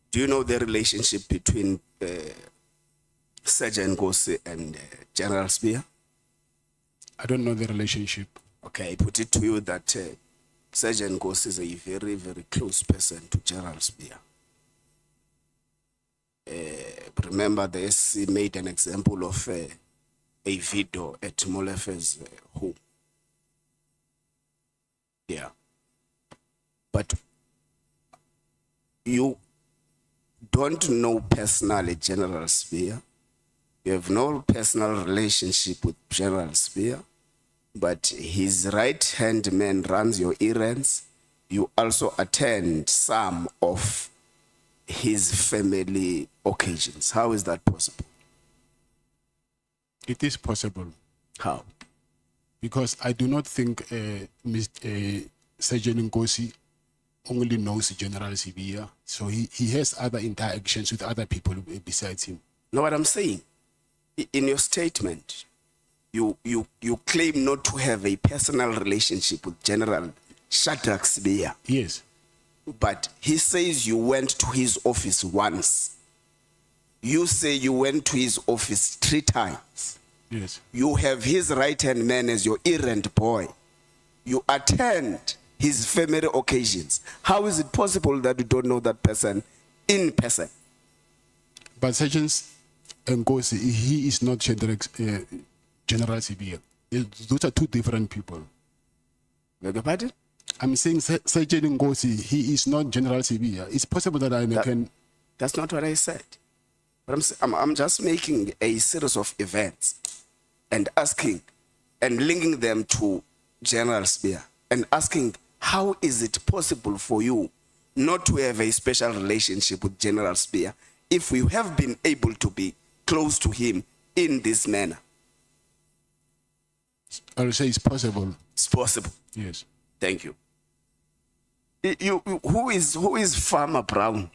Do you know the relationship between Sergeant Ngosi and General Spear?
I don't know the relationship.
Okay, I put it to you that Sergeant Ngosi is a very, very close person to General Spear. Remember, the SC made an example of a video at Molefe's home. Yeah. But you don't know personally General Spear. You have no personal relationship with General Spear, but his right-hand man runs your errands. You also attend some of his family occasions. How is that possible?
It is possible.
How?
Because I do not think Sergeant Nkosi only knows General Sibia, so he has other interactions with other people besides him.
Know what I'm saying? In your statement, you claim not to have a personal relationship with General Shadrach Sibia.
Yes.
But he says you went to his office once. You say you went to his office 3 times.
Yes.
You have his right-hand man as your errand boy. You attend his family occasions. How is it possible that you don't know that person in person?
But Sergeant Nkosi, he is not General Sibia. Those are 2 different people.
Beg your pardon?
I'm saying Sergeant Nkosi, he is not General Sibia. It's possible that I can...
That's not what I said. But I'm just making a series of events and asking and linking them to General Spear and asking, how is it possible for you not to have a special relationship with General Spear if you have been able to be close to him in this manner?
I'll say it's possible.
It's possible.
Yes.
Thank you. Who is Farmer Brown?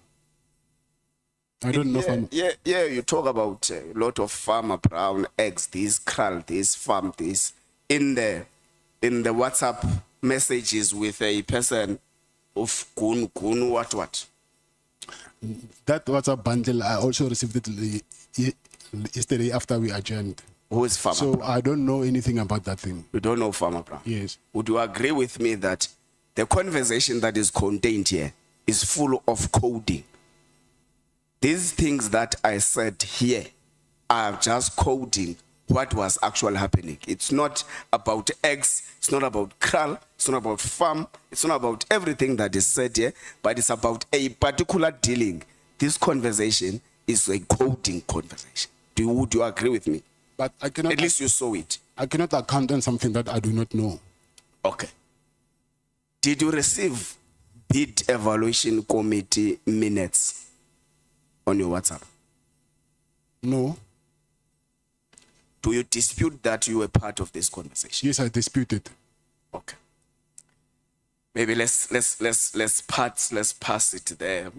I don't know.
Yeah, you talk about a lot of Farmer Brown, eggs, this, král, this, farm, this, in the WhatsApp messages with a person of Gun what?
That WhatsApp bundle, I also received it yesterday after we adjourned.
Who is Farmer
So
Brown?
I don't know anything about that thing.
You don't know Farmer Brown?
Yes.
Would you agree with me that the conversation that is contained here is full of coding? These things that I said here are just coding what was actually happening. It's not about X, it's not about Kral, it's not about farm, it's not about everything that is said here, but it's about a particular dealing. This conversation is a coding conversation. Would you agree with me?
But I cannot.
At least you saw it.
I cannot account on something that I do not know.
Okay. Did you receive bid evaluation committee minutes on your WhatsApp?
No.
Do you dispute that you were part of this conversation?
Yes, I dispute it.
Okay. Maybe let's pass it there.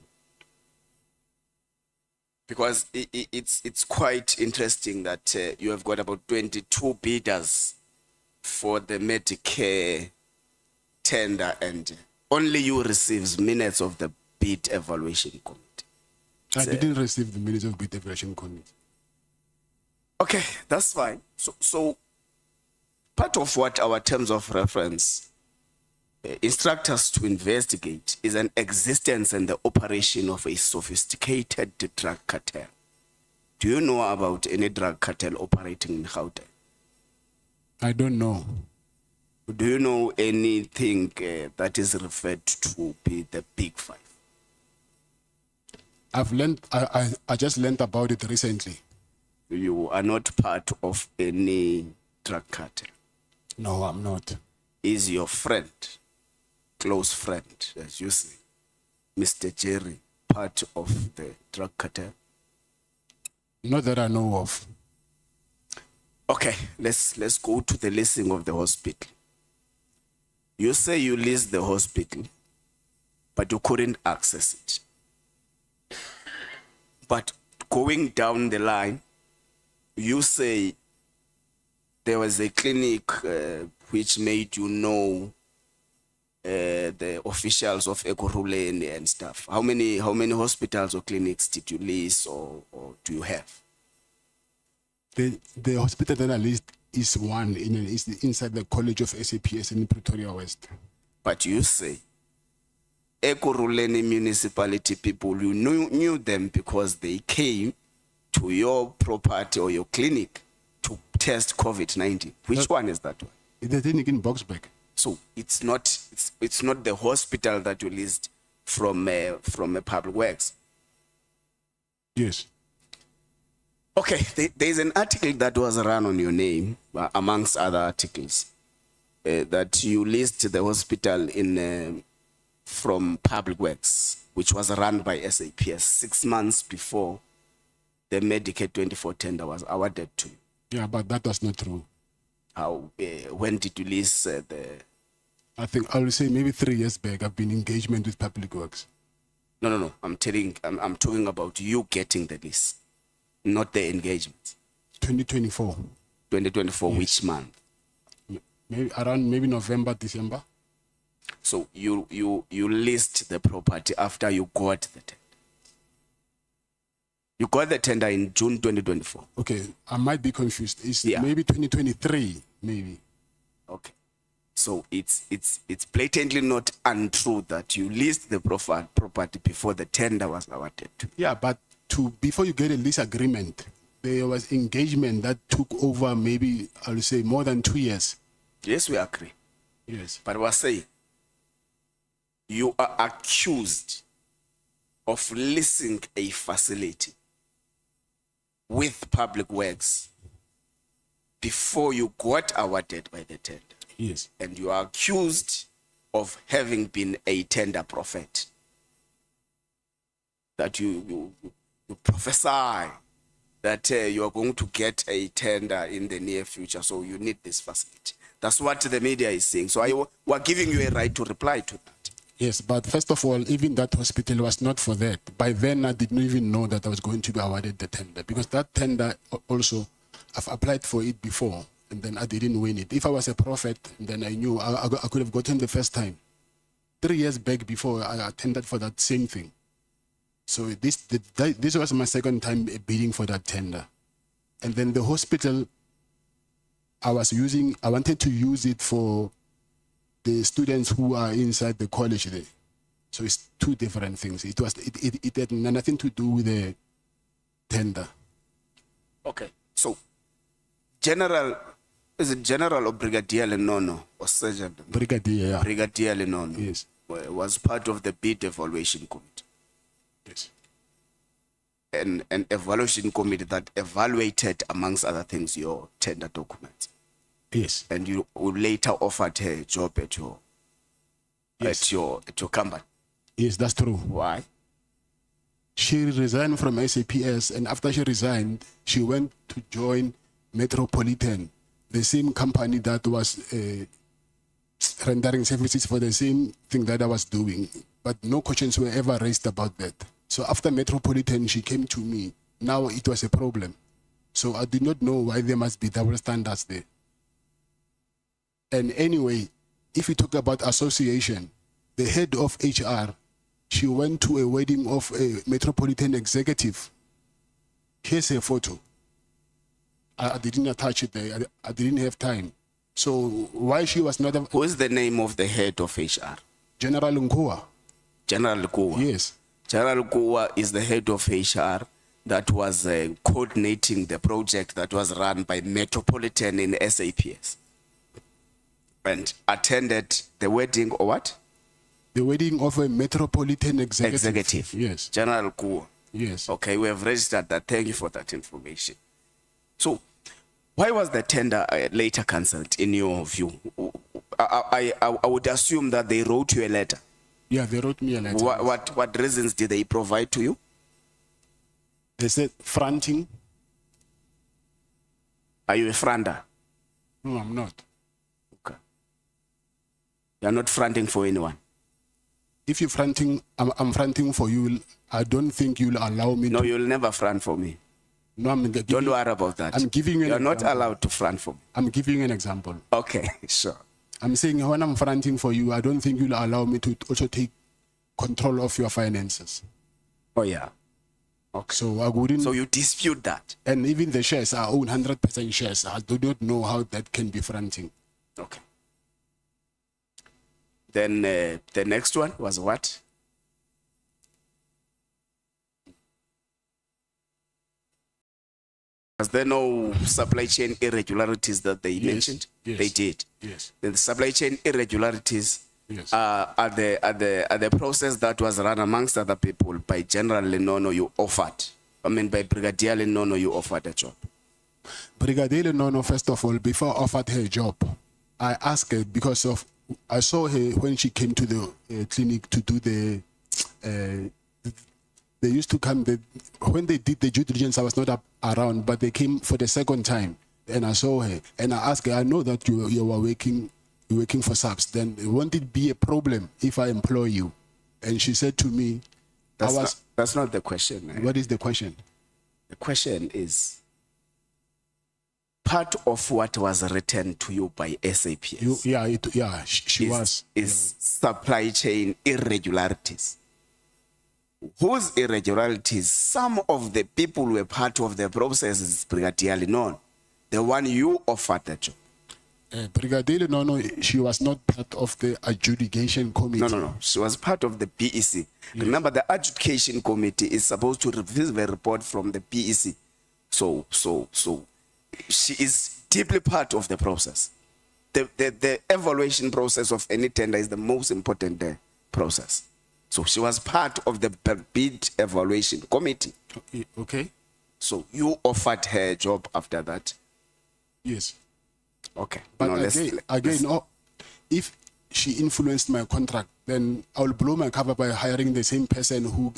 Because it's quite interesting that you have got about 22 bidders for the Medicare tender, and only you receives minutes of the bid evaluation committee.
I didn't receive the minutes of bid evaluation committee.
Okay, that's fine. So part of what our terms of reference instruct us to investigate is an existence and the operation of a sophisticated drug cartel. Do you know about any drug cartel operating in Gauteng?
I don't know.
Do you know anything that is referred to be the Big Five?
I've learned. I just learned about it recently.
You are not part of any drug cartel?
No, I'm not.
Is your friend, close friend, as you say, Mr. Jerry, part of the drug cartel?
Not that I know of.
Okay, let's go to the listing of the hospital. You say you leased the hospital, but you couldn't access it. But going down the line, you say there was a clinic which made you know the officials of Ekurhuleni and stuff. How many hospitals or clinics did you lease or do you have?
The hospital that I leased is one is inside the College of SAPS in Pretoria West.
But you say Ekurhuleni municipality people, you knew them because they came to your property or your clinic to test COVID-19. Which one is that one?
The clinic in Boxburg.
So it's not the hospital that you leased from a public works.
Yes.
Okay, there's an article that was run on your name, amongst other articles, that you leased the hospital in from public works, which was run by SAPS 6 months before the Medicare 24 tender was awarded to you.
Yeah, but that was not true.
How? When did you lease the?
I think I will say maybe 3 years back. I've been in engagement with public works.
No. I'm talking about you getting the lease, not the engagement.
2024.
2024,
Yes.
Which month?
Maybe November, December.
So you leased the property after you got the tender. You got the tender in June 2024.
Okay, I might be confused. It's
Yeah.
maybe 2023, maybe.
Okay. So it's blatantly not untrue that you leased the property before the tender was awarded to you.
Yeah, but before you get a lease agreement, there was engagement that took over maybe, I will say, more than 2 years.
Yes, we agree.
Yes.
But we're saying you are accused of leasing a facility with public works before you got awarded by the tender.
Yes.
And you are accused of having been a tender prophet. That you prophesy that you are going to get a tender in the near future, so you need this facility. That's what the media is saying. So we're giving you a right to reply to that.
Yes, but first of all, even that hospital was not for that. By then, I didn't even know that I was going to be awarded the tender, because that tender also, I've applied for it before, and then I didn't win it. If I was a prophet, then I knew I could have gotten the first time. 3 years back before I attended for that same thing. So this was my second time bidding for that tender. And then the hospital, I wanted to use it for the students who are inside the college there. So it's two different things. It had nothing to do with the tender.
Okay, so General, is it General or Brigadier Lenono or Sergeant?
Brigadier, yeah.
Brigadier Lenono.
Yes.
Was part of the bid evaluation committee.
Yes.
An evaluation committee that evaluated, amongst other things, your tender documents.
Yes.
And you later offered her a job at your company.
Yes, that's true.
Why?
She resigned from SAPS, and after she resigned, she went to join Metropolitan, the same company that was rendering services for the same thing that I was doing. But no questions were ever raised about that. So after Metropolitan, she came to me. Now it was a problem. So I did not know why there must be double standards there. And anyway, if you talk about association, the head of HR, she went to a wedding of a Metropolitan executive. Here's her photo. I didn't attach it there. I didn't have time. So why she was not...
Who is the name of the head of HR?
General Nkua.
General Nkua?
Yes.
General Nkua is the head of HR that was coordinating the project that was run by Metropolitan in SAPS. And attended the wedding or what?
The wedding of a Metropolitan executive. Yes.
General Nkua.
Yes.
Okay, we have registered that. Thank you for that information. So, why was the tender later cancelled, in your view? I would assume that they wrote you a letter.
Yeah, they wrote me a letter.
What reasons did they provide to you?
They said fronting.
Are you a fronter?
No, I'm not.
Okay. You're not fronting for anyone?
If you're fronting, I'm fronting for you. I don't think you'll allow me
No, you'll never front for me.
No,
Don't worry about that.
I'm giving you an
You're not
example.
allowed to front for me.
I'm giving you an example.
Okay, sure.
I'm saying when I'm fronting for you, I don't think you'll allow me to also take control of your finances.
Oh, yeah. Okay.
So I wouldn't...
So you dispute that?
And even the shares, I own 100% shares. I do not know how that can be fronting.
Okay. Then the next one was what? Was there no supply chain irregularities that they mentioned?
Yes.
They did.
Yes.
The supply chain irregularities
Yes.
are the process that was run amongst other people by General Lenono you offered. I mean, by Brigadier Lenono you offered a job.
Brigadier Lenono, first of all, before I offered her a job, I asked her because of, I saw her when she came to the clinic to do the, they used to come, when they did the due diligence, I was not around, but they came for the second time, and I saw her, and I asked her, I know that you were working for SAPS, then won't it be a problem if I employ you? And she said to me,
that's not the question.
What is the question?
The question is, part of what was written to you by SAPS.
She was.
Is supply chain irregularities. Whose irregularities? Some of the people were part of the process, Brigadier Lenono, the one you offered the job.
Brigadier Lenono, she was not part of the adjudication committee.
No. She was part of the BEC. Yes. Remember, the adjudication committee is supposed to receive a report from the BEC. So she is deeply part of the process. The evaluation process of any tender is the most important process. So she was part of the bid evaluation committee.
Okay.
So you offered her a job after that?
Yes.
Okay.
But
No,
if she influenced my contract, then I will blow my cover by hiring the same person who,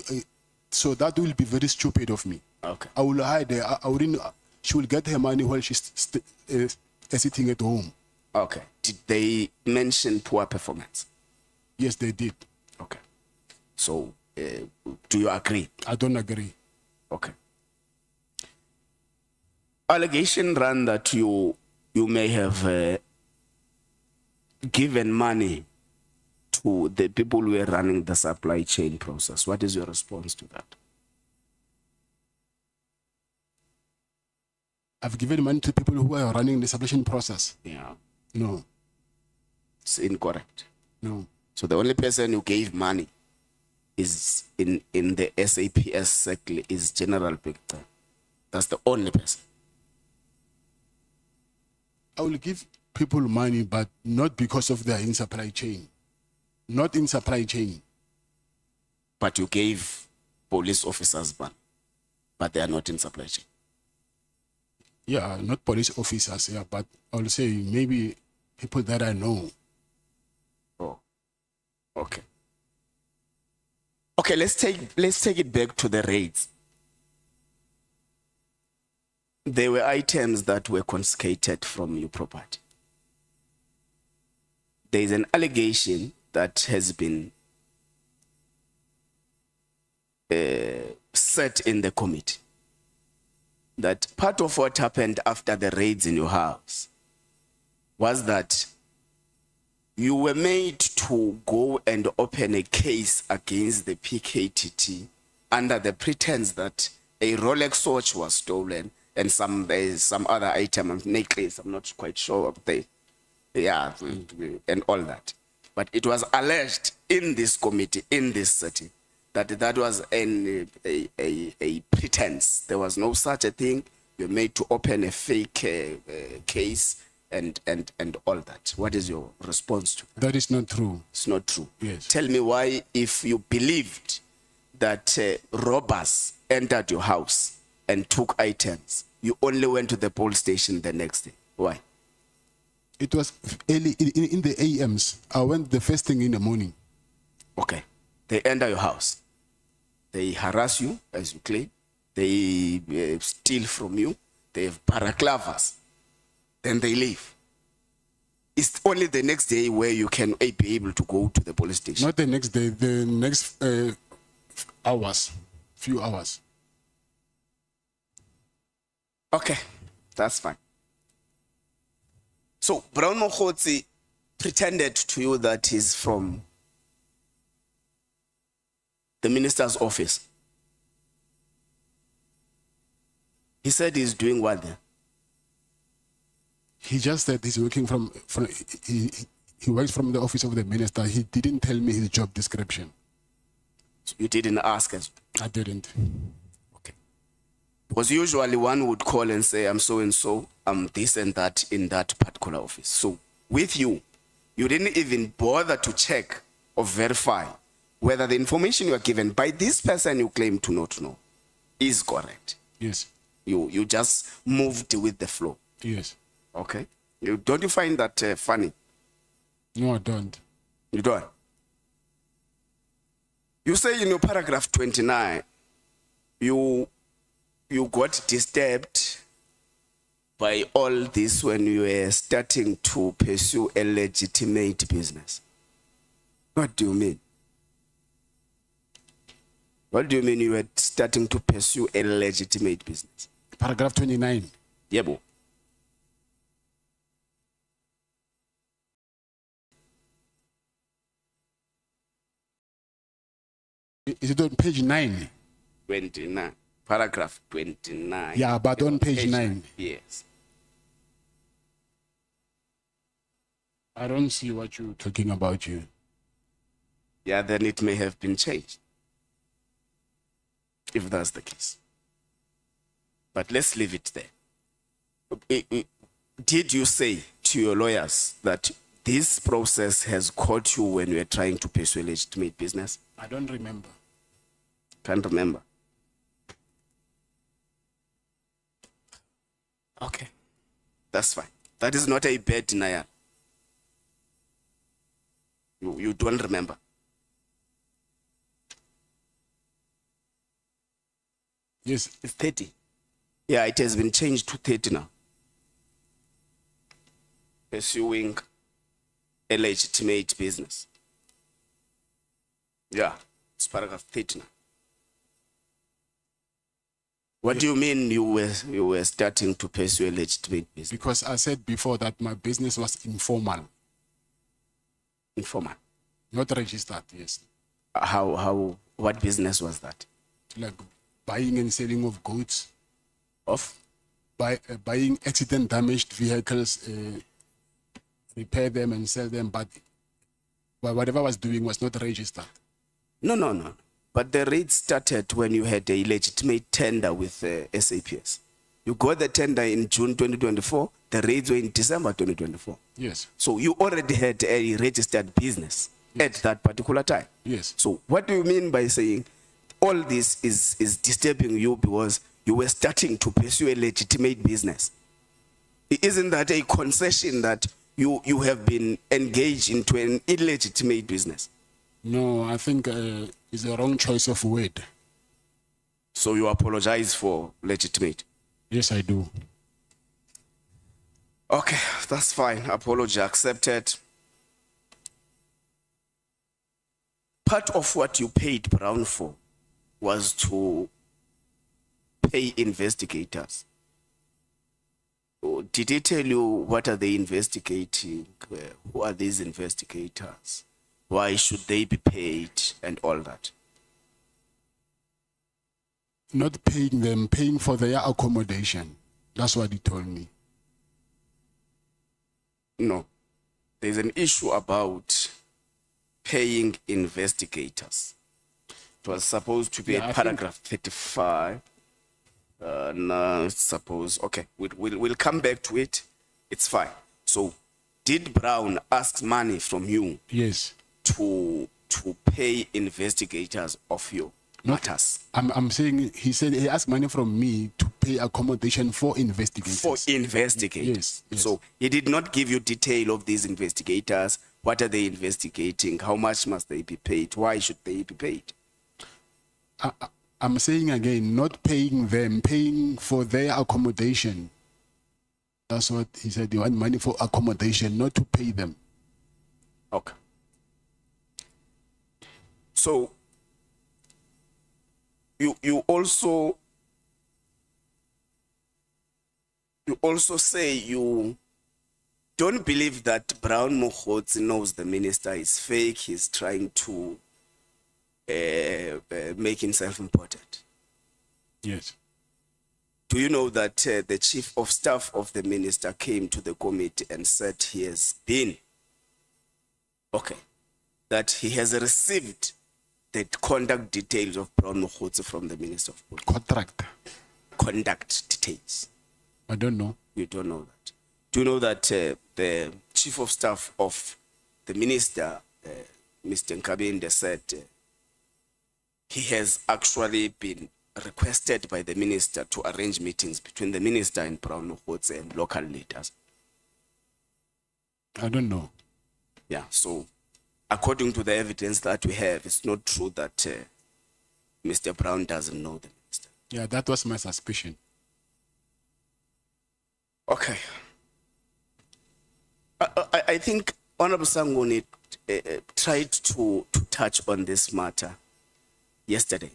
so that will be very stupid of me.
Okay.
I will hide her. I wouldn't, she will get her money while she's sitting at home.
Okay. Did they mention poor performance?
Yes, they did.
Okay. So, do you agree?
I don't agree.
Okay. Allegation ran that you you may have given money to the people who are running the supply chain process. What is your response to that?
I've given money to people who are running the supply chain process.
Yeah.
No,
It's incorrect.
no.
So the only person who gave money is in the SAPS circle is General Victor. That's the only person.
I will give people money, but not because of their in supply chain. Not in supply chain.
But you gave police officers money, but they are not in supply chain.
Yeah, not police officers, yeah, but I'll say maybe people that I know.
Oh, okay. Okay, let's take it back to the raids. There were items that were confiscated from your property. There is an allegation that has been set in the committee that part of what happened after the raids in your house was that you were made to go and open a case against the PKTT under the pretense that a Rolex watch was stolen and some other item, a necklace, I'm not quite sure of the, yeah, and all that. But it was alleged in this committee, in this setting, that that was a pretense. There was no such a thing. You're made to open a fake case and all that. What is your response to that?
That is not true.
It's not true.
Yes.
Tell me why, if you believed that robbers entered your house and took items, you only went to the police station the next day. Why?
It was early in the AMs. I went the first thing in the morning.
Okay. They enter your house. They harass you, as you claim. They steal from you. They have balaclavas. Then they leave. It's only the next day where you can be able to go to the police station.
Not the next day, the next hours, few hours.
Okay, that's fine. So Brown Mkhwanazi pretended to you that he's from the minister's office. He said he's doing what there?
He just said he's working from he works from the office of the minister. He didn't tell me his job description.
So you didn't ask us?
I didn't.
Okay. Because usually one would call and say, I'm so and so, I'm this and that in that particular office. So with you, you didn't even bother to check or verify whether the information you are given by this person you claim to not know is correct.
Yes.
You just moved with the flow.
Yes.
Okay. Don't you find that funny?
No, I don't.
You don't? You say in your paragraph 29, you got disturbed by all this when you were starting to pursue a legitimate business. What do you mean? What do you mean you were starting to pursue a legitimate business?
Paragraph 29.
Yebo.
Is it on page 9?
29. Paragraph 29.
Yeah, but on page 9.
Yes.
I don't see what you're talking about here.
Yeah, then it may have been changed. If that's the case. But let's leave it there. Did you say to your lawyers that this process has caught you when you were trying to pursue a legitimate business?
I don't remember.
Can't remember. Okay. That's fine. That is not a bad denial. You don't remember.
Yes.
It's 30. Yeah, it has been changed to 30 now. Pursuing a legitimate business. Yeah, it's paragraph 30 now. What do you mean you were starting to pursue a legitimate business?
Because I said before that my business was informal,
Informal.
not registered, yes.
What business was that?
Like buying and selling of goods,
Of?
buying accident damaged vehicles, repair them and sell them, but whatever I was doing was not registered.
No. But the raid started when you had a legitimate tender with SAPS. You got the tender in June 2024. The raids were in December 2024.
Yes,
So you already had a registered business at that particular time.
yes.
So what do you mean by saying all this is disturbing you because you were starting to pursue a legitimate business? Isn't that a concession that you have been engaged into an illegitimate business?
No, I think it's a wrong choice of word.
So you apologize for legitimate?
Yes, I do.
Okay, that's fine. Apology accepted. Part of what you paid Brown for was to pay investigators. Did he tell you what are they investigating? Who are these investigators? Why should they be paid and all that?
Not paying them, paying for their accommodation. That's what he told me.
No. There's an issue about paying investigators. It was supposed to be
Yeah, I
a paragraph 35. No, it's supposed, okay, we'll come back to it. It's fine. So, did Brown ask money from you
Yes.
to pay investigators of your matters?
I'm saying he said he asked money from me to pay accommodation for investigators.
For investigators.
Yes.
So he did not give you detail of these investigators. What are they investigating? How much must they be paid? Why should they be paid?
I'm saying again, not paying them, paying for their accommodation. That's what he said. You want money for accommodation, not to pay them.
Okay. So you also say you don't believe that Brown Mkhwanazi knows the minister is fake. He's trying to make himself important.
Yes.
Do you know that the chief of staff of the minister came to the committee and said he has been, that he has received the conduct details of Brown Mkhwanazi from the Minister of Police?
Contract.
Conduct details.
I don't know.
You don't know that. Do you know that the chief of staff of the minister, Mr. Nkabinde, said he has actually been requested by the minister to arrange meetings between the minister and Brown Mkhwanazi and local leaders?
I don't know.
Yeah, so according to the evidence that we have, it's not true that Mr. Brown doesn't know the minister.
Yeah, that was my suspicion.
Okay. I think Honorable Sangoni tried to touch on this matter yesterday,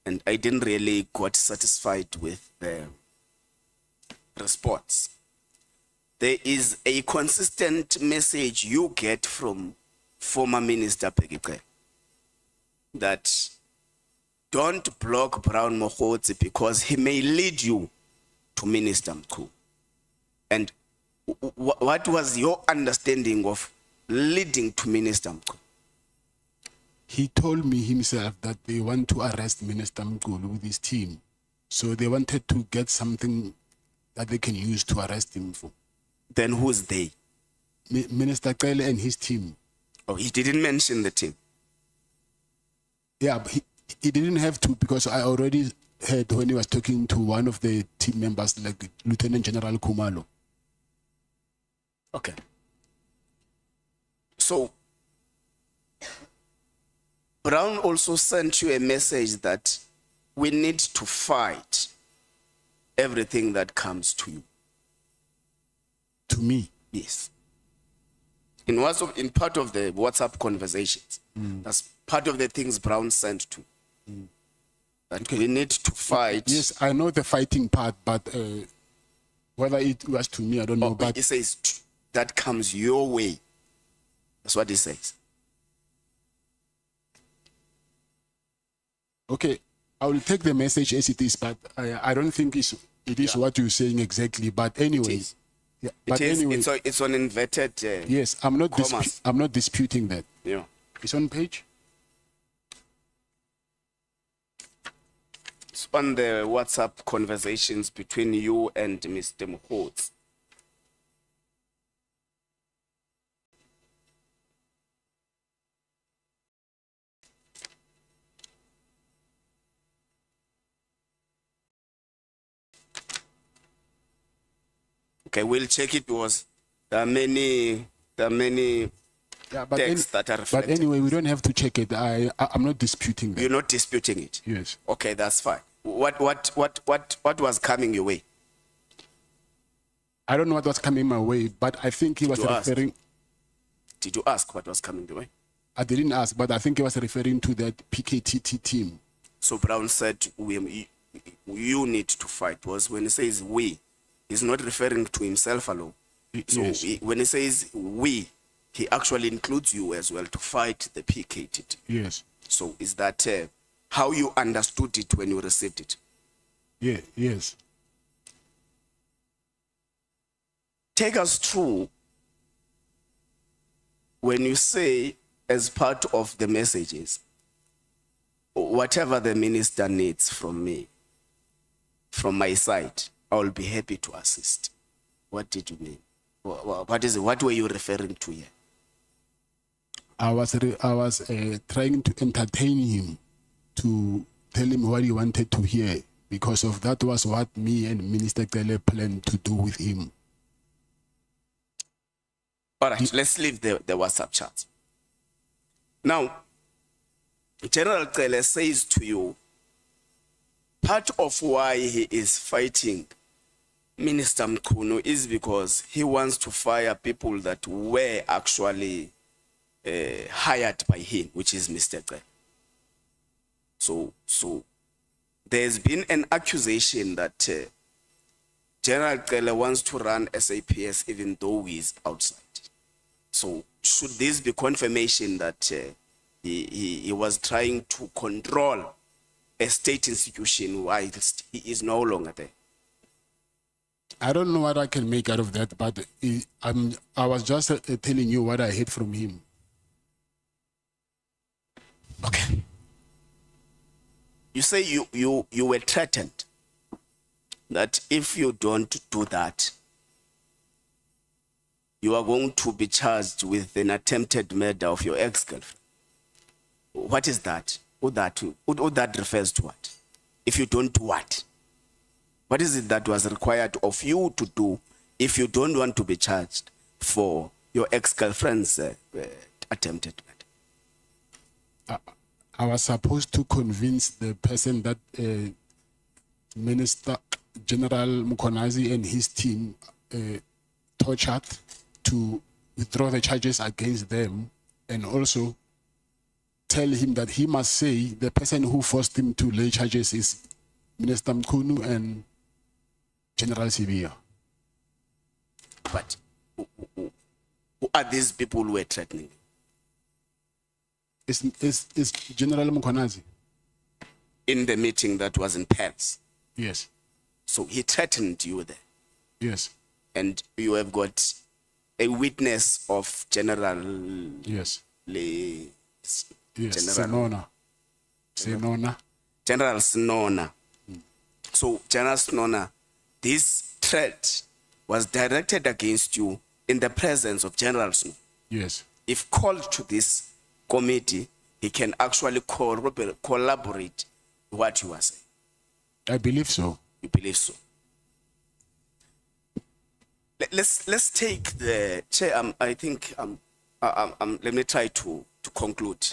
and I didn't really got satisfied with the response. There is a consistent message you get from former Minister Peggy that don't block Brown Mkhwanazi because he may lead you to Minister Mkhu. And what was your understanding of leading to Minister Mkhu?
He told me himself that they want to arrest Minister Mkulu with his team. So they wanted to get something that they can use to arrest him for.
Then who's they?
Minister Cele and his team.
Oh, he didn't mention the team.
Yeah, but he didn't have to because I already heard when he was talking to one of the team members, like Lieutenant General Kumalo.
Okay. So, Brown also sent you a message that we need to fight everything that comes to you.
To me?
Yes. In part of the WhatsApp conversations, that's part of the things Brown sent to. That we need to fight.
Yes, I know the fighting part, but whether it was to me, I don't know. But
He says that comes your way. That's what he says.
okay, I will take the message as it is, but I don't think it is what you're saying exactly. But anyway, yeah, but anyway,
It's on inverted.
yes, I'm not
commas.
I'm not disputing that.
Yeah.
It's on page.
It's on the WhatsApp conversations between you and Mr. Mkhwanazi. Okay, we'll check it because there are many
Yeah, but,
texts that are
but
reflected.
anyway, we don't have to check it. I'm not disputing that.
You're not disputing it.
Yes.
Okay, that's fine. What was coming your way?
I don't know what was coming my way, but I think he was
You asked.
referring.
Did you ask what was coming your way?
I didn't ask, but I think he was referring to that PKTT team.
So Brown said, you need to fight. Was when he says we, he's not referring to himself alone. So
Yes.
when he says we, he actually includes you as well to fight the PKT.
Yes.
So is that how you understood it when you received it?
Yeah. Yes.
Take us through when you say as part of the messages, whatever the minister needs from me, from my side, I will be happy to assist. What did you mean? What is it? What were you referring to here?
I was trying to entertain him, to tell him what he wanted to hear, because of that was what me and Minister Cele planned to do with him.
All right, let's leave the WhatsApp chat. Now, General Cele says to you, part of why he is fighting Minister Mkhwanazi is because he wants to fire people that were actually hired by him, which is Mr. Cele. So there's been an accusation that General Cele wants to run SAPS even though he is outside. So should this be confirmation that he was trying to control a state institution whilst he is no longer there?
I don't know what I can make out of that, but I was just telling you what I heard from him.
Okay. You say you were threatened that if you don't do that, you are going to be charged with an attempted murder of your ex-girlfriend. What is that? Who that refers to what? If you don't do what? What is it that was required of you to do if you don't want to be charged for your ex-girlfriend's attempted murder?
I was supposed to convince the person that Minister General Mkhwanazi and his team tortured to withdraw the charges against them, and also tell him that he must say the person who forced him to lay charges is Minister Mkhunu and General Sibia.
But who are these people who were threatening?
It's General Mkhwanazi.
In the meeting that was in Paris?
Yes.
So he threatened you there?
Yes.
And you have got a witness of General...
Yes.
Yes,
Senona.
General Senona. So, General Senona, this threat was directed against you in the presence of General Senona.
Yes.
If called to this committee, he can actually collaborate with what you are saying.
I believe so.
You believe so? Let's take the chair. I think let me try to conclude.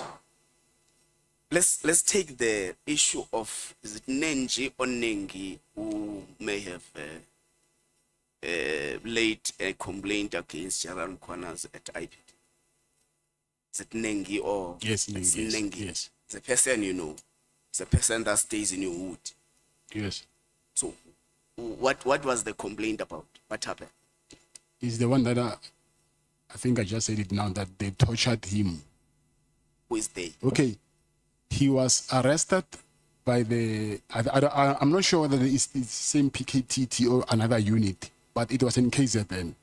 Let's take the issue of is it Nenji or Nengi who may have laid a complaint against General Mkhwanazi at IPD. Is it Nengi or
yes, Nengi?
Nengi?
Yes.
The person you know. It's a person that stays in your hood.
Yes.
So what was the complaint about? What happened?
He's the one that I think I just said it now, that they tortured him.
Who is they?
Okay. He was arrested by I'm not sure whether it's the same PKTT or another unit, but it was in KZN.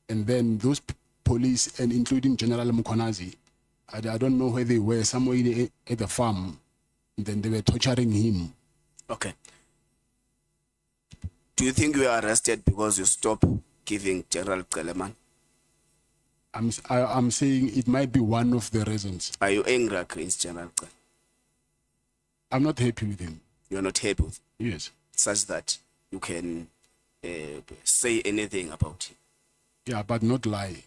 And then those police, and including General Mkhwanazi, I don't know where they were, somewhere at the farm. And then they were torturing him.
Okay. Do you think you were arrested because you stopped giving General Cele?
I'm saying it might be one of the reasons.
Are you angry against General Cele?
I'm not happy with him.
You're not happy with him?
Yes.
Such that you can say anything about him?
Yeah, but not lie.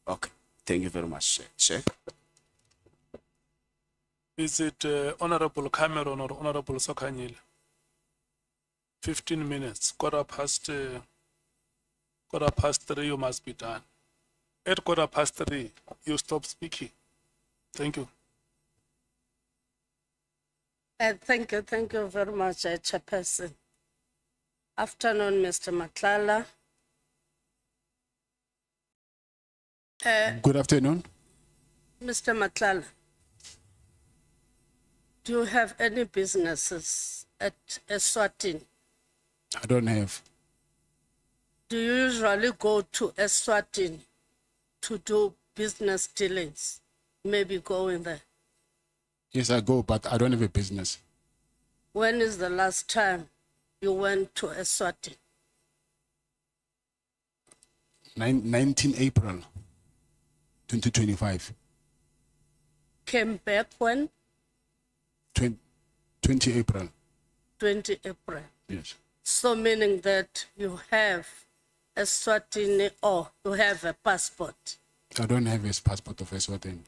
Okay. Thank you very much, Chair.
Is it Honorable Cameron or Honorable Sokanyile? 15 minutes, quarter past 3, you must be done. At 3:15, you stop speaking. Thank you.
Thank you very much, Chairperson. Afternoon, Mr. Nhlanhla.
Good afternoon.
Mr. Nhlanhla, do you have any businesses at Eswatini?
I don't have.
Do you usually go to Eswatini to do business dealings? Maybe go in there.
Yes, I go, but I don't have a business.
When is the last time you went to Eswatini?
19 April 2025.
Came back when?
20 April.
20 April.
Yes.
So meaning that you have Eswatini or you have a passport?
I don't have a passport of Eswatini.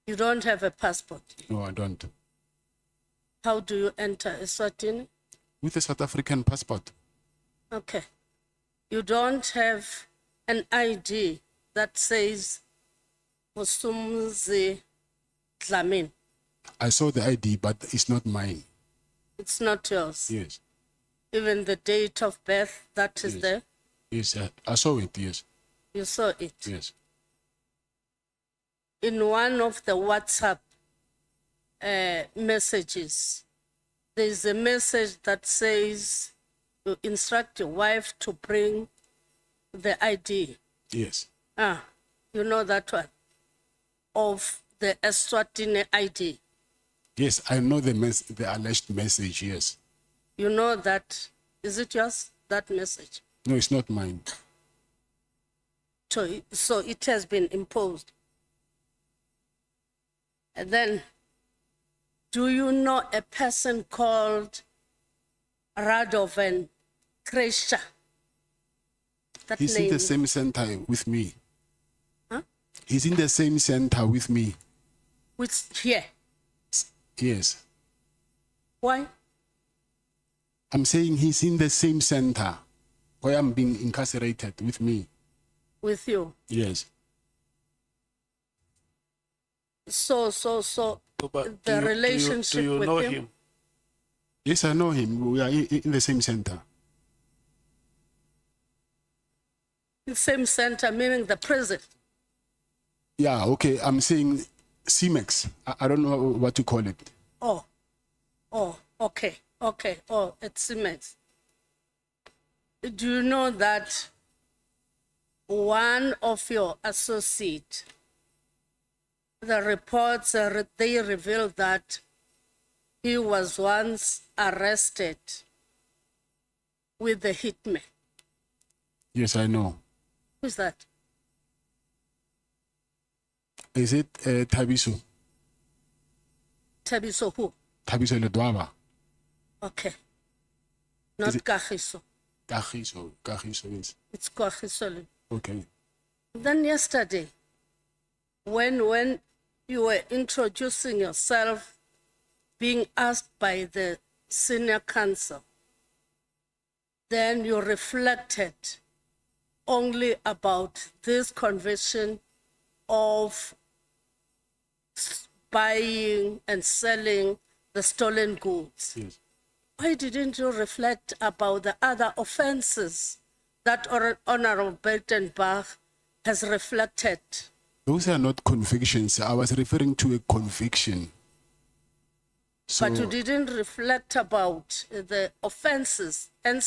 You don't have a passport?
No, I don't.
How do you enter Eswatini?
With a South African passport.
Okay. You don't have an ID that says Musumzi Dlamini?
I saw the ID, but it's not mine.
It's not yours?
Yes.
Even the date of birth, that is
Yes.
there?
Yes, I saw it, yes.
You saw it?
Yes.
In one of the WhatsApp messages, there's a message that says you instruct your wife to bring the ID.
Yes.
You know that one? Of the Eswatini ID.
Yes, I know the alleged message, yes.
You know that, is it yours, that message?
No, it's not mine.
So it has been imposed. And then, do you know a person called Radovan Kresha? That
He's
name?
in the same center with me.
Huh?
He's in the same center with me.
Which, here?
Yes.
Why?
I'm saying he's in the same center where I'm being incarcerated with me.
With you?
Yes.
So
But
the relationship
do you
with
know
him?
him?
Yes, I know him. We are in the same center.
The same center, meaning the prison?
Yeah, okay. I'm saying CMEX. I don't know what to call it.
Oh, okay. Oh, it's immense. Do you know that one of your associates, the reports, they revealed that he was once arrested with the hitman?
Yes, I know.
Who's that?
Is it Tabiso?
Tabiso who?
Tabiso Ledwaba.
Okay. Not Kagiso.
Kagiso, yes.
It's Kagiso.
Okay.
Then yesterday, when you were introducing yourself, being asked by the senior counsel, then you reflected only about this conviction of buying and selling the stolen goods.
Yes.
Why didn't you reflect about the other offenses that Honorable Bertenbach has reflected?
Those are not convictions. I was referring to a conviction. So,
But you didn't reflect about the offenses. And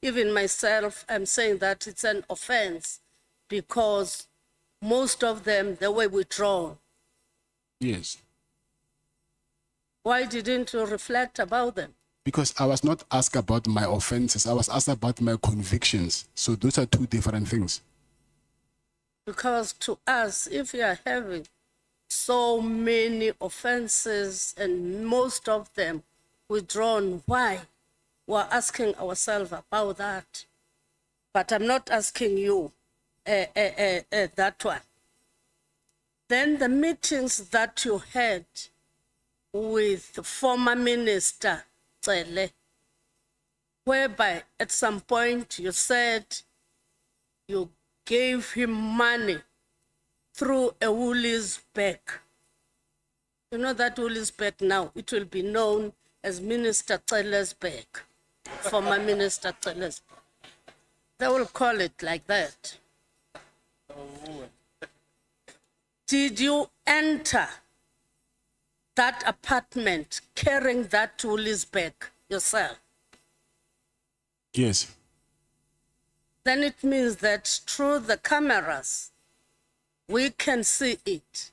even myself, I'm saying that it's an offense because most of them, they were withdrawn.
yes,
Why didn't you reflect about them?
because I was not asked about my offenses. I was asked about my convictions. So those are two different things.
Because to us, if you are having so many offenses and most of them withdrawn, why? We're asking ourselves about that. But I'm not asking you that one. Then the meetings that you had with former Minister Cele, whereby at some point you said you gave him money through a Woolies bag. You know that Woolies bag now, it will be known as Minister Cele's bag, former Minister Cele's bag. They will call it like that. Did you enter that apartment carrying that Woolies bag yourself?
Yes,
Then it means that through the cameras, we can see it.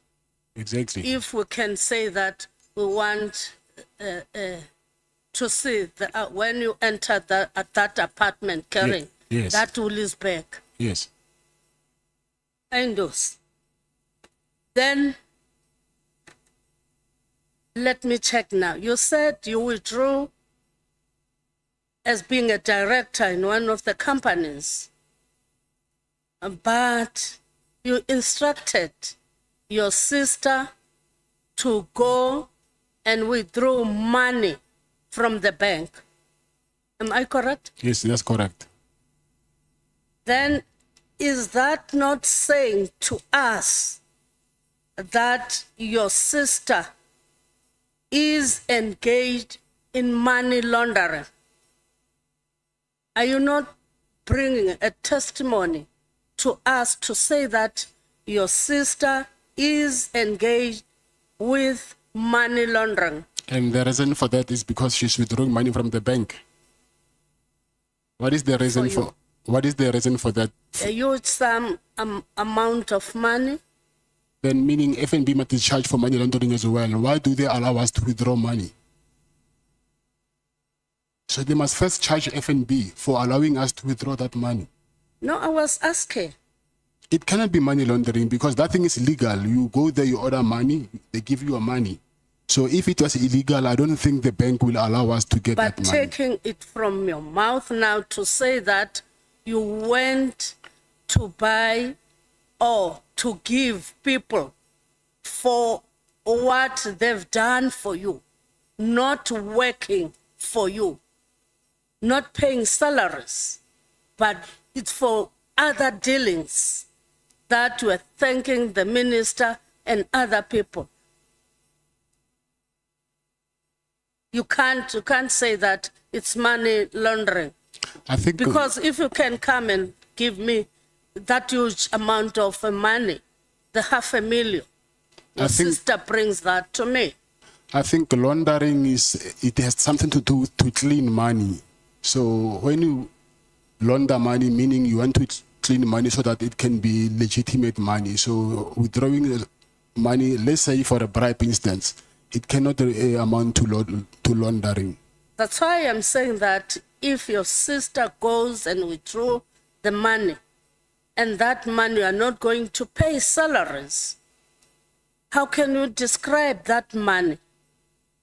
exactly.
If we can say that we want to see when you enter that apartment carrying
yes.
that Woolies bag.
Yes.
And those. Then, let me check now. You said you withdrew as being a director in one of the companies, but you instructed your sister to go and withdraw money from the bank. Am I correct?
Yes, that's correct.
Then is that not saying to us that your sister is engaged in money laundering? Are you not bringing a testimony to us to say that your sister is engaged with money laundering?
And the reason for that is because she's withdrawing money from the bank. What is the reason
For you.
for what is the reason for that?
A huge sum amount of money?
Then meaning FNB must be charged for money laundering as well. Why do they allow us to withdraw money? So they must first charge FNB for allowing us to withdraw that money.
No, I was asking.
It cannot be money laundering because that thing is illegal. You go there, you order money, they give you a money. So if it was illegal, I don't think the bank will allow us to get
But
that money.
taking it from your mouth now to say that you went to buy or to give people for what they've done for you, not working for you, not paying salaries, but it's for other dealings that you are thanking the minister and other people. You can't say that it's money laundering.
I think
Because if you can come and give me that huge amount of money, the $500,000, your sister brings that to me.
I think laundering it has something to do to clean money. So when you launder money, meaning you want to clean money so that it can be legitimate money. So withdrawing money, let's say for a bribe instance, it cannot amount to laundering.
That's why I'm saying that if your sister goes and withdraw the money, and that money you are not going to pay salaries, how can you describe that money?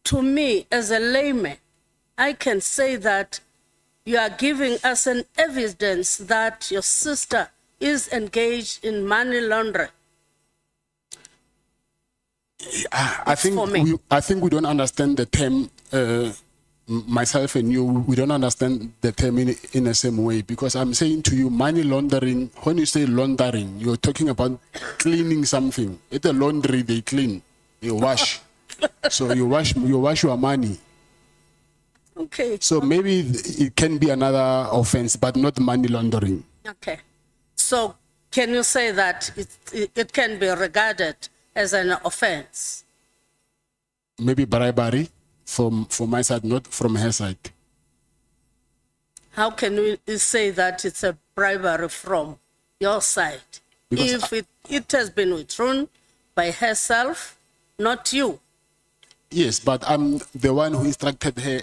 To me, as a layman, I can say that you are giving us an evidence that your sister is engaged in money laundering.
I think we don't understand the term. Myself and you, we don't understand the term in the same way, because I'm saying to you, money laundering. When you say laundering, you're talking about cleaning something. It's a laundry, they clean, they wash. So you wash your money.
Okay.
So maybe it can be another offense, but not money laundering.
Okay. So can you say that it can be regarded as an offense?
Maybe bribery from my side, not from her side.
How can we say that it's a bribery from your side?
Because
If it has been withdrawn by herself, not you.
Yes, but I'm the one who instructed her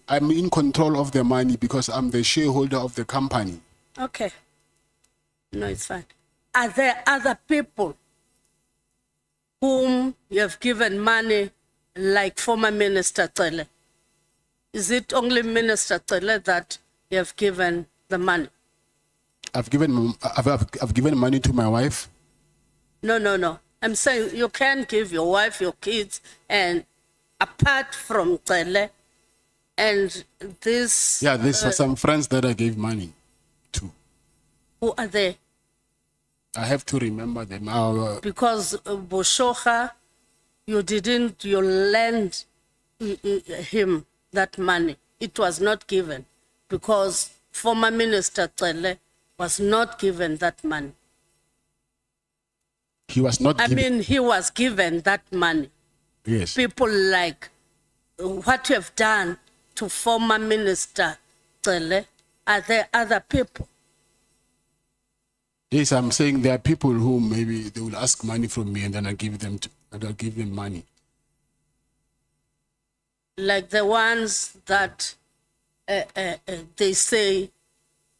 I'm in control of the money because I'm the shareholder of the company.
Okay. No, it's fine. Are there other people whom you have given money, like former Minister Cele? Is it only Minister Cele that you have given the money?
I've given money to my wife.
No. I'm saying you can give your wife, your kids, and apart from Cele, and this...
Yeah, there's some friends that I gave money to.
Who are they?
I have to remember them.
Because Boshocha, you lend him that money. It was not given because former Minister Cele was not given that money.
He was not given.
He was given that money.
Yes.
People like what you have done to former Minister Cele, are there other people?
Yes, I'm saying there are people who maybe they will ask money from me and then I'll give them money.
Like the ones that they say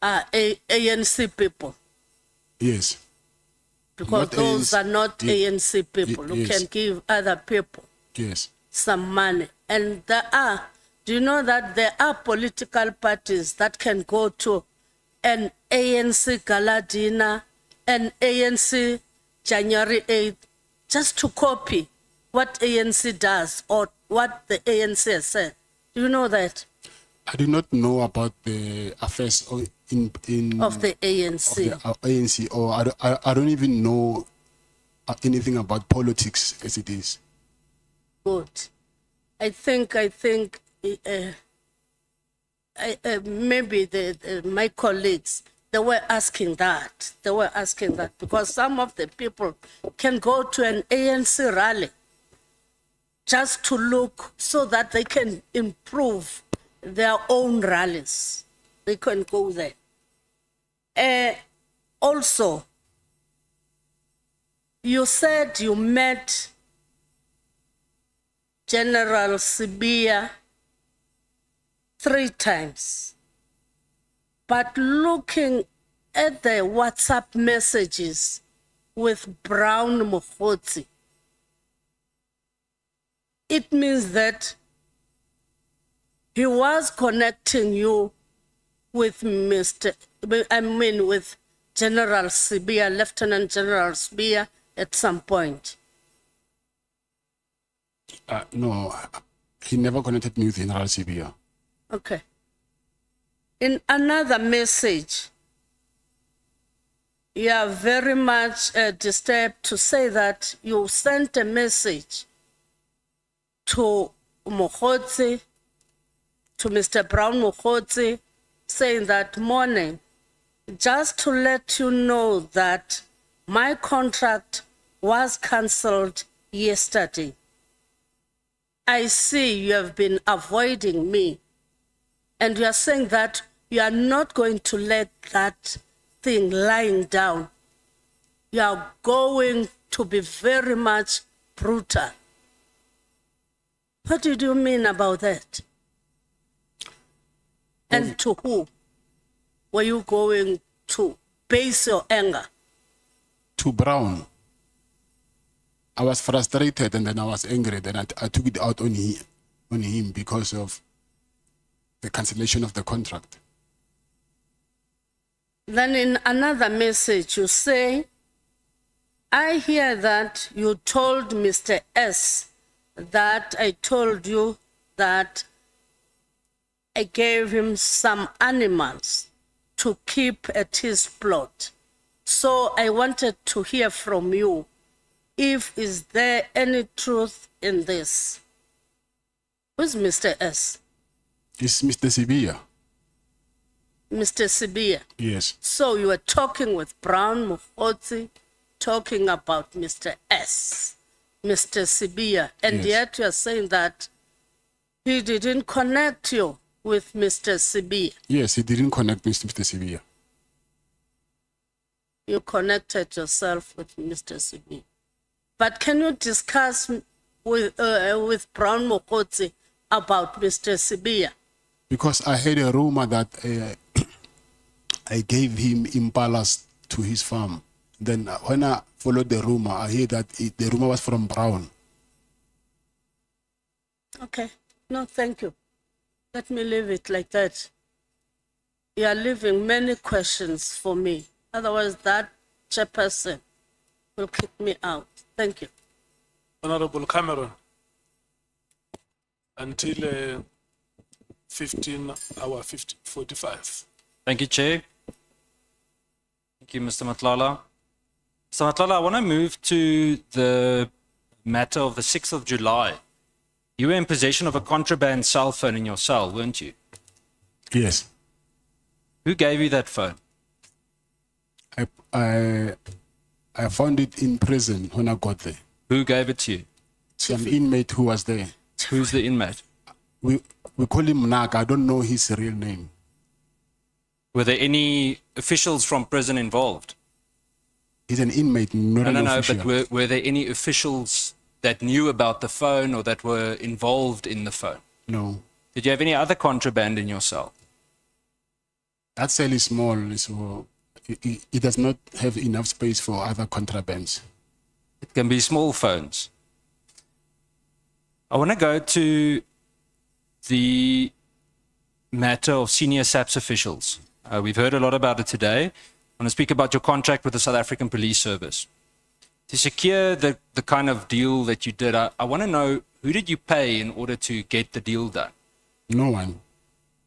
are ANC people.
Yes.
Because
Not
those
ANC.
are not ANC people who
Yes.
can give other people
Yes.
some money. And do you know that there are political parties that can go to an ANC gala dinner, an ANC January 8th, just to copy what ANC does or what the ANC has said? Do you know that?
I do not know about the affairs
of the ANC.
Of the ANC, or I don't even know anything about politics as it is.
Good. I think maybe my colleagues, they were asking that. They were asking that because some of the people can go to an ANC rally just to look so that they can improve their own rallies. They can go there. Also, you said you met General Sibia 3 times. But looking at the WhatsApp messages with Brown Mkhwanazi, it means that he was connecting you with with General Sibia, Lieutenant General Sibia at some point.
No, he never connected me with General Sibia.
Okay. In another message, you are very much disturbed to say that you sent a message to Mkhwanazi, to Mr. Brown Mkhwanazi, saying that morning, just to let you know that my contract was cancelled yesterday. I see you have been avoiding me, and you are saying that you are not going to let that thing lying down. You are going to be very much brutal. What did you mean about that? And to who were you going to base your anger?
To Brown. I was frustrated and then I was angry. Then I took it out on him because of the cancellation of the contract.
Then in another message you say, I hear that you told Mr. S that I told you that I gave him some animals to keep at his plot. So I wanted to hear from you if is there any truth in this? Who's Mr. S?
It's Mr. Sibia.
Mr. Sibia.
Yes.
So you were talking with Brown Mkhwanazi, talking about Mr. S, Mr. Sibia, and
Yes.
yet you are saying that he didn't connect you with Mr. Sibia.
Yes, he didn't connect me to Mr. Sibia.
You connected yourself with Mr. Sibia. But can you discuss with Brown Mkhwanazi about Mr. Sibia?
Because I heard a rumor that I gave him impalas to his farm. Then when I followed the rumor, I heard that the rumor was from Brown.
Okay. No, thank you. Let me leave it like that. You are leaving many questions for me. Otherwise, that chairperson will kick me out. Thank you.
Honorable Cameron, until 45.
Thank you, Chair. Thank you, Mr. Nhlanhla. Mr. Nhlanhla, I want to move to the matter of the 6th of July. You were in possession of a contraband cell phone in your cell, weren't you?
Yes.
Who gave you that phone?
I found it in prison when I got there.
Who gave it to you?
Some inmate who was there.
Who's the inmate?
We call him Naga. I don't know his real name.
Were there any officials from prison involved?
He's an inmate, not an official.
But were there any officials that knew about the phone or that were involved in the phone?
No.
Did you have any other contraband in your cell?
That cell is small, so it does not have enough space for other contrabands.
It can be small phones. I want to go to the matter of senior SAPS officials. We've heard a lot about it today. I want to speak about your contract with the South African Police Service. To secure the kind of deal that you did, I want to know, who did you pay in order to get the deal done?
No one.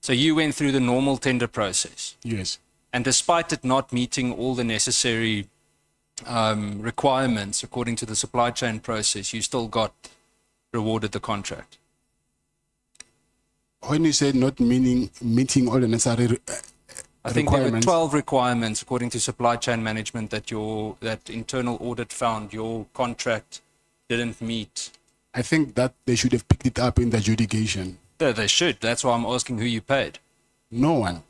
So you went through the normal tender process.
Yes.
And despite it not meeting all the necessary requirements according to the supply chain process, you still got rewarded the contract.
When you said not meeting all the necessary
I think there were
requirements,
12 requirements according to supply chain management that that internal audit found your contract didn't meet.
I think that they should have picked it up in the adjudication.
Yeah, they should. That's why I'm asking who you paid.
No one.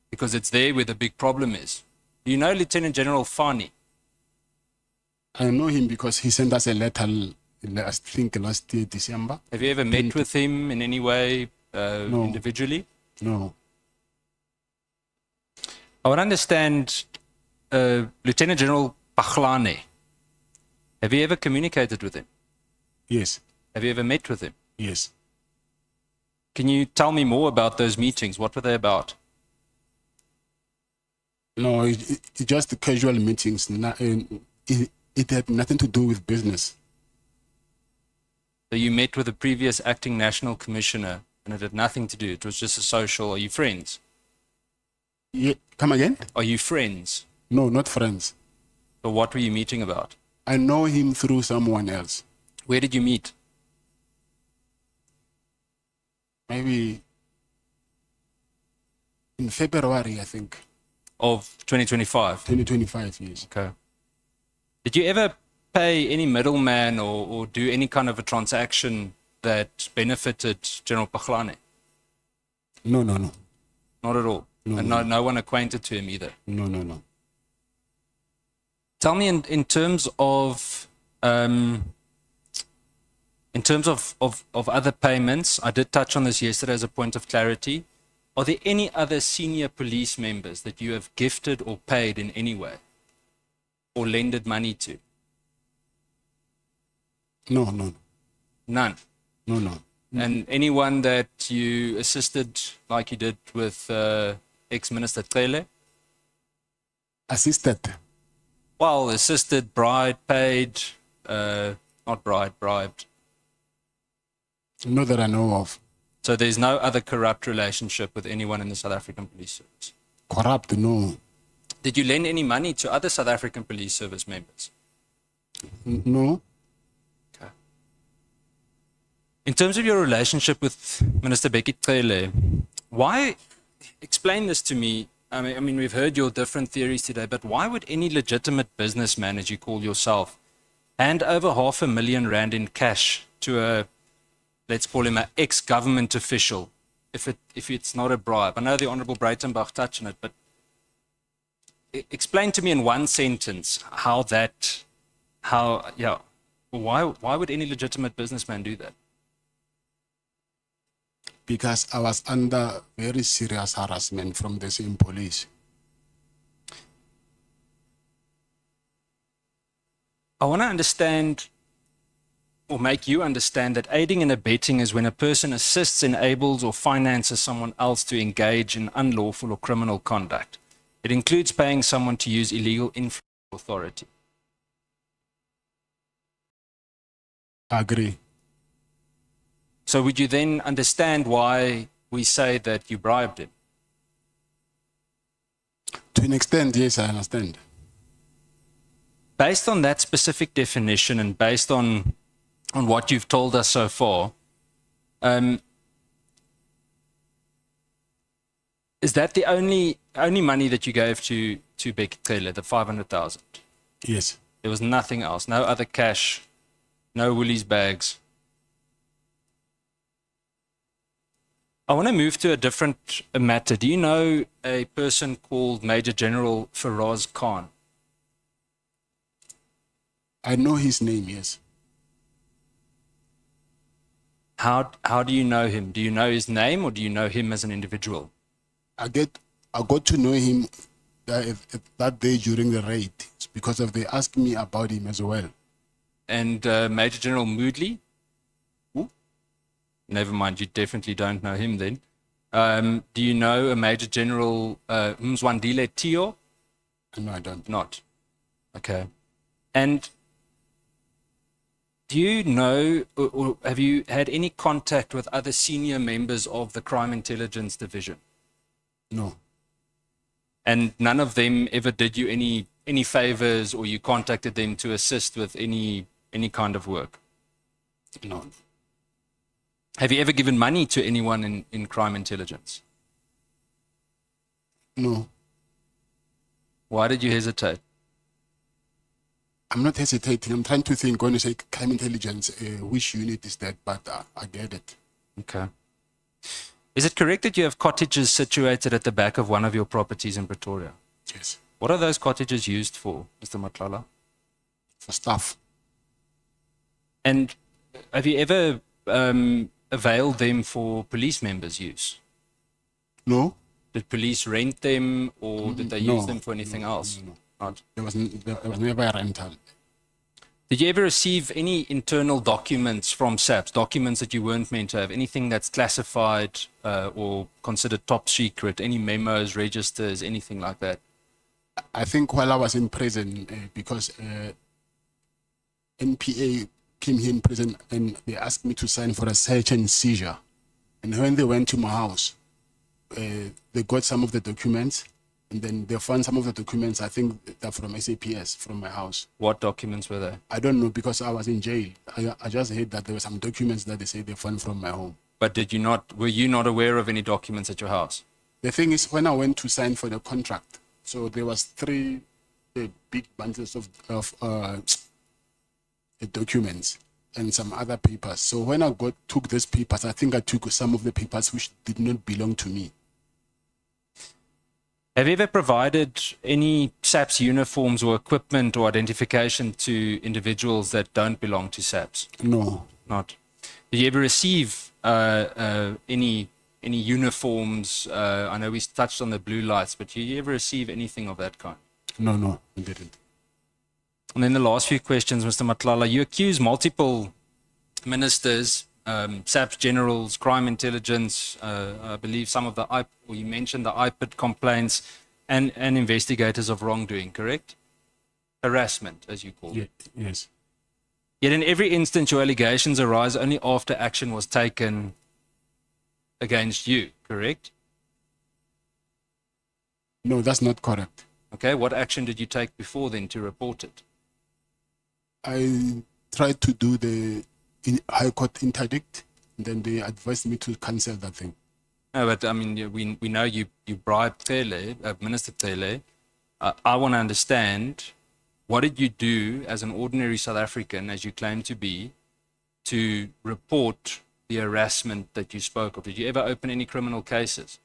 Because it's there where the big problem is. Do you know Lieutenant General Fani?
I know him because he sent us a letter, I think last year, December.
Have you ever met with him in any way
No.
individually?
No.
I would understand Lieutenant General Mkhwanazi. Have you ever communicated with him?
Yes.
Have you ever met with him?
Yes.
Can you tell me more about those meetings? What were they about?
No, it's just casual meetings. It had nothing to do with business.
So you met with the previous acting national commissioner and it had nothing to do. It was just a social. Are you friends?
Yeah. Come again?
Are you friends?
No, not friends.
So what were you meeting about?
I know him through someone else.
Where did you meet?
Maybe in February, I think.
Of 2025?
2025, yes.
Okay. Did you ever pay any middleman or do any kind of a transaction that benefited General Mkhwanazi?
No.
Not at all?
No,
And
no.
no one acquainted to him either?
No.
Tell me in terms of other payments, I did touch on this yesterday as a point of clarity. Are there any other senior police members that you have gifted or paid in any way or lended money to?
No.
None?
No.
And anyone that you assisted like you did with ex-minister Cele?
Assisted?
Well, assisted, bribed, paid, not bribed.
Not that I know of.
So there's no other corrupt relationship with anyone in the South African Police Service?
Corrupt, no.
Did you lend any money to other South African Police Service members?
No.
In terms of your relationship with Minister Becky Cele, why, explain this to me. I mean, we've heard your different theories today, but why would any legitimate businessman, as you call yourself, hand over R500,000 in cash to a, let's call him an ex-government official, if it's not a bribe? I know the Honourable Breitenbach touched on it, but explain to me in one sentence why would any legitimate businessman do that?
Because I was under very serious harassment from the same police.
I want to understand, or make you understand, that aiding and abetting is when a person assists, enables, or finances someone else to engage in unlawful or criminal conduct. It includes paying someone to use illegal influence or authority.
I agree.
So would you then understand why we say that you bribed him?
To an extent, yes, I understand.
Based on that specific definition and based on what you've told us so far, is that the only money that you gave to Becky Cele, the 500,000?
Yes.
There was nothing else, no other cash, no Woolies bags. I want to move to a different matter. Do you know a person called Major General Feroz Khan?
I know his name, yes.
How do you know him? Do you know his name or do you know him as an individual?
I got to know him that day during the raid because they asked me about him as well.
And Major General Moodley? Who? Never mind, you definitely don't know him then. Do you know a Major General Mkhwanazi Tio?
No, I don't.
Not. Okay. And do you know, or have you had any contact with other senior members of the Crime Intelligence Division?
No.
And none of them ever did you any favors, or you contacted them to assist with any kind of work?
No.
Have you ever given money to anyone in crime intelligence?
No.
Why did you hesitate?
I'm not hesitating. I'm trying to think when you say crime intelligence, which unit is that? But I get it.
Okay. Is it correct that you have cottages situated at the back of one of your properties in Pretoria?
Yes.
What are those cottages used for, Mr. Nhlanhla?
For staff.
And have you ever availed them for police members' use?
No.
Did police rent them, or did they use them for anything else?
No.
Not.
There was never a rental.
Did you ever receive any internal documents from SAPS, documents that you weren't meant to have, anything that's classified or considered top secret, any memos, registers, anything like that?
I think while I was in prison, because NPA came here in prison and they asked me to sign for a search and seizure. And when they went to my house, they got some of the documents, and then they found some of the documents, I think they're from SAPS, from my house.
What documents were they?
I don't know, because I was in jail. I just heard that there were some documents that they say they found from my home.
But were you not aware of any documents at your house?
The thing is, when I went to sign for the contract, so there was three big bundles of documents and some other papers. So when I took these papers, I think I took some of the papers which did not belong to me.
Have you ever provided any SAPS uniforms or equipment or identification to individuals that don't belong to SAPS?
No.
Not. Did you ever receive any uniforms? I know we touched on the blue lights, but did you ever receive anything of that kind?
No, I didn't.
And then the last few questions, Mr. Nhlanhla. You accuse multiple ministers, SAPS generals, crime intelligence, I believe some of the, or you mentioned the IPID complaints, and investigators of wrongdoing, correct? Harassment, as you call it.
Yes.
Yet in every instance, your allegations arise only after action was taken against you, correct?
No, that's not correct.
Okay, what action did you take before then to report it?
I tried to do the High Court interdict, then they advised me to cancel that thing.
No, but I mean, we know you bribed Cele, Minister Cele. I want to understand, what did you do as an ordinary South African, as you claim to be, to report the harassment that you spoke of? Did you ever open any criminal cases?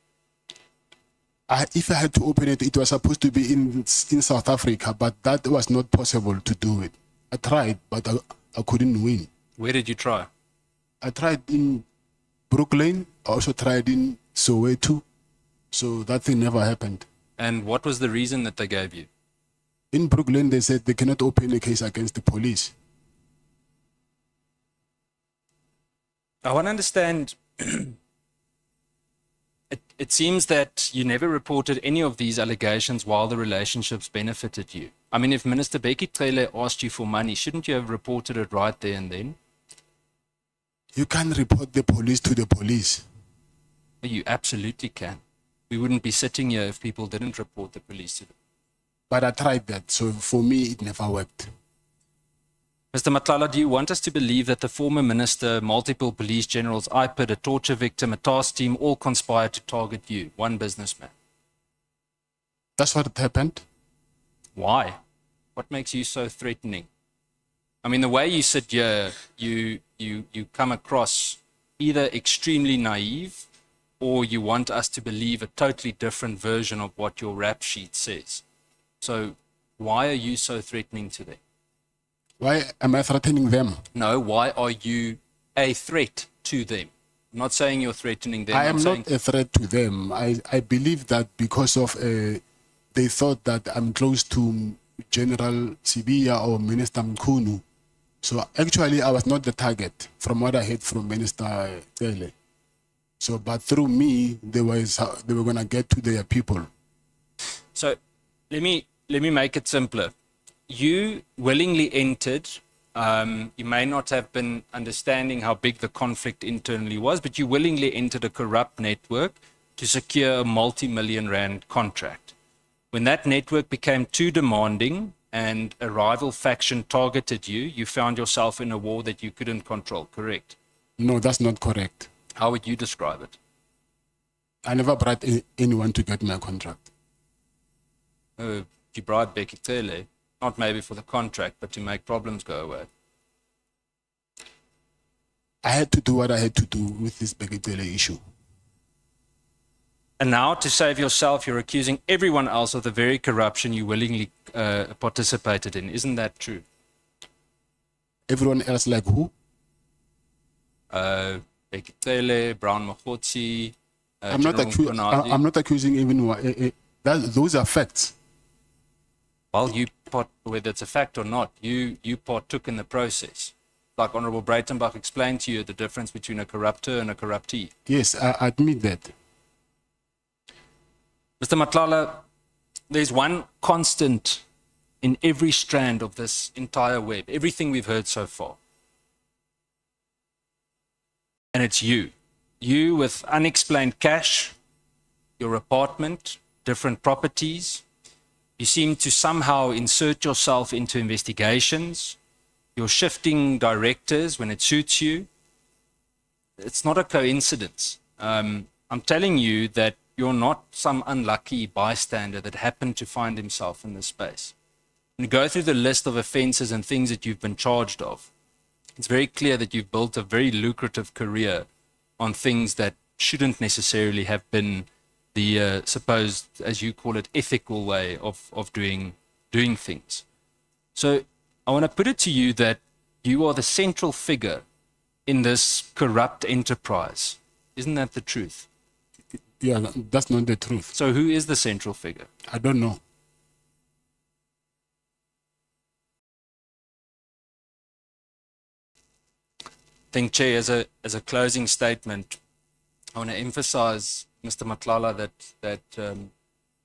If I had to open it, it was supposed to be in South Africa, but that was not possible to do it. I tried, but I couldn't win.
Where did you try?
I tried in Brooklyn. I also tried in Soweto. So that thing never happened.
And what was the reason that they gave you?
In Brooklyn, they said they cannot open a case against the police.
I want to understand. It seems that you never reported any of these allegations while the relationships benefited you. I mean, if Minister Becky Cele asked you for money, shouldn't you have reported it right there and then?
You can't report the police to the police.
You absolutely can. We wouldn't be sitting here if people didn't report the police to them.
But I tried that, so for me, it never worked.
Mr. Nhlanhla, do you want us to believe that the former minister, multiple police generals, IPID, a torture victim, a task team, all conspired to target you, one businessman?
That's what happened.
Why? What makes you so threatening? I mean, the way you sit here, you come across either extremely naive or you want us to believe a totally different version of what your rap sheet says. So why are you so threatening to them?
Why am I threatening them?
No, why are you a threat to them? I'm not saying you're threatening them.
I am not a threat to them. I believe that because of they thought that I'm close to General Sibiya or Minister Mkhunu. So actually, I was not the target from what I heard from Minister Cele. So, but through me, they were going to get to their people.
So let me make it simpler. You willingly entered, you may not have been understanding how big the conflict internally was, but you willingly entered a corrupt network to secure a multi-million rand contract. When that network became too demanding and a rival faction targeted you, you found yourself in a war that you couldn't control, correct?
No, that's not correct.
How would you describe it?
I never bribed anyone to get my contract.
You bribed Becky Cele. Not maybe for the contract, but to make problems go away.
I had to do what I had to do with this Beketele issue.
And now, to save yourself, you're accusing everyone else of the very corruption you willingly participated in. Isn't that true?
Everyone else like who?
Beketele, Brown Mkhwanazi,
I'm not accusing anyone. Those are facts.
Well, whether it's a fact or not, you partook in the process. Like Honorable Breitenbach explained to you the difference between a corruptor and a corruptee.
Yes, I admit that.
Mr. Nhlanhla, there's one constant in every strand of this entire web, everything we've heard so far. And it's you. You with unexplained cash, your apartment, different properties. You seem to somehow insert yourself into investigations. You're shifting directors when it suits you. It's not a coincidence. I'm telling you that you're not some unlucky bystander that happened to find himself in this space. When you go through the list of offenses and things that you've been charged of, it's very clear that you've built a very lucrative career on things that shouldn't necessarily have been the supposed, as you call it, ethical way of doing things. So I want to put it to you that you are the central figure in this corrupt enterprise. Isn't that the truth?
Yeah, that's not the truth.
So who is the central figure?
I don't know.
I think, Chair, as a closing statement, I want to emphasize, Mr. Nhlanhla, that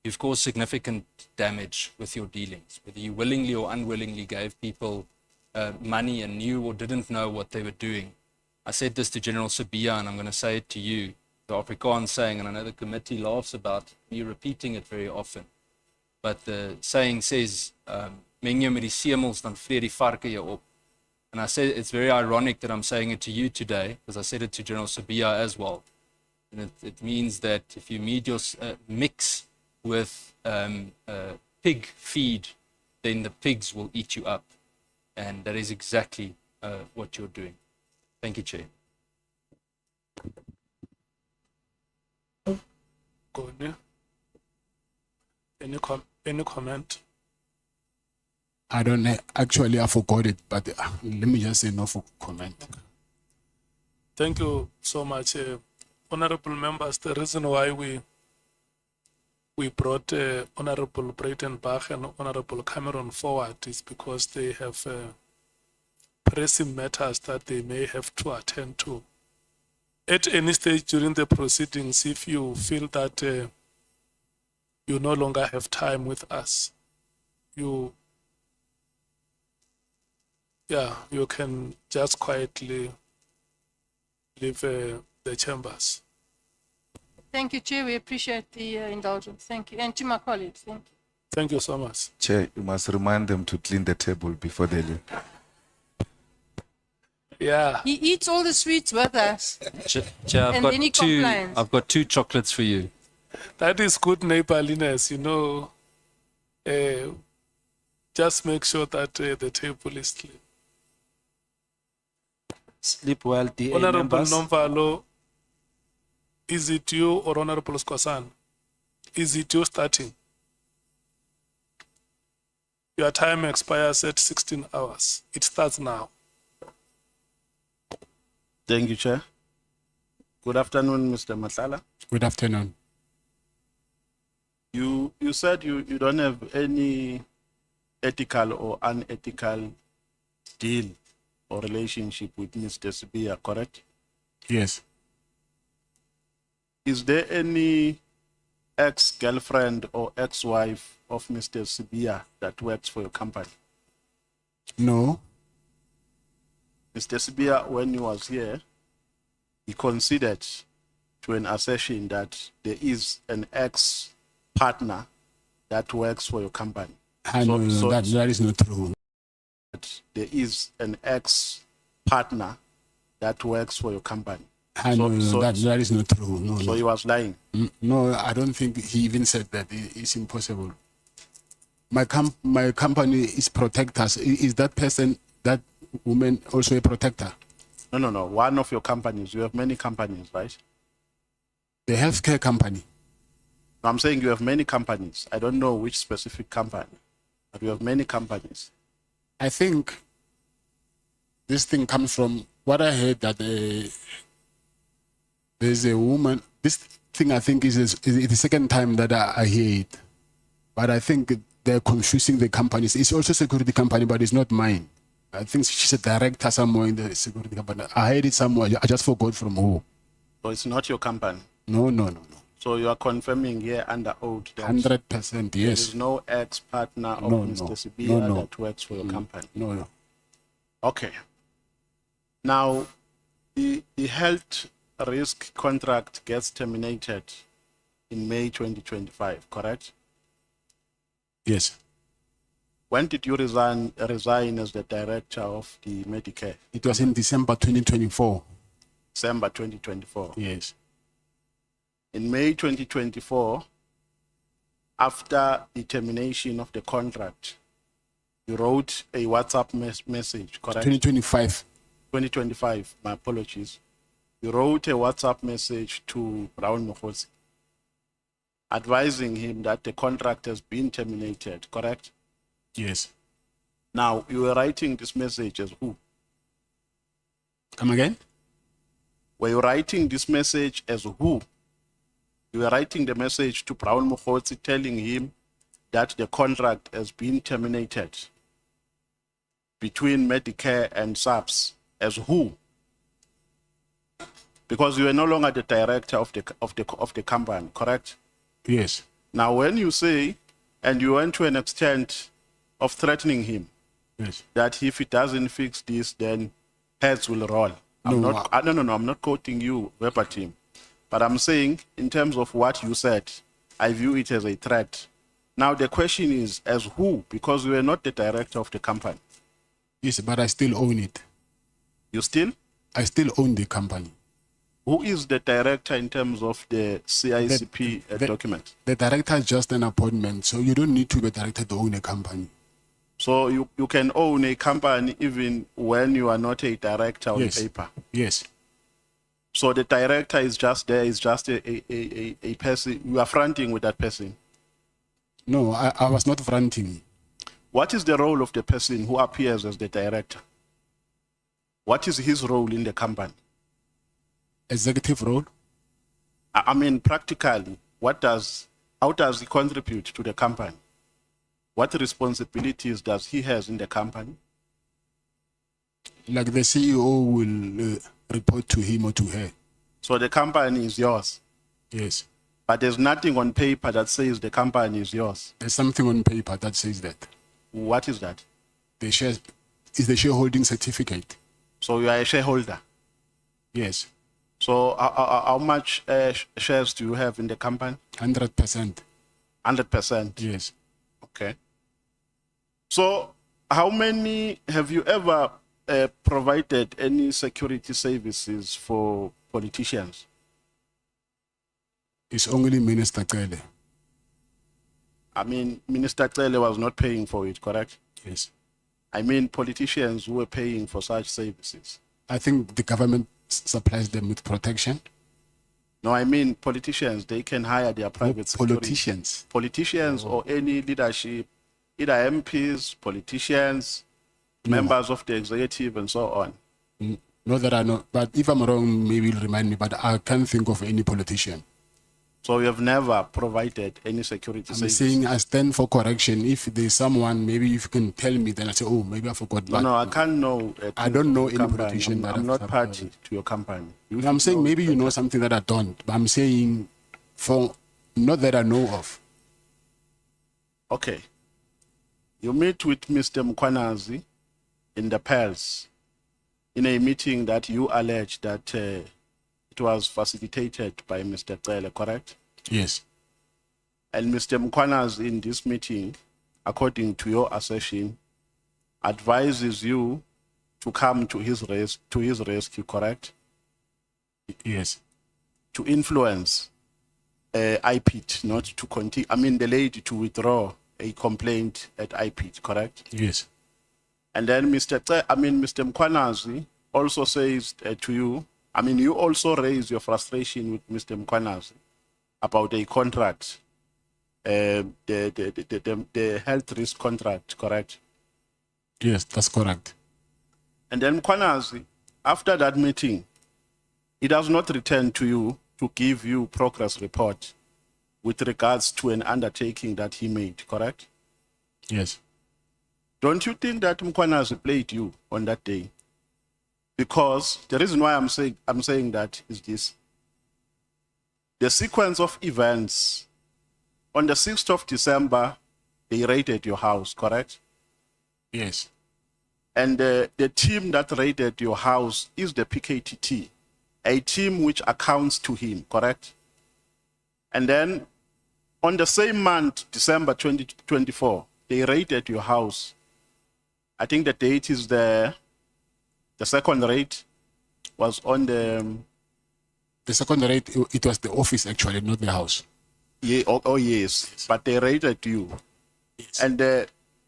you've caused significant damage with your dealings, whether you willingly or unwillingly gave people money and knew or didn't know what they were doing. I said this to General Sibiya, and I'm going to say it to you, the Afrikaans saying, and I know the committee laughs about me repeating it very often, but the saying says, "Meng jy met die semels, dan vreet die varke jou op." And I said it's very ironic that I'm saying it to you today, because I said it to General Sabia as well. And it means that if you mix with pig feed, then the pigs will eat you up. And that is exactly what you're doing. Thank you, Chair.
Good. Any comment?
I don't know, actually I forgot it, but let me just say no for comment.
Thank you so much, honorable members. The reason why we brought Honorable Breitenbach and Honorable Cameron forward is because they have pressing matters that they may have to attend to. At any stage during the proceedings, if you feel that you no longer have time with us, you can just quietly leave the chambers.
Thank you, Chair. We appreciate the indulgence. Thank you. And to my colleagues, thank you.
Thank you so much.
Chair, you must remind them to clean the table before they leave.
Yeah.
He eats all the sweets with us.
Chair,
And then he complains.
I've got 2 chocolates for you.
That is good neighborliness, you know. Just make sure that the table is clean.
Sleep well, DA
Honorable
members.
Nomvalo, is it you or Honorable Skosan? Is it you starting? Your time expires at 16 hours. It starts now.
Thank you, Chair. Good afternoon, Mr. Nhlanhla.
Good afternoon.
You said you don't have any ethical or unethical deal or relationship with Mr. Sibia, correct?
Yes.
Is there any ex-girlfriend or ex-wife of Mr. Sibia that works for your company?
No.
Mr. Sibia, when he was here, he conceded to an assertion that there is an ex-partner that works for your company.
No, that is not true.
There is an ex-partner that works for your company.
That is not true. No,
So he was lying.
No, I don't think he even said that. It's impossible. My company is protectors. Is that person, that woman, also a protector?
No. One of your companies. You have many companies, right?
The healthcare company.
I'm saying you have many companies. I don't know which specific company, but you have many companies.
I think this thing comes from what I heard, that there's a woman. This thing, I think, is the second time that I hear it. But I think they're confusing the companies. It's also a security company, but it's not mine. I think she's a director somewhere in the security company. I heard it somewhere. I just forgot from who.
So it's not your company?
No.
So you are confirming here under oath that
100%,
there
yes.
is no ex-partner of
No,
Mr.
no.
Sibia
No.
that works for your company?
No.
Okay. Now, the health risk contract gets terminated in May 2025, correct?
Yes.
When did you resign as the director of the Medicare?
It was in December 2024.
December 2024.
Yes.
In May 2024, after the termination of the contract, you wrote a WhatsApp message, correct?
2025.
2025, my apologies. You wrote a WhatsApp message to Mkhwanazi, advising him that the contract has been terminated, correct?
Yes.
Now, you were writing this message as who?
Come again?
Were you writing this message as who? You were writing the message to Mkhwanazi telling him that the contract has been terminated between Medicare and SAPS as who? Because you were no longer the director of the company, correct?
Yes.
Now, when you say, and you went to an extent of threatening him,
yes,
that if he doesn't fix this, then heads will roll. I'm not quoting you verbatim, but I'm saying in terms of what you said, I view it as a threat. Now the question is, as who? Because you were not the director of the company.
Yes, but I still own it.
You still?
I still own the company.
Who is the director in terms of the CICP document?
The director is just an appointment, so you don't need to be a director to own a company.
So you can own a company even when you are not a director on
Yes.
paper.
Yes.
So the director is just there, is just a person, you are fronting with that person.
No, I was not fronting.
What is the role of the person who appears as the director? What is his role in the company?
Executive role?
I mean, practically, how does he contribute to the company? What responsibilities does he has in the company?
Like the CEO will report to him or to her.
So the company is yours,
Yes.
but there's nothing on paper that says the company is yours.
There's something on paper that says that.
What is that?
The shares is the shareholding certificate.
So you are a shareholder.
Yes.
So how much shares do you have in the company?
100%.
100%.
Yes.
Okay. So how many have you ever provided any security services for politicians?
It's only Minister Cele.
I mean, Minister Cele was not paying for it, correct?
Yes.
I mean, politicians who were paying for such services.
I think the government supplies them with protection.
No, I mean, politicians, they can hire their private security.
Politicians.
Politicians or any leadership, either MPs, politicians, members of the executive and so on.
Not that I know, but if I'm wrong, maybe you'll remind me, but I can't think of any politician.
So you have never provided any security
I'm
services?
saying I stand for correction. If there's someone, maybe if you can tell me, then I say, oh, maybe I forgot.
No, I can't know.
I don't know any politician that
I'm
I've
not
supported.
party to your company. You
I'm
should
saying
know
maybe you
better.
know something that I don't, but I'm saying for not that I know of.
Okay. You meet with Mr. Mkhwanazi in the Palace in a meeting that you allege that it was facilitated by Mr. Cele, correct?
Yes.
And Mr. Mkhwanazi in this meeting, according to your assertion, advises you to come to his rescue, correct?
Yes.
To influence IPIT, not to continue, I mean the lady to withdraw a complaint at IPIT, correct?
Yes.
And then Mr. Mkhwanazi also says to you, I mean, you also raise your frustration with Mr. Mkhwanazi about a contract, the health risk contract, correct?
Yes, that's correct.
And then Mkhwanazi, after that meeting, he does not return to you to give you progress report with regards to an undertaking that he made, correct?
Yes.
Don't you think that Mkhwanazi played you on that day? Because the reason why I'm saying that is this. The sequence of events, on the 6th of December, they raided your house, correct?
Yes.
And the team that raided your house is the PKTT, a team which accounts to him, correct? And then on the same month, December 2024, they raided your house. I think the date is the second raid was on
The second raid, it was the office actually, not the house.
Yeah, oh yes, but they raided you. Yes. And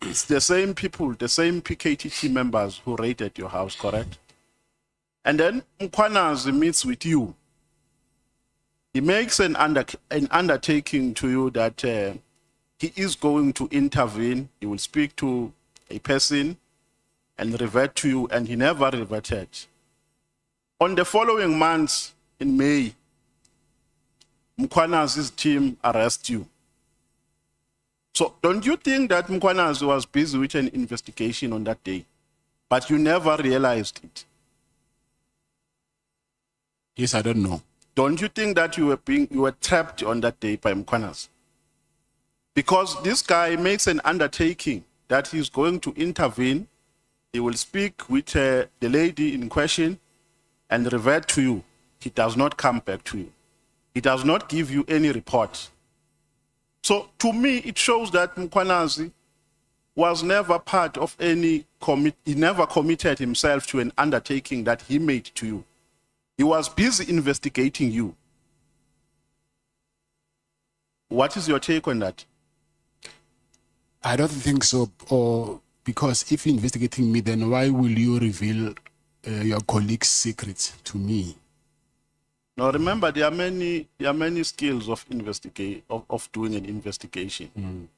it's the same people, the same PKTT members who raided your house, correct? And then Mkhwanazi meets with you. He makes an undertaking to you that he is going to intervene. He will speak to a person and revert to you, and he never reverted. On the following months, in May, Mkhwanazi's team arrest you. So don't you think that Mkhwanazi was busy with an investigation on that day, but you never realized it?
Yes, I don't know.
Don't you think that you were trapped on that day by Mkhwanazi? Because this guy makes an undertaking that he's going to intervene. He will speak with the lady in question and revert to you. He does not come back to you. He does not give you any report. So to me, it shows that Mkhwanazi was never part of any he never committed himself to an undertaking that he made to you. He was busy investigating you. What is your take on that?
I don't think so, or because if you're investigating me, then why will you reveal your colleague's secrets to me?
Now remember, there are many skills of doing an investigation.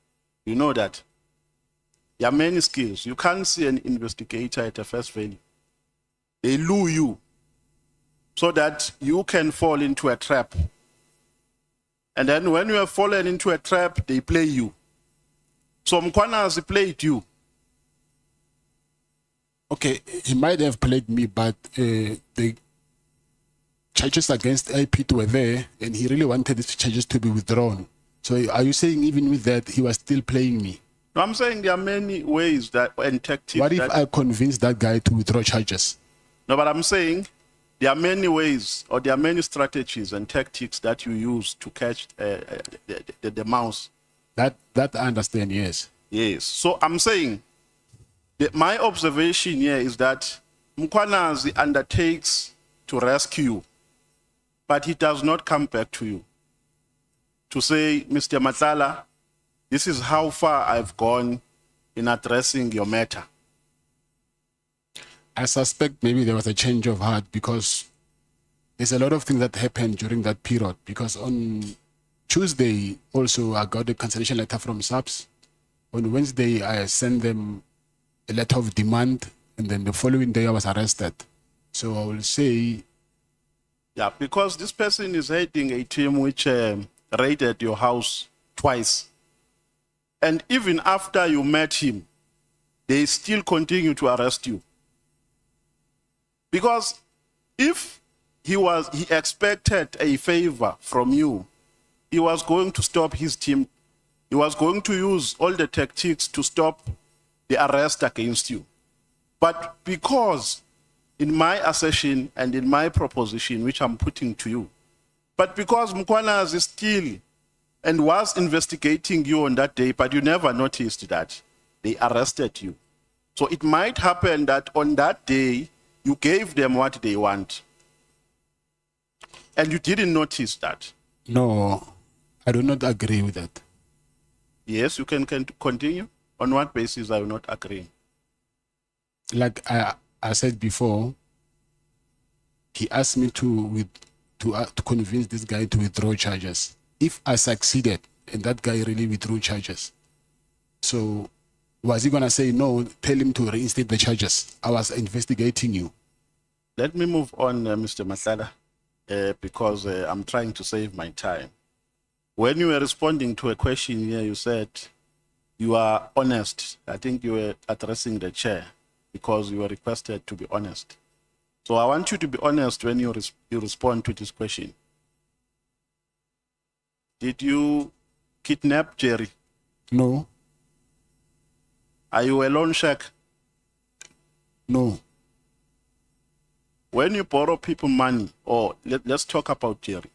You know that. There are many skills. You can't see an investigator at a first value. They lure you so that you can fall into a trap. And then when you have fallen into a trap, they play you. So Mkhwanazi played you.
Okay, he might have played me, but the charges against IP were there, and he really wanted these charges to be withdrawn. So are you saying even with that, he was still playing me?
No, I'm saying there are many ways that and tactics.
What if I convince that guy to withdraw charges?
No, but I'm saying there are many ways, or there are many strategies and tactics that you use to catch the mouse.
That I understand, yes.
Yes. So I'm saying that my observation here is that Mkhwanazi undertakes to rescue you, but he does not come back to you to say, Mr. Nhlanhla, this is how far I've gone in addressing your matter.
I suspect maybe there was a change of heart because there's a lot of things that happened during that period. Because on Tuesday, also, I got a cancellation letter from SAPS. On Wednesday, I sent them a letter of demand, and then the following day, I was arrested. So I will say...
Yeah, because this person is heading a team which raided your house twice. And even after you met him, they still continue to arrest you. Because if he expected a favor from you, he was going to stop his team. He was going to use all the tactics to stop the arrest against you. But because in my assertion and in my proposition, which I'm putting to you, but because Mkhwanazi is still and was investigating you on that day, but you never noticed that, they arrested you. So it might happen that on that day, you gave them what they want. And you didn't notice that.
No, I do not agree with that.
Yes, you can continue. On what basis are you not agreeing?
Like I said before, he asked me to convince this guy to withdraw charges. If I succeeded and that guy really withdrew charges, so was he going to say, no, tell him to reinstate the charges? I was investigating you.
Let me move on, Mr. Nhlanhla, because I'm trying to save my time. When you were responding to a question here, you said you are honest. I think you were addressing the chair because you were requested to be honest. So I want you to be honest when you respond to this question. Did you kidnap Jerry?
No.
Are you a loan shark?
No.
When you borrow people money, or let's talk about Jerry.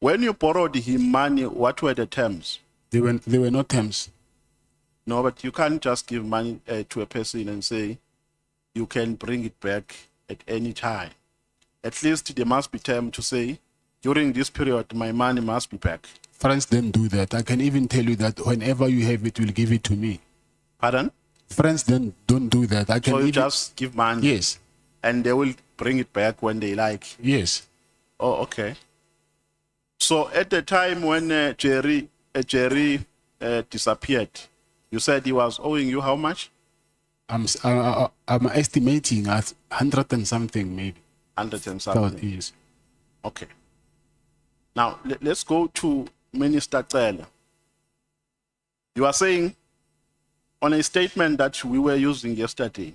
When you borrowed him money, what were the terms?
There were no terms.
No, but you can't just give money to a person and say you can bring it back at any time. At least there must be terms to say, during this period, my money must be back.
Friends don't do that. I can even tell you that whenever you have it, you'll give it to me.
Pardon?
Friends don't do that. I can
so you
even,
just give money?
Yes.
And they will bring it back when they like?
Yes.
Oh, okay. So at the time when Jerry disappeared, you said he was owing you how much?
I'm estimating at 100 and something, maybe.
100 and something?
Yes.
Okay. Now, let's go to Minister Cele. You are saying, on a statement that we were using yesterday,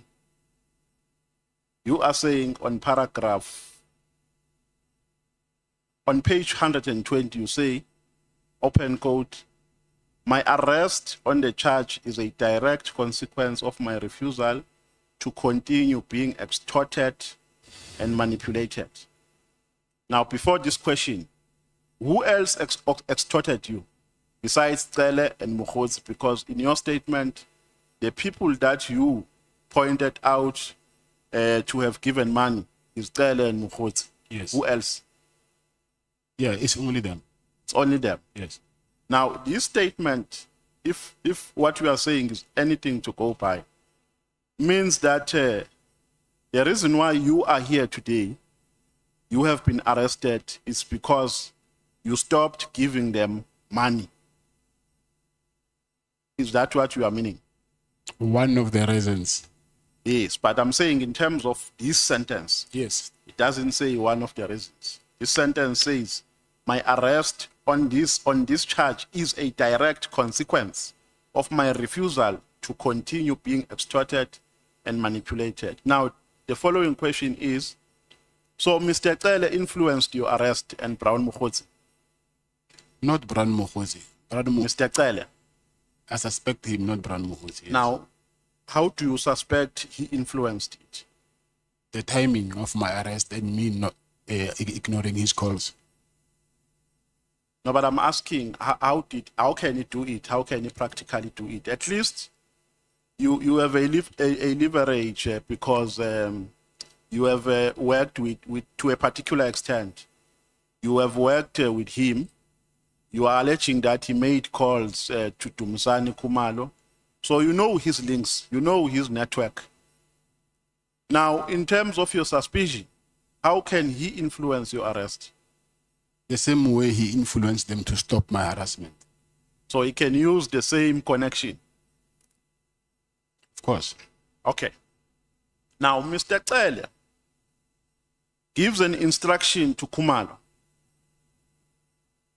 you are saying on paragraph, on page 120, you say, open quote, my arrest on the charge is a direct consequence of my refusal to continue being extorted and manipulated. Now, before this question, who else extorted you besides Cele and Mkhwanazi? Because in your statement, the people that you pointed out to have given money is Cele and Mkhwanazi.
Yes.
Who else?
Yeah, it's only them.
It's only them.
Yes.
Now, this statement, if what you are saying is anything to go by, means that the reason why you are here today, you have been arrested, is because you stopped giving them money. Is that what you are meaning?
One of the reasons.
Yes, but I'm saying in terms of this sentence,
Yes.
it doesn't say one of the reasons. This sentence says, my arrest on this charge is a direct consequence of my refusal to continue being extorted and manipulated. Now, the following question is, so Mr. Cele influenced your arrest and Brown Mkhwanazi?
Not Brown Mkhwanazi.
Mr. Cele.
I suspect him, not Brown Mkhwanazi. Yes.
Now, how do you suspect he influenced it?
The timing of my arrest and me not ignoring his calls.
No, but I'm asking, how can he do it? How can he practically do it? At least you have a leverage because you have worked with to a particular extent. You have worked with him. You are alleging that he made calls to Dumisani Khumalo. So you know his links, you know his network. Now, in terms of your suspicion, how can he influence your arrest?
The same way he influenced them to stop my harassment.
So he can use the same connection?
Of course.
Okay. Now, Mr. Cele gives an instruction to Khumalo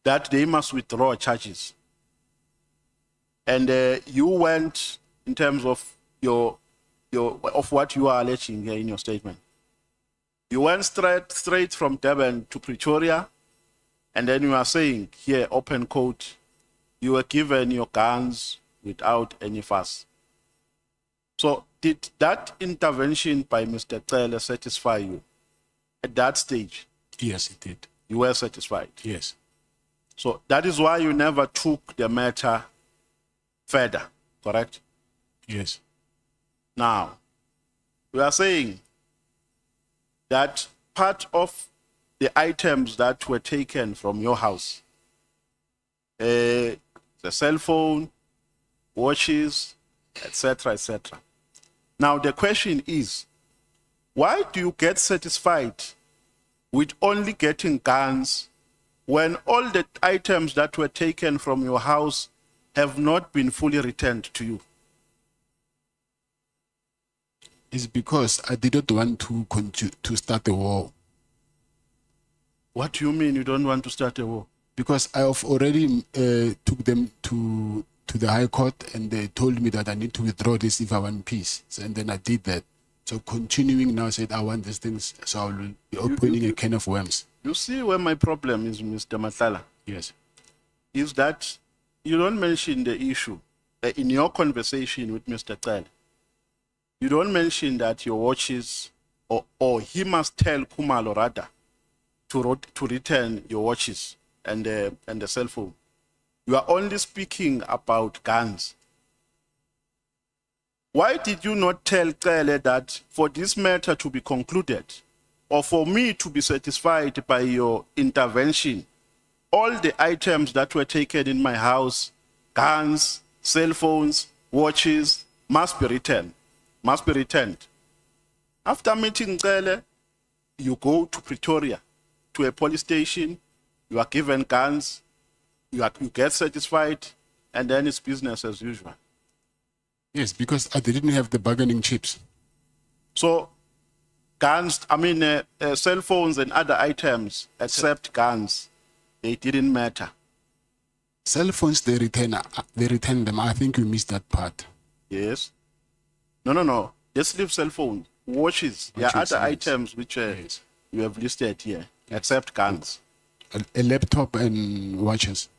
that they must withdraw charges. And you went, in terms of of what you are alleging here in your statement, you went straight from Durban to Pretoria, and then you are saying here, open quote, you were given your guns without any fuss. So did that intervention by Mr. Cele satisfy you at that stage?
Yes, it did.
You were satisfied?
Yes.
So that is why you never took the matter further, correct?
Yes.
Now, we are saying that part of the items that were taken from your house, the cell phone, watches, etc., etc. Now, the question is, why do you get satisfied with only getting guns when all the items that were taken from your house have not been fully returned to you?
It's because I didn't want to start a war.
What do you mean you don't want to start a war?
Because I have already took them to the High Court, and they told me that I need to withdraw this if I want peace. So, and then I did that. So continuing now, I said I want these things, so I will be opening a can of worms.
You see where my problem is, Mr. Nhlanhla?
Yes.
Is that you don't mention the issue in your conversation with Mr. Cele. You don't mention that your watches, or he must tell Khumalo rather to return your watches and the cell phone. You are only speaking about guns. Why did you not tell Cele that for this matter to be concluded, or for me to be satisfied by your intervention, all the items that were taken in my house, guns, cell phones, watches, must be returned? Must be returned. After meeting Cele, you go to Pretoria, to a police station, you are given guns, you get satisfied, and then it's business as usual.
Yes, because I didn't have the bargaining chips.
So, guns, cell phones and other items, except guns, they didn't matter.
Cell phones, they return them. I think you missed that part.
Yes. No. Just leave cell phone. Watches. There are other items which you have listed here, except guns.
A laptop and watches.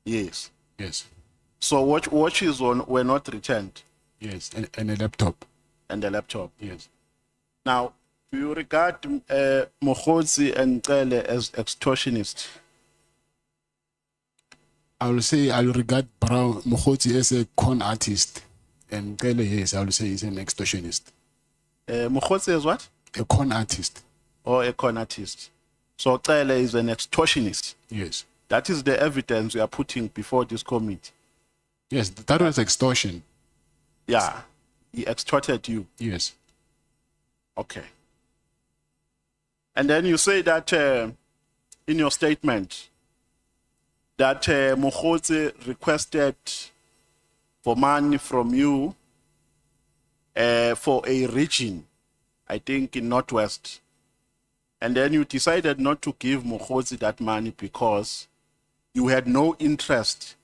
Yes.
Yes.
So watches were not returned?
Yes, and a laptop.
And a laptop?
Yes.
Now, do you regard Mkhwanazi and Cele as extortionists?
I will say I will regard Mkhwanazi as a con artist, And Cele, yes, I will say is an extortionist,
Mkhwanazi is what?
a con artist.
Or a con artist. So Cele is an extortionist.
Yes.
That is the evidence we are putting before this committee.
Yes, that was extortion.
Yeah, he extorted you.
Yes.
Okay. And then you say that in your statement that Mkhwanazi requested for money from you for a region, I think in Northwest. And then you decided not to give Mkhwanazi that money because you had no interest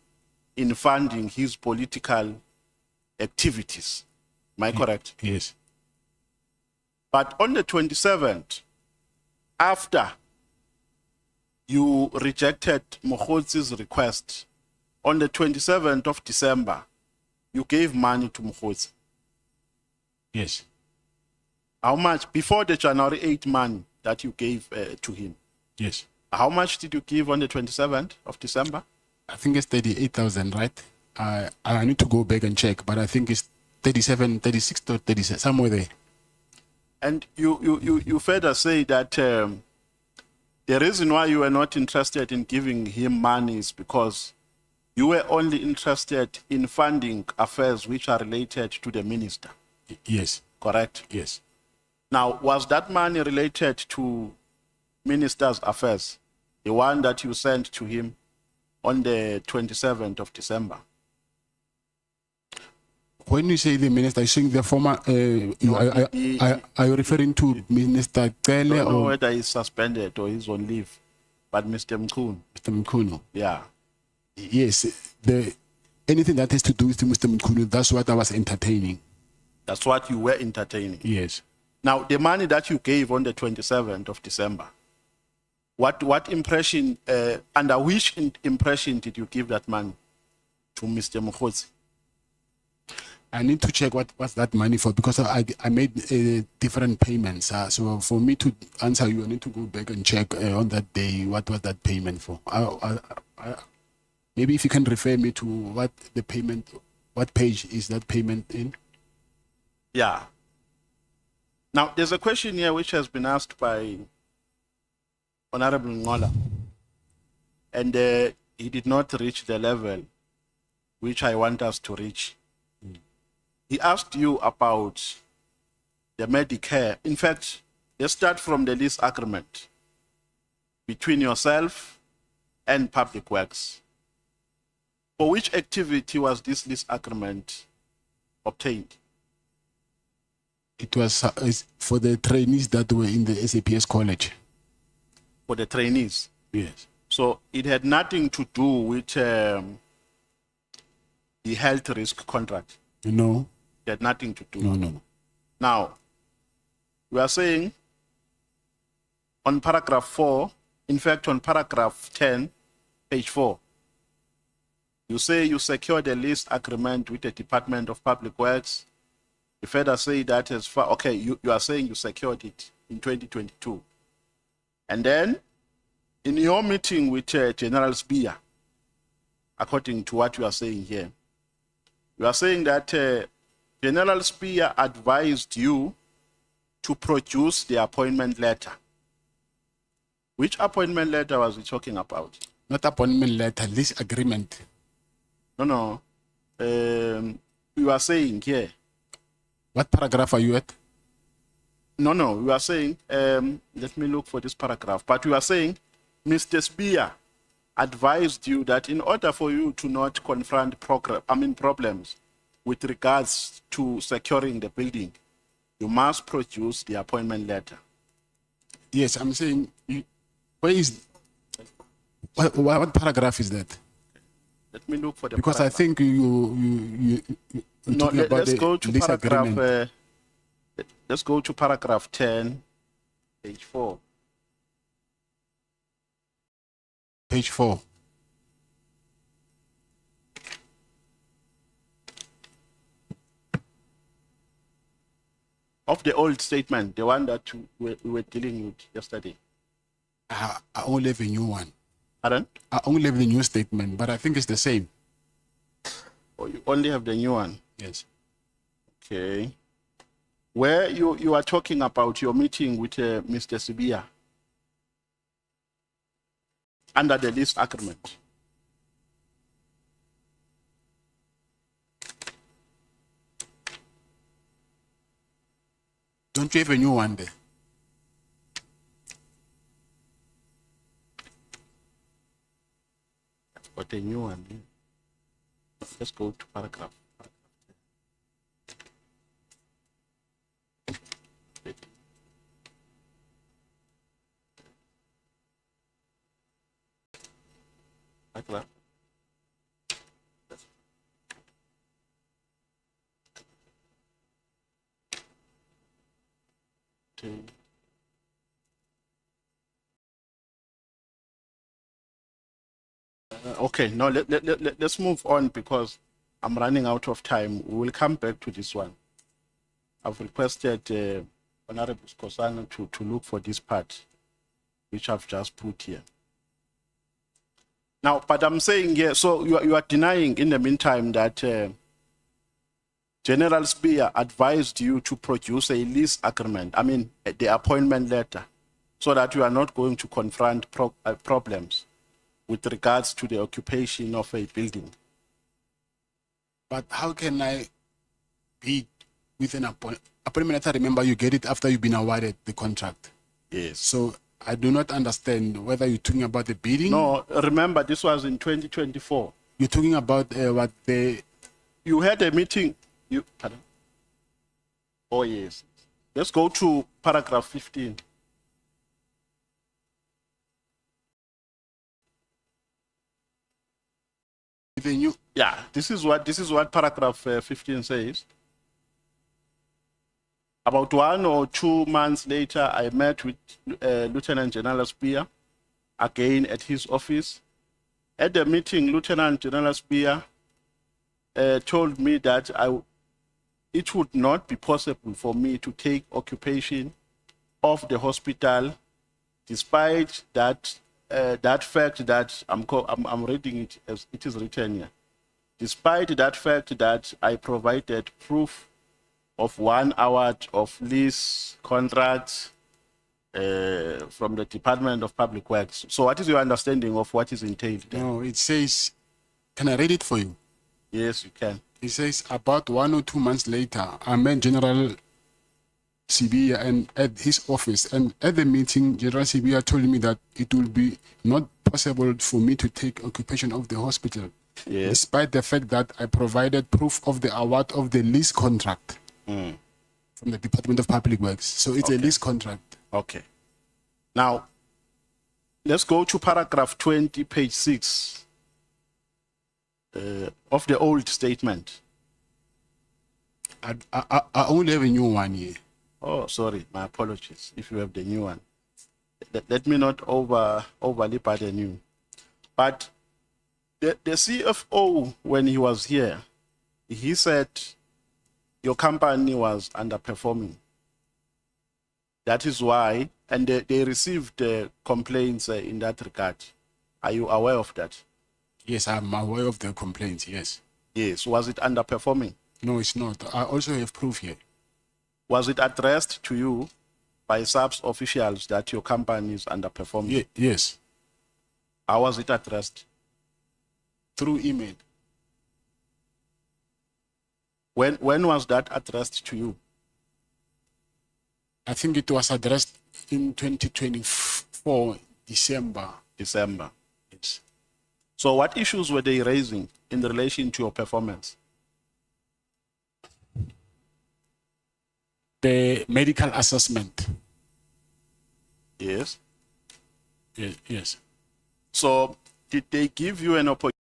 in funding his political activities. Am I correct?
Yes.
But on the 27th, after you rejected Mkhwanazi's request, on the 27th of December, you gave money to Mkhwanazi.
Yes.
How much? Before the January 8 money that you gave to him.
Yes.
How much did you give on the 27th of December?
I think it's 38,000, right? I need to go back and check, but I think it's 37, 36 or 37, somewhere there.
And you further say that the reason why you were not interested in giving him money is because you were only interested in funding affairs which are related to the minister.
Yes.
Correct?
Yes.
Now, was that money related to minister's affairs, the one that you sent to him on the 27th of December?
When you say the minister, you're saying the former, are you referring to Minister Cele
I don't know
or
whether he's suspended or he's on leave, but Mr. Mkhwanazi.
Mr. Mkhwanazi?
Yeah.
Yes, anything that has to do with Mr. Mkhwanazi, that's what I was entertaining.
That's what you were entertaining.
Yes.
Now, the money that you gave on the 27th of December, what impression, under which impression did you give that money to Mr. Mkhwanazi?
I need to check what's that money for, because I made different payments. So for me to answer you, I need to go back and check on that day what was that payment for. Maybe if you can refer me to what the payment, what page is that payment in?
Yeah. Now, there's a question here which has been asked by Honorable Nhlanhla, and he did not reach the level which I want us to reach. He asked you about the Medicare. In fact, let's start from the lease agreement between yourself and Public Works. For which activity was this lease agreement obtained?
It was for the trainees that were in the SAPS college.
For the trainees?
Yes.
So it had nothing to do with the health risk contract?
No.
It had nothing to do?
No.
Now, we are saying on paragraph 4, in fact on paragraph 10, page 4, you say you secured a lease agreement with the Department of Public Works. You further say that as far, okay, you are saying you secured it in 2022. And then, in your meeting with General Spear, according to what you are saying here, you are saying that General Spear advised you to produce the appointment letter. Which appointment letter was he talking about?
Not appointment letter, lease agreement.
No. You are saying here.
What paragraph are you at?
No, we are saying, let me look for this paragraph, but we are saying, Mr. Spear advised you that in order for you to not confront problems with regards to securing the building, you must produce the appointment letter.
Yes, I'm saying, where is, what paragraph is that?
Let me look for the
because
paragraph.
I think you're
No,
talking about
let's
the
go to
lease
paragraph.
agreement.
Let's go to paragraph 10, page 4.
Page 4.
Of the old statement, the one that we were dealing with yesterday.
I only have a new one.
Pardon?
I only have the new statement, but I think it's the same.
Or you only have the new one?
Yes.
Okay. Where you are talking about your meeting with Mr. Sibia under the lease agreement.
Don't you have a new one there?
But a new one. Let's go to paragraph. Paragraph. Okay, no, let's move on because I'm running out of time. We will come back to this one. I've requested Honorable Skosana to look for this part, which I've just put here. Now, but I'm saying here, so you are denying in the meantime that General Spear advised you to produce a lease agreement, I mean, the appointment letter, so that you are not going to confront problems with regards to the occupation of a building.
But how can I be with an appointment letter? Remember, you get it after you've been awarded the contract.
Yes.
So I do not understand whether you're talking about the bidding.
No, remember, this was in 2024.
You're talking about what the...
You had a meeting. Pardon? Oh, yes. Let's go to paragraph 15. Yeah, this is what paragraph 15 says. About 1 or 2 months later, I met with Lieutenant General Spear again at his office. At the meeting, Lieutenant General Spear told me that it would not be possible for me to take occupation of the hospital, despite that fact that I'm reading it as it is written here. Despite that fact that I provided proof of 1 hour of lease contracts from the Department of Public Works. So what is your understanding of what is entailed there?
No, it says, can I read it for you?
Yes, you can.
It says, about 1 or 2 months later, I met General Sibia and at his office, and at the meeting, General Sibia told me that it will be not possible for me to take occupation of the hospital,
yes,
despite the fact that I provided proof of the award of the lease contract from the Department of Public Works. So it's a lease contract.
Okay. Now, let's go to paragraph 20, page 6 of the old statement.
I only have a new one here.
Oh, sorry, my apologies if you have the new one. Let me not overly burden you. But the CFO, when he was here, he said your company was underperforming. That is why, and they received complaints in that regard. Are you aware of that?
Yes, I'm aware of the complaints, yes.
Yes, was it underperforming?
No, it's not. I also have proof here.
Was it addressed to you by SAPS officials that your company is underperforming?
Yes.
How was it addressed?
Through email.
When was that addressed to you?
I think it was addressed in 2024, December.
December.
Yes.
So what issues were they raising in relation to your performance?
The medical assessment.
Yes.
Yes.
So did they give you an opportunity?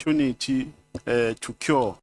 opportunity to cure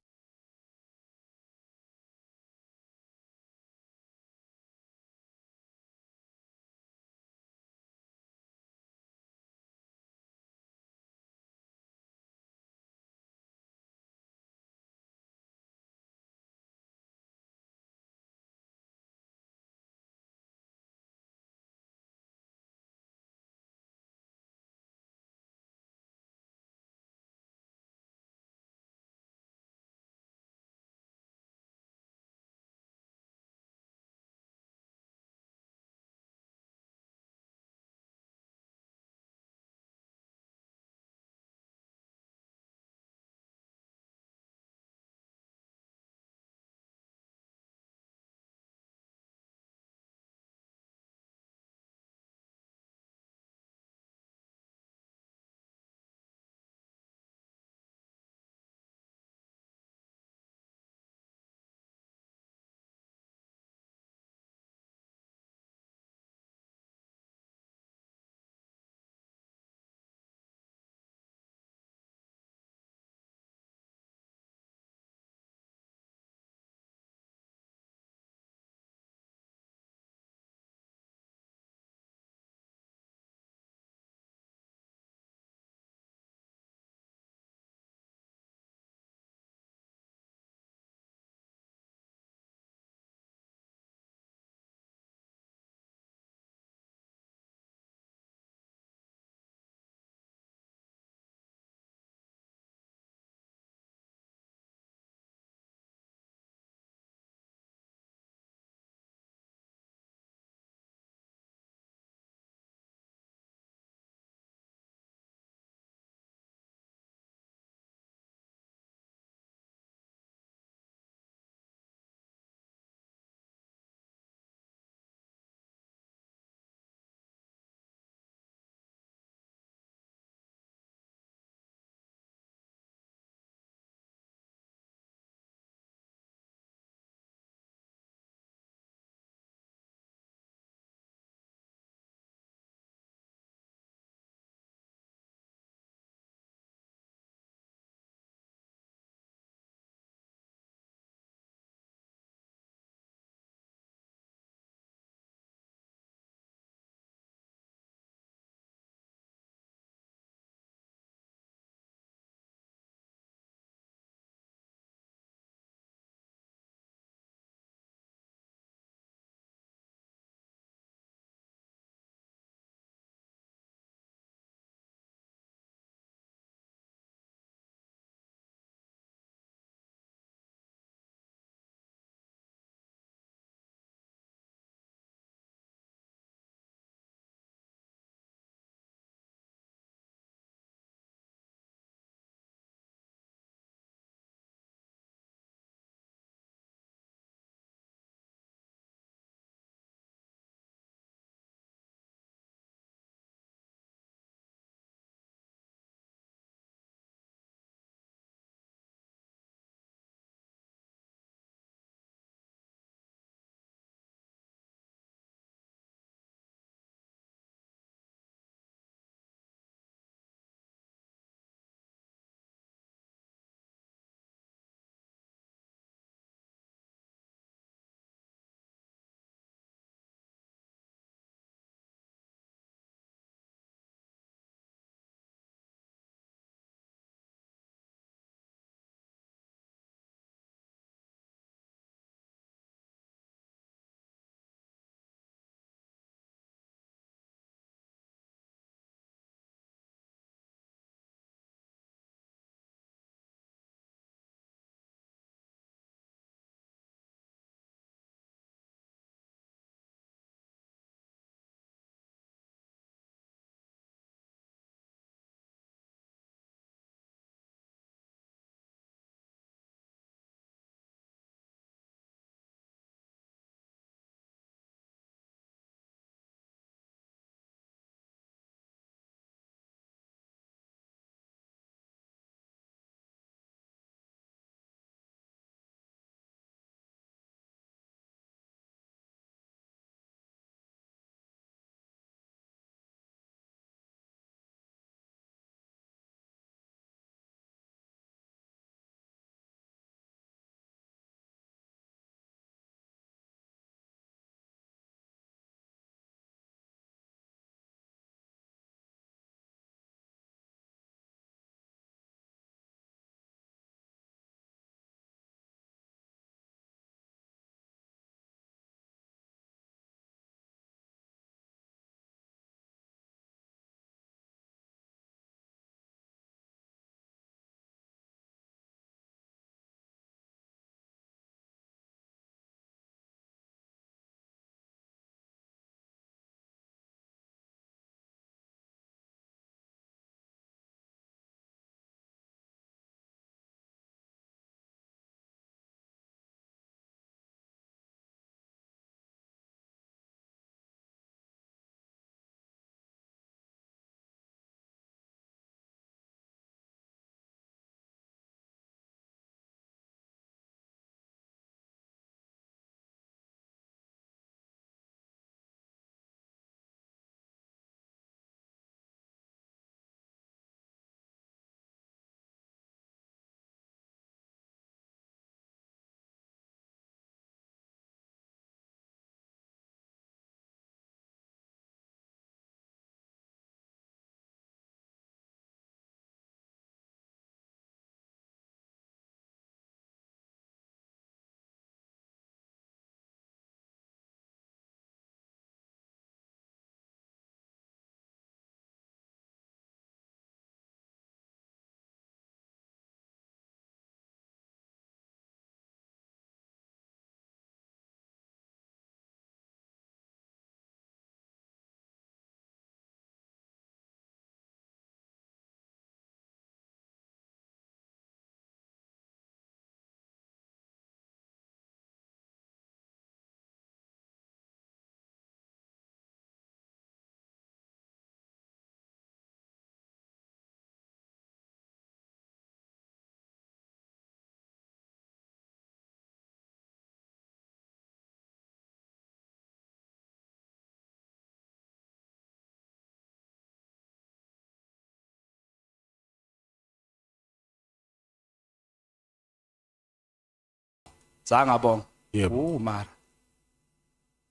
Zangabong.
Yep.
Oh, Mara.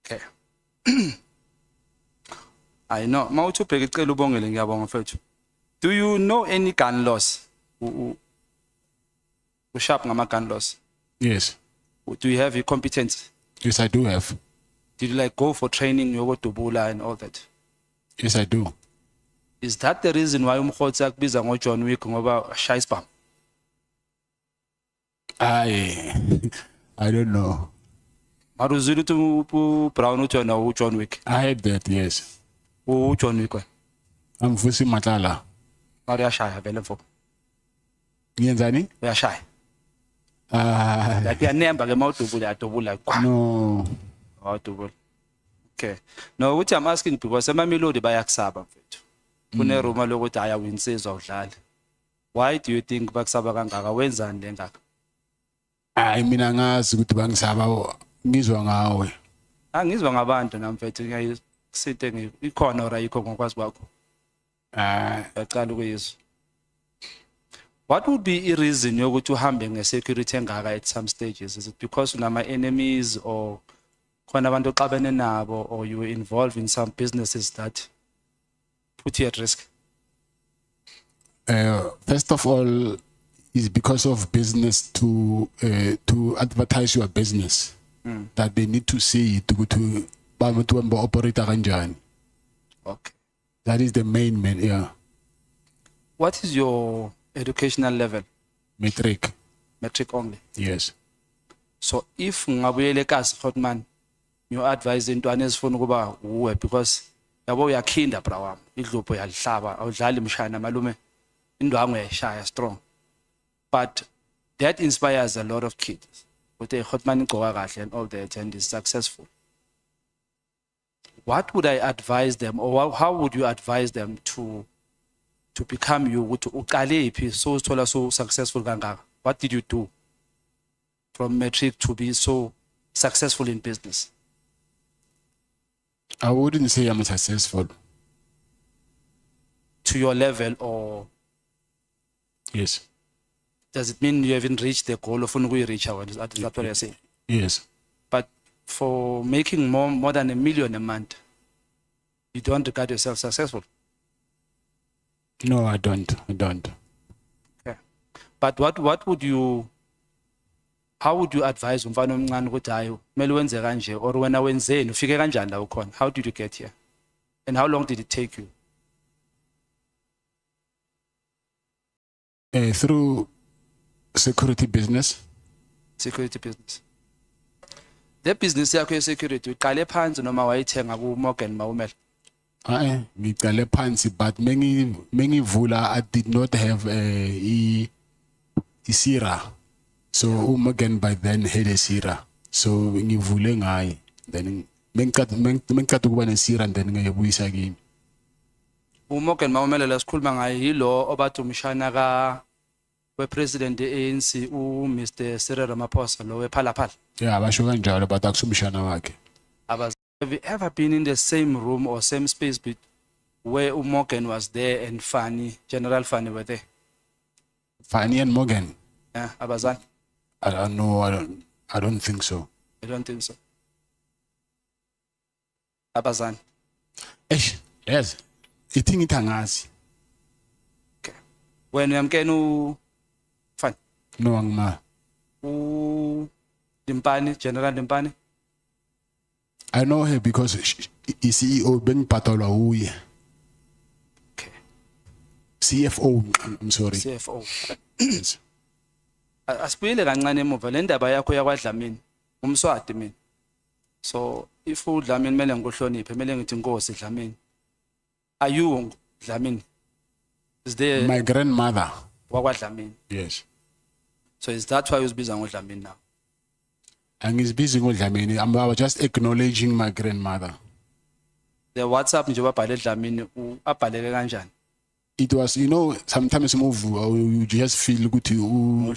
Okay. I know. Mawuthi ubheke icela ubongele ngiyabonga mfethu. Do you know any gun laws? Sharp ngama gun laws.
Yes.
Do you have your competence?
Yes, I do have.
Did you like go for training yokodubula and all that?
Yes, I do.
Is that the reason why umkhotsi akubiza ngo John Wick ngoba shy spam?
I don't know.
Maruzulu to Brown uthi wena u John Wick.
I heard that, yes.
U John Wick.
I'm Vusi Matala.
Mari ashaya vele mfo.
Ngiyenzani?
Uyashaya. Like yanemba ke mawudubula adubula kwa.
No.
Awudubula. Okay. No, which I'm asking because amamelodi bayakusaba mfethu. Kune rumor lokuthi ayawinsizwa udlala. Why do you think bakusaba kangaka? Wenzani lengaka?
Hayi mina ngazi ukuthi bangisaba ngizwa ngawe.
Angizwa ngabantu namfethu ngiyisithe ikhona ora yikho ngokwazi kwakho. Yaqala ukuyizwa. What would be a reason yokuthi uhambe nge-security engaka at some stages? Is it because unama enemies or khona abantu oxabene nabo or you were involved in some businesses that put you at risk?
First of all, is because of business to advertise your business. That they need to see it to operate kanjani.
Okay.
That is the main, yeah.
What is your educational level?
Metric.
Metric only.
Yes.
So if ngabuyele kasi Hotman, you advise intwana ezifuna ukuba uwe because yabo uyakhinda bra wami idlupho yalihlaba awudlali imshana malume indwangu yayishaya strong. But that inspires a lot of kids. Uthi Hotman igcoka kahle and all that and is successful. What would I advise them or how would you advise them to become you ukuthi uqale phi so uthola so successful kangaka? What did you do from metric to be so successful in business?
I wouldn't say I'm successful.
To your level or?
Yes.
Does it mean you haven't reached the goal of reach? Is that what you're saying?
Yes.
But for making more than $1 million a month, you don't regard yourself successful?
No, I don't.
Okay. But what would you, how would you advise umfana omncane ukuthi hayi kumele wenze kanje or wena wenzeni ufike kanjani la ukhona? How did you get here? And how long did it take you?
Through security business.
Security business. The business yakho ye security uqale phansi noma wayithenga ku Morgan Mawumela?
Ngiqale phansi but mengivula I did not have a Sira. So Morgan by then had a Sira. So ngivule ngayi then mengikade ukuba neSira and then ngiyabuyisa kimi.
Morgan Mawumela lasikhuluma ngaye yilo obathi umshana ka we-president ANC Mr. Cele Ramaphosa lo wePhalaphala.
Yeah, basho kanjalo but akusumshana wakhe.
Have you ever been in the same room or same space where Morgan was there and General Fani were there?
Fani and Morgan?
Yeah, abazali?
I don't know, I don't think so.
I don't think so. Abazali?
Yes. Ithi angazi.
Okay. When uyamkena Fani?
No, angima.
Dimpani, General Dimpani?
I know her because the CEO bengibhatalwa uye.
Okay.
CFO, I'm sorry.
CFO.
Yes.
Asibuyele kancane emuva le ndaba yakho yakwaDlamini umswati mina. So if uDlamini mele ngikuhloniphe mele ngithi inkosi Dlamini. Are you Dlamini? Is there
my grandmother?
WakwaDlamini.
Yes.
So is that why uzibiza ngoDlamini now?
Angizibhizi ngoDlamini. I was just acknowledging my grandmother.
The WhatsApp nje babhale Dlamini abhaleke kanjani?
It was, you know, sometimes you just feel good you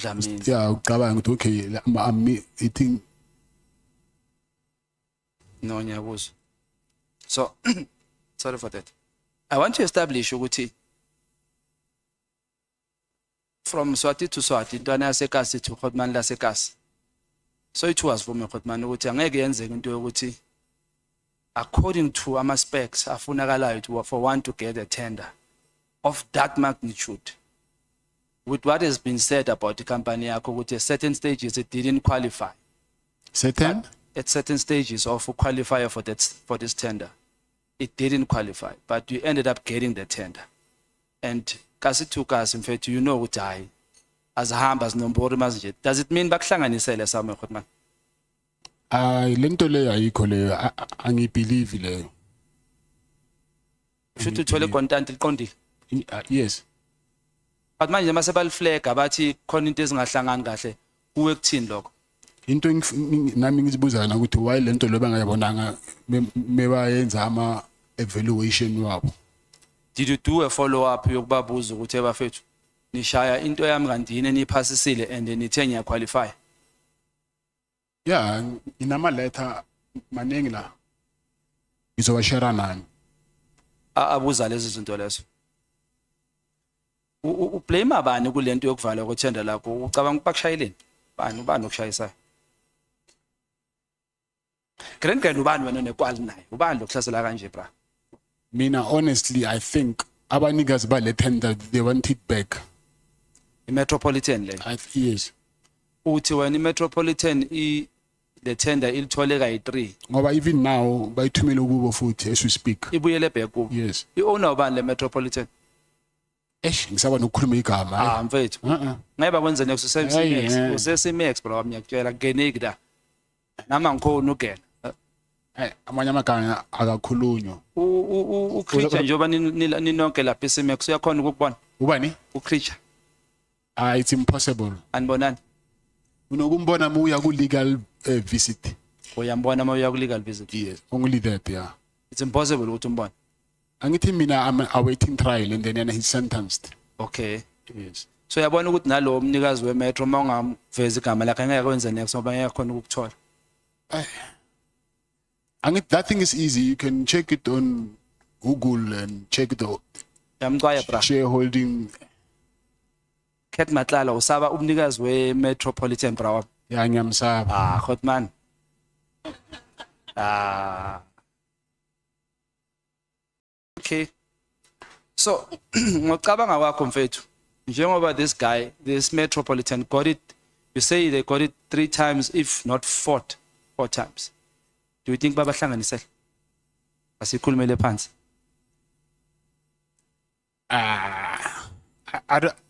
okay, I'm eating.
No, nyabuzwa. So sorry for that. I want to establish ukuthi from Swati to Swati, intwana yasekasi to Hotman lasekasi. So it was for me Khotman ukuthi angeke yenzeke into yokuthi according to ama specs afunakalayo for one to get a tender of that magnitude, with what has been said about the company yakho ukuthi at certain stages it didn't qualify.
Certain?
At certain stages of qualifier for this tender, it didn't qualify, but you ended up getting the tender. And kasi to kasi in fact you know ukuthi hayi azihamba zinombori manje. Does it mean bakuhlanganisele somewhere Khotman?
Lento leyo ayikho leyo angibelieve leyo.
Should uthole content liqondile?
Yes.
But manje mase baliflega bathi khona into ezingahlangani kahle kuwe kuthini lokho?
Into nami ngizibuzana ukuthi why lento lo bangayibonanga mebayenza ama evaluation wabo.
Did you do a follow up yokubabuza ukuthi ebafethu nishaya into yami kanti yini niphasisile and nithe ngiya qualify?
Yeah, inama letter maningi la. Ngizowashare nani.
Abuza lezi zinto lezo. Ublame abani kulento yokuvala kwethenda lakho? Ucabanga ukubakushayeleni? Ubani okushayisa? Grand ubani wena nekwali naye? Ubani lokuhlasela kanje bra?
Mina honestly I think abanikazi bale tender they want it back.
I-Metropolitan le.
Yes.
Uthi wena i-Metropolitan the tender ilithole kayi3.
Ngoba even now bayithumele kubo futhi as we speak.
Ibuyele back kubo.
Yes.
I-owner ubani le Metropolitan?
Ngisaba nokukhuluma igama.
Mfethu. Ngeke bakwenze next useSimex, useSimex bro ngiyakutshela geneki la. Nama ngikhona ugena.
Amanye amagama akakhulunywa.
Ucreature njoba ninonke lapha eSimex uyakhona ukubona.
Ubani?
Ucreature.
It's impossible.
Anibonani?
Unokumbona uya ku legal visit.
Uyambona uya ku legal visit?
Yes, only that, yeah.
It's impossible ukuthi umbone.
Angithi mina I'm awaiting trial and then he's sentenced.
Okay.
Yes.
So yabona ukuthi nalo umnikazi wemetro mawungamveza igama lakhe ngeke kwenze next ngoba ngeke khona ukukuthola.
Angithi that thing is easy. You can check it on Google and check the shareholding.
Ket Matlala usaba umnikazi we-Metropolitan bra.
Yeah, ngiyamsaba.
Khotman. Okay. So ngocabanga kwakho mfethu njengoba this Metropolitan got it, you say they got it 3 times if not 4 times. Do you think babahlanganisele? Asikhulumele phansi.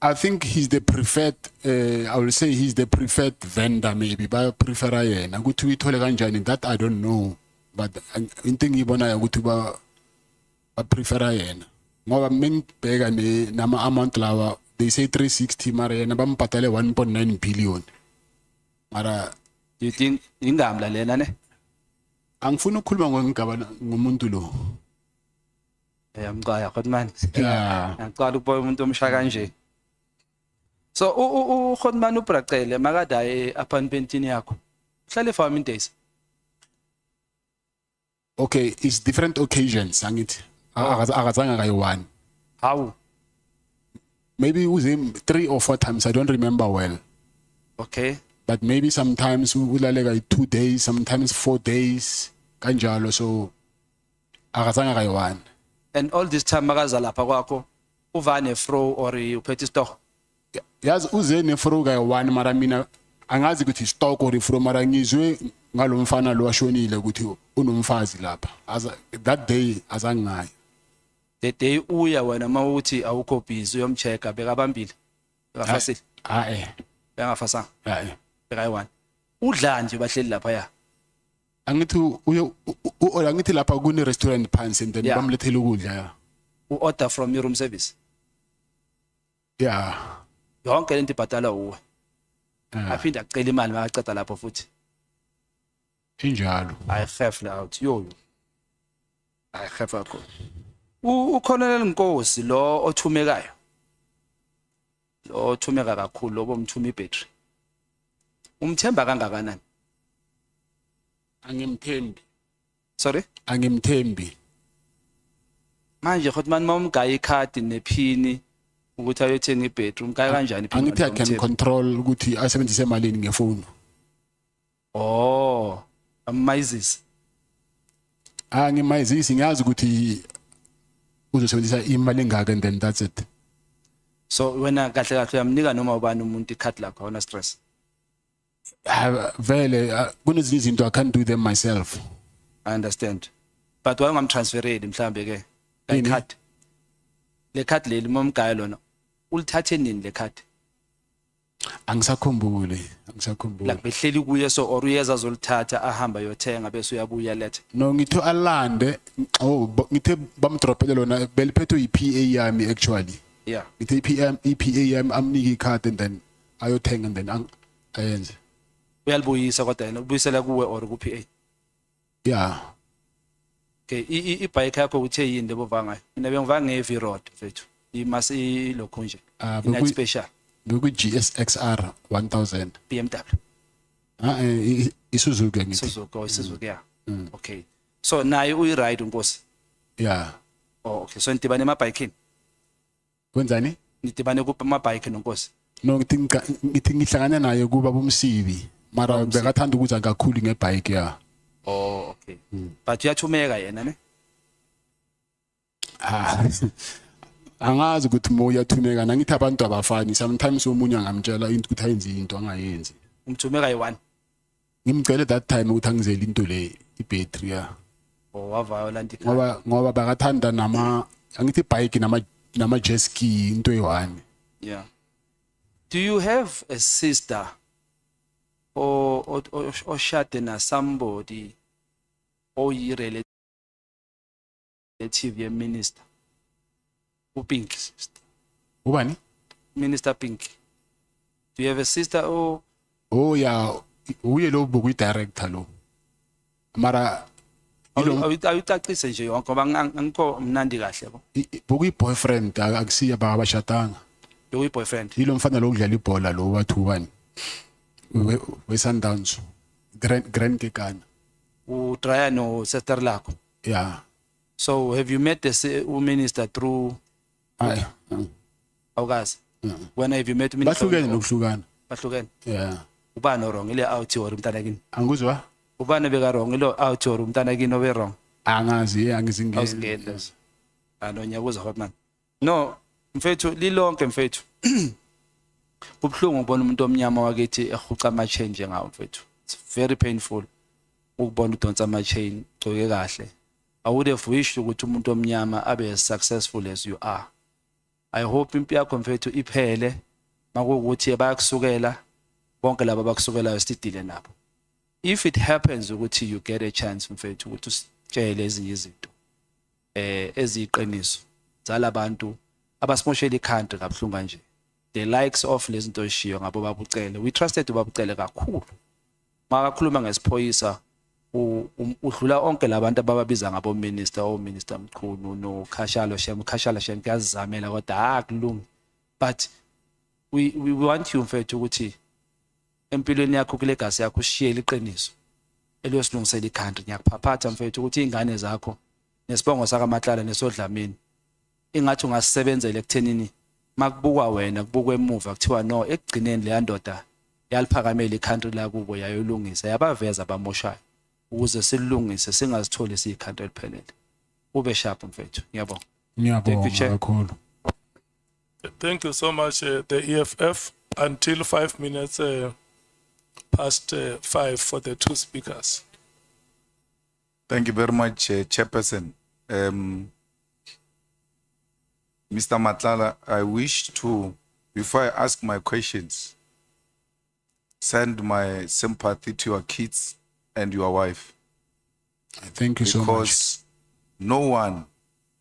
I think he's the preferred, I will say he's the preferred vendor maybe, but prefer yena. Ukuthi uyithole kanjani that I don't know, but into engiyibona ukuthi ba prefer yena. Ngoba mengibheka nama amount lawa they say 360 mara yena bampatale 1.9 billion. Mara
do you think ingamla lena ne?
Angifuna ukukhuluma ngomuntu lo.
Yamqaya Khotman.
Yeah.
Ngicela ukubona umuntu omsha kanje. So uKhotman uBracele makadaye appointmentini yakho. Uhlale for how many days?
Okay, it's different occasions angithi. Akazange kayi1.
How?
Maybe with him 3 or 4 times, I don't remember well.
Okay.
But maybe sometimes ulale kayi 2 days, sometimes 4 days kanjalo, so akazange kayi1.
And all this time makaza lapha kwakho uvane fro or uphethe stock?
Yazi uze nefro kayi1 mara mina angazi ukuthi stock or fro mara ngizwe ngalomfana lo washonile ukuthi unomfazi lapha. That day azangayi.
The day uya wena mawuthi awukho busy uyomchecka bekabambile. Bekafasile. Bengafasanga. Bekayi1. Udla nje bahleli lapha ya.
Angithi angithi lapha kune restaurant phansi and then bamlethela ukudla ya.
Order from your room service.
Yeah.
Yonke lento ibhadala uwe. Aphinda acela imali makaceda lapho futhi.
Injalo.
I have out yo. I have akho. uColonel Nkosi lo othumekayo. Lo othumeka kakhulu lo bomthuma ibattery. Umthemba kangakanani?
Angimthembi.
Sorry?
Angimthembi.
Manje Khotman mawumgaya ikhadi nephini ukuthi ayothenga ibedroom kaya kanjani
phela? Angithi I can control ukuthi asebenzise malini ngefoni.
Oh, amazes.
Angimazisi ngiyazi ukuthi uzosebenzisa imali engaka and then that's it.
So wena kahle kahle uyamnika noma ubani umuntu ikhadi lakho awuna stress.
Vele kunezinye izinto I can't do them myself.
I understand. But why ungamtransfereli mhlambe ke?
Yini?
Ikhadi. Le card leli momgaya lona. Ulithathe nini le card?
Angisakhumbuli.
Like behleli kuye so or uyeza zolithatha ahamba yothenga bese uyabuya lethe.
No ngithe alande ngithe bamdropele lona beliphethe iPA yami actually.
Yeah.
Ngithe iPA yami amnika icard and then ayothenga and then ayenze.
Uyalibuyisa kodwa yena ubuyisela kuwe or ku PA.
Yeah.
Okay, ibike yakho uthe yini lebova ngayo? Mina bengiva ngevi road mfethu. Imasi lokho nje. Night special.
Beku GSXR 1000.
BMW.
Isuzuki ngithi.
Suzuki yeah. Okay. So naye uyiride Nkosi.
Yeah.
Oh okay. So nitibane emabhayikini.
Kwenzani?
Nitibane ku mabhayiki noNkosi.
No ngithi ngihlangana naye kuba bomsibi. Mara bekathanda ukuza kakhulu ngebike ya.
Oh okay. But uyathumeka yena ne?
Angazi ukuthi moya thumeka nangithi abantu abafani sometimes umunye angamtshela into ukuthi ayenze into angayenzi.
Umthumeka yi1.
Ngimcela that time ukuthi angizele into le ibattery ya.
Oh waviola nti.
Ngoba bakathanda angithi bike nama jet ski into eyi1.
Yeah. Do you have a sister or shade na somebody or relative minister? Pink sister.
Ubani?
Minister Pink. Do you have a sister or?
Oh yeah, uye lo buku director lo. Mara
awutaqise nje yonke ngoba angikho mnandi kahle bo.
Buku boyfriend akusiya abashadanga.
Buku boyfriend.
Yilo mfana lo kudlala ibhola lo wathi ubani? We Sundowns. Grand Kekana.
U try no sister lakho.
Yeah.
So have you met the minister through Awukazi? When have you met minister?
Bahlukene nokuhlukana.
Bahlukene?
Yeah.
Ubani wrong ile out or umntana kini?
Anguzwa?
Ubani beka wrong ile out or umntana kini obe wrong?
Angazi angizingeni.
Awuzingeni. Nonyabuza hotman. No, mfethu lilonke mfethu. Ubhlungu ukubona umuntu omnyama wakithi ehuqa ama change ngawo mfethu. It's very painful ukubona udonsa ama chain gcoke kahle. I would have wished ukuthi umuntu omnyama abe as successful as you are. I hope impilo yakho mfethu iphele makuwukuthi bayakusukela bonke laba bakusukelayo sidile nabo. If it happens ukuthi you get a chance mfethu ukuthi usitshele ezinye izinto eziqiniso zalabantu abasimoshela iCountry kabuhlungu kanje. The likes of lezinto eshiyo ngabo babucele. We trusted ubabucele kakhulu. Makakhuluma ngesiphoyisa udlula onke labantu abababiza ngabo minister o minister Mkhulu no Khashalo Shem kuyazizamela kodwa akulungi. But we want you mfethu ukuthi empilweni yakho kule gasi yakho ushiyele iqiniso eliyosilungisela iCountry. Ngiyakuphaphatha mfethu ukuthi ingane zakho nesibongo sakaMatlala nesodlamini ingathi ungasebenzele ekuthenini makubukwa wena kubukwe emuva kuthiwa no ekugcineni le ndoda yaliphakamela iCountry la kubo yayolungisa yabaveza abamoshayo ukuze silungise singazitholi siyiCountry eliphelele. Ube sharp mfethu. Ngiyabonga.
Ngiyabonga kakhulu.
Thank you so much, the EFF. Until 5 minutes past 5 for the two speakers.
Thank you very much, Chairperson. Mr. Matlala, I wish to, before I ask my questions, send my sympathy to your kids and your wife.
Thank you so much.
Because no one,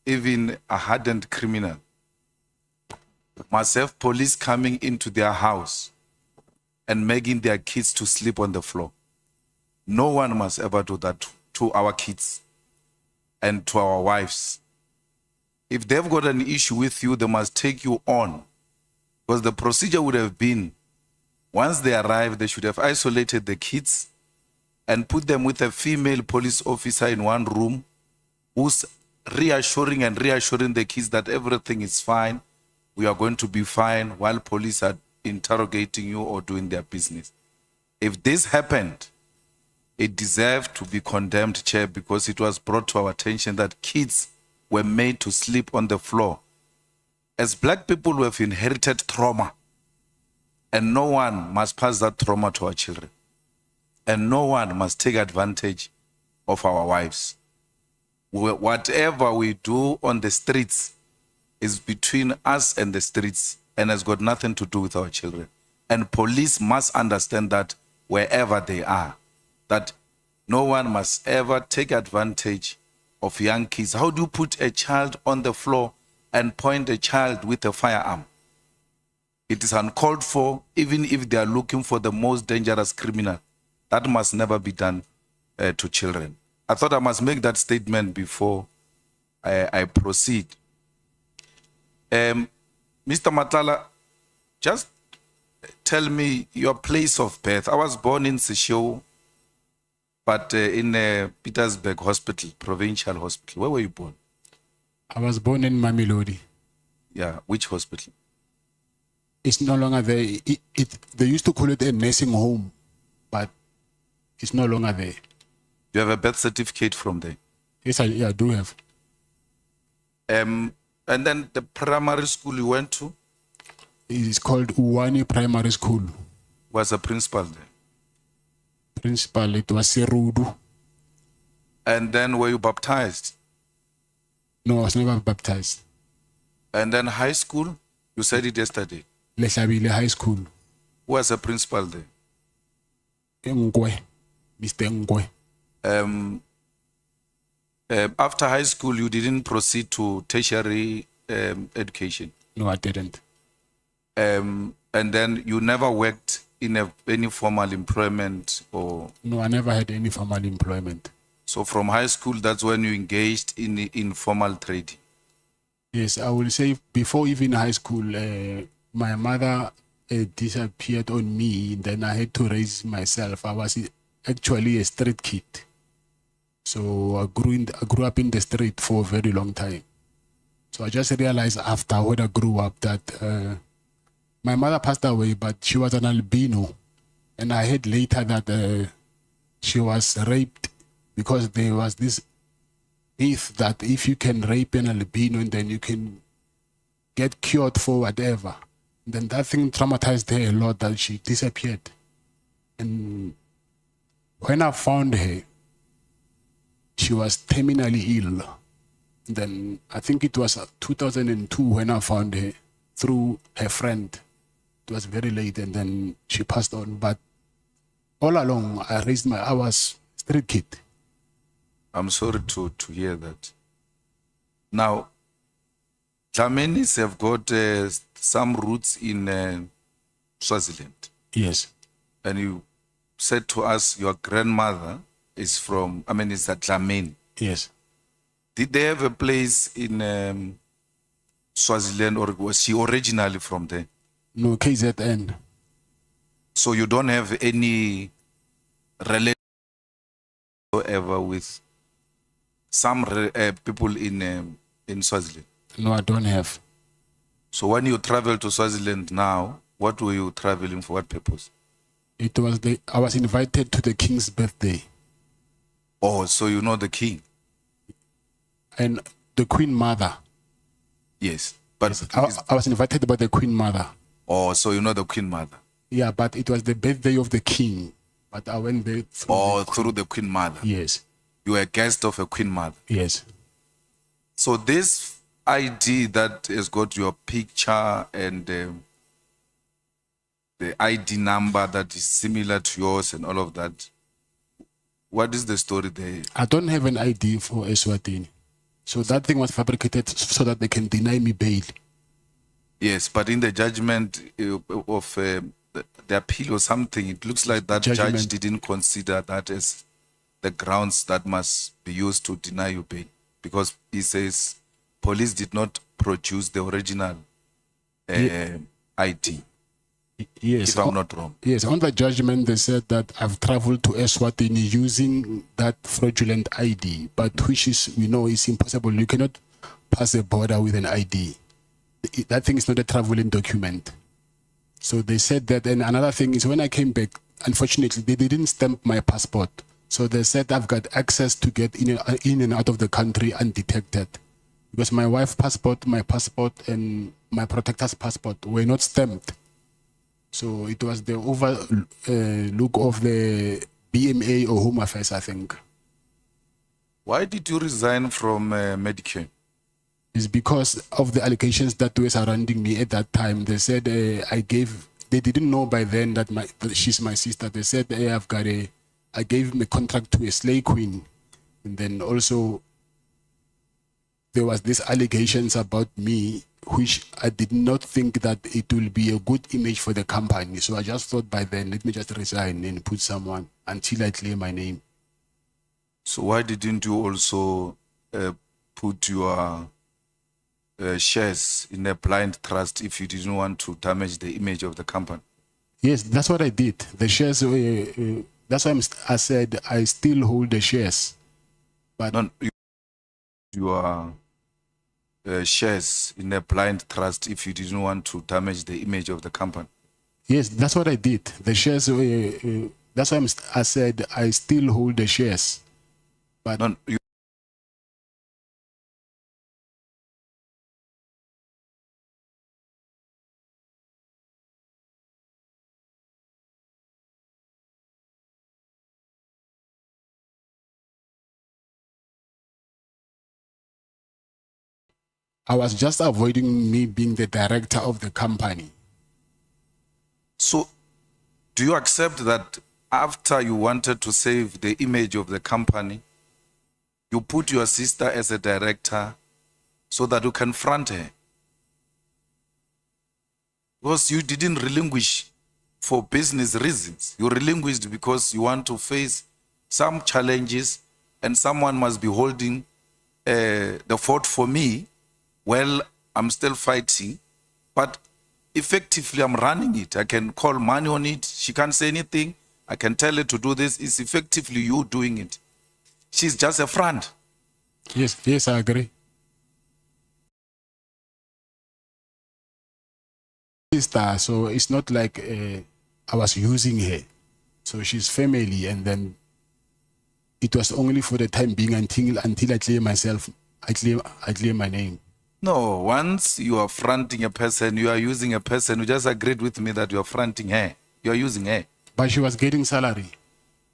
even a hardened criminal, must have police coming into their house and making their kids to sleep on the floor. No one must ever do that to our kids and to our wives. If they've got an issue with you, they must take you on. Because the procedure would have been, once they arrive, they should have isolated the kids and put them with a female police officer in one room who's reassuring the kids that everything is fine, we are going to be fine, while police are interrogating you or doing their business. If this happened, it deserved to be condemned, Chair, because it was brought to our attention that kids were made to sleep on the floor. As black people, we have inherited trauma, and no one must pass that trauma to our children. And no one must take advantage of our wives. Whatever we do on the streets is between us and the streets and has got nothing to do with our children. And police must understand that wherever they are, that no one must ever take advantage of young kids. How do you put a child on the floor and point a child with a firearm? It is uncalled for, even if they are looking for the most dangerous criminal. That must never be done to children. I thought I must make that statement before I proceed. Mr. Nhlanhla, just tell me your place of birth. I was born in Seshowe, but in Petersburg Hospital, Provincial Hospital. Where were you born?
I was born in Mamelodi.
Yeah, which hospital?
It's no longer there. They used to call it a nursing home, but it's no longer there.
You have a birth certificate from there?
Yes, I do have.
And then the primary school you went to?
It is called Uwani Primary School.
Was a principal there?
Principal, it was Serudu.
And then were you baptized?
No, I was never baptized.
And then high school? You said it yesterday.
Leshabile High School.
Who was a principal there?
Ngwe, Mr. Ngwe.
After high school, you didn't proceed to tertiary education?
No, I didn't.
And then you never worked in any formal employment or?
No, I never had any formal employment.
So from high school, that's when you engaged in informal trading?
Yes, I will say before even high school, my mother disappeared on me, then I had to raise myself. I was actually a street kid. So I grew up in the street for a very long time. So I just realized after when I grew up that my mother passed away, but she was an albino. And I heard later that she was raped because there was this myth that if you can rape an albino, then you can get cured for whatever. Then that thing traumatized her a lot that she disappeared. And when I found her, she was terminally ill. Then I think it was 2002 when I found her through her friend. It was very late and then she passed on. But all along, I was street kid.
I'm sorry to hear that. Now, Dlamenis have got some roots in Swaziland.
Yes.
And you said to us your grandmother is from, is a Dlamini.
Yes.
Did they have a place in Swaziland or was she originally from there?
No, KZN.
So you don't have any relation whatsoever with some people in Swaziland?
No, I don't have.
So when you travel to Swaziland now, what were you traveling for? What purpose?
It was I was invited to the king's birthday.
Oh, so you know the king?
And the queen mother.
Yes. But
I was invited by the queen mother.
Oh, so you know the queen mother?
Yeah, but it was the birthday of the king. But I went there
through the queen mother?
Yes.
You were a guest of a queen mother?
Yes.
So this ID that has got your picture and the ID number that is similar to yours and all of that, what is the story there?
I don't have an ID for Eswatini. So that thing was fabricated so that they can deny me bail.
Yes, but in the judgment of the appeal or something, it looks like that judge didn't consider that as the grounds that must be used to deny you bail, because he says police did not produce the original ID.
Yes,
if I'm not wrong.
Yes, on the judgment they said that I've traveled to Eswatini using that fraudulent ID, but which is, we know, is impossible. You cannot pass a border with an ID. That thing is not a traveling document. So they said that. And another thing is when I came back, unfortunately, they didn't stamp my passport. So they said I've got access to get in and out of the country undetected. Because my wife's passport, my passport, and my protector's passport were not stamped. So it was the overlook of the BMA or Home Affairs, I think.
Why did you resign from Medicare?
It's because of the allegations that were surrounding me at that time. They said they didn't know by then that she's my sister. They said I gave him a contract to a slay queen. And then also there was these allegations about me, which I did not think that it will be a good image for the company. So I just thought by then, let me just resign and put someone until I clear my name.
So why didn't you also put your shares in a blind trust if you didn't want to damage the image of the company?
Yes, that's what I did. The shares, that's why I said I still hold the shares. But
no, your shares in a blind trust if you didn't want to damage the image of the company.
Yes, that's what I did. The shares, that's why I said I still hold the shares. But
no,
I was just avoiding me being the director of the company.
So do you accept that after you wanted to save the image of the company, you put your sister as a director so that you can front her? Because you didn't relinquish for business reasons. You relinquished because you want to face some challenges and someone must be holding the fort for me. Well, I'm still fighting, but effectively I'm running it. I can call money on it. She can't say anything. I can tell her to do this. It's effectively you doing it. She's just a front.
Yes, I agree. Sister, so it's not like I was using her. So she's family, and then it was only for the time being until I clear myself, I clear my name.
No, once you are fronting a person, you are using a person. You just agreed with me that you are fronting her. You are using her.
But she was getting salary.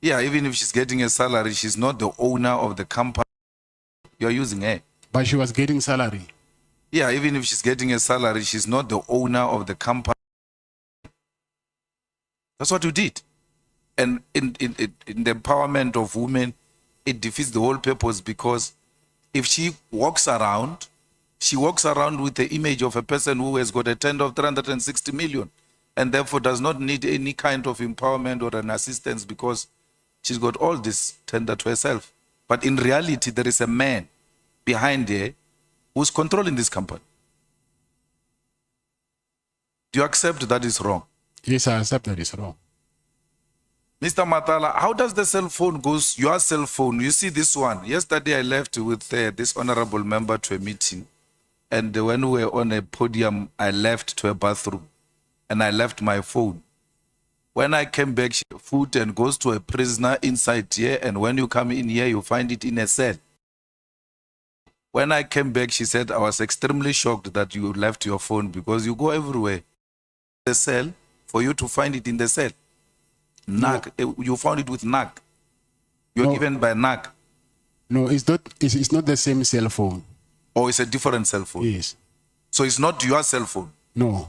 Yeah, even if she's getting a salary, she's not the owner of the company. You are using her.
But she was getting salary.
Yeah, even if she's getting a salary, she's not the owner of the company. That's what you did. And in the empowerment of women, it defeats the whole purpose, because if she walks around with the image of a person who has got a tender of 360 million and therefore does not need any kind of empowerment or an assistance because she's got all this tender to herself. But in reality, there is a man behind her who's controlling this company. Do you accept that is wrong?
Yes, I accept that is wrong.
Mr. Matala, how does the cell phone goes, your cell phone, you see this one? Yesterday I left with this honorable member to a meeting, and when we were on a podium, I left to a bathroom and I left my phone. When I came back, she food and goes to a prisoner inside here, and when you come in here, you find it in a cell. When I came back, she said, I was extremely shocked that you left your phone because you go everywhere. The cell, for you to find it in the cell. NAC, you found it with NAC. You're given by NAC.
No, it's not the same cell phone.
Or it's a different cell phone?
Yes.
So it's not your cell phone?
No.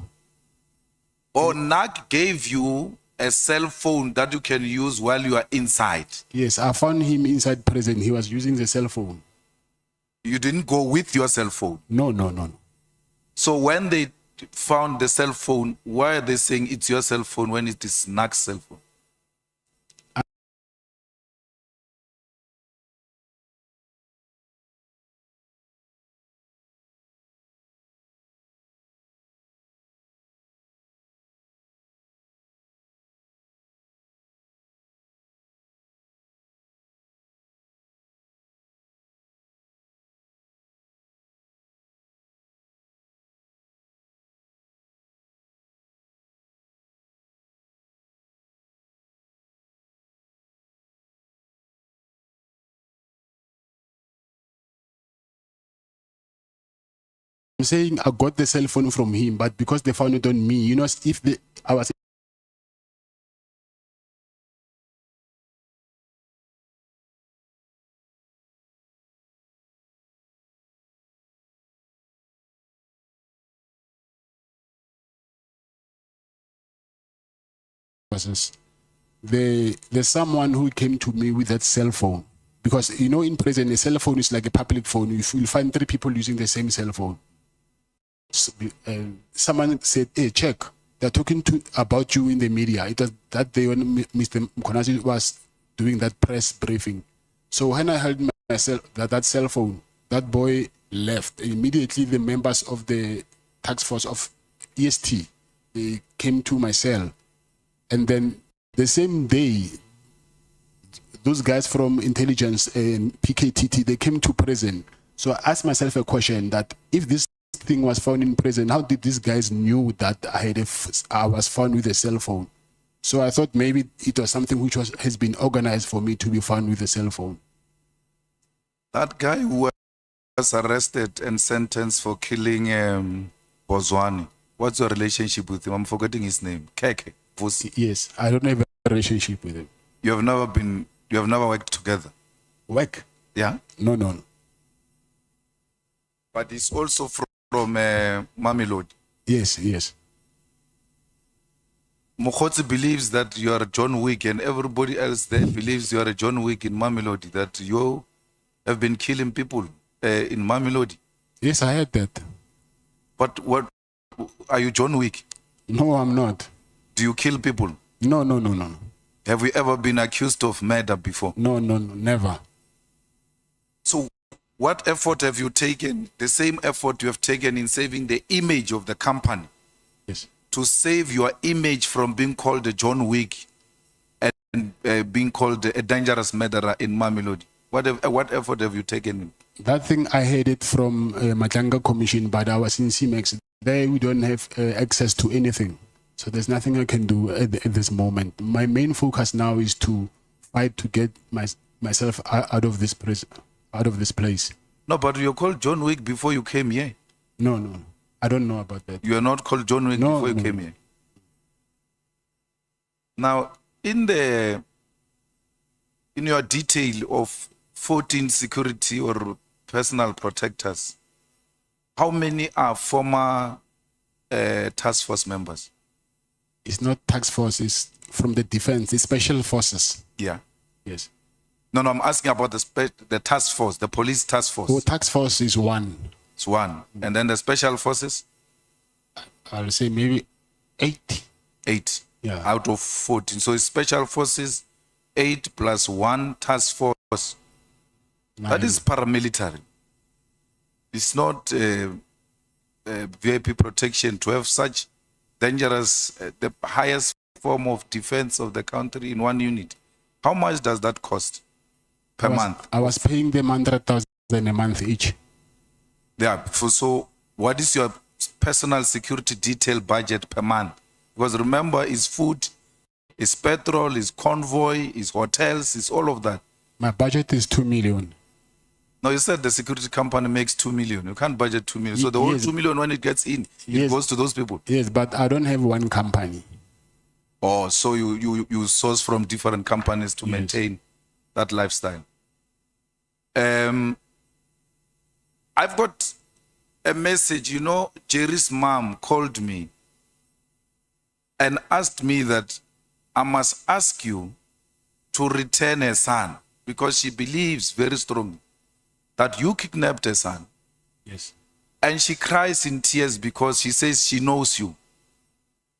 Or NAC gave you a cell phone that you can use while you are inside?
Yes, I found him inside prison. He was using the cell phone.
You didn't go with your cell phone?
No.
So when they found the cell phone, why are they saying it's your cell phone when it is NAC's cell phone?
saying I got the cell phone from him, but because they found it on me, you know, if I was there's someone who came to me with that cell phone, because you know in prison a cell phone is like a public phone. You'll find 3 people using the same cell phone. So, someone said, "Hey, check, they're talking about you in the media." It was that day when Mr. Mkhwanazi was doing that press briefing. So when I held that cell phone, that boy left. Immediately the members of the task force of EST, they came to my cell, and then the same day, those guys from intelligence and PKTT, they came to prison. So I asked myself a question, that if this thing was found in prison, how did these guys knew that I was found with a cell phone? So I thought maybe it was something which has been organized for me to be found with a cell phone.
That guy who was arrested and sentenced for killing Bozwani, what's your relationship with him? I'm forgetting his name. Keke.
Yes, I don't have a relationship with him.
You have never worked together?
Work?
Yeah?
No.
But he's also from Mamelodi.
Yes.
Mkhwanazi believes that you are John Wick, and everybody else there believes you are a John Wick in Mamelodi, that you have been killing people in Mamelodi.
Yes, I heard that.
But what, are you John Wick?
No, I'm not.
Do you kill people?
No.
Have you ever been accused of murder before?
No, never.
So what effort have you taken, the same effort you have taken in saving the image of the company?
Yes.
To save your image from being called a John Wick and being called a dangerous murderer in Mamelodi? What effort have you taken?
That thing I heard it from Nhlanhla Commission, but I was in CMEX. There we don't have access to anything. So there's nothing I can do at this moment. My main focus now is to fight to get myself out of this place.
No, but you're called John Wick before you came here.
No. I don't know about that.
You are not called John Wick before you came here. Now, in your detail of 14 security or personal protectors, how many are former task force members?
It's not task force, it's from the defense, it's special forces.
Yeah.
Yes.
No, I'm asking about the task force, the police task force.
Oh, task force is 1.
It's 1. And then the special forces?
I'll say maybe 8.
8.
Yeah.
Out of 14. So it's special forces, 8 plus 1 task force.
9.
That is paramilitary. It's not VIP protection to have such dangerous, the highest form of defense of the country in one unit. How much does that cost per month?
I was paying them 100,000 a month each.
Yeah. So what is your personal security detail budget per month? Because remember, it's food, it's petrol, it's convoy, it's hotels, it's all of that.
My budget is 2 million.
No, you said the security company makes 2 million. You can't budget 2 million. So the whole 2 million, when it gets in, it goes to those people.
Yes, but I don't have one company.
Oh, so you source from different companies to maintain that lifestyle. I've got a message. You know, Jerry's mom called me and asked me that I must ask you to return her son, because she believes very strongly that you kidnapped her son.
Yes.
And she cries in tears because she says she knows you.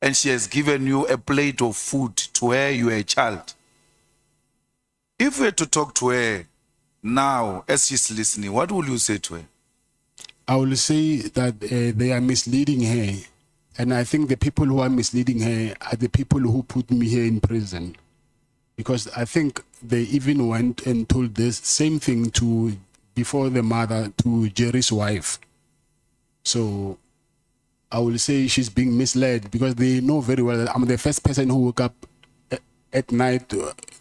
And she has given you a plate of food to her, you are a child. If we were to talk to her now, as she's listening, what will you say to her?
I will say that they are misleading her. And I think the people who are misleading her are the people who put me here in prison. Because I think they even went and told this same thing before the mother, to Jerry's wife. So I will say she's being misled, because they know very well that I'm the first person who woke up at night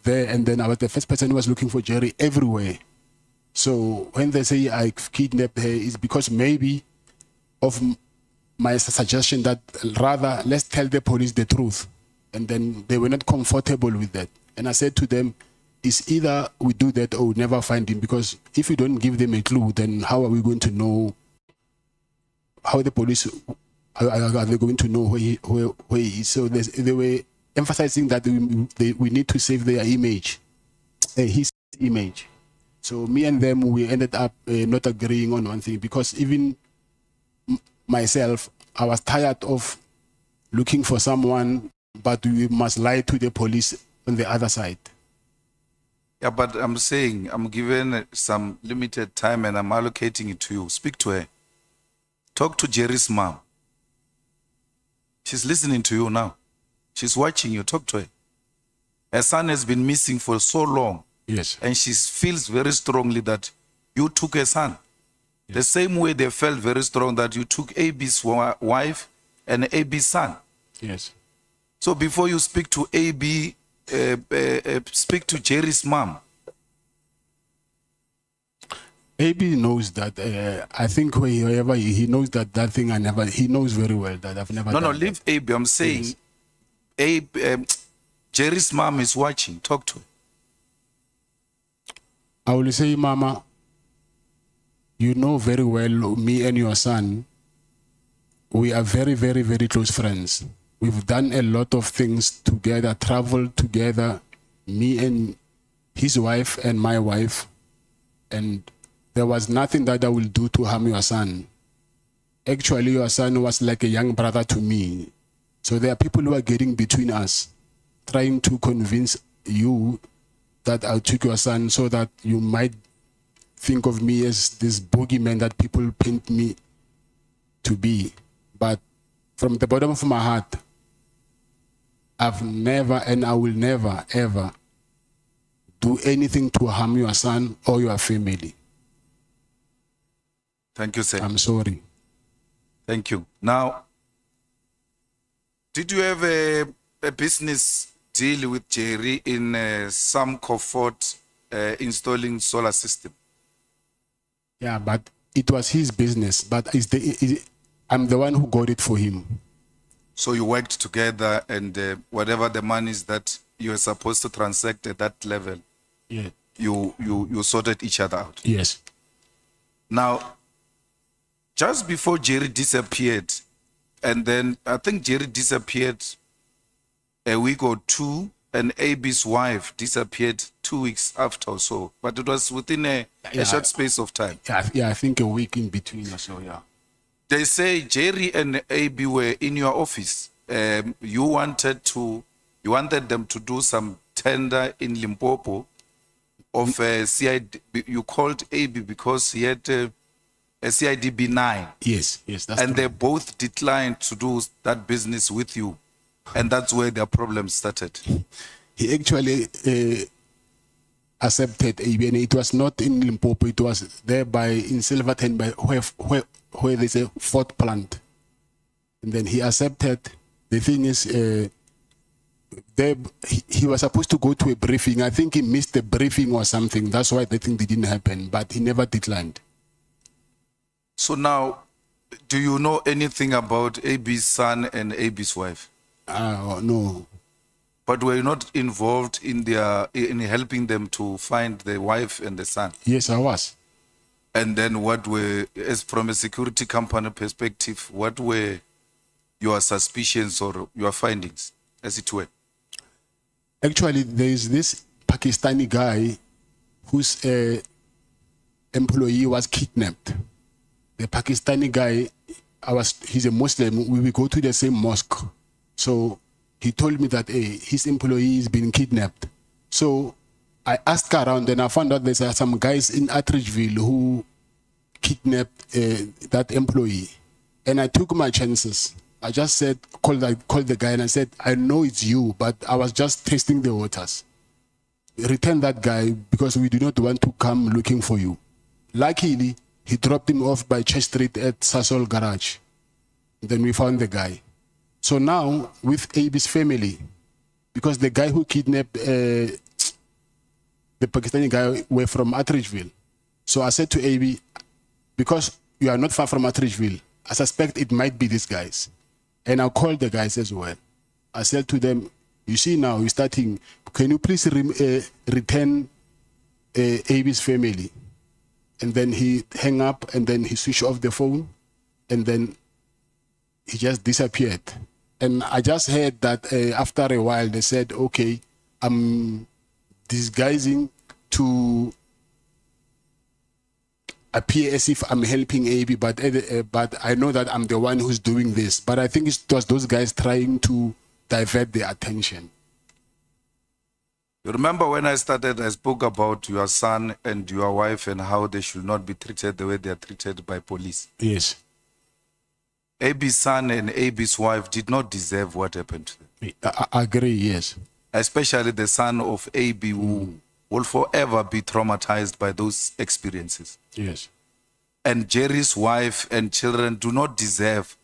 there, and then I was the first person who was looking for Jerry everywhere. So when they say I kidnapped her, it's because maybe of my suggestion that rather let's tell the police the truth. And then they were not comfortable with that. And I said to them, it's either we do that or we never find him, because if we don't give them a clue, then how are we going to know, how the police, are they going to know where he is? So they were emphasizing that we need to save their image, his image. So me and them, we ended up not agreeing on one thing, because even myself, I was tired of looking for someone, but we must lie to the police on the other side.
Yeah, but I'm saying I'm given some limited time and I'm allocating it to you. Speak to her. Talk to Jerry's mom. She's listening to you now. She's watching you. Talk to her. Her son has been missing for so long.
Yes.
And she feels very strongly that you took her son. Yes. The same way they felt very strong that you took AB's wife and AB's son.
Yes.
So before you speak to AB, speak to Jerry's mom.
AB knows that. I think wherever he knows that thing he knows very well that I've never.
No, leave AB. I'm saying, yes. AB, Jerry's mom is watching. Talk to her.
I will say, Mama, you know very well me and your son. We are very, very, very close friends. We've done a lot of things together, traveled together, me and his wife and my wife. And there was nothing that I will do to harm your son. Actually, your son was like a young brother to me. So there are people who are getting between us, trying to convince you that I took your son so that you might think of me as this boogeyman that people paint me to be. But from the bottom of my heart, I've never and I will never, ever do anything to harm your son or your family.
Thank you, sir.
I'm sorry.
Thank you. Now, did you have a business deal with Jerry in some comfort installing solar system?
Yeah, but it was his business, but I'm the one who got it for him.
So you worked together and whatever the money is that you were supposed to transact at that level,
yeah,
you sorted each other out?
Yes.
Now, just before Jerry disappeared, and then I think Jerry disappeared a week or two, and AB's wife disappeared 2 weeks after or so, but it was within a short space of time.
Yeah, I think a week in between or so, yeah.
They say Jerry and AB were in your office. You wanted them to do some tender in Limpopo of CID. You called AB because he had a CIDB 9.
Yes, that's
and
true.
they both declined to do that business with you. And that's where their problem started.
He actually accepted AB, and it was not in Limpopo, it was there in Silverton, by where there's a fourth plant. And then he accepted. The thing is, he was supposed to go to a briefing. I think he missed the briefing or something. That's why the thing didn't happen, but he never declined.
So now, do you know anything about AB's son and AB's wife?
No.
But were you not involved in helping them to find the wife and the son?
Yes, I was.
And then as from a security company perspective, what were your suspicions or your findings, as it were?
Actually, there is this Pakistani guy whose employee was kidnapped. The Pakistani guy, he's a Muslim. We go to the same mosque. So he told me that his employee is being kidnapped. So I asked around and I found out there's some guys in Atteridgeville who kidnapped that employee. And I took my chances. I just said, call the guy, and I said, I know it's you, but I was just testing the waters. Return that guy because we do not want to come looking for you. Luckily, he dropped him off by Church Street at Sasol Garage. Then we found the guy. So now, with AB's family, because the guy who kidnapped the Pakistani guy were from Atteridgeville. So I said to AB, because you are not far from Atteridgeville, I suspect it might be these guys. And I called the guys as well. I said to them, you see now, you're starting, can you please return AB's family? And then he hang up and then he switched off the phone and then he just disappeared. And I just heard that after a while they said, okay, I'm disguising to appear as if I'm helping AB, but I know that I'm the one who's doing this. But I think it was those guys trying to divert their attention.
You remember when I started, I spoke about your son and your wife and how they should not be treated the way they are treated by police.
Yes.
AB's son and AB's wife did not deserve what happened to them.
I agree, yes.
Especially the son of AB who will forever be traumatized by those experiences.
Yes.
And Jerry's wife and children do not deserve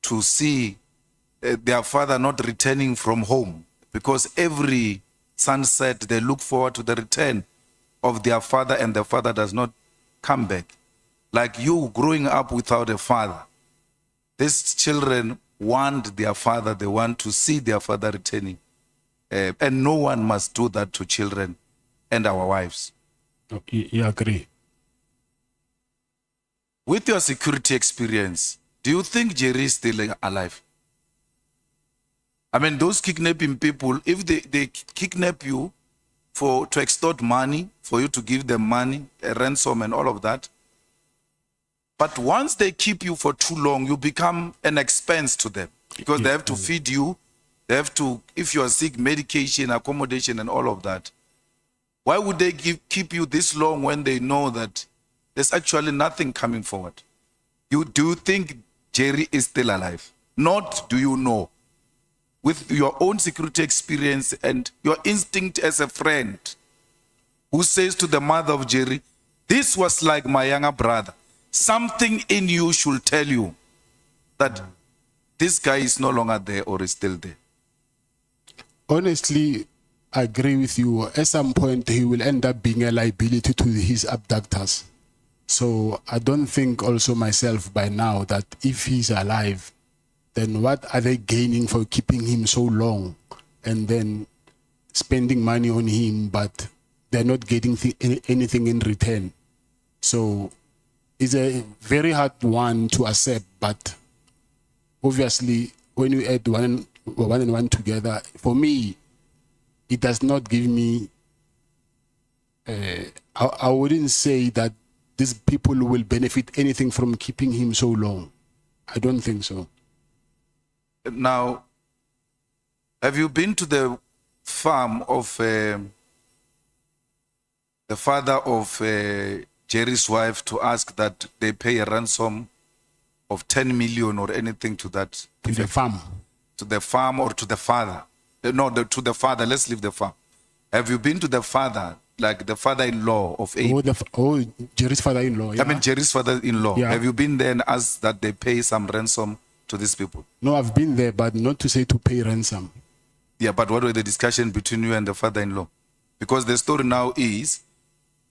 to see their father not returning from home, because every sunset they look forward to the return of their father and the father does not come back. Like you growing up without a father, these children want their father, they want to see their father returning. And no one must do that to children and our wives.
You agree?
With your security experience, do you think Jerry is still alive? I mean, those kidnapping people, if they kidnap you to extort money, for you to give them money, a ransom and all of that, but once they keep you for too long, you become an expense to them because they have to feed you. They have to, if you are sick, medication, accommodation, and all of that. Why would they keep you this long when they know that there's actually nothing coming forward? Do you think Jerry is still alive? Not do you know. With your own security experience and your instinct as a friend who says to the mother of Jerry, this was like my younger brother. Something in you should tell you that this guy is no longer there or is still there.
Honestly, I agree with you. At some point, he will end up being a liability to his abductors. So I don't think also myself by now that if he's alive, then what are they gaining for keeping him so long and then spending money on him, but they're not getting anything in return? So it's a very hard one to accept, but obviously when you add one and one together, for me, it does not give me, I wouldn't say that these people will benefit anything from keeping him so long. I don't think so.
Now, have you been to the farm of the father of Jerry's wife to ask that they pay a ransom of 10 million or anything to that?
To the farm?
To the farm or to the father? No, to the father. Let's leave the farm. Have you been to the father, like the father-in-law of A?
Jerry's father-in-law. Yeah.
I mean, Jerry's father-in-law.
Yeah.
Have you been there and asked that they pay some ransom to these people?
No, I've been there, but not to say to pay ransom.
Yeah, but what were the discussion between you and the father-in-law? Because the story now is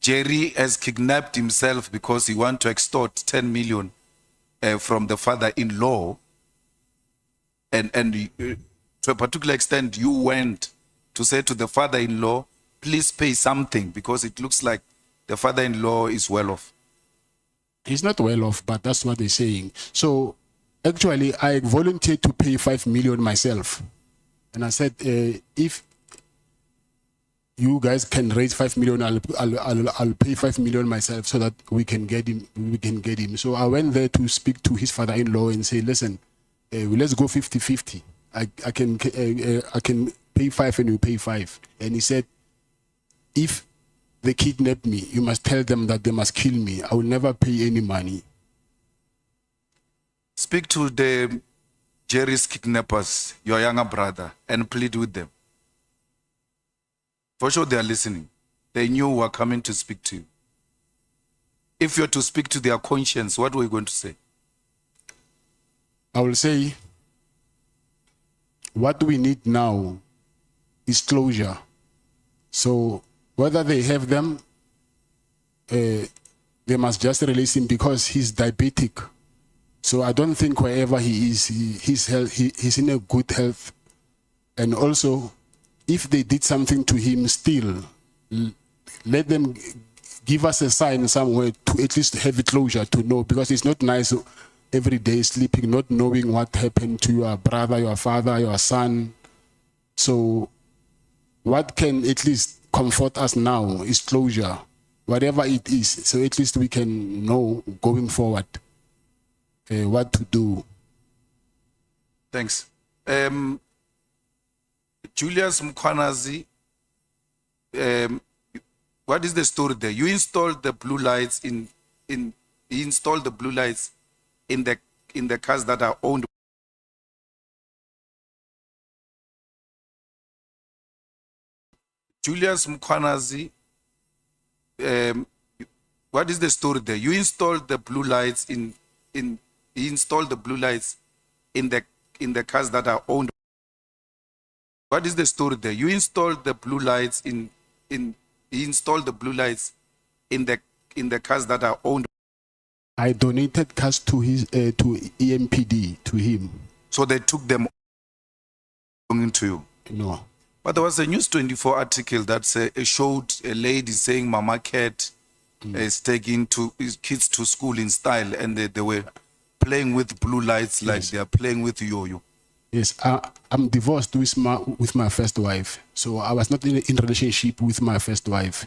Jerry has kidnapped himself because he wants to extort 10 million from the father-in-law. And to a particular extent, you went to say to the father-in-law, please pay something, because it looks like the father-in-law is well off.
He's not well off, but that's what they're saying. So actually, I volunteered to pay 5 million myself. And I said, if you guys can raise 5 million, I'll pay 5 million myself so that we can get him. So I went there to speak to his father-in-law and say, listen, let's go 50-50. I can pay 5 and you pay 5. And he said, if they kidnap me, you must tell them that they must kill me. I will never pay any money.
Speak to the Jerry's kidnappers, your younger brother, and plead with them. For sure they are listening. They knew we were coming to speak to you. If you're to speak to their conscience, what were you going to say?
I will say, what we need now is closure. So whether they have them, they must just release him because he's diabetic. So I don't think wherever he is, he's in a good health. And also, if they did something to him still, let them give us a sign somewhere to at least have a closure to know, because it's not nice every day sleeping, not knowing what happened to your brother, your father, your son. So what can at least comfort us now is closure, whatever it is. So at least we can know going forward what to do.
Thanks. Julius Mkhwanazi, what is the story there? You installed the blue lights he installed the blue lights in the cars that are owned. Julius Mkhwanazi, what is the story there? You installed the blue lights he installed the blue lights in the cars that are owned. What is the story there? You installed the blue lights he installed the blue lights in the cars that are owned.
I donated cars to his to EMPD to him.
So they took them belonging to you?
No.
But there was a News 24 article that showed a lady saying Mama Cat is taking his kids to school in style, and they were playing with blue lights like they are playing with yo-yo.
Yes, I'm divorced with my first wife, so I was not in relationship with my first wife.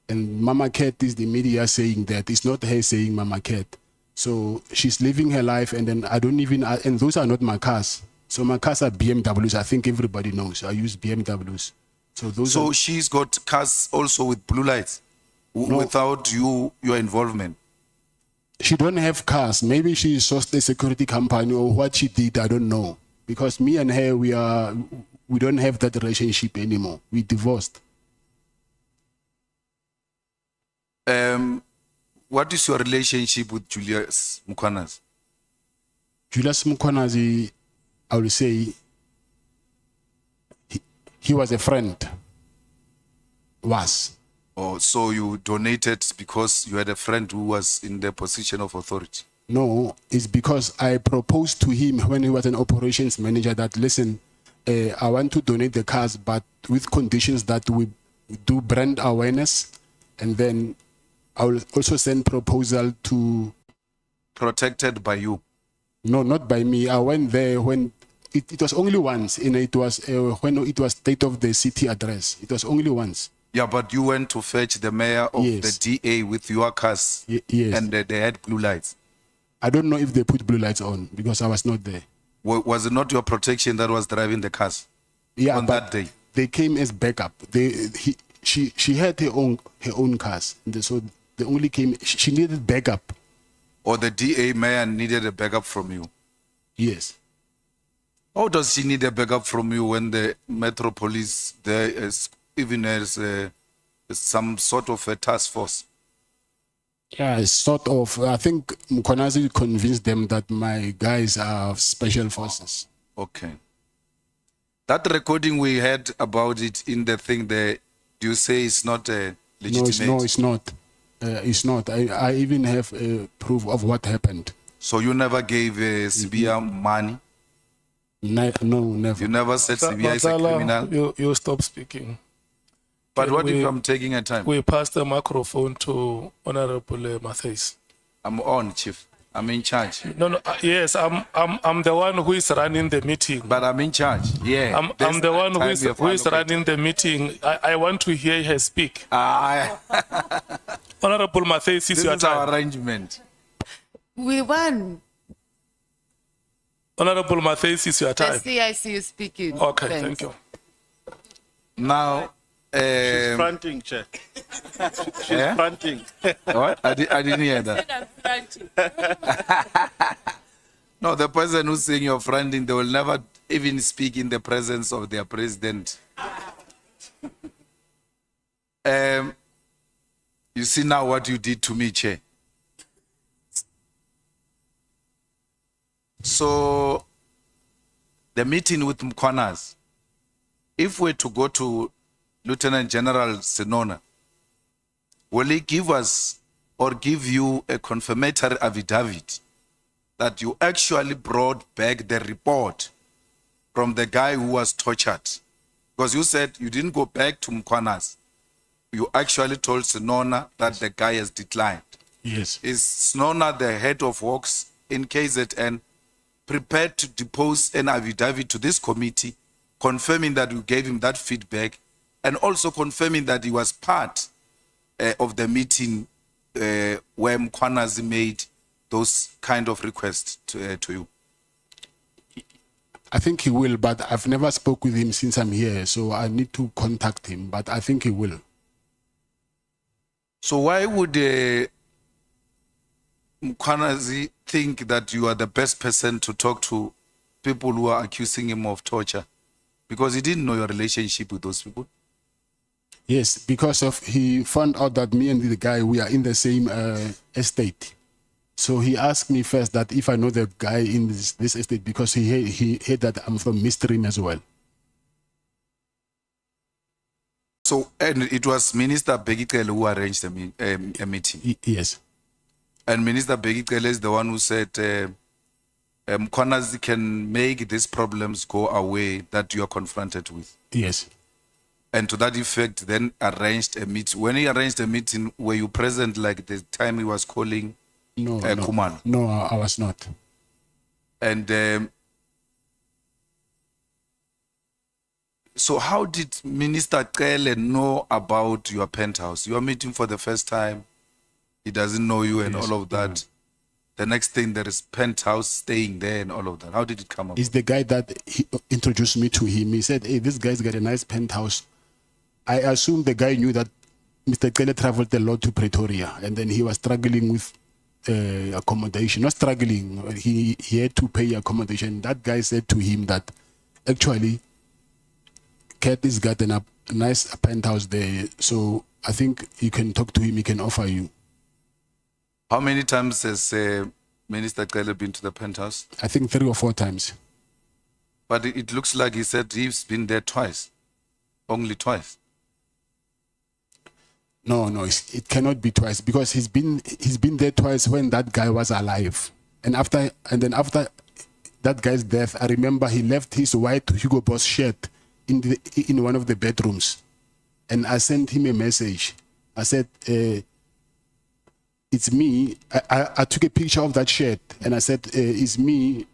And Mama Cat is the media saying that. It's not her saying Mama Cat. So she's living her life, and then I don't even, and those are not my cars. So my cars are BMWs. I think everybody knows. I use BMWs. So those.
So she's got cars also with blue lights, without your involvement.
She don't have cars. Maybe she sourced a security company or what she did. I don't know. Because me and her, we don't have that relationship anymore. We divorced.
What is your relationship with Julius Mkhwanazi?
Julius Mkhwanazi, I will say, he was a friend. Was.
Oh, so you donated because you had a friend who was in the position of authority?
No, it's because I proposed to him when he was an operations manager that, listen, I want to donate the cars, but with conditions that we do brand awareness, and then I will also send proposal to...
Protected by you?
No, not by me. I went there when it was only once, and it was when it was state of the city address. It was only once.
Yeah, but you went to fetch the mayor of the DA with your cars,
yes,
and they had blue lights.
I don't know if they put blue lights on because I was not there.
Was it not your protection that was driving the cars?
Yeah,
on that day.
They came as backup. She had her own cars, so they only came. She needed backup.
Or the DA mayor needed a backup from you?
Yes.
How does she need a backup from you when the Metro Police there is even as some sort of a task force?
Yeah, sort of. I think Mkhwanazi convinced them that my guys are special forces.
Okay. That recording we heard about it in the thing there, do you say it's not legitimate?
No, it's not. It's not. I even have proof of what happened.
So you never gave Sibia money?
No, never.
You never said Sibia is a criminal?
You stop speaking.
But what if I'm taking a time?
We pass the microphone to Honorable Matthys.
I'm on, Chief. I'm in charge.
No, yes, I'm the one who is running the meeting.
But I'm in charge. Yeah.
I'm the one who is running the meeting. I want to hear her speak. Honorable Matthys,
this
your
is
time.
our arrangement.
We won.
Honorable Matthys, it's your time.
I see you speaking.
Okay,
Thanks.
thank you.
Now,
she's fronting, Chair. She's fronting.
What? I didn't hear that. No, the person who's saying you're fronting, they will never even speak in the presence of their president. You see now what you did to me, Chair. So, the meeting with Mkhwanazi, if we're to go to Lieutenant General Senona, will he give us or give you a confirmatory affidavit that you actually brought back the report from the guy who was tortured. Because you said you didn't go back to Mkhwanazi. You actually told Snona that the guy has declined.
Yes.
Is Snona, the head of works in KZN, prepared to depose an affidavit to this committee, confirming that you gave him that feedback, and also confirming that he was part of the meeting where Mkhwanazi made those kind of requests to you?
I think he will, but I've never spoke with him since I'm here, so I need to contact him, but I think he will.
So why would Mkhwanazi think that you are the best person to talk to people who are accusing him of torture? Because he didn't know your relationship with those people.
Yes, because of he found out that me and the guy, we are in the same estate. So he asked me first that if I know the guy in this estate, because he heard that I'm from Midstream as well.
So, and it was Minister Begicele who arranged a meeting?
Yes.
And Minister Begicele is the one who said, Mkhwanazi can make these problems go away that you are confronted with.
Yes.
And to that effect, then arranged a meeting. When he arranged a meeting, were you present like the time he was calling Kumano?
No, I was not.
And so how did Minister Cele know about your penthouse? You are meeting for the first time. He doesn't know you and all of that. The next thing, there is penthouse staying there and all of that. How did it come up?
It's the guy that he introduced me to him. He said, hey, this guy's got a nice penthouse. I assume the guy knew that Mr. Cele traveled a lot to Pretoria, and then he was struggling with accommodation. Not struggling, he had to pay accommodation. That guy said to him that actually Cat has got a nice penthouse there, so I think you can talk to him, he can offer you.
How many times has Minister Cele been to the penthouse?
I think 3 or 4 times.
But it looks like he said he's been there twice. Only twice.
No, it cannot be twice, because he's been there twice when that guy was alive. And then after that guy's death, I remember he left his white Hugo Boss shirt in one of the bedrooms. And I sent him a message. I said, it's me. I took a picture of that shirt and I said, it's me,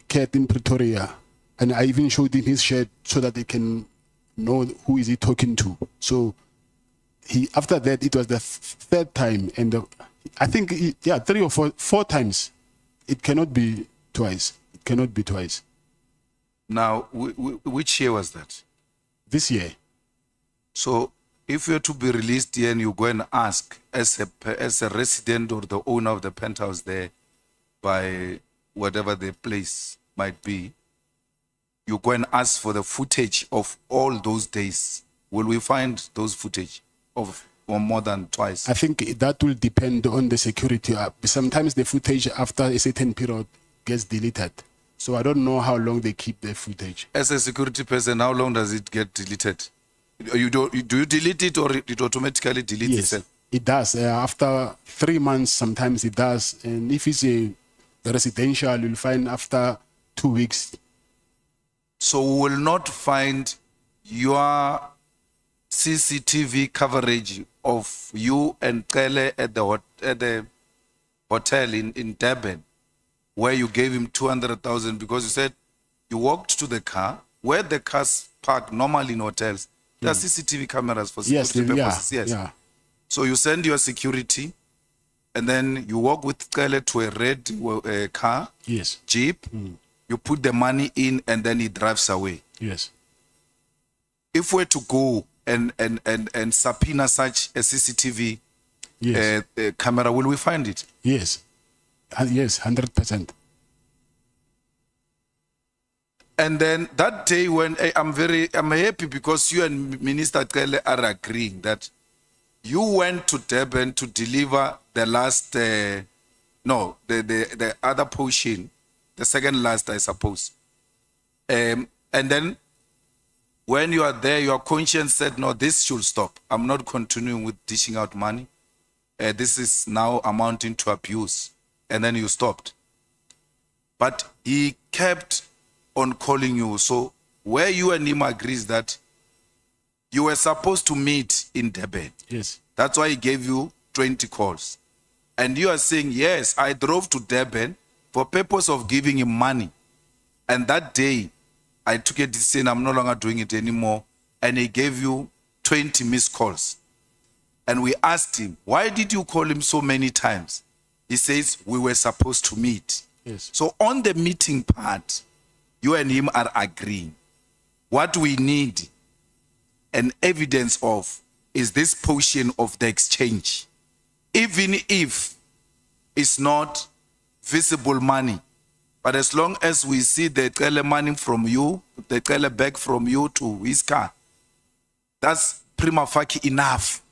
Cat in Pretoria. And I even showed him his shirt so that they can know who is he talking to. So after that, it was the 3rd time. And I think, 3 or 4 times. It cannot be twice. It cannot be twice.
Now, which year was that?
This year.
So, if you're to be released here and you go and ask as a resident or the owner of the penthouse there, by whatever the place might be, you go and ask for the footage of all those days. Will we find those footage of or more than twice?
I think that will depend on the security. Sometimes the footage after a certain period gets deleted. So I don't know how long they keep the footage.
As a security person, how long does it get deleted? Do you delete it or it automatically deletes itself?
It does. After 3 months, sometimes it does. And if it's a residential, you'll find after 2 weeks.
So we will not find your CCTV coverage of you and Cele at the hotel in Durban, where you gave him 200,000 because you said you walked to the car, where the cars park normally in hotels. There are CCTV cameras for security purposes. Yes. So you send your security, and then you walk with Cele to a red car, Jeep. You put the money in, and then he drives away.
Yes.
If we're to go and subpoena such a CCTV camera, will we find it?
Yes. Yes, 100%.
And then that day when I'm happy because you and Minister Cele are agreeing that you went to Durban to deliver the last, the other portion, the second last, I suppose. And then when you are there, your conscience said, no, this should stop. I'm not continuing with dishing out money. This is now amounting to abuse. And then you stopped. but he kept on calling you. So where you and him agrees that you were supposed to meet in Durban.
Yes.
That's why he gave you 20 calls. And you are saying, yes, I drove to Durban for purpose of giving him money. And that day, I took a decision, I'm no longer doing it anymore. And he gave you 20 missed calls. And we asked him, why did you call him so many times? He says, we were supposed to meet.
Yes.
So on the meeting part, you and him are agreeing. What we need an evidence of is this portion of the exchange. Even if it's not visible money, but as long as we see the Cele money from you, the Cele bag from you to his car, that's prima facie enough.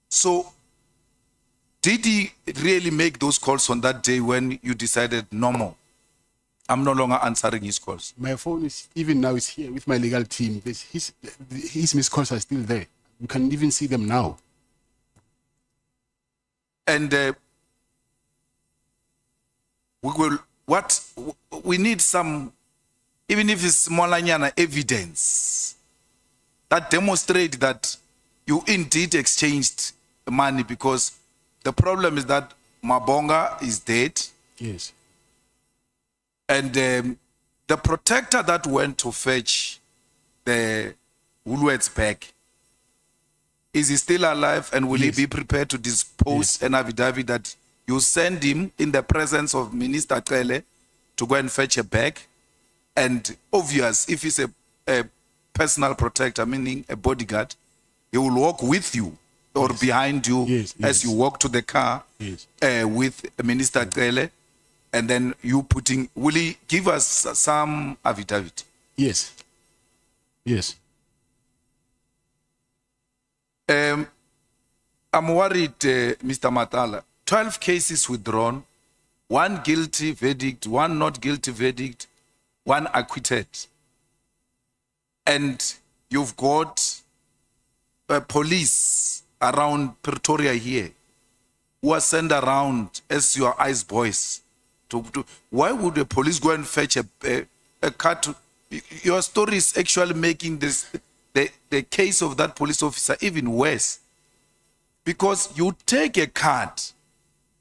So, did he really make those calls on that day when you decided no more? I'm no longer answering his calls.
My phone is, even now, is here with my legal team. His missed calls are still there. You can even see them now.
And we need some, even if it's smallanyana evidence that demonstrate that you indeed exchanged money, because the problem is that Mabonga is dead.
Yes.
And the protector that went to fetch the Woolworths bag, is he still alive, and will he be prepared to dispose an affidavit that you send him in the presence of Minister Cele to go and fetch a bag? And obvious, if he's a personal protector, meaning a bodyguard, he will walk with you or behind you as you walk to the car with Minister Cele, and then you putting, will he give us some affidavit?
Yes. Yes.
I'm worried, Mr. Matala. 12 cases withdrawn, 1 guilty verdict, 1 not guilty verdict, 1 acquitted. And you've got police around Pretoria here who are sent around as your eyes boys. Why would the police go and fetch a car to... Your story is actually making this the case of that police officer even worse. Because you take a card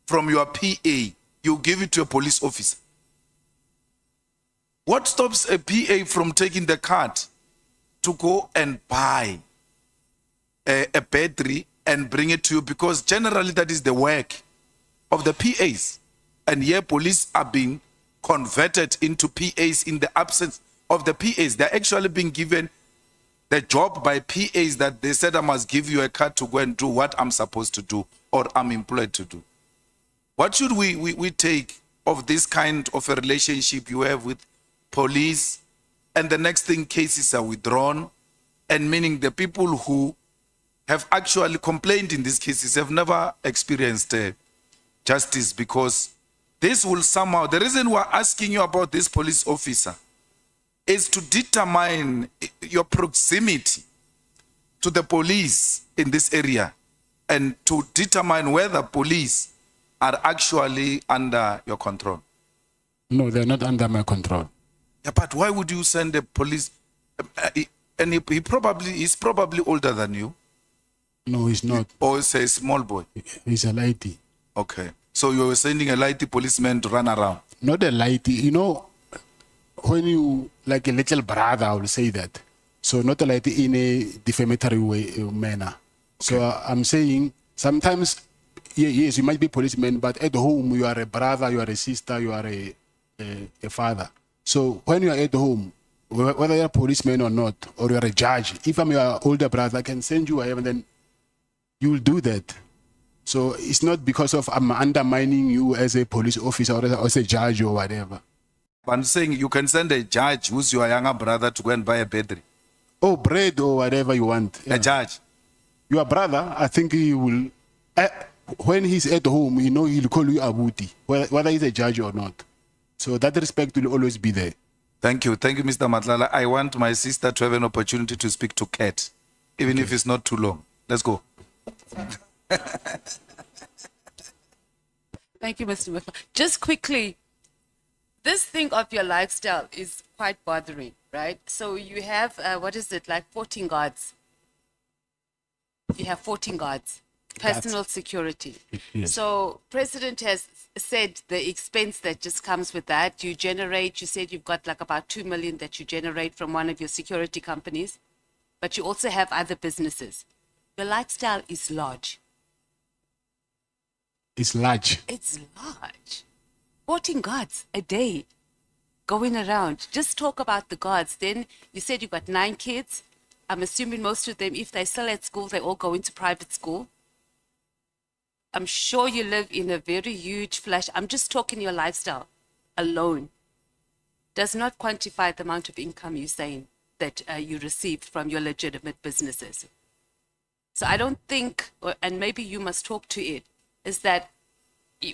from your PA, you give it to a police officer. What stops a PA from taking the card to go and buy a battery and bring it to you? Because generally that is the work of the PAs. And here police are being converted into PAs in the absence of the PAs. They're actually being given the job by PAs that they said, I must give you a card to go and do what I'm supposed to do or I'm employed to do. What should we take of this kind of a relationship you have with police? And the next thing, cases are withdrawn, and meaning the people who have actually complained in these cases have never experienced justice, because this will somehow, the reason we're asking you about this police officer is to determine your proximity to the police in this area and to determine whether police are actually under your control.
No, they're not under my control.
Yeah, but why would you send a police? And he's probably older than you.
No, he's not.
Or he's a small boy.
He's a lighty.
Okay. So you were sending a lighty policeman to run around?
Not a lighty. You know, when you, like a little brother, I will say that. So not a lighty in a defamatory way, manner. Okay. So I'm saying sometimes, yes, you might be a policeman, but at home you are a brother, you are a sister, you are a father. So when you are at home, whether you're a policeman or not, or you're a judge, if I'm your older brother, I can send you whatever, then you will do that. So it's not because of I'm undermining you as a police officer or as a judge or whatever.
I'm saying you can send a judge who's your younger brother to go and buy a battery.
Oh, bread or whatever you want.
Yeah. A judge.
Your brother, I think he will, when he's at home, you know, he'll call you Abuti, whether he's a judge or not. So that respect will always be there.
Thank you. Thank you, Mr. Matlala. I want my sister to have an opportunity to speak to Kat, even if it's not too long. Let's go.
Thank you, Mr. Mkhwanazi. Just quickly,
this thing of your lifestyle is quite bothering, right? So you have, what is it, like 14 guards? You have 14 guards, personal security.
Yes.
So President has said the expense that just comes with that, you generate, you said you've got like about 2 million that you generate from one of your security companies, but you also have other businesses. Your lifestyle is large.
It's large.
It's large. 14 guards a day going around. Just talk about the guards. Then you said you got 9 kids. I'm assuming most of them, if they're still at school, they all go into private school. I'm sure you live in a very huge flash. I'm just talking your lifestyle alone. Does not quantify the amount of income you're saying that you received from your legitimate businesses. So I don't think, and maybe you must talk to it, is that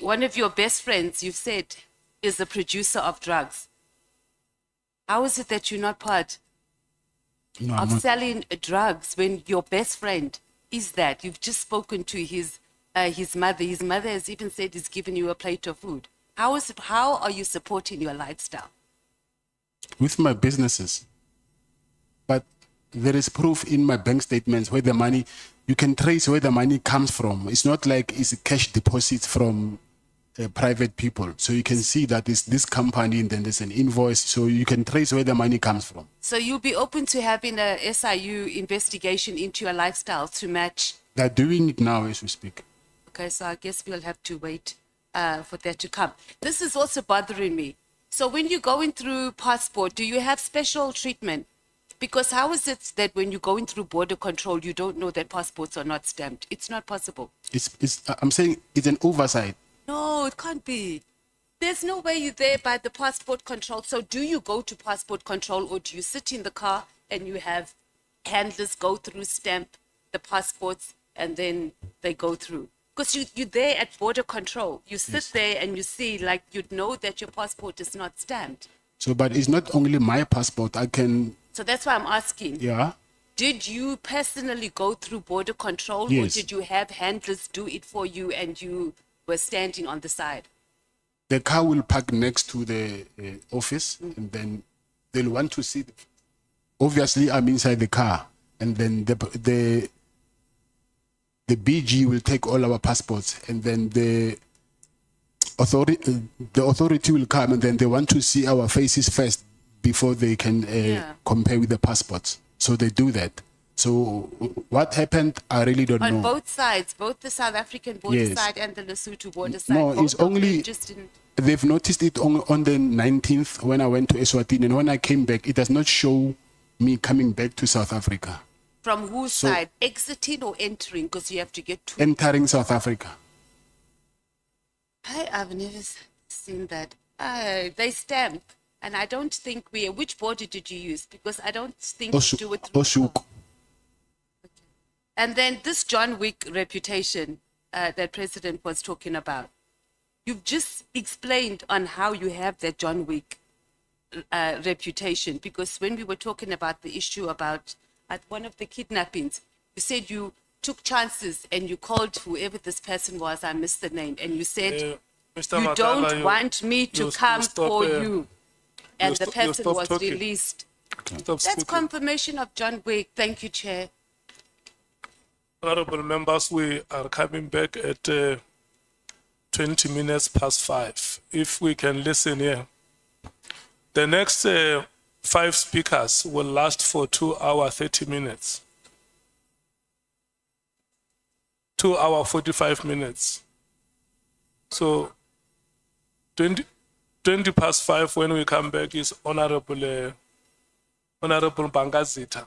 one of your best friends, you've said, is a producer of drugs. How is it that you're not part
No,
of
I'm not.
selling drugs when your best friend is that? You've just spoken to his mother. His mother has even said he's given you a plate of food. How are you supporting your lifestyle?
With my businesses. But there is proof in my bank statements where the money, you can trace where the money comes from. It's not like it's a cash deposit from private people. So you can see that it's this company and then there's an invoice. So you can trace where the money comes from.
So you'll be open to having a SIU investigation into your lifestyle to match.
They're doing it now as we speak.
Okay, so I guess we'll have to wait for that to come. This is also bothering me. So when you're going through passport, do you have special treatment? Because how is it that when you're going through border control, you don't know that passports are not stamped? It's not possible.
I'm saying it's an oversight.
No, it can't be. There's no way you're there by the passport control. So do you go to passport control or do you sit in the car and you have handlers go through, stamp the passports, and then they go through? Because you're there at border control. You sit there and you see, like, you'd know that your passport is not stamped.
So, but it's not only my passport. I can,
So that's why I'm asking.
yeah.
Did you personally go through border control
Yes.
or did you have handlers do it for you and you were standing on the side?
The car will park next to the office and then they'll want to see. Obviously, I'm inside the car and then the BG will take all our passports and then the authority will come and then they want to see our faces first before they can compare with the passports. So they do that. So what happened, I really don't know.
On both sides, both the South African border
Yes.
side and the Lesotho border side.
No,
both
it's
of them
only,
just didn't.
they've noticed it on the 19th when I went to Eswatini, and when I came back, it does not show me coming back to South Africa,
From whose
So-
side? Exiting or entering? Because you have to get to.
entering South Africa.
I've never seen that. They stamp. And I don't think which border did you use? Because I don't think you do it through.
Oshuk.
And then this John Wick reputation that President was talking about. You've just explained on how you have that John Wick reputation. Because when we were talking about the issue about at one of the kidnappings, you said you took chances and you called whoever this person was, I missed the name, and you said,
Mr.
you
Matala,
don't want me to come
stop,
for you. And the
you
person
stop
was
talking.
released.
Stop
That's
speaking.
confirmation of John Wick. Thank you, Chair.
Honorable members, we are coming back at 20 minutes past 5. If we can listen here. The next 5 speakers will last for 2 hours, 30 minutes. 2 hours, 45 minutes. So 20 past 5 when we come back is Honorable Bangazita.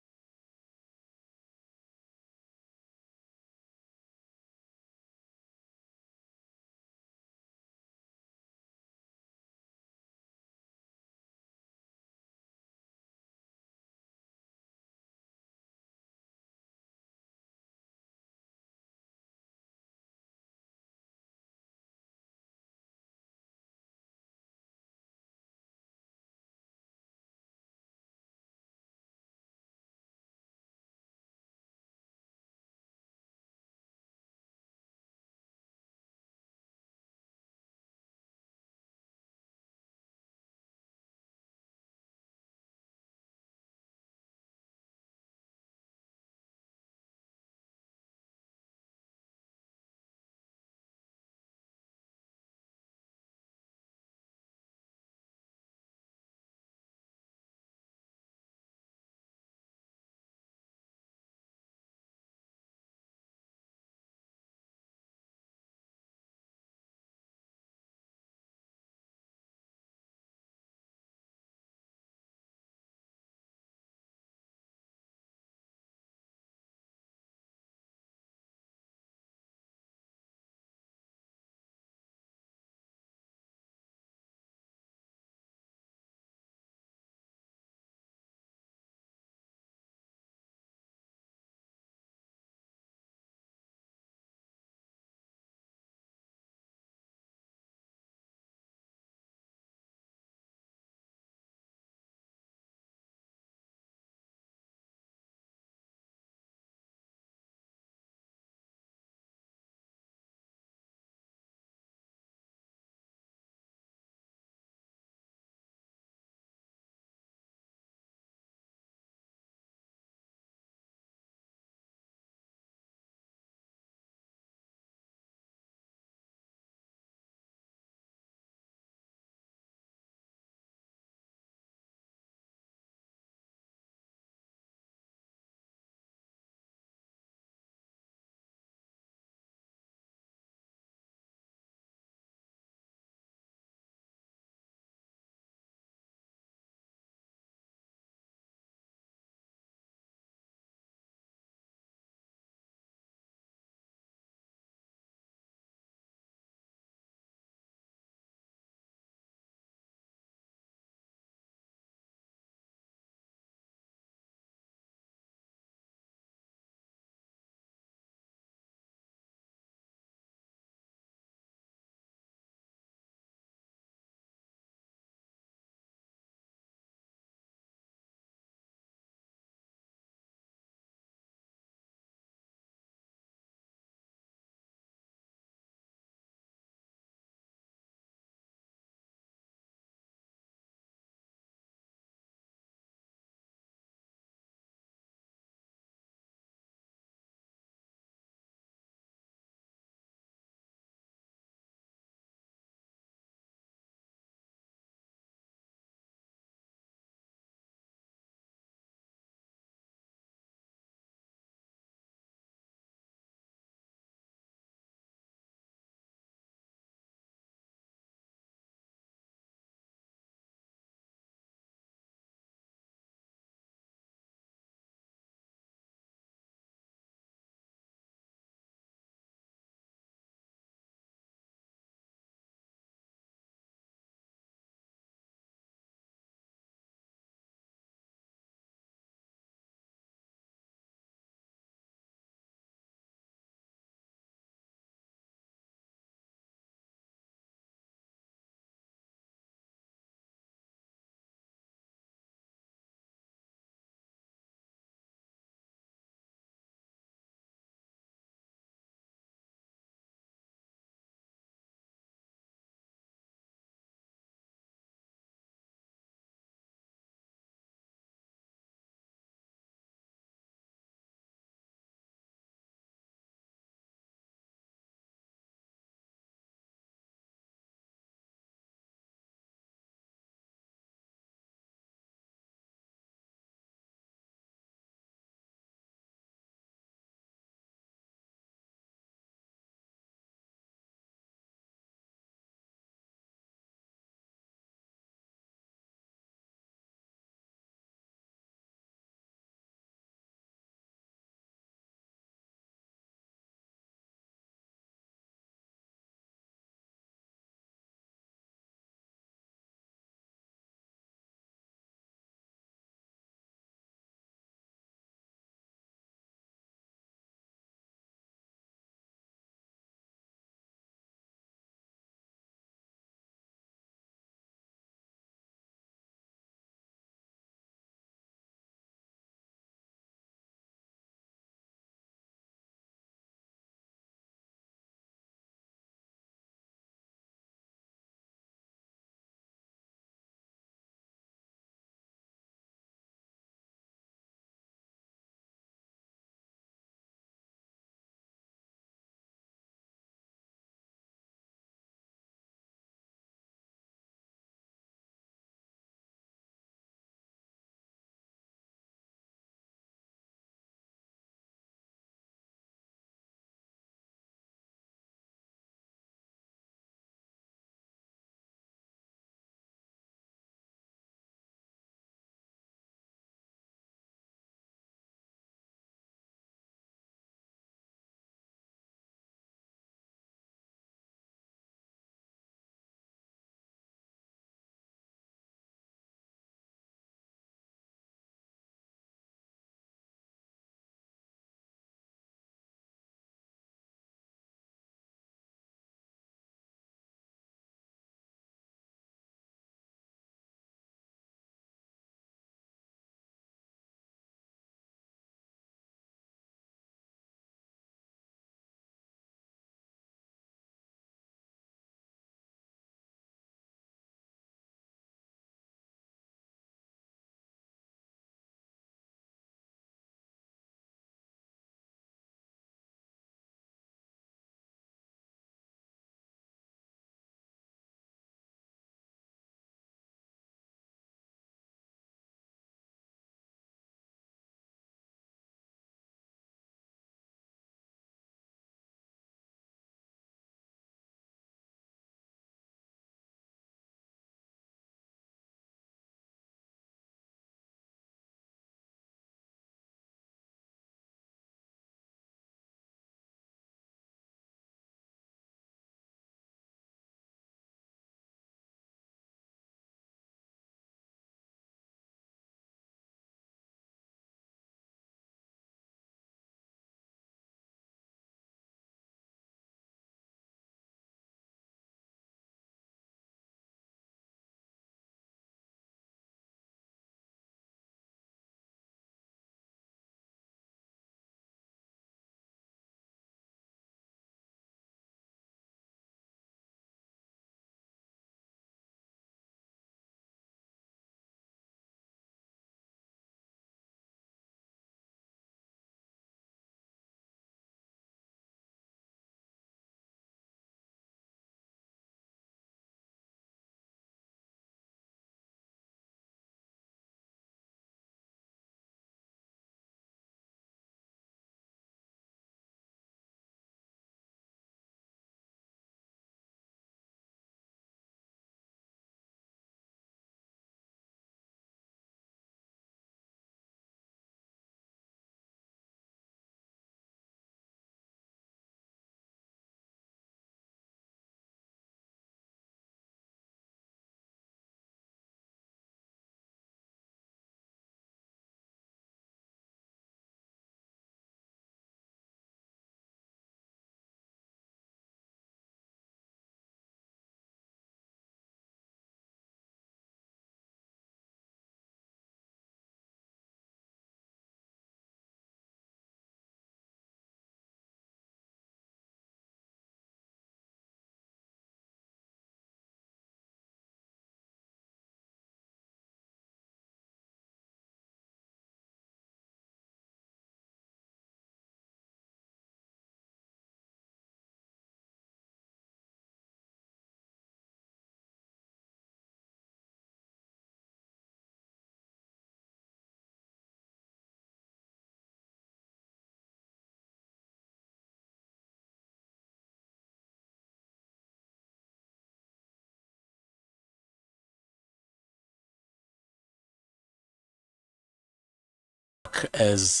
work as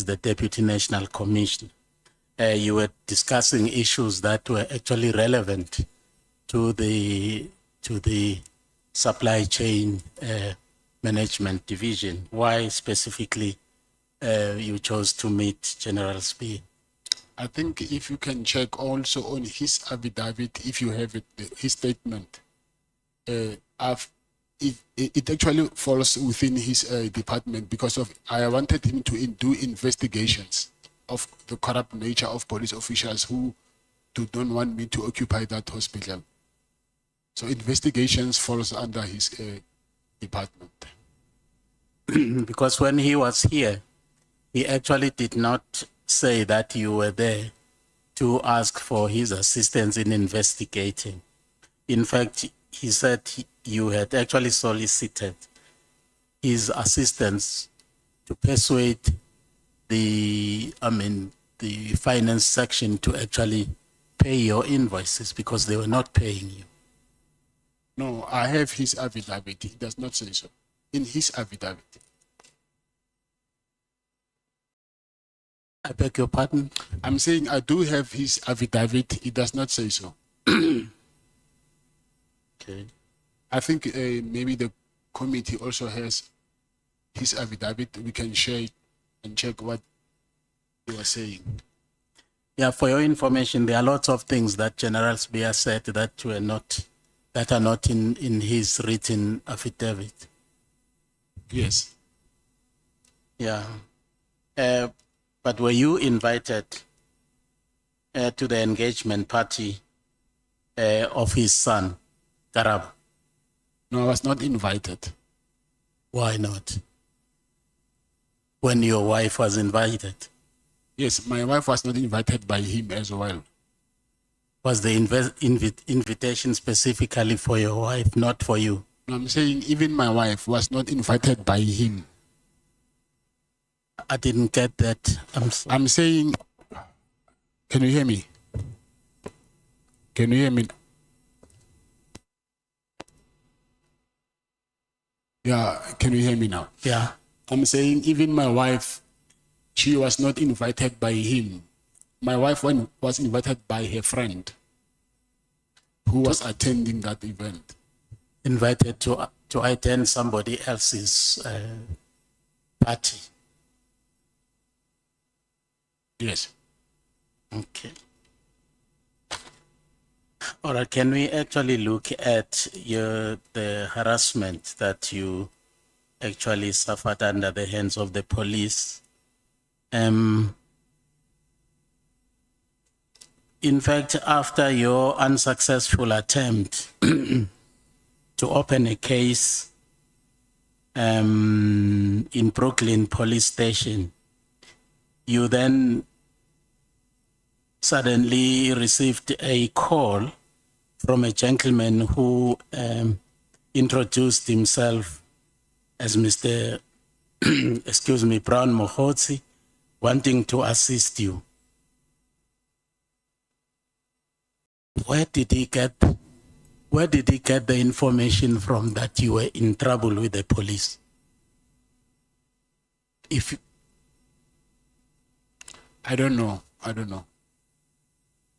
the Deputy National Commissioner. You were discussing issues that were actually relevant to the supply chain management division. Why specifically you chose to meet General Spee?
I think if you can check also on his affidavit, if you have it, his statement, it actually falls within his department because of I wanted him to do investigations of the corrupt nature of police officials who don't want me to occupy that hospital. So investigations falls under his department.
Because when he was here, he actually did not say that you were there to ask for his assistance in investigating. In fact, he said you had actually solicited his assistance to persuade the finance section to actually pay your invoices because they were not paying you.
No, I have his affidavit. He does not say so. In his affidavit.
I beg your pardon?
I'm saying I do have his affidavit. He does not say so.
Okay.
I think maybe the committee also has his affidavit. We can share it and check what you are saying.
Yeah, for your information, there are lots of things that General Spee said that are not in his written affidavit.
Yes.
Yeah. But were you invited to the engagement party of his son, Karabo?
No, I was not invited.
Why not? When your wife was invited?
Yes, my wife was not invited by him as well.
Was the invitation specifically for your wife, not for you?
No, I'm saying even my wife was not invited by him.
I didn't get that.
I'm saying, can you hear me? Can you hear me? Yeah, can you hear me now?
Yeah.
I'm saying even my wife, she was not invited by him. My wife was invited by her friend who was attending that event.
Invited to attend somebody else's party.
Yes.
Okay. All right, can we actually look at the harassment that you actually suffered under the hands of the police? In fact, after your unsuccessful attempt to open a case in Brooklyn Police Station, you then suddenly received a call from a gentleman who introduced himself as Mr. excuse me, Brown Mkhwanazi, wanting to assist you. Where did he get the information from that you were in trouble with the police?
I don't know.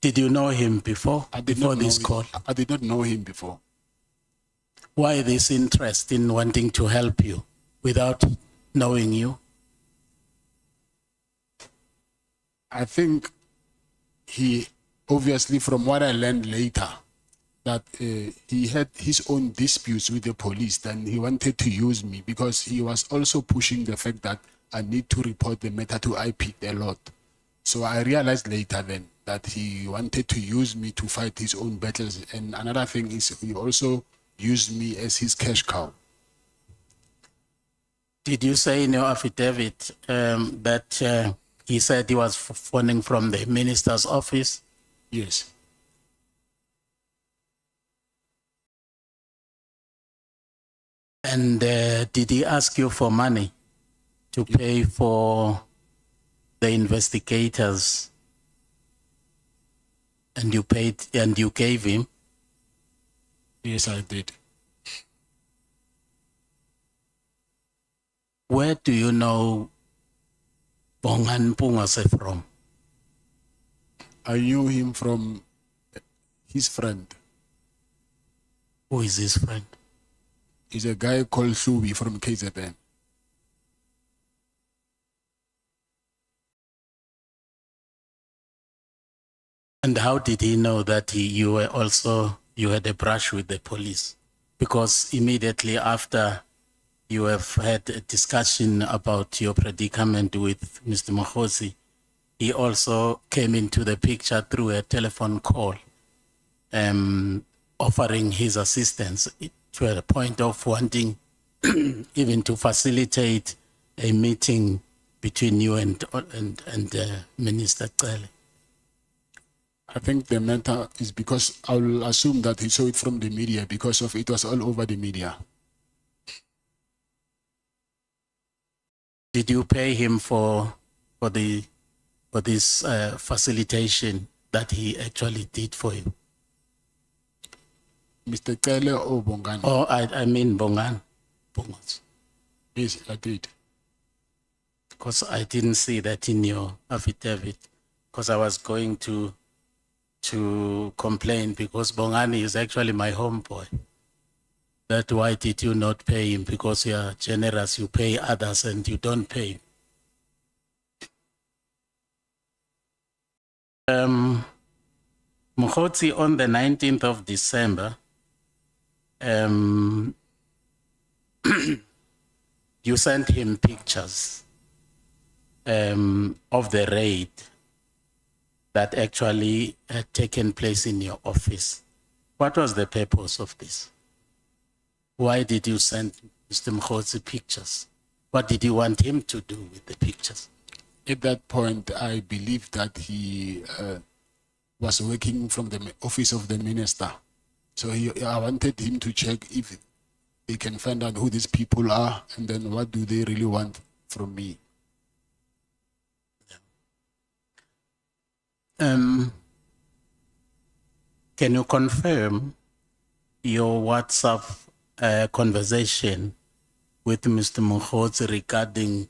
Did you know him before? Before this call?
I did not know him before.
Why this interest in wanting to help you without knowing you?
I think he, obviously from what I learned later, that he had his own disputes with the police, then he wanted to use me because he was also pushing the fact that I need to report the matter to IP a lot. So I realized later then that he wanted to use me to fight his own battles. And another thing is he also used me as his cash cow.
Did you say in your affidavit that he said he was phoning from the minister's office?
Yes.
And did he ask you for money to pay for the investigators? And you paid, and you gave him?
Yes, I did.
where do you know Bongan Pungase from?
I knew him from his friend.
Who is his friend?
He's a guy called Shubi from KZN.
And how did he know that you had a brush with the police? Because immediately after you have had a discussion about your predicament with Mr. Mkhwanazi, he also came into the picture through a telephone call, offering his assistance to a point of wanting even to facilitate a meeting between you and Minister Cele.
I think the matter is because I will assume that he saw it from the media because of it was all over the media.
Did you pay him for this facilitation that he actually did for you?
Mr. Cele or Bongan?
Oh, I mean Bongan. Bongas.
Yes, I did.
Because I didn't see that in your affidavit. Because I was going to complain because Bongani is actually my homeboy. That why did you not pay him? Because you are generous, you pay others and you don't pay. Mkhwanazi, on the 19th of December, you sent him pictures of the raid that actually had taken place in your office. What was the purpose of this? Why did you send Mr. Mkhwanazi pictures? What did you want him to do with the pictures?
At that point, I believed that he was working from the office of the minister. So I wanted him to check if they can find out who these people are and then what do they really want from me.
Can you confirm your WhatsApp conversation with Mr. Mkhwanazi regarding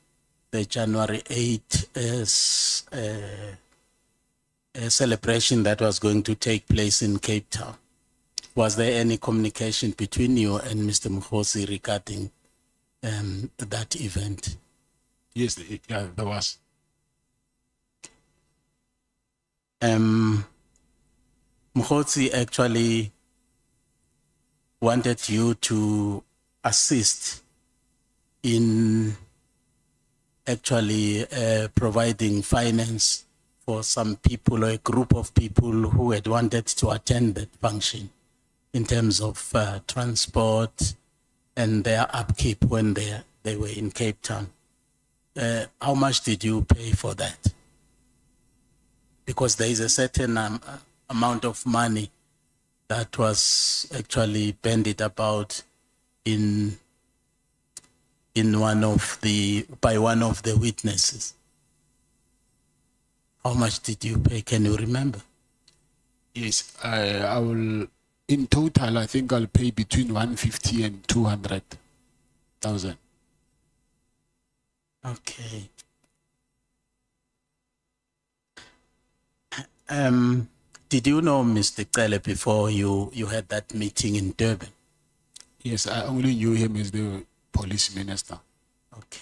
the January 8 celebration that was going to take place in Cape Town? Was there any communication between you and Mr. Mkhwanazi regarding that event?
Yes, yeah, there was.
Mkhwanazi actually wanted you to assist in actually providing finance for some people or a group of people who had wanted to attend that function in terms of transport and their upkeep when they were in Cape Town. How much did you pay for that? Because there is a certain amount of money that was actually bandied about by one of the witnesses. How much did you pay? Can you remember?
Yes, I will. In total, I think I'll pay between 150 and 200,000.
Okay. Did you know Mr. Cele before you had that meeting in Durban?
Yes, I only knew him as the police minister.
Okay.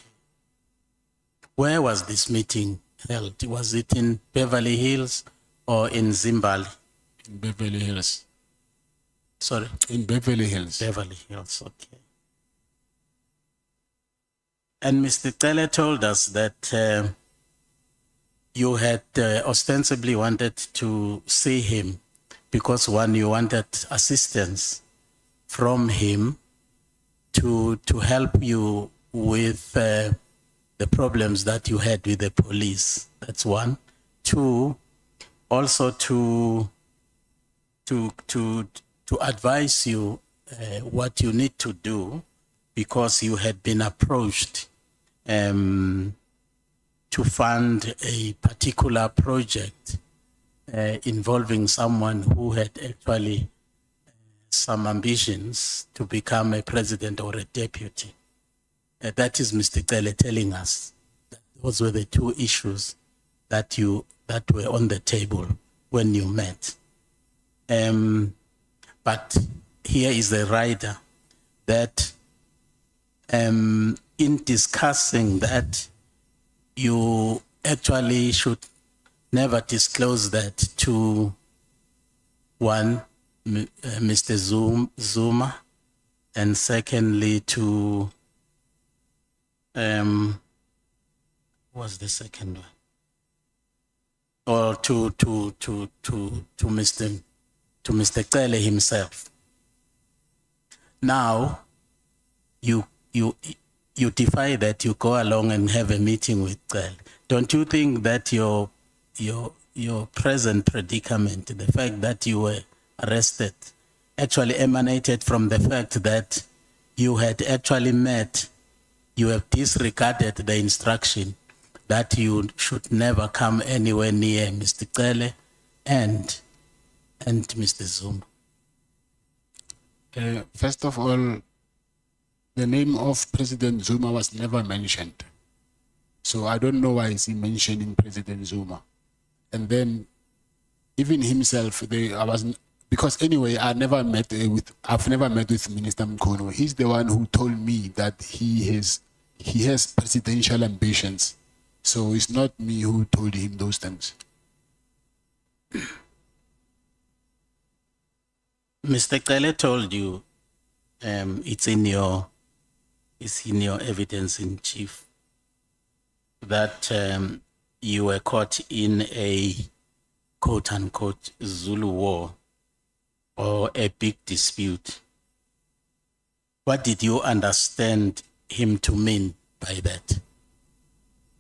Where was this meeting held? Was it in Beverly Hills or in Zimbabwe?
In Beverly Hills.
Sorry?
In Beverly Hills.
Beverly Hills, okay. And Mr. Cele told us that you had ostensibly wanted to see him because one, you wanted assistance from him to help you with the problems that you had with the police. That's one. Two, also to advise you what you need to do because you had been approached to fund a particular project involving someone who had actually some ambitions to become a president or a deputy. that is Mr. Cele telling us that those were the two issues that were on the table when you met. But here is the rider that in discussing that, you actually should never disclose that to one, Mr. Zuma, and secondly to, what's the second one? Or to Mr. Cele himself. Now, you defy that, you go along and have a meeting with Cele. Don't you think that your present predicament, the fact that you were arrested, actually emanated from the fact that you had actually met, you have disregarded the instruction that you should never come anywhere near Mr. Cele and Mr. Zuma?
First of all, the name of President Zuma was never mentioned. So I don't know why is he mentioning President Zuma. And then even himself, because anyway, I've never met with Minister Mkhwanazi. He's the one who told me that he has presidential ambitions. So it's not me who told him those things.
Mr. Cele told you, it's in your evidence in chief, that you were caught in a quote-unquote Zulu war or a big dispute. What did you understand him to mean by that?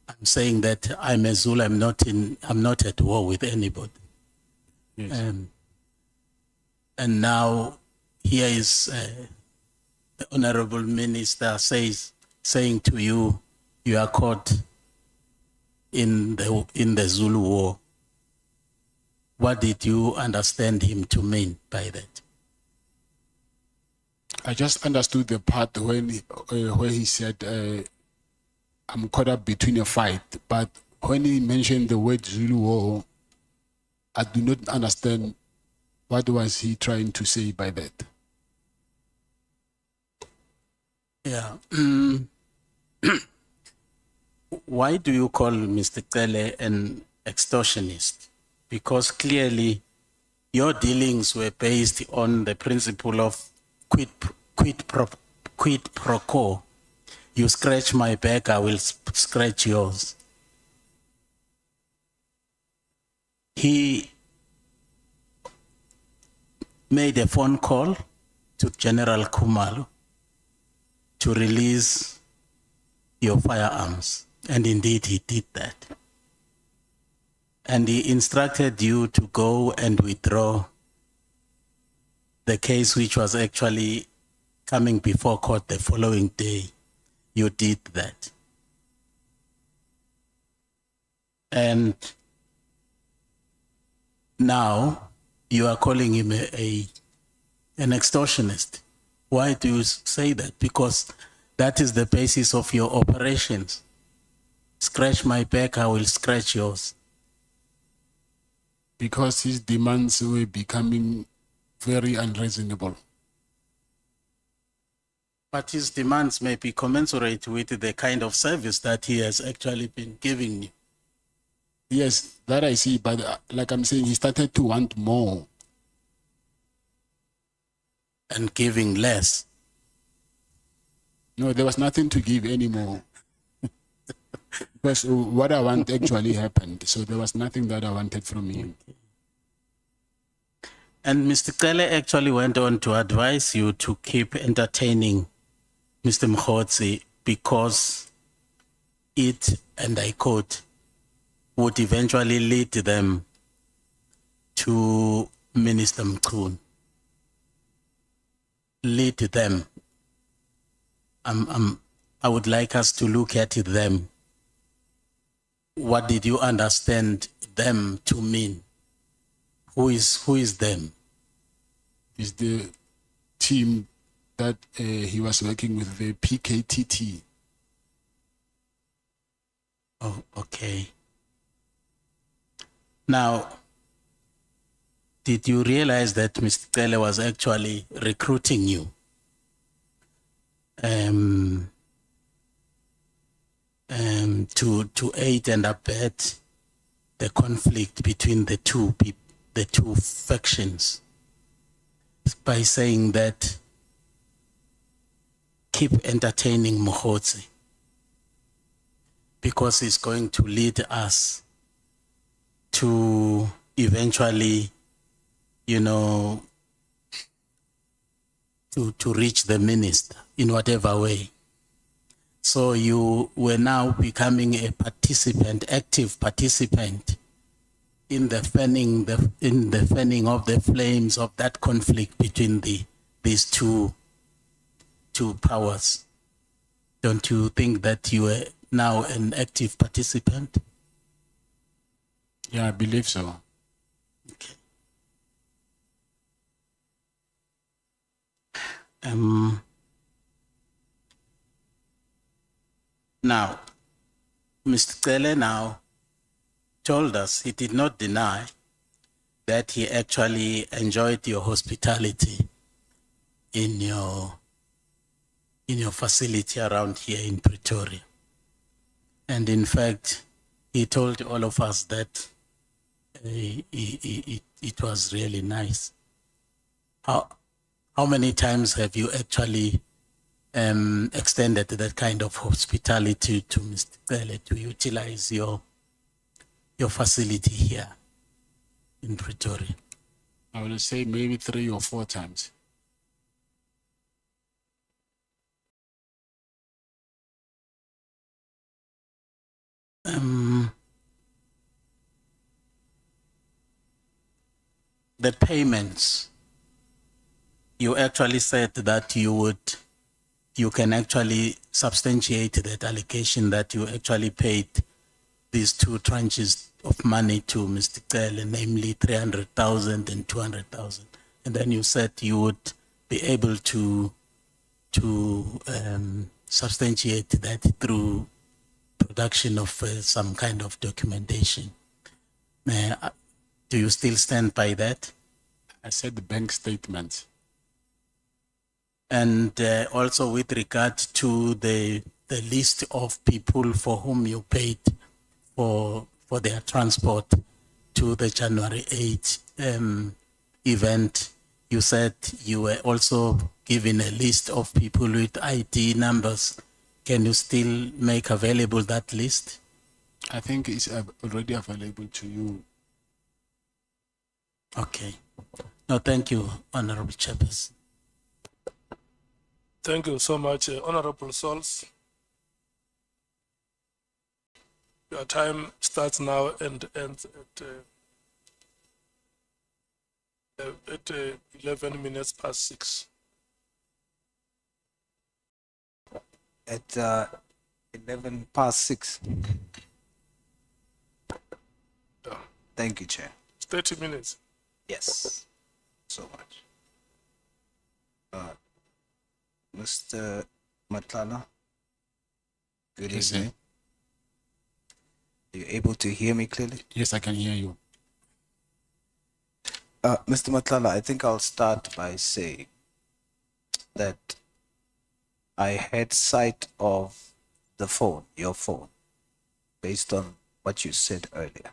I'm saying that I'm a Zulu, I'm not at war with anybody.
Yes.
And now here is the Honorable Minister saying to you, you are caught in the Zulu war. What did you understand him to mean by that?
I just understood the part when where he said, I'm caught up between a fight. But when he mentioned the word Zulu war, I do not understand what was he trying to say by that.
Yeah. Why do you call Mr. Cele an extortionist? Because clearly your dealings were based on the principle of quid pro quo. You scratch my back, I will scratch yours. He made a phone call to General Khumalo to release your firearms. And indeed, he did that. And he instructed you to go and withdraw the case, which was actually coming before court the following day. You did that. And now you are calling him an extortionist. Why do you say that? Because that is the basis of your operations. Scratch my back, I will scratch yours.
Because his demands were becoming very unreasonable.
But his demands may be commensurate with the kind of service that he has actually been giving you.
Yes, that I see, but like I'm saying, he started to want more.
And giving less.
No, there was nothing to give anymore. Because what I want actually happened, so there was nothing that I wanted from him.
And Mr. Cele actually went on to advise you to keep entertaining Mr. Mkhwanazi because it, and I quote, would eventually lead them to Minister Mkhwanazi. Lead them. I would like us to look at them. What did you understand them to mean? Who is them?
Is the team that he was working with, the PKTT.
Oh, okay. Now, did you realize that Mr. Cele was actually recruiting you? To aid and abet the conflict between the two factions by saying that keep entertaining Mkhwanazi because he's going to lead us to eventually, you know, to reach the minister in whatever way. So you were now becoming a participant, active participant in the fanning of the flames of that conflict between these two powers. Don't you think that you are now an active participant?
Yeah, I believe so.
Okay. Now, Mr. Cele now told us he did not deny that he actually enjoyed your hospitality in your facility around here in Pretoria. And in fact, he told all of us that it was really nice. How many times have you actually extended that kind of hospitality to Mr. Cele to utilize your facility here in Pretoria?
I would say maybe 3 or 4 times.
The payments, you actually said that you can actually substantiate that allegation that you actually paid these 2 tranches of money to Mr. Cele, namely 300,000 and 200,000. And then you said you would be able to substantiate that through production of some kind of documentation. Do you still stand by that?
I said the bank statement.
And also with regard to the list of people for whom you paid for their transport to the January 8 event, you said you were also given a list of people with ID numbers. Can you still make available that list?
I think it's already available to you.
Okay. No, thank you, Honorable Chairperson.
Thank you so much, Honorable Sols. Your time starts now and ends at 11 minutes past 6.
At 11 past 6.
Yeah.
Thank you, Chair.
30 minutes.
Yes, so much. Mr. Nhlanhla, good
Yes,
evening. Are you able to hear me clearly?
Yes, I can hear you.
Mr. Nhlanhla, I think I'll start by saying that I had sight of the phone, your phone, based on what you said earlier.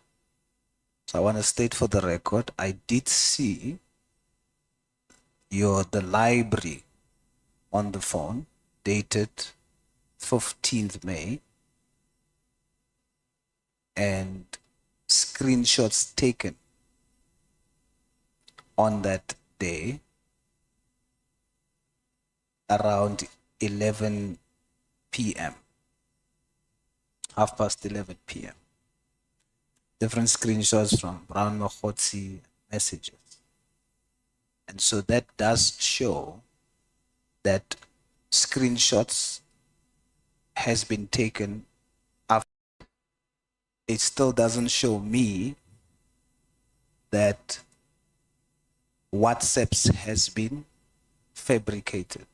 So I want to state for the record, I did see the library on the phone dated 15th May and screenshots taken on that day around 11 p.m. 11:30 p.m. Different screenshots from Brown Mkhwanazi messages. And so that does show that screenshots has been taken after. It still doesn't show me that WhatsApps has been fabricated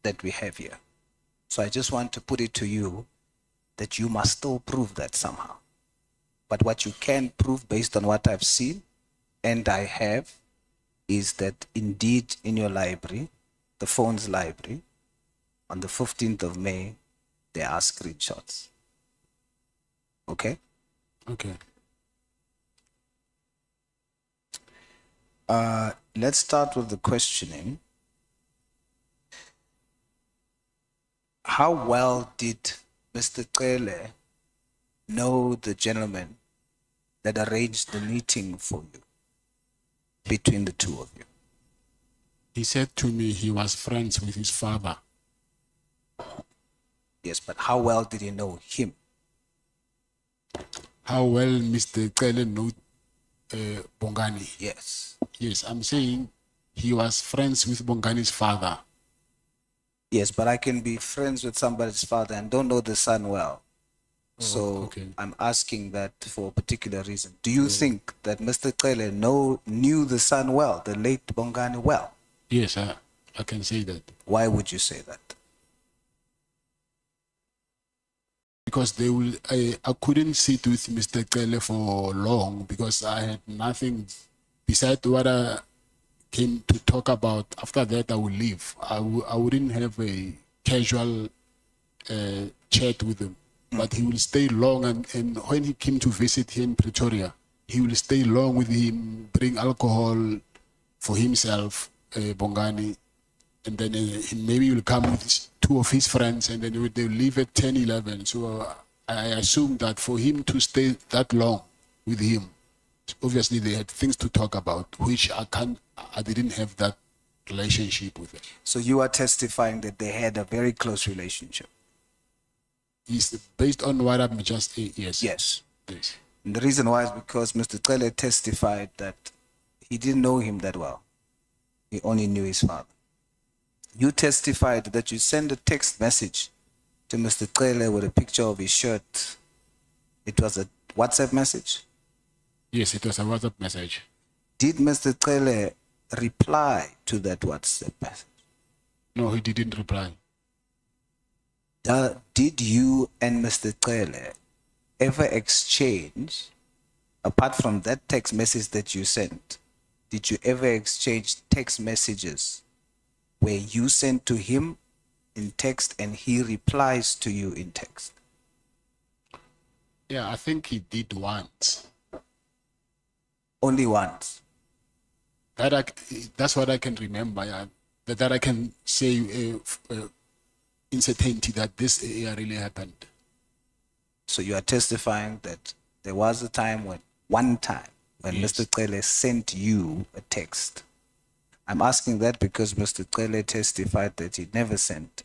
that we have here. So I just want to put it to you that you must still prove that somehow. But what you can prove based on what I've seen, and I have, is that indeed in your library, the phone's library, on the 15th of May, there are screenshots. Okay?
Okay.
Let's start with the questioning. How well did Mr. Cele know the gentleman that arranged the meeting for you, between the two of you?
He said to me he was friends with his father.
Yes, but how well did he know him?
How well Mr. Cele knew Bongani?
Yes.
Yes, I'm saying he was friends with Bongani's father.
Yes, but I can be friends with somebody's father and don't know the son well. So
okay.
I'm asking that for a particular reason. Do you think that Mr. Cele knew the son well, the late Bongani well?
Yes, I can say that.
Why would you say that?
Because I couldn't sit with Mr. Cele for long because I had nothing besides what I came to talk about. After that, I would leave. I wouldn't have a casual chat with him. But he will stay long, and when he came to visit here in Pretoria, he will stay long with him, bring alcohol for himself, Bongani, and then maybe he will come with two of his friends, and then they'll leave at 10, 11. So I assume that for him to stay that long with him, obviously they had things to talk about, which I didn't have that relationship with him.
So you are testifying that they had a very close relationship?
Is based on what I'm just yes.
Yes.
Yes.
And the reason why is because Mr. Cele testified that he didn't know him that well. He only knew his father. You testified that you sent a text message to Mr. Cele with a picture of his shirt. It was a WhatsApp message?
Yes, it was a WhatsApp message.
Did Mr. Cele reply to that WhatsApp message?
No, he didn't reply.
Did you and Mr. Cele ever exchange, apart from that text message that you sent, did you ever exchange text messages where you send to him in text and he replies to you in text?
Yeah, I think he did once.
Only once?
That's what I can remember. Yeah. That I can say in certainty that this really happened.
So you are testifying that there was a time when
Yes.
Mr. Cele sent you a text. I'm asking that because Mr. Cele testified that he never sent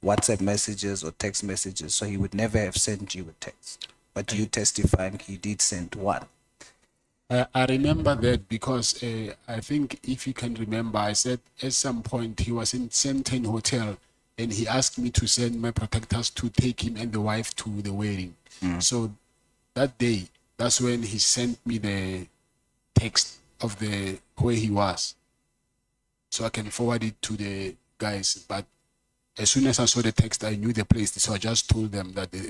WhatsApp messages or text messages, so he would never have sent you a text. But you testifying he did send one.
I remember that because I think if you can remember, I said at some point he was in Senten Hotel and he asked me to send my protectors to take him and the wife to the wedding. So that day, that's when he sent me the text of the where he was. So I can forward it to the guys. But as soon as I saw the text, I knew the place. So I just told them that they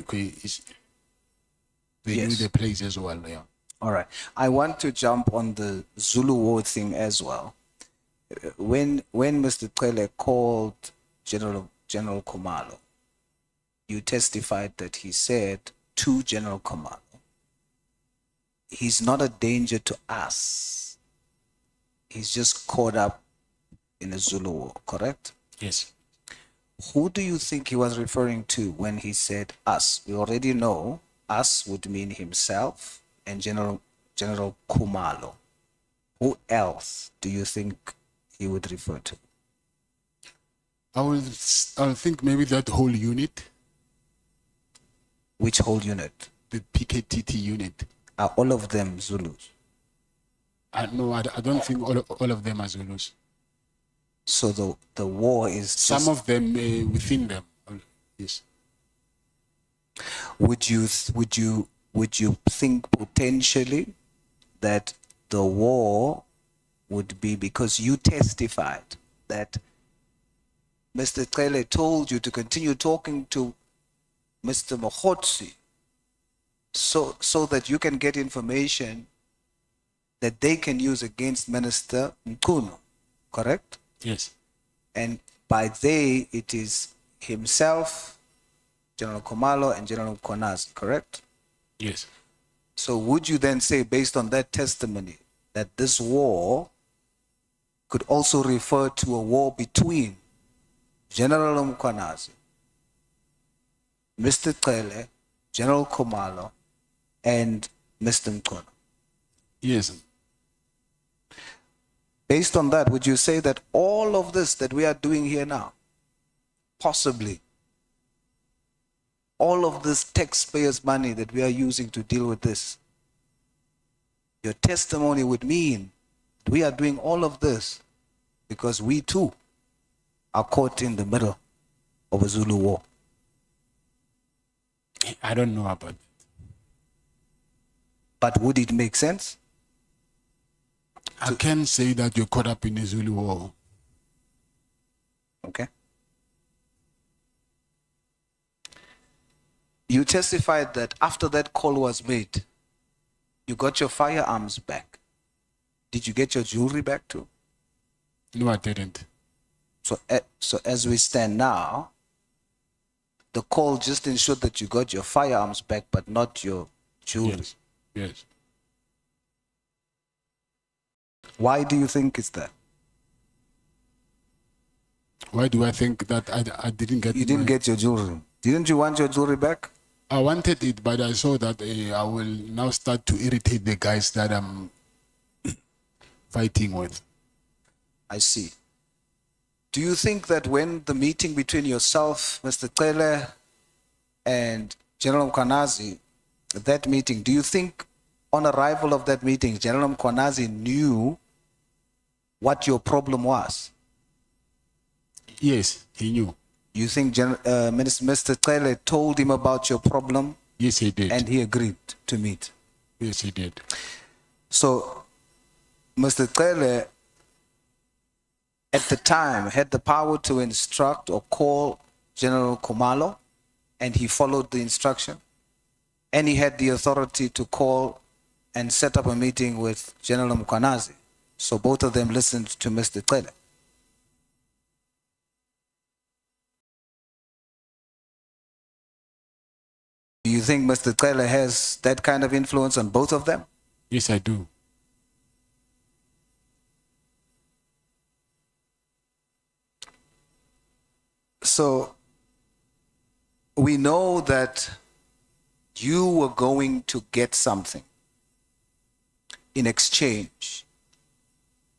knew the place as well. Yeah.
All right. I want to jump on the Zulu war thing as well. When Mr. Cele called General Khumalo, you testified that he said to General Khumalo, he's not a danger to us. He's just caught up in a Zulu war, correct?
Yes.
Who do you think he was referring to when he said us? We already know us would mean himself and General Khumalo. Who else do you think he would refer to?
I think maybe that whole unit.
Which whole unit?
The PKTT unit.
Are all of them Zulus?
No, I don't think all of them are Zulus.
So the war is
some of them within them. Yes.
Would you think potentially that the war would be because you testified that Mr. Cele told you to continue talking to Mr. Mkhwanazi so that you can get information that they can use against Minister Mkhwanazi, correct?
Yes.
And by they, it is himself, General Khumalo, and General Mkhwanazi, correct?
Yes.
So would you then say, based on that testimony, that this war could also refer to a war between General Mkhwanazi, Mr. Cele, General Khumalo, and Mr. Mkhwanazi?
Yes.
Based on that, would you say that all of this that we are doing here now, possibly, all of this taxpayers' money that we are using to deal with this, your testimony would mean we are doing all of this because we too are caught in the middle of a Zulu war?
I don't know about that.
But would it make sense?
I can say that you're caught up in a Zulu war.
Okay. You testified that after that call was made, you got your firearms back. Did you get your jewelry back too?
No, I didn't.
So as we stand now, the call just ensured that you got your firearms back, but not your jewelry.
Yes. Yes.
Why do you think it's that?
Why do I think that I didn't get?
You didn't get your jewelry. Didn't you want your jewelry back?
I wanted it, but I saw that I will now start to irritate the guys that I'm fighting with.
I see. Do you think that when the meeting between yourself, Mr. Cele, and General Mkhwanazi, that meeting, do you think on arrival of that meeting, General Mkhwanazi knew what your problem was?
Yes, he knew.
You think Mr. Cele told him about your problem?
Yes, he did.
And he agreed to meet?
Yes, he did.
So, Mr. Cele, at the time, had the power to instruct or call General Khumalo, and he followed the instruction. And he had the authority to call and set up a meeting with General Mkhwanazi. So both of them listened to Mr. Cele. Do you think Mr. Cele has that kind of influence on both of them?
Yes, I do.
So we know that you were going to get something in exchange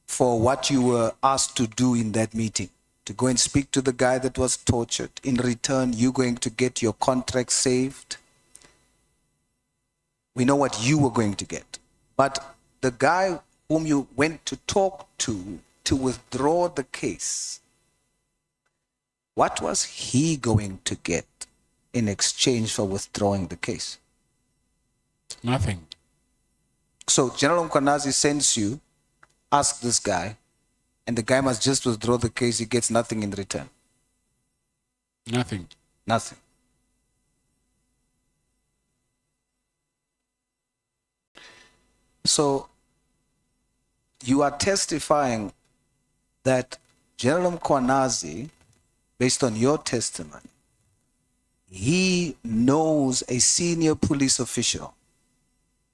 for what you were asked to do in that meeting, to go and speak to the guy that was tortured. In return, you're going to get your contract saved. We know what you were going to get. But the guy whom you went to talk to withdraw the case, what was he going to get in exchange for withdrawing the case?
Nothing.
So General Mkhwanazi sends you, ask this guy, and the guy must just withdraw the case. He gets nothing in return.
Nothing.
Nothing. So you are testifying that General Mkhwanazi, based on your testimony, he knows a senior police official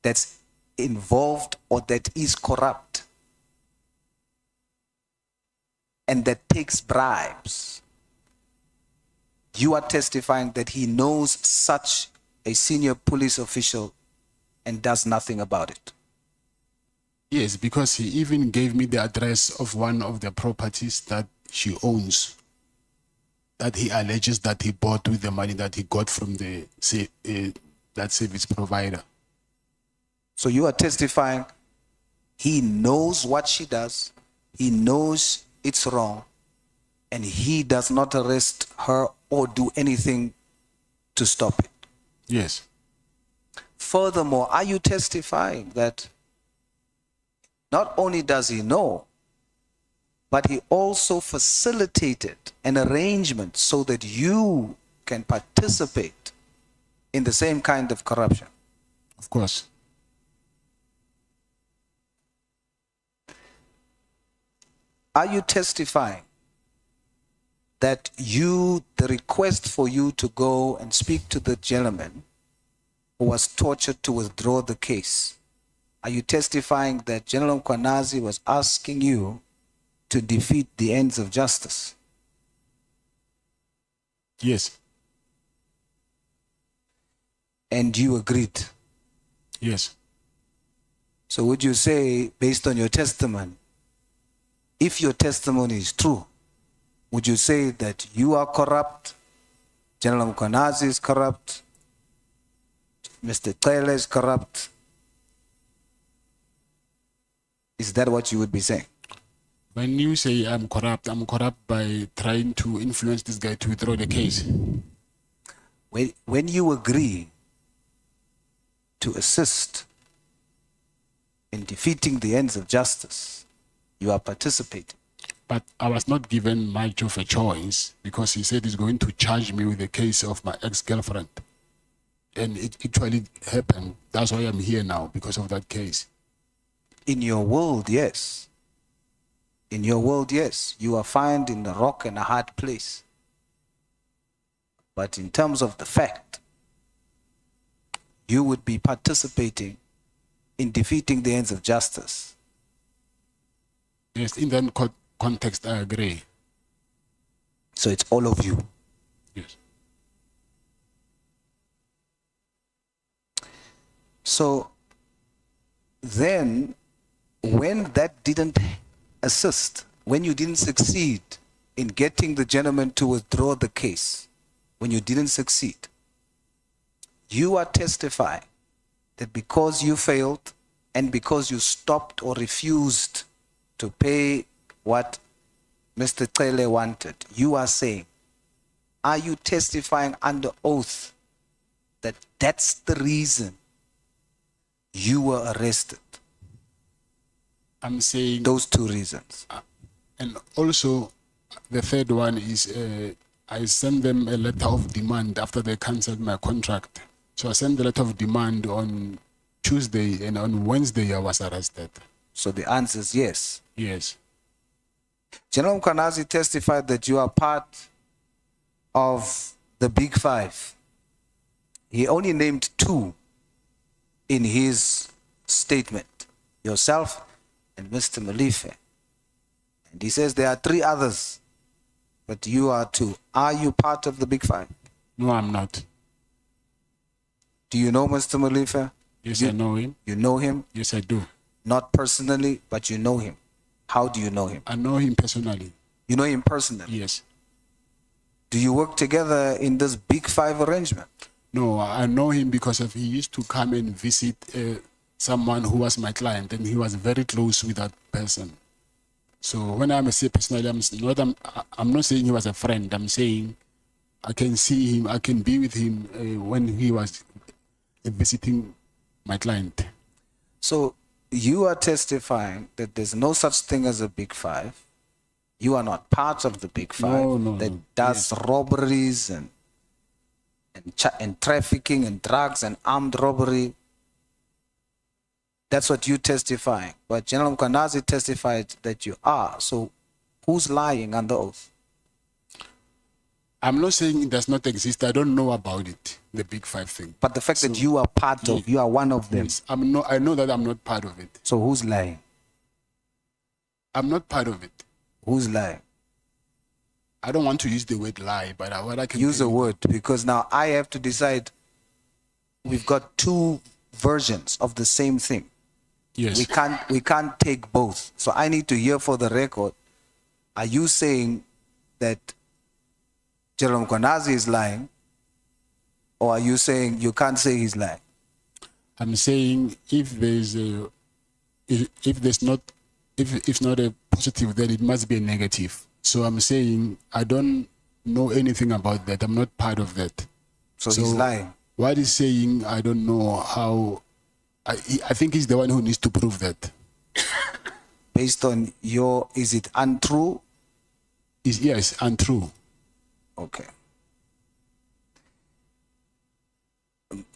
that's involved or that is corrupt and that takes bribes. You are testifying that he knows such a senior police official and does nothing about it.
Yes, because he even gave me the address of one of the properties that she owns, that he alleges that he bought with the money that he got from the that service provider.
So you are testifying he knows what she does, he knows it's wrong, and he does not arrest her or do anything to stop it.
Yes.
Furthermore, are you testifying that not only does he know, but he also facilitated an arrangement so that you can participate in the same kind of corruption?
Of course.
Are you testifying that the request for you to go and speak to the gentleman who was tortured to withdraw the case, are you testifying that General Mkhwanazi was asking you to defeat the ends of justice?
Yes.
And you agreed?
Yes.
So would you say, based on your testimony, if your testimony is true, would you say that you are corrupt, General Mkhwanazi is corrupt, Mr. Cele is corrupt? Is that what you would be saying?
When you say I'm corrupt by trying to influence this guy to withdraw the case.
When you agree to assist in defeating the ends of justice, you are participating.
But I was not given much of a choice because he said he's going to charge me with the case of my ex-girlfriend. And it actually happened. That's why I'm here now, because of that case.
In your world, yes. In your world, yes. You are found in a rock and a hard place. But in terms of the fact, you would be participating in defeating the ends of justice.
Yes, in that context, I agree.
So it's all of you.
Yes.
So then, when that didn't assist, when you didn't succeed in getting the gentleman to withdraw the case, when you didn't succeed, you are testifying that because you failed and because you stopped or refused to pay what Mr. Cele wanted, you are saying, are you testifying under oath that that's the reason you were arrested?
I'm saying
those two reasons.
And also, the third one is I sent them a letter of demand after they cancelled my contract. So I sent the letter of demand on Tuesday, and on Wednesday I was arrested.
So the answer is yes.
Yes.
General Mkhwanazi testified that you are part of the Big Five. He only named two in his statement, yourself and Mr. Malife. And he says there are three others, but you are two. Are you part of the Big Five?
No, I'm not.
Do you know Mr. Malife?
Yes, I know him.
You know him?
Yes, I do.
Not personally, but you know him. How do you know him?
I know him personally.
You know him personally?
Yes.
Do you work together in this Big Five arrangement?
No, I know him because he used to come and visit someone who was my client, and he was very close with that person. So when I say personally, I'm not saying he was a friend. I'm saying I can see him, I can be with him when he was visiting my client.
So you are testifying that there's no such thing as a Big Five. You are not part of the Big Five that does robberies and trafficking and drugs and armed robbery. That's what you testifying. But General Mkhwanazi testified that you are. So who's lying under oath?
I'm not saying it does not exist. I don't know about it, the Big Five thing.
But the fact that you are part of, you are one of them.
Yes, I know that I'm not part of it.
So who's lying?
I'm not part of it.
Who's lying?
I don't want to use the word lie, but what I can
use a word, because now I have to decide. We've got two versions of the same thing.
Yes.
We can't take both. So I need to hear for the record, are you saying that General Mkhwanazi is lying, or are you saying you can't say he's lying?
I'm saying if it's not a positive, then it must be a negative. So I'm saying I don't know anything about that. I'm not part of that.
So he's lying.
What he's saying, I don't know how. I think he's the one who needs to prove that.
Based on is it untrue?
Yes, untrue.
Okay.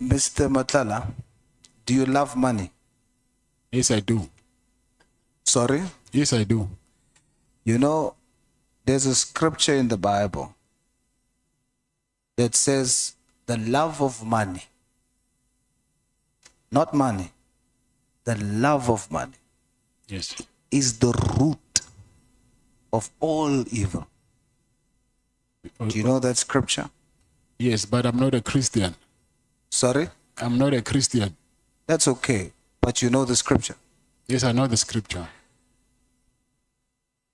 Mr. Nhlanhla, do you love money?
Yes, I do.
Sorry?
Yes, I do.
You know, there's a scripture in the Bible that says the love of money, not money, the love of money
Yes.
is the root of all evil. Do you know that scripture?
Yes, but I'm not a Christian.
Sorry?
I'm not a Christian.
That's okay, but you know the scripture.
Yes, I know the scripture.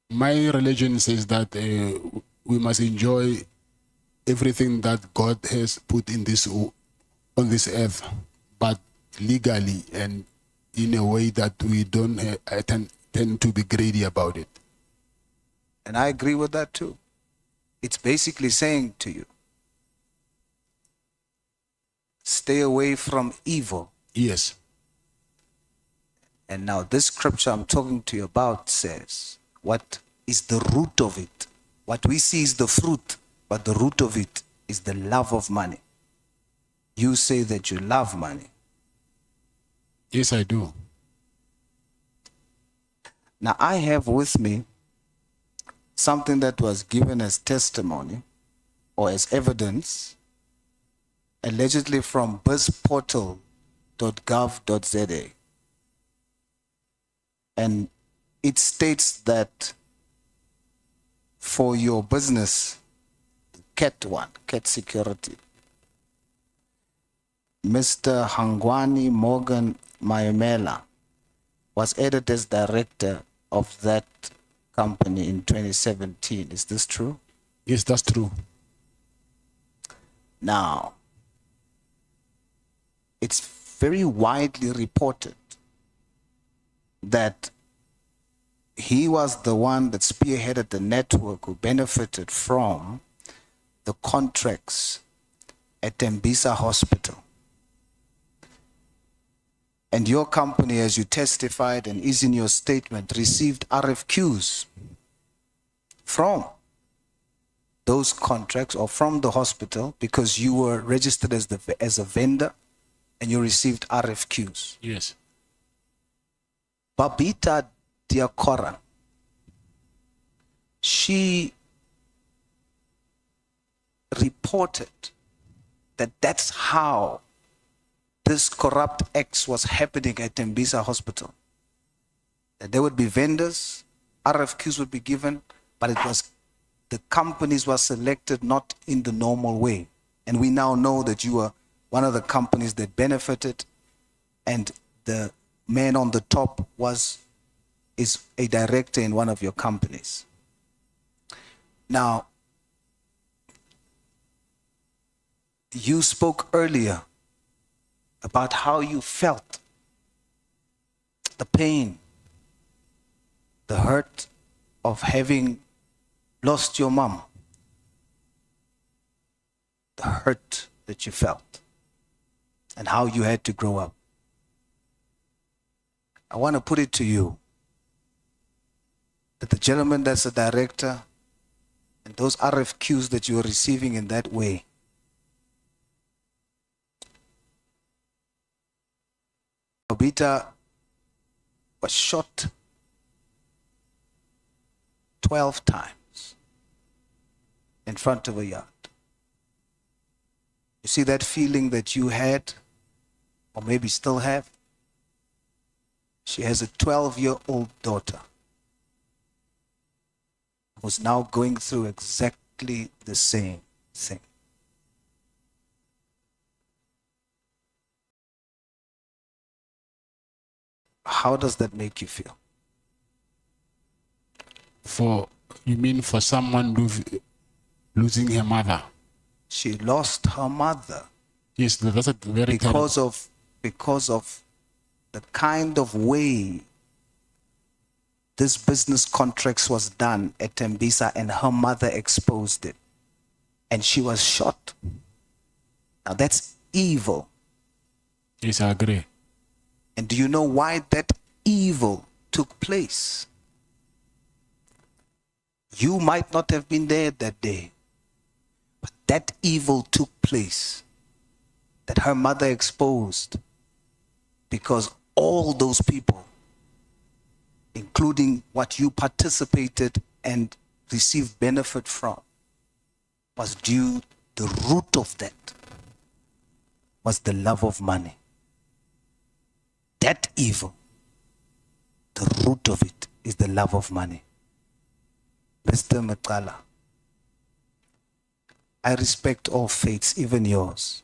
My religion says that we must enjoy everything that God has put in this on this earth, but legally and in a way that we don't tend to be greedy about it.
And I agree with that too. It's basically saying to you, stay away from evil.
Yes.
And now this scripture I'm talking to you about says, what is the root of it? What we see is the fruit, but the root of it is the love of money. You say that you love money.
Yes, I do.
Now I have with me something that was given as testimony or as evidence, allegedly from bizportal.gov.za. And it states that for your business, Cat Security, Mr. Hangwani Morgan Mayumela was added as director of that company in 2017. Is this true?
Yes, that's true.
Now, it's very widely reported that he was the one that spearheaded the network who benefited from the contracts at Tembisa Hospital. And your company, as you testified and is in your statement, received RFQs from those contracts or from the hospital because you were registered as a vendor and you received RFQs.
Yes.
Babita Diakora, she reported that that's how this corrupt acts was happening at Tembisa Hospital. That there would be vendors, RFQs would be given, but it was the companies were selected not in the normal way. And we now know that you are one of the companies that benefited, and the man on the top is a director in one of your companies. Now, you spoke earlier about how you felt, the pain, the hurt of having lost your mom, the hurt that you felt, and how you had to grow up. I want to put it to you that the gentleman that's a director and those RFQs that you are receiving in that way, Obita was shot 12 times in front of a yard. You see that feeling that you had, or maybe still have? She has a 12-year-old daughter who's now going through exactly the same thing. How does that make you feel?
You mean for someone losing her mother?
She lost her mother.
Yes, that's a very
because of the kind of way this business contracts was done at Tembisa, and her mother exposed it. And she was shot. Now that's evil.
Yes, I agree.
And do you know why that evil took place? You might not have been there that day, but that evil took place that her mother exposed, because all those people, including what you participated and received benefit from, was due, the root of that was the love of money. That evil, the root of it is the love of money. Mr. Mkhwanazi, I respect all faiths, even yours.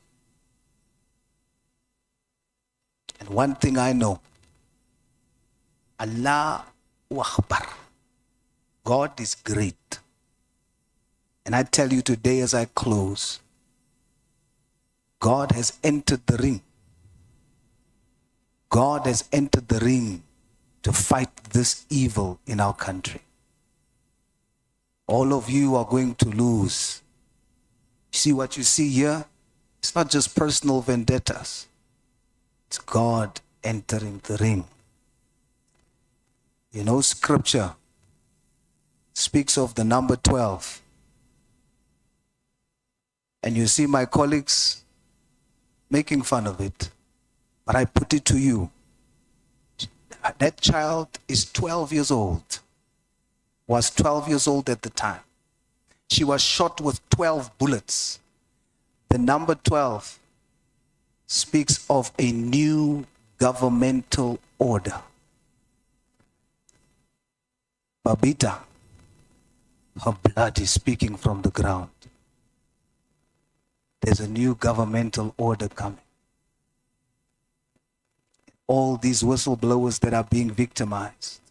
And one thing I know, Allah Akbar, God is great. And I tell you today as I close, God has entered the ring. God has entered the ring to fight this evil in our country. All of you are going to lose. See what you see here? It's not just personal vendettas. It's God entering the ring. You know, scripture speaks of the number 12. And you see my colleagues making fun of it. But I put it to you. That child is 12 years old. Was 12 years old at the time. She was shot with 12 bullets. The number 12 speaks of a new governmental order. Babita, her blood is speaking from the ground. There's a new governmental order coming. All these whistleblowers that are being victimized,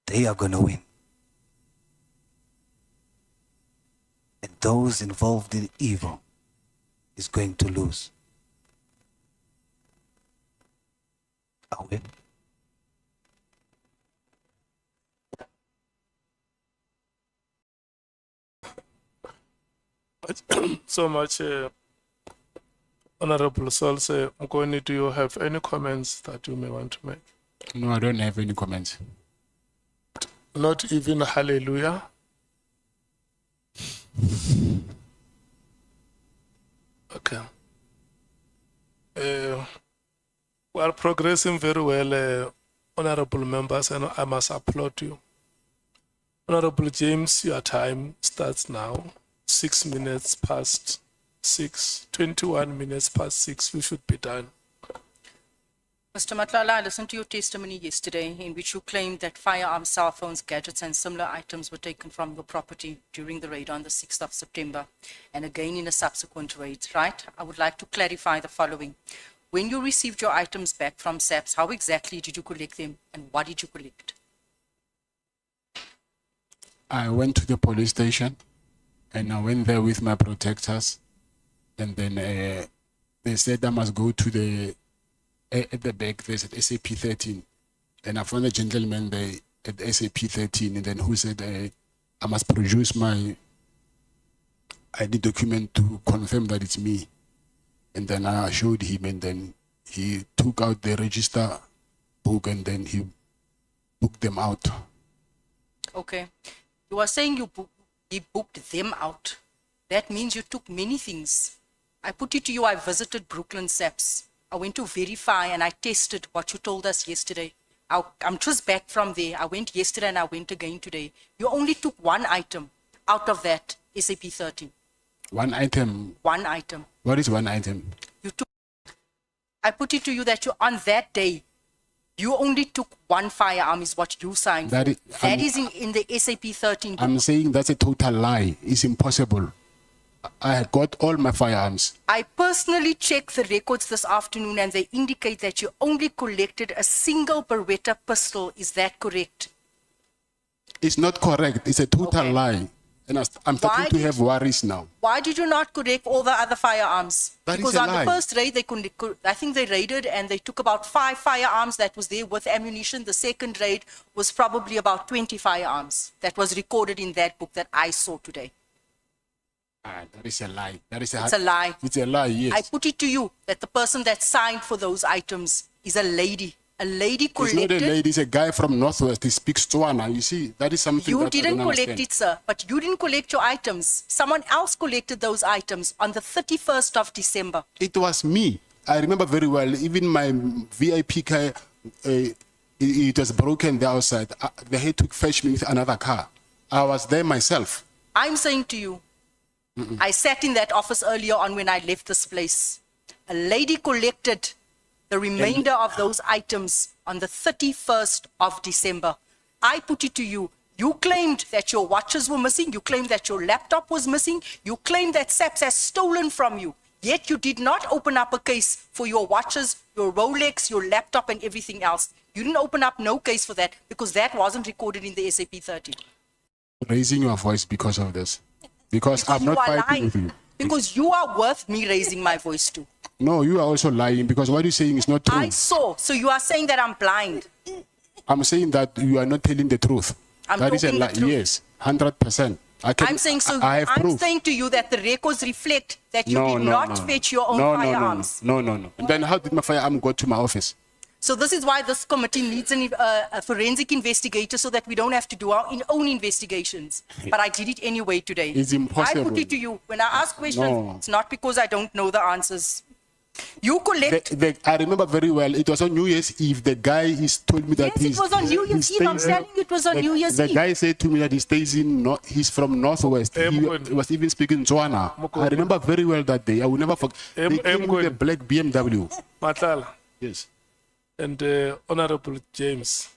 they are going to win. And those involved in evil is going to lose. Are we?
So much, Honorable Cele. Mkhwanazi, do you have any comments that you may want to make?
No, I don't have any comments.
Not even hallelujah? Okay. We are progressing very well, honorable members, and I must applaud you. Honorable James, your time starts now. 6 minutes past 6, 21 minutes past 6, you should be done.
Mr. Nhlanhla, I listened to your testimony yesterday in which you claimed that firearms, cell phones, gadgets and similar items were taken from your property during the raid on the 6th of September and again in a subsequent raid, right? I would like to clarify the following. When you received your items back from SAPS, how exactly did you collect them and what did you collect?
I went to the police station and I went there with my protectors, and then they said I must go to the at the back. There's at SAP 13, and I found a gentleman there at SAP 13, and then who said I must produce my ID document to confirm that it's me. And then I showed him, and then he took out the register book, and then he booked them out.
Okay. You are saying he booked them out. That means you took many things. I put it to you, I visited Brooklyn SAPS. I went to verify and I tested what you told us yesterday. I'm just back from there. I went yesterday and I went again today. You only took one item out of that SAP 13.
One item?
One item.
What is one item?
You took. I put it to you that you on that day, you only took one firearm is what you signed
That
for.
is,
in the SAP 13 book.
I'm saying that's a total lie. It's impossible. I had got all my firearms.
I personally checked the records this afternoon and they indicate that you only collected a single Beretta pistol. Is that correct?
It's not correct. It's a total lie. And I'm starting to have worries now.
Why did you not collect all the other firearms?
That
because
is a
on
lie.
the first raid, I think they raided and they took about 5 firearms that was there with ammunition. The second raid was probably about 20 firearms that was recorded in that book that I saw today.
That is a lie.
It's a lie.
It's a lie, yes.
I put it to you that the person that signed for those items is a lady A lady
It's not a
collected.
lady, it's a guy from Northwest. He speaks Tswana. You see, that is something
You
that I
didn't
don't
collect
understand.
it, sir, but you didn't collect your items. Someone else collected those items on the 31st of December.
It was me. I remember very well. Even my VIP car, it was broken there outside. They had to fetch me with another car. I was there myself.
I'm saying to you, I sat in that office earlier on when I left this place. A lady collected the remainder of those items on the 31st of December. I put it to you. You claimed that your watches were missing. You claimed that your laptop was missing. You claimed that SAPS has stolen from you. Yet you did not open up a case for your watches, your Rolex, your laptop, and everything else. You didn't open up no case for that because that wasn't recorded in the SAP 30.
Raising your voice because of this. Because I'm
you
not
are
fighting with
lying.
you.
Because you are worth me raising my voice to.
No, you are also lying because what you're saying is not true.
I saw. So you are saying that I'm blind.
I'm saying that you are not telling the truth.
I'm
That is a
talking the
lie.
truth.
Yes, 100%.
I'm saying so.
I have
I'm
proof.
saying to you that the records reflect that you did not fetch your own firearms.
No. Then how did my firearm go to my office?
So this is why this committee needs a forensic investigator so that we don't have to do our own investigations. But I did it anyway today.
It's impossible.
I put it to you. When I ask questions,
No.
it's not because I don't know the answers. You collect.
I remember very well. It was on New Year's Eve. The guy told me that
Yes, it was on New Year's Eve. I'm telling you, it was on New Year's
The
Eve.
guy said to me that he stays in. He's from Northwest. He was even speaking Tswana. I remember very well that day. I will never forget. They came with a black BMW.
Matlala
Yes.
and Honorable James.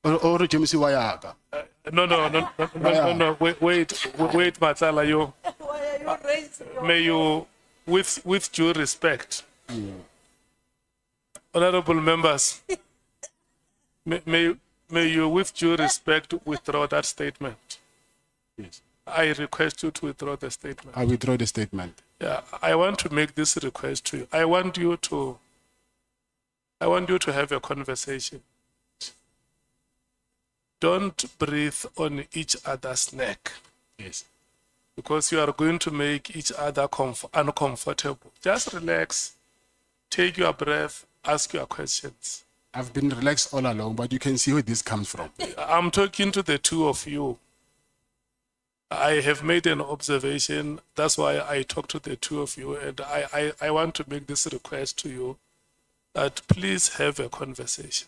Or James Wayaga.
No, wait, Matlala, you. May you, with due respect, honorable members, may you, with due respect, withdraw that statement.
Yes.
I request you to withdraw the statement.
I withdraw the statement.
Yeah, I want to make this request to you. I want you to have a conversation. Don't breathe on each other's neck.
Yes.
Because you are going to make each other uncomfortable. Just relax, take your breath, ask your questions.
I've been relaxed all along, but you can see where this comes from.
I'm talking to the two of you. I have made an observation. That's why I talk to the two of you. And I want to make this request to you that please have a conversation.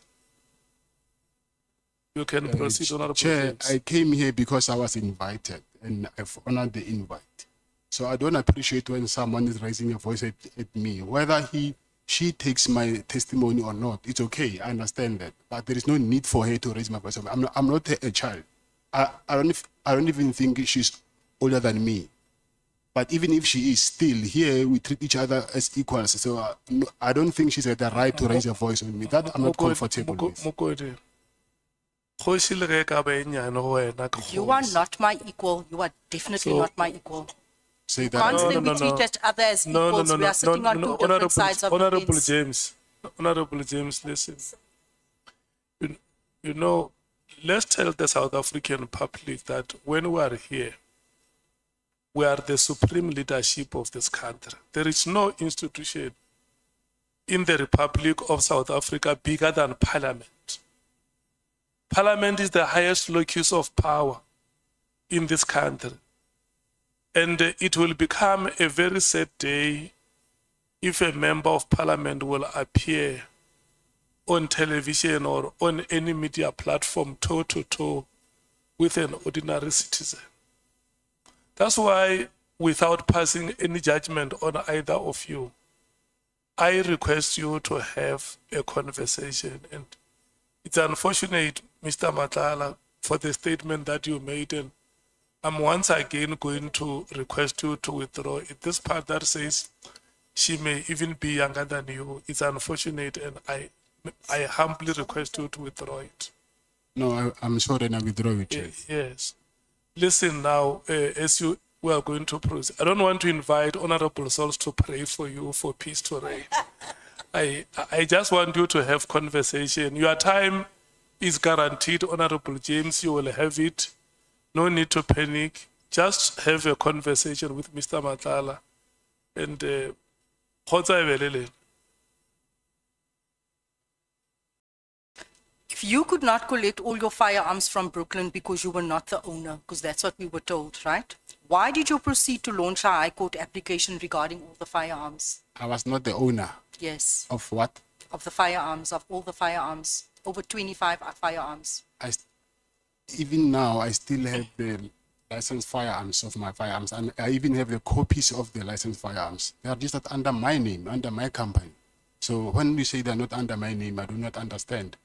You can proceed, Honorable
Chair,
James.
I came here because I was invited and I've honored the invite. So I don't appreciate when someone is raising a voice at me. Whether she takes my testimony or not, it's okay. I understand that. But there is no need for her to raise my voice. I'm not a child. I don't even think she's older than me. But even if she is, still here we treat each other as equals. So I don't think she's at the right to raise a voice on me. That I'm not comfortable with.
Mokodi, kgoši le ge e ka ba e nyane go wena ke
You are not my equal. You are definitely
So-
not my equal.
Say
Can't say we treat each other as equals. We are sitting on two different sides of the
Honorable
fence.
James, Honorable James, listen. You know, let's tell the South African public that when we are here, we are the supreme leadership of this country. There is no institution in the Republic of South Africa bigger than Parliament. Parliament is the highest locus of power in this country. And it will become a very sad day if a member of Parliament will appear on television or on any media platform toe to toe with an ordinary citizen. That's why, without passing any judgment on either of you, I request you to have a conversation. And it's unfortunate, Mr. Nhlanhla, for the statement that you made. And I'm once again going to request you to withdraw it. This part that says she may even be younger than you, it's unfortunate, and I humbly request you to withdraw it.
No, I'm sorry and I withdraw it, Chair.
Yes. Listen now, as we are going to proceed. I don't want to invite honorable souls to pray for you for peace to reign. I just want you to have conversation. Your time is guaranteed, Honorable James. You will have it. No need to panic. Just have a conversation with Mr. Nhlanhla. And
If you could not collect all your firearms from Brooklyn because you were not the owner, because that's what we were told, right? Why did you proceed to launch a High Court application regarding all the firearms?
I was not the owner
Yes,
of what?
of the firearms, of all the firearms, over 25 firearms.
Even now, I still have the licensed firearms of my firearms, and I even have the copies of the licensed firearms. They are registered under my name, under my company. So when you say they're not under my name, I do not understand.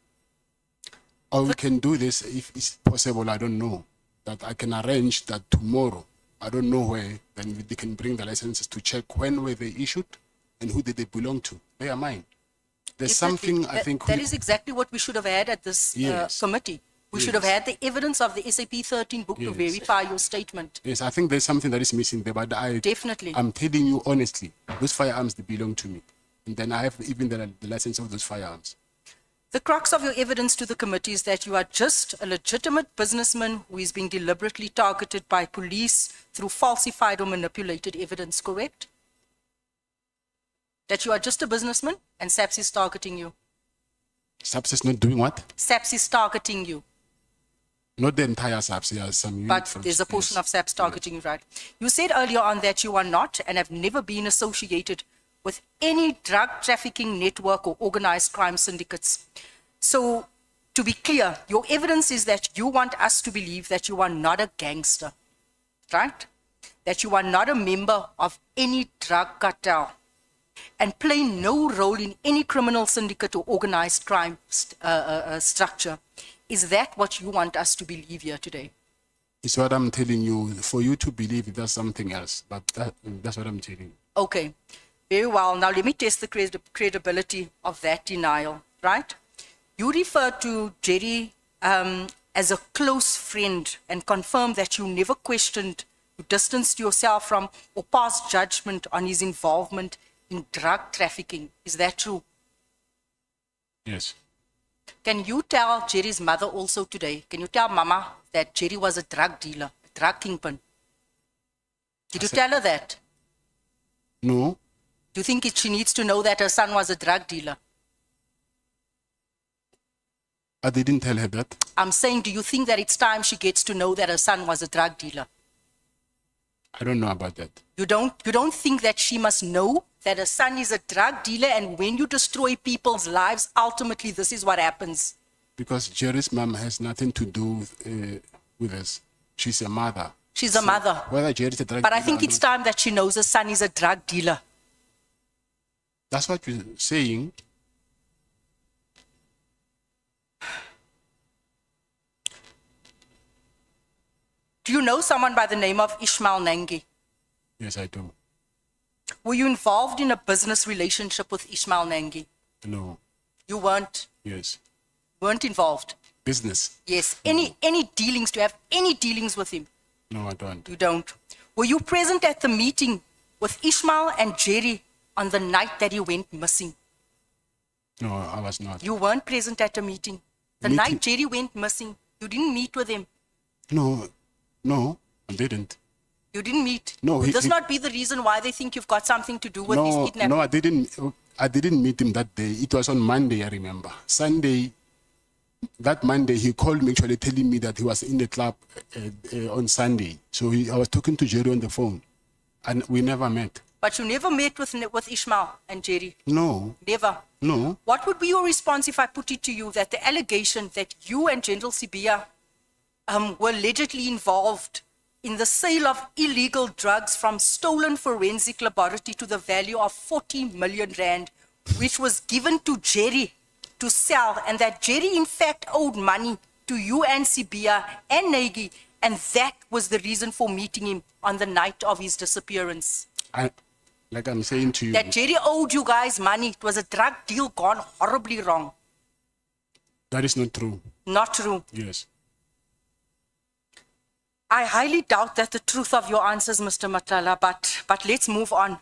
Or we can do this if it's possible, I don't know, that I can arrange that tomorrow, I don't know where, then they can bring the licenses to check when were they issued and who did they belong to. They are mine. There's something I think
that is exactly what we should have had at this
Yes.
committee. We should have had the evidence of the SAP 13 book to
Yes.
verify your statement.
Yes, I think there's something that is missing there, but
Definitely.
I'm telling you honestly, those firearms, they belong to me. And then I have even the license of those firearms.
The crux of your evidence to the committee is that you are just a legitimate businessman who is being deliberately targeted by police through falsified or manipulated evidence, correct? That you are just a businessman and SAPS is targeting you.
SAPS is not doing what?
SAPS is targeting you,
Not the entire SAPS, yeah, some unit
but
from-
there's a portion of SAPS targeting you, right? You said earlier on that you are not and have never been associated with any drug trafficking network or organized crime syndicates. So, to be clear, your evidence is that you want us to believe that you are not a gangster, right? That you are not a member of any drug cartel and play no role in any criminal syndicate or organized crime structure. Is that what you want us to believe here today?
It's what I'm telling you. For you to believe that's something else, but that's what I'm telling you.
Okay, very well. Now let me test the credibility of that denial, right? You refer to Jerry as a close friend and confirm that you never questioned, you distanced yourself from or passed judgment on his involvement in drug trafficking. Is that true?
Yes.
Can you tell Jerry's mother also today, can you tell Mama that Jerry was a drug dealer, a drug kingpin? Did you tell her that?
No,
Do you think she needs to know that her son was a drug dealer?
I didn't tell her that.
I'm saying, do you think that it's time she gets to know that her son was a drug dealer?
I don't know about that.
You don't think that she must know that her son is a drug dealer, and when you destroy people's lives, ultimately this is what happens?
Because Jerry's mom has nothing to do with us. She's a mother.
She's a mother.
Whether Jerry's a drug
But I
dealer
think
or
it's
not,
time that she knows her son is a drug dealer.
that's what you're saying.
Do you know someone by the name of Ishmael Nangi?
Yes, I do.
Were you involved in a business relationship with Ishmael Nangi?
No.
You weren't
Yes.
involved?
Business.
Yes. Any dealings? Do you have any dealings with him?
No, I don't.
You don't. Were you present at the meeting with Ishmael and Jerry on the night that he went missing?
No, I was not.
You weren't present at the meeting. The
Meeting?
night Jerry went missing, you didn't meet with him.
No, I didn't.
You didn't meet.
No,
Would
he-
this
he-
not be the reason why they think you've got something to do with his kidnapping?
No, I didn't. I didn't meet him that day. It was on Monday, I remember. Sunday, that Monday, he called me actually telling me that he was in the club on Sunday. So I was talking to Jerry on the phone, and we never met.
But you never met with Ishmael and Jerry?
No,
Never.
no.
What would be your response if I put it to you that the allegation that you and General Sibia were allegedly involved in the sale of illegal drugs from stolen forensic laboratory to the value of 40 million rand, which was given to Jerry to sell, and that Jerry in fact owed money to you and Sibia and Nagy, and that was the reason for meeting him on the night of his disappearance?
Like I'm saying to you,
That Jerry owed you guys money. It was a drug deal gone horribly wrong.
that is not true.
Not true.
Yes.
I highly doubt that the truth of your answers, Mr. Matala, but let's move on,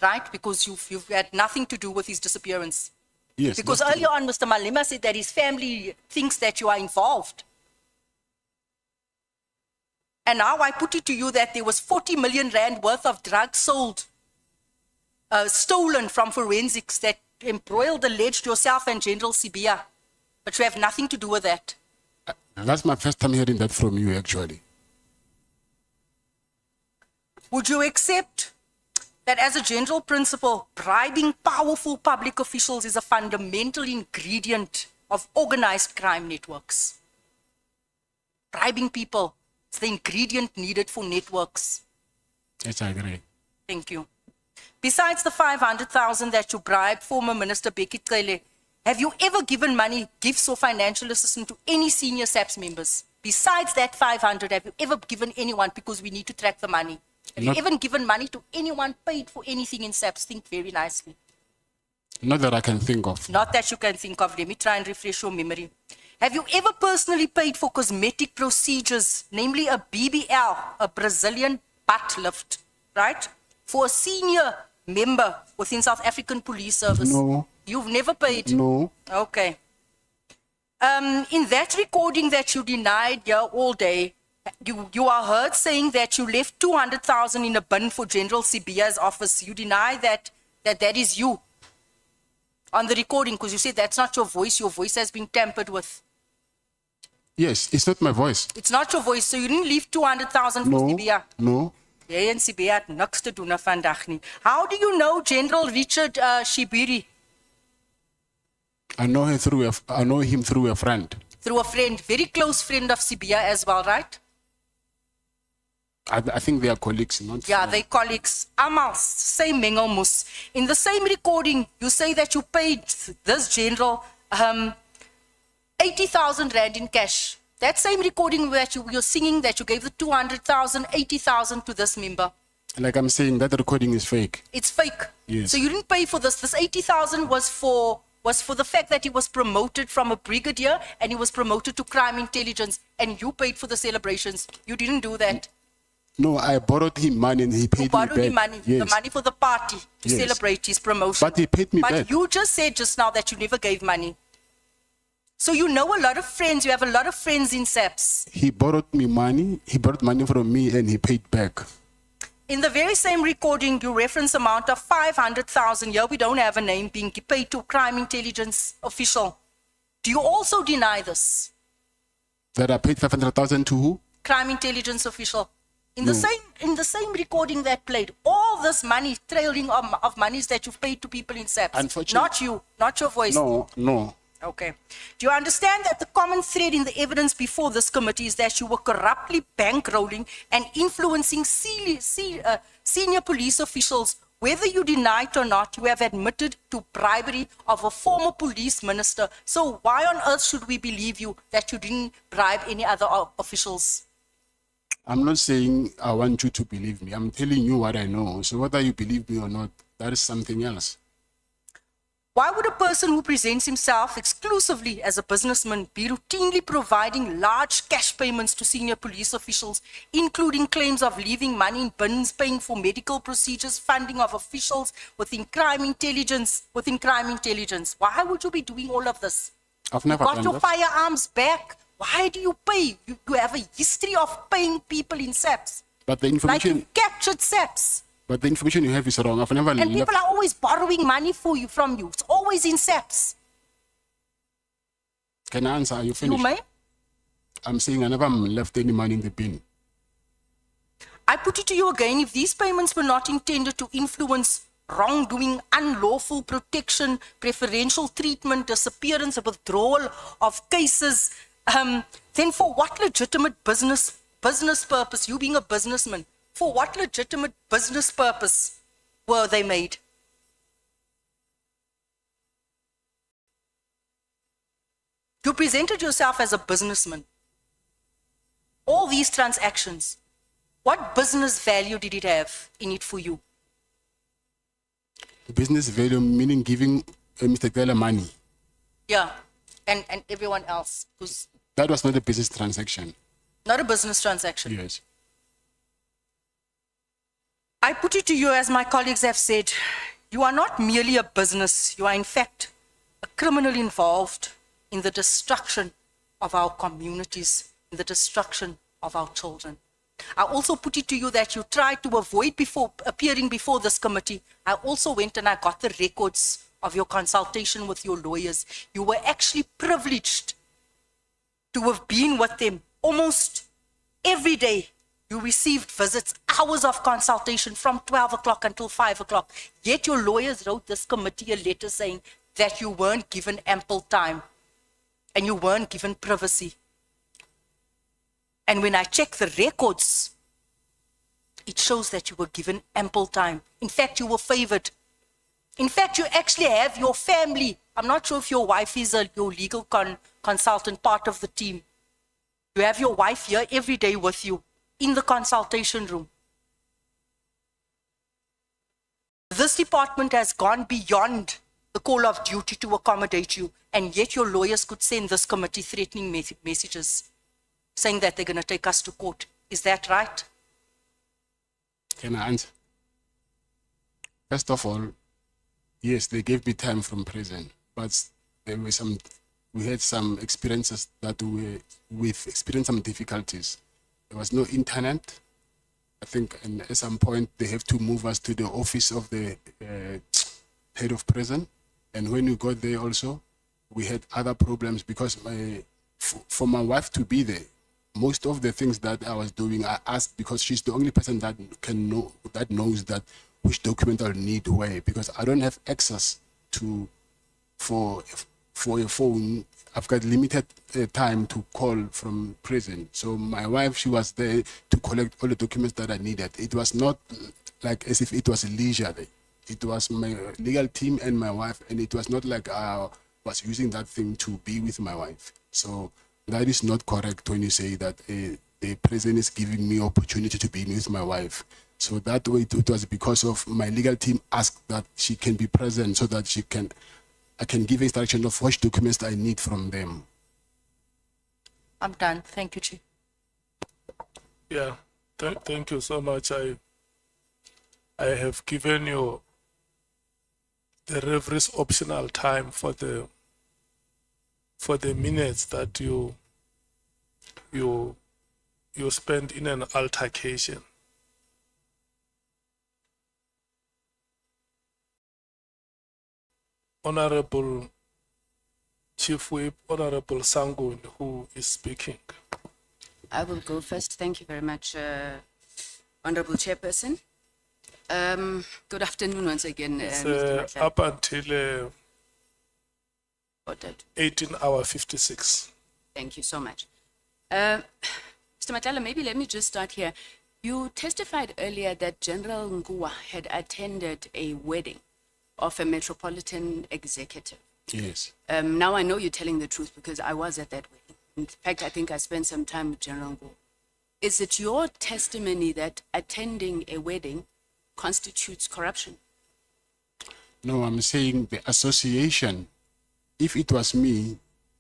right? Because you've had nothing to do with his disappearance.
Yes.
Because
that's
earlier on, Mr. Malema said that his family thinks that you are involved. And now I put it to you that there was 40 million rand worth of drugs sold, stolen from forensics that embroiled, alleged yourself and General Sibia. But you have nothing to do with that.
That's my first time hearing that from you, actually.
Would you accept that as a general principle, bribing powerful public officials is a fundamental ingredient of organized crime networks? Bribing people is the ingredient needed for networks.
Yes, I agree.
Thank you. Besides the 500,000 that you bribed former Minister Becky Cele, have you ever given money, gifts or financial assistance to any senior SAPS members? Besides that 500, have you ever given anyone, because we need to track the money? Have
Not-
you ever given money to anyone, paid for anything in SAPS? Think very nicely.
Not that I can think of.
Not that you can think of. Let me try and refresh your memory. Have you ever personally paid for cosmetic procedures, namely a BBL, a Brazilian butt lift, right? For a senior member within South African Police Service?
No.
You've never paid?
No.
Okay. In that recording that you denied here all day, you are heard saying that you left 200,000 in a bin for General Sibiya's office. You deny that is you on the recording, because you said that's not your voice. Your voice has been tampered with.
Yes, it's not my voice.
It's not your voice, so you didn't leave 200,000 for
No.
Sibiya.
No.
Jy en Sibiya het niks te doen vandag nie. How do you know General Richard Shibiri?
I know him through a friend.
Through a friend, very close friend of Sibiya as well, right?
I think they are colleagues, not
Yeah, they colleagues. Amal, same mengelmoes. In the same recording, you say that you paid this general 80,000 rand in cash. That same recording where you're singing that you gave the 200,000, 80,000 to this member.
Like I'm saying, that recording is fake.
It's fake.
Yes.
So you didn't pay for this. This 80,000 was for the fact that he was promoted from a brigadier and he was promoted to crime intelligence, and you paid for the celebrations. You didn't do that.
No, I borrowed him money and he paid me back.
Borrowed him money,
Yes.
the money for the party to
Yes.
celebrate his promotion.
But he paid me
But
back.
you just said just now that you never gave money. So you know a lot of friends, you have a lot of friends in SAPS.
He borrowed me money. He borrowed money from me and he paid back.
In the very same recording, you reference amount of 500,000. Here we don't have a name being paid to crime intelligence official. Do you also deny this?
That I paid 500,000 to who?
Crime intelligence official. In
No.
the same recording that played, all this money, trailing of monies that you've paid to people in SAPS.
Unfortunately-
Not you, not your voice.
No.
Okay. Do you understand that the common thread in the evidence before this committee is that you were corruptly bankrolling and influencing senior police officials? Whether you deny it or not, you have admitted to bribery of a former police minister. So why on earth should we believe you that you didn't bribe any other officials?
I'm not saying I want you to believe me. I'm telling you what I know. So whether you believe me or not, that is something else.
Why would a person who presents himself exclusively as a businessman be routinely providing large cash payments to senior police officials, including claims of leaving money in bins, paying for medical procedures, funding of officials within crime intelligence? Why would you be doing all of this?
I've never
You got
done
your
that.
firearms back. Why do you pay? You have a history of paying people in SAPS.
But the
Like
information,
you've captured SAPS.
but the information you have is wrong. I've never
And
left.
people are always borrowing money from you. It's always in SAPS.
Can I answer? Are you
You
finished?
may.
I'm saying I never left any money in the bin.
I put it to you again, if these payments were not intended to influence wrongdoing, unlawful protection, preferential treatment, disappearance, or withdrawal of cases, then for what legitimate business purpose, you being a businessman, for what legitimate business purpose were they made? You presented yourself as a businessman. All these transactions, what business value did it have in it for you?
Business value meaning giving Mr. Cele money.
Yeah, and everyone else who's
That was not a business transaction.
not a business transaction.
Yes.
I put it to you, as my colleagues have said, you are not merely a business, you are in fact a criminal involved in the destruction of our communities, in the destruction of our children. I also put it to you that you tried to avoid appearing before this committee. I also went and I got the records of your consultation with your lawyers, you were actually privileged to have been with them almost every day. You received visits, hours of consultation from 12 o'clock until 5 o'clock. Yet your lawyers wrote this committee a letter saying that you weren't given ample time and you weren't given privacy. And when I check the records, it shows that you were given ample time. In fact, you were favored. In fact, you actually have your family. I'm not sure if your wife is your legal consultant, part of the team. You have your wife here every day with you in the consultation room. This department has gone beyond the call of duty to accommodate you, and yet your lawyers could send this committee threatening messages saying that they're going to take us to court. Is that right?
Can I answer? First of all, yes, they gave me time from prison, but there were we had some experiences that we've experienced some difficulties. There was no internet. I think and at some point they have to move us to the office of the head of prison. And when we got there also, we had other problems because for my wife to be there, most of the things that I was doing, I asked because she's the only person that knows that which document I'll need where, because I don't have access to for a phone. I've got limited time to call from prison. So my wife, she was there to collect all the documents that I needed. It was not like as if it was leisure. It was my legal team and my wife, and it was not like I was using that thing to be with my wife. So that is not correct when you say that the prison is giving me opportunity to be with my wife. So that way it was because of my legal team asked that she can be present so that I can give instruction of which documents I need from them.
I'm done. Thank you, Chief.
Yeah, thank you so much. I have given you the referee's optional time for the minutes that you spend in an altercation. Honorable Chief Whip, Honorable Sangun, who is speaking.
I will go first. Thank you very much, Honorable Chairperson. Good afternoon once again,
It's
Mr. Nhlanhla.
up until
Ordered.
18:56.
Thank you so much. Mr. Nhlanhla, maybe let me just start here. You testified earlier that General Ngua had attended a wedding of a metropolitan executive.
Yes.
Now I know you're telling the truth because I was at that wedding. In fact, I think I spent some time with General Ngua. Is it your testimony that attending a wedding constitutes corruption?
No, I'm saying the association. If it was me,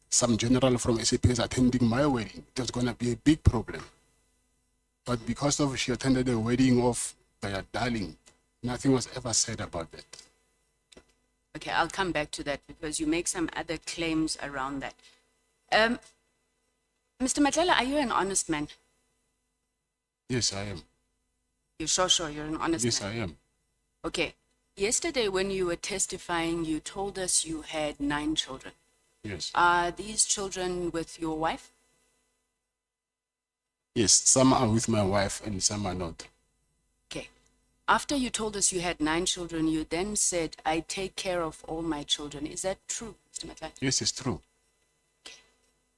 some general from SAPS attending my wedding, it was going to be a big problem. But because of she attended the wedding of their darling, nothing was ever said about that.
Okay, I'll come back to that because you make some other claims around that. Mr. Nhlanhla, are you an honest man?
Yes, I am.
You're sure you're an honest
Yes,
man?
I am.
Okay. Yesterday when you were testifying, you told us you had 9 children.
Yes.
Are these children with your wife?
Yes, some are with my wife and some are not.
Okay. After you told us you had 9 children, you then said, I take care of all my children. Is that true, Mr. Nhlanhla?
Yes, it's true.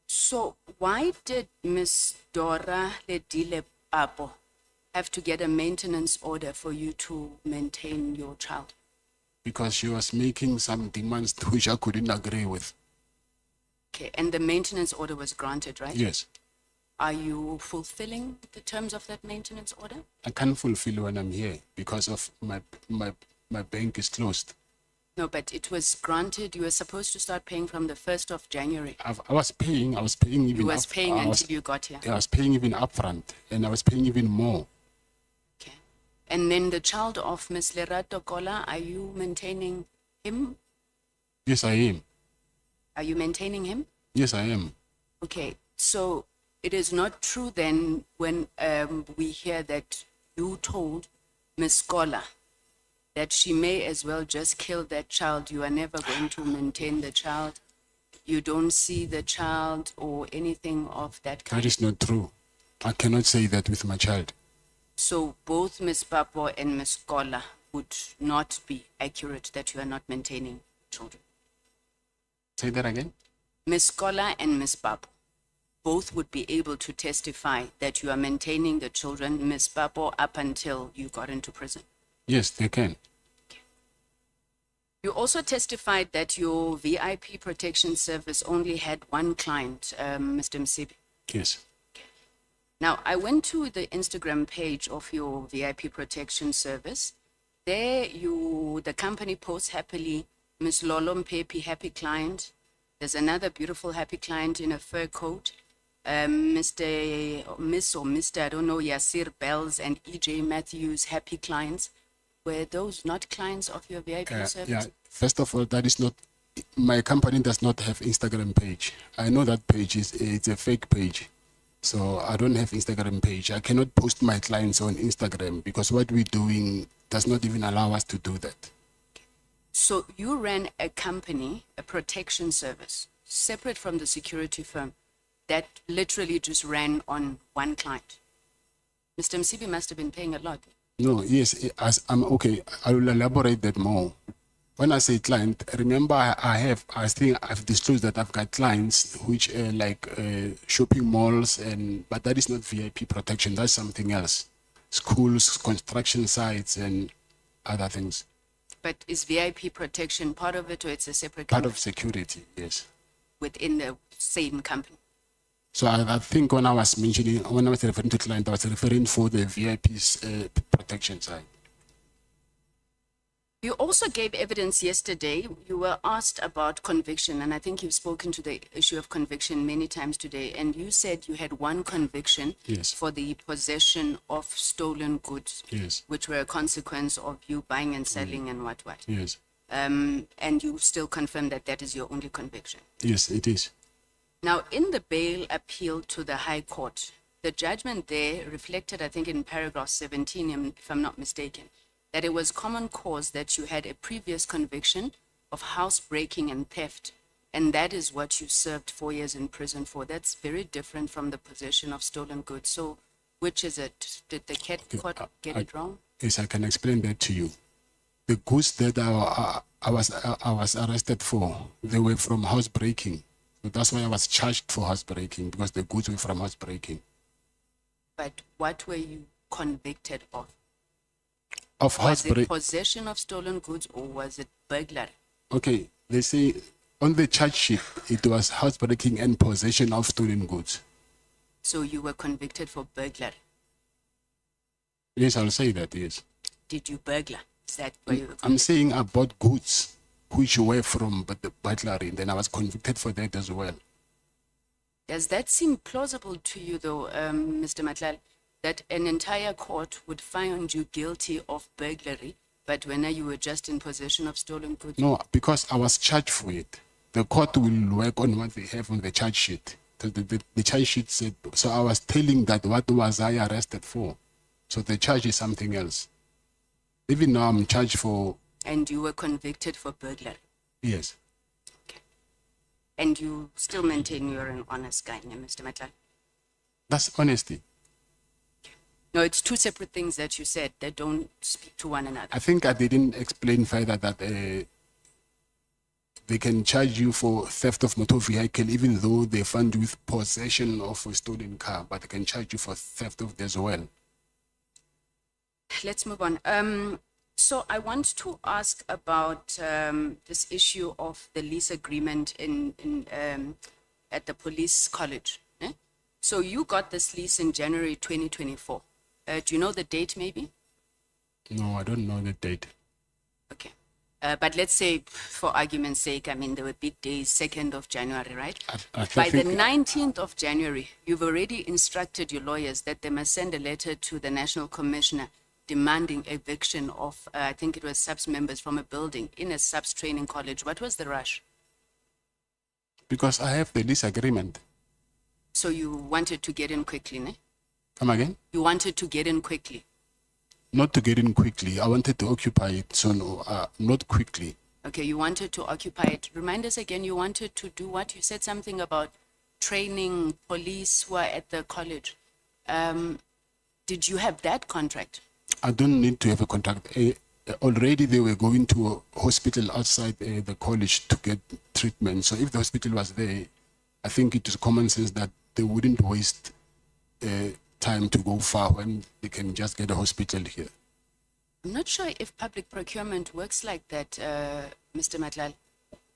So why did Miss Dora Ledile Papo have to get a maintenance order for you to maintain your child?
Because she was making some demands which I couldn't agree with.
Okay, and the maintenance order was granted, right?
Yes.
Are you fulfilling the terms of that maintenance order?
I can't fulfill when I'm here because of my bank is closed.
No, but it was granted. You were supposed to start paying from the 1st of January.
I was paying even
You was paying until you got here.
I was paying even upfront and I was paying even more.
And then the child of Miss Lerato Kola, are you maintaining him?
Yes, I am.
Are you maintaining him?
Yes, I am.
Okay, so it is not true then when we hear that you told Miss Kola that she may as well just kill that child. You are never going to maintain the child. You don't see the child or anything of that kind.
That is not true. I cannot say that with my child.
So both Ms. Papo and Ms. Kola would not be accurate that you are not maintaining children.
Say that again?
Ms. Kola and Ms. Papo both would be able to testify that you are maintaining the children, Ms. Papo, up until you got into prison.
Yes, they can.
You also testified that your VIP protection service only had one client, Mr. Msibi.
Yes.
Now, I went to the Instagram page of your VIP protection service. There, the company posts happily, Miss Lolo Mpepi, happy client. There's another beautiful happy client in a fur coat. Miss or Mr., I don't know, Yasir Bells and EJ Matthews, happy clients. Were those not clients of your VIP service?
Yeah, first of all, that is not, my company does not have Instagram page. I know that page it's a fake page. So I don't have Instagram page. I cannot post my clients on Instagram because what we're doing does not even allow us to do that.
So you ran a company, a protection service, separate from the security firm, that literally just ran on one client. Mr. Msibi must have been paying a lot.
No, yes, as I'm okay. I will elaborate that more. When I say client, remember I think I've disclosed that I've got clients which are like shopping malls, but that is not VIP protection. That's something else. Schools, construction sites, and other things.
But is VIP protection part of it, or it's a separate
Part
company
of security, yes.
within the same company?
So I think when I was referring to client, I was referring for the VIP's protection side.
You also gave evidence yesterday. You were asked about conviction, and I think you've spoken to the issue of conviction many times today, and you said you had one conviction
Yes.
for the possession of stolen goods,
Yes.
which were a consequence of you buying and selling and what.
Yes.
And you still confirm that that is your only conviction.
Yes, it is.
Now, in the bail appeal to the High Court, the judgment there reflected, I think in paragraph 17, if I'm not mistaken, that it was common cause that you had a previous conviction of housebreaking and theft, and that is what you served 4 years in prison for. That's very different from the possession of stolen goods. So, which is it? Did the court get it wrong?
Yes, I can explain that to you. The goods that I was arrested for, they were from housebreaking. So that's why I was charged for housebreaking, because the goods were from housebreaking.
But what were you convicted of?
Of
Was it
housebreaking.
possession of stolen goods, or was it burglary?
Okay, they say on the charge sheet, it was housebreaking and possession of stolen goods.
So you were convicted for burglary.
Yes, I'll say that, yes.
Did you burglar? Is that where you were
I'm saying I bought goods which were from the burglary, then I was convicted for that as well.
Does that seem plausible to you, though, Mr. Nhlanhla, that an entire court would find you guilty of burglary, but when you were just in possession of stolen goods?
No, because I was charged for it. The court will work on what they have on the charge sheet. The charge sheet said, so I was telling that what was I arrested for. So the charge is something else. Even now I'm charged for,
And you were convicted for burglary.
yes.
And you still maintain you're an honest guy, Mr. Nhlanhla?
That's honesty.
No, it's two separate things that you said that don't speak to one another.
I think I didn't explain further that they can charge you for theft of motor vehicle even though they find you with possession of a stolen car, but they can charge you for theft of it as well.
Let's move on. So I want to ask about this issue of the lease agreement at the police college. Eh? So you got this lease in January 2024. Do you know the date maybe?
No, I don't know the date.
Okay. But let's say, for argument's sake, I mean, there were big days, 2nd of January, right? By the 19th of January, you've already instructed your lawyers that they must send a letter to the National Commissioner demanding eviction of, I think it was SAPS members from a building in a SAPS training college. What was the rush?
Because I have the lease agreement.
So you wanted to get in quickly, ne?
Come again?
You wanted to get in quickly.
not to get in quickly. I wanted to occupy it, so no, not quickly.
Okay, you wanted to occupy it. Remind us again, you wanted to do what? You said something about training police who are at the college. Did you have that contract?
I don't need to have a contract. Already they were going to a hospital outside the college to get treatment. So if the hospital was there, I think it is common sense that they wouldn't waste time to go far when they can just get a hospital here.
I'm not sure if public procurement works like that, Mr. Nhlanhla,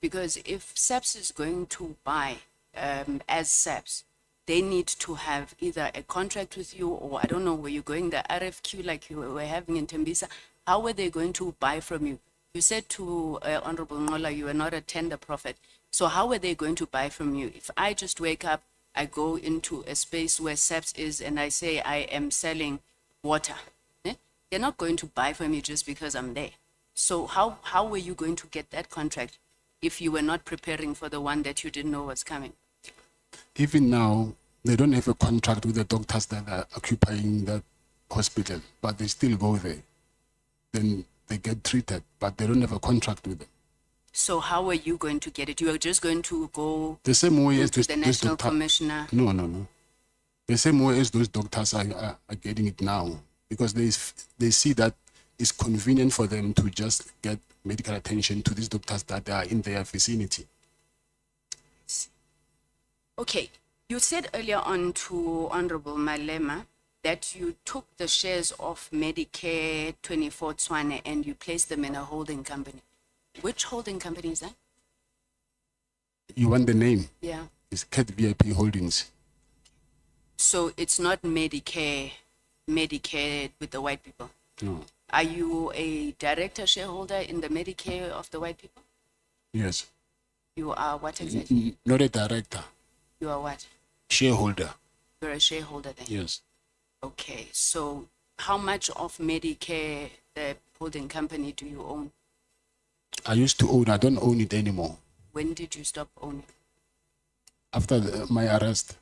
because if SAPS is going to buy as SAPS, they need to have either a contract with you, or I don't know, were you going the RFQ like you were having in Tembisa? How were they going to buy from you? You said to Honorable Nhlanhla, you were not a tender prophet. So how were they going to buy from you? If I just wake up, I go into a space where SAPS is and I say I am selling water, they're not going to buy from me just because I'm there. So how were you going to get that contract if you were not preparing for the one that you didn't know was coming?
Even now, they don't have a contract with the doctors that are occupying that hospital, but they still go there. Then they get treated, but they don't have a contract with them.
So how are you going to get it? You are just going to go
The same way as
to the National
doctor-
Commissioner?
No. The same way as those doctors are getting it now, because they see that it's convenient for them to just get medical attention to these doctors that are in their vicinity.
Okay, you said earlier on to Honorable Malema that you took the shares of Medicare 24 Tswane and you placed them in a holding company. Which holding company is that?
You want the name?
Yeah.
It's Cat VIP Holdings.
So it's not Medicare with the white people.
No.
Are you a director shareholder in the Medicare of the white people?
Yes.
You are what exactly?
Not a director.
You are what?
Shareholder.
You're a shareholder then?
Yes.
Okay, so how much of Medicare, the holding company, do you own?
I used to own. I don't own it anymore.
When did you stop owning?
After my arrest.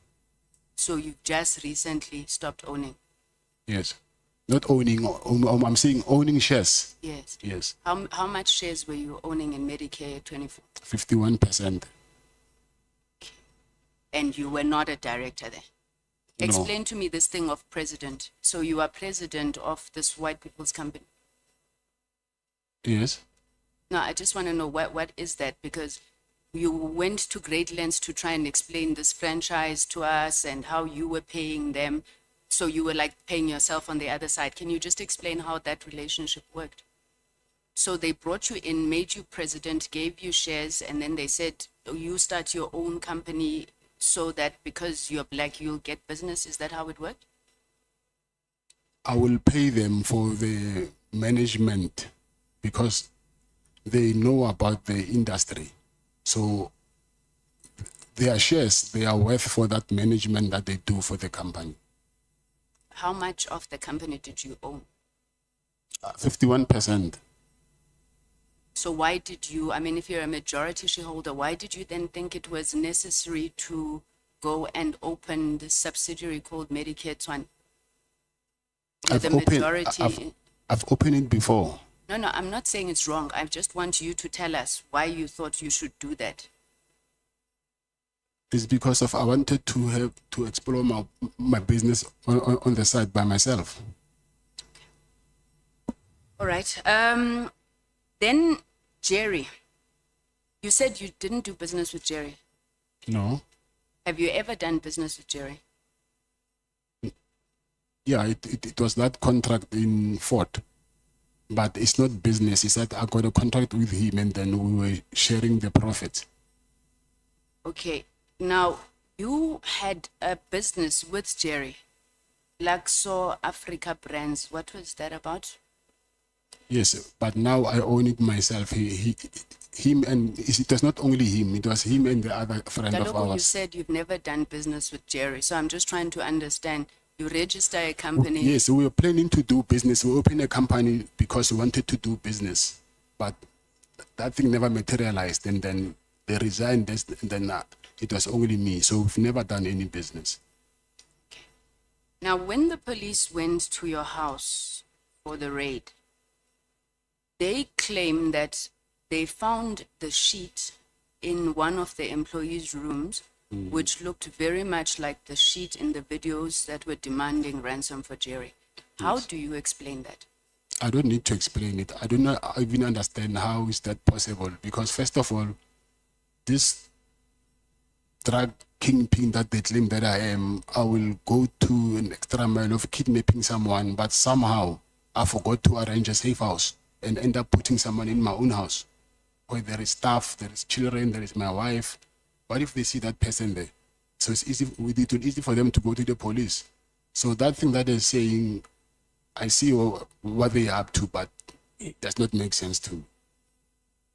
So you just recently stopped owning?
Yes. Not owning. I'm saying owning shares.
Yes.
Yes.
How much shares were you owning in Medicare 24?
51%.
And you were not a director there?
No.
Explain to me this thing of president. So you are president of this white people's company?
Yes.
No, I just want to know what is that, because you went to great lengths to try and explain this franchise to us and how you were paying them. So you were like paying yourself on the other side. Can you just explain how that relationship worked? So they brought you in, made you president, gave you shares, and then they said, oh, you start your own company so that because you're black, you'll get business. Is that how it worked?
I will pay them for the management because they know about the industry. So their shares, they are worth for that management that they do for the company.
How much of the company did you own?
51%.
So why did you, I mean, if you're a majority shareholder, why did you then think it was necessary to go and open this subsidiary called Medicare Tswane?
I've opened it before.
No, I'm not saying it's wrong. I just want you to tell us why you thought you should do that.
It's because of I wanted to have to explore my business on the side by myself.
All right. Then Jerry, you said you didn't do business with Jerry.
No.
Have you ever done business with Jerry?
Yeah, it was that contract in Fort. But it's not business. It's that I got a contract with him and then we were sharing the profits.
Okay. Now, you had a business with Jerry, Luxor Africa Brands. What was that about?
Yes, but now I own it myself. Him and it was not only him, it was him and the other friend of
Kaloku, you
ours.
said you've never done business with Jerry. So I'm just trying to understand. You register a company.
Yes, we were planning to do business. We opened a company because we wanted to do business. But that thing never materialized. And then they resigned. And then it was only me. So we've never done any business.
Now, when the police went to your house for the raid, they claim that they found the sheet in one of the employees' rooms, which looked very much like the sheet in the videos that were demanding ransom for Jerry. How do you explain that?
I don't need to explain it. I do not even understand how is that possible. Because first of all, this drug kingpin that they claim that I am, I will go to an extra mile of kidnapping someone, but somehow I forgot to arrange a safe house and end up putting someone in my own house where there is staff, there is children, there is my wife. What if they see that person there? So it's easy, it will be easy for them to go to the police. So that thing that they're saying, I see what they are up to, but it does not make sense to me.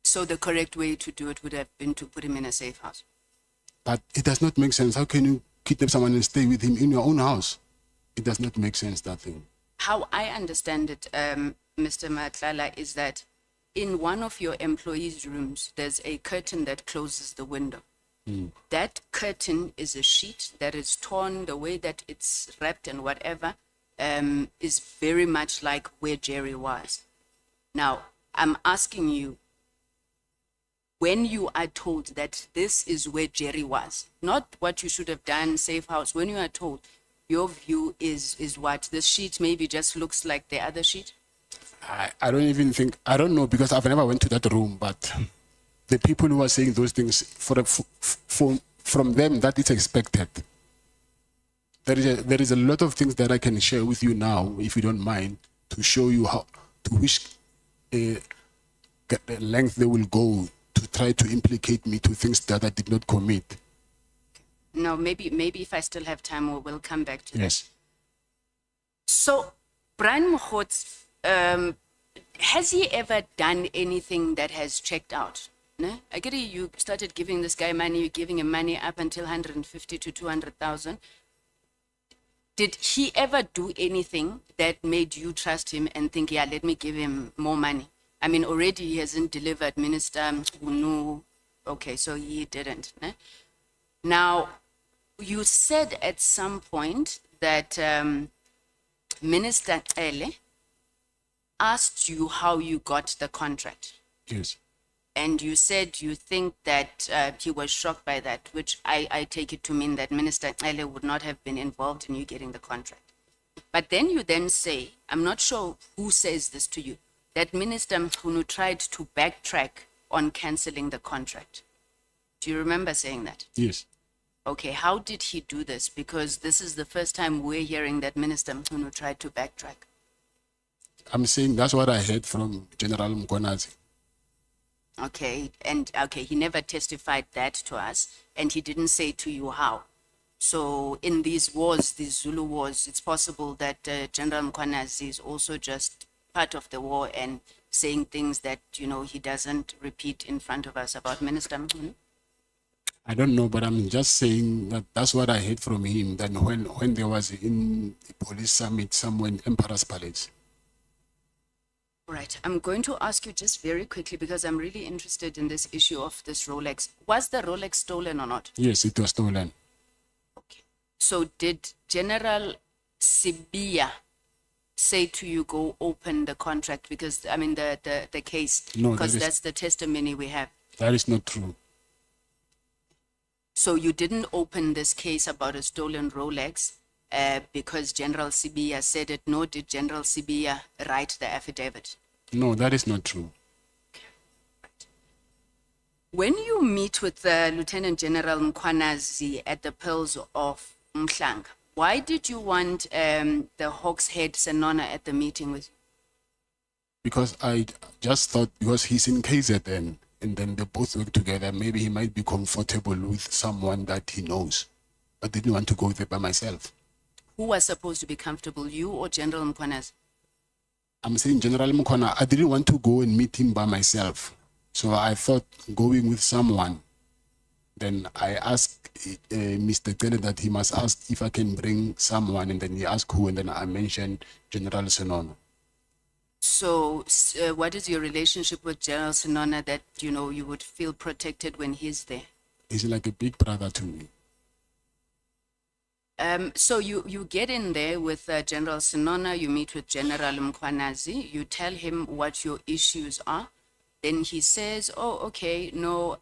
So the correct way to do it would have been to put him in a safe house.
But it does not make sense. How can you kidnap someone and stay with him in your own house? It does not make sense, that thing.
How I understand it, Mr. Nhlanhla, is that in one of your employees' rooms, there's a curtain that closes the window. That curtain is a sheet that is torn, the way that it's wrapped and whatever, is very much like where Jerry was. Now, I'm asking you, when you are told that this is where Jerry was, not what you should have done, safe house, when you are told, your view is what? This sheet maybe just looks like the other sheet?
I don't even think, I don't know, because I've never went to that room, but the people who are saying those things, from them, that is expected. There is a lot of things that I can share with you now, if you don't mind, to show you how, to which length they will go to try to implicate me to things that I did not commit.
No, maybe if I still have time, we'll come back to
Yes.
that. So, Brian Mkhwanazi, has he ever done anything that has checked out? No? I get it, you started giving this guy money, you're giving him money up until 150 to 200,000. Did he ever do anything that made you trust him and think, yeah, let me give him more money? I mean, already he hasn't delivered, Minister Unu. Okay, so he didn't. Ne? Now, you said at some point that Minister Cele asked you how you got the contract.
Yes.
And you said you think that he was shocked by that, which I take it to mean that Minister Cele would not have been involved in you getting the contract. But then you then say, I'm not sure who says this to you, that Minister Mkhunu tried to backtrack on cancelling the contract. Do you remember saying that?
Yes.
Okay, how did he do this? Because this is the first time we're hearing that Minister Mkhunu tried to backtrack.
I'm saying that's what I heard from General Mkhwanazi.
Okay, and okay, he never testified that to us, and he didn't say to you how. So in these wars, these Zulu wars, it's possible that General Mkhwanazi is also just part of the war and saying things that, you know, he doesn't repeat in front of us about Minister Mkhunu.
I don't know, but I'm just saying that that's what I heard from him. That when there was in a police summit somewhere in Emperor's Palace.
Right, I'm going to ask you just very quickly because I'm really interested in this issue of this Rolex. Was the Rolex stolen or not?
Yes, it was stolen.
So did General Sibiya say to you, go open the contract? Because, I mean, the case,
No,
because
that is-
that's the testimony we have.
That is not true.
So you didn't open this case about a stolen Rolex because General Sibiya said it, nor did General Sibiya write the affidavit.
No, that is not true.
When you meet with Lieutenant General Mkhwanazi at the Pearls of Nhlanhla, why did you want the Hawks head Senona at the meeting with you?
Because I just thought, because he's in KZN, and then they both work together, maybe he might be comfortable with someone that he knows. I didn't want to go there by myself.
Who was supposed to be comfortable, you or General Mkhwanazi?
I'm saying General Mkhwana, I didn't want to go and meet him by myself. So I thought going with someone. Then I asked Mr. Cele that he must ask if I can bring someone, and then he asked who, and then I mentioned General Senona.
So what is your relationship with General Senona that, you know, you would feel protected when he's there?
He's like a big brother to me.
So you get in there with General Sinona, you meet with General Mkhwanazi, you tell him what your issues are. Then he says, oh, okay, no,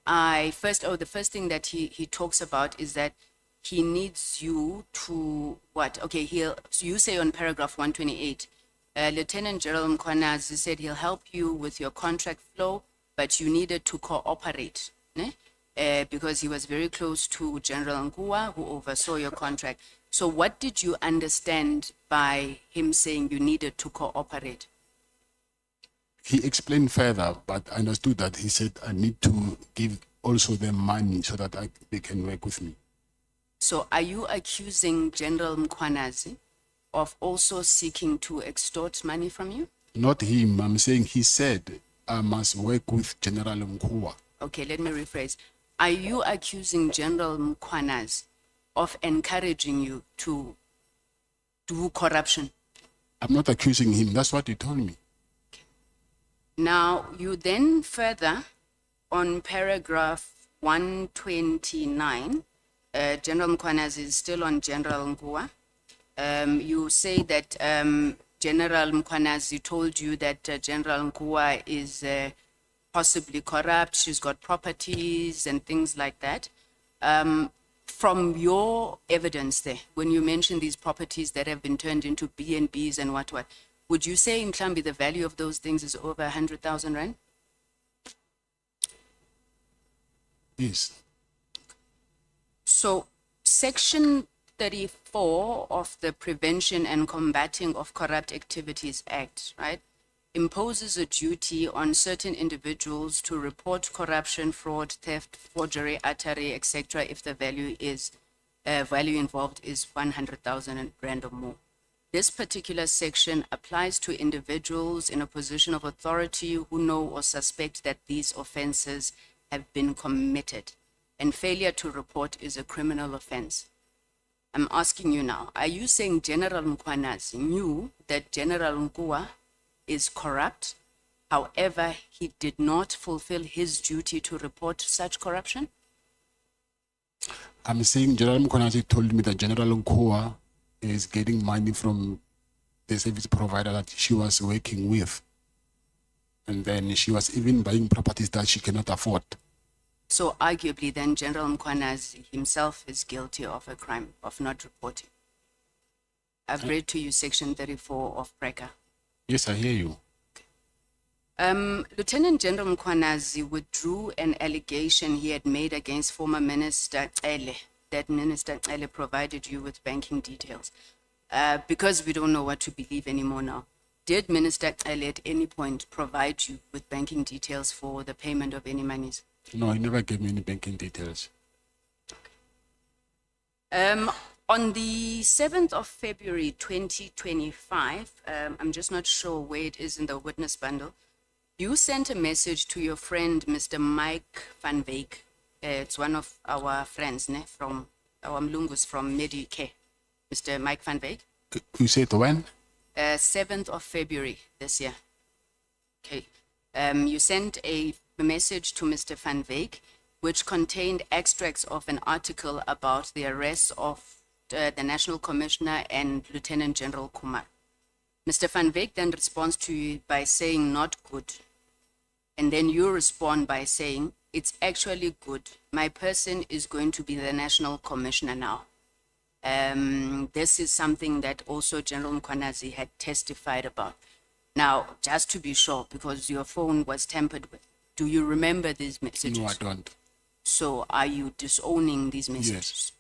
the first thing that he talks about is that he needs you to, what? Okay, so you say on paragraph 128, Lieutenant General Mkhwanazi said he'll help you with your contract flow, but you needed to cooperate, ne? Because he was very close to General Nkua, who oversaw your contract. So what did you understand by him saying you needed to cooperate?
He explained further, but I understood that he said I need to give also them money so that they can work with me.
So are you accusing General Mkhwanazi of also seeking to extort money from you?
Not him, I'm saying he said I must work with General Nkua.
Okay, let me rephrase. Are you accusing General Mkhwanazi of encouraging you to do corruption?
I'm not accusing him, that's what he told me.
Now, you then further, on paragraph 129, General Mkhwanazi is still on General Nkua. You say that General Mkhwanazi told you that General Nkua is possibly corrupt, she's got properties and things like that. From your evidence there, when you mention these properties that have been turned into B&Bs and what, would you say in Mhlambi the value of those things is over 100,000 rand?
Yes.
So section 34 of the Prevention and Combating of Corrupt Activities Act, right, imposes a duty on certain individuals to report corruption, fraud, theft, forgery, artery, etc. if the value involved is 100,000 rand or more. This particular section applies to individuals in a position of authority who know or suspect that these offenses have been committed, and failure to report is a criminal offense. I'm asking you now, are you saying General Mkhwanazi knew that General Nkua is corrupt, however, he did not fulfill his duty to report such corruption?
I'm saying General Mkhwanazi told me that General Nkua is getting money from the service provider that she was working with. And then she was even buying properties that she cannot afford.
So arguably then General Mkhwanazi himself is guilty of a crime of not reporting. I've read to you section 34 of PRECA.
Yes, I hear you.
Lieutenant General Mkhwanazi withdrew an allegation he had made against former Minister Cele, that Minister Cele provided you with banking details. Because we don't know what to believe anymore now. Did Minister Cele at any point provide you with banking details for the payment of any monies?
No, he never gave me any banking details.
On the 7th of February 2025, I'm just not sure where it is in the witness bundle, you sent a message to your friend, Mr. Mike van Wyk. It's one of our friends, from our Mlungus from Medicare, Mr. Mike van Wyk.
You said when?
7th of February this year. Okay. You sent a message to Mr. van Wyk, which contained extracts of an article about the arrest of the National Commissioner and Lieutenant General Kumar. Mr. van Wyk then responds to you by saying not good. And then you respond by saying, it's actually good. My person is going to be the National Commissioner now. This is something that also General Mkhwanazi had testified about. Now, just to be sure, because your phone was tampered with, do you remember these messages?
No, I don't.
So are you disowning these messages?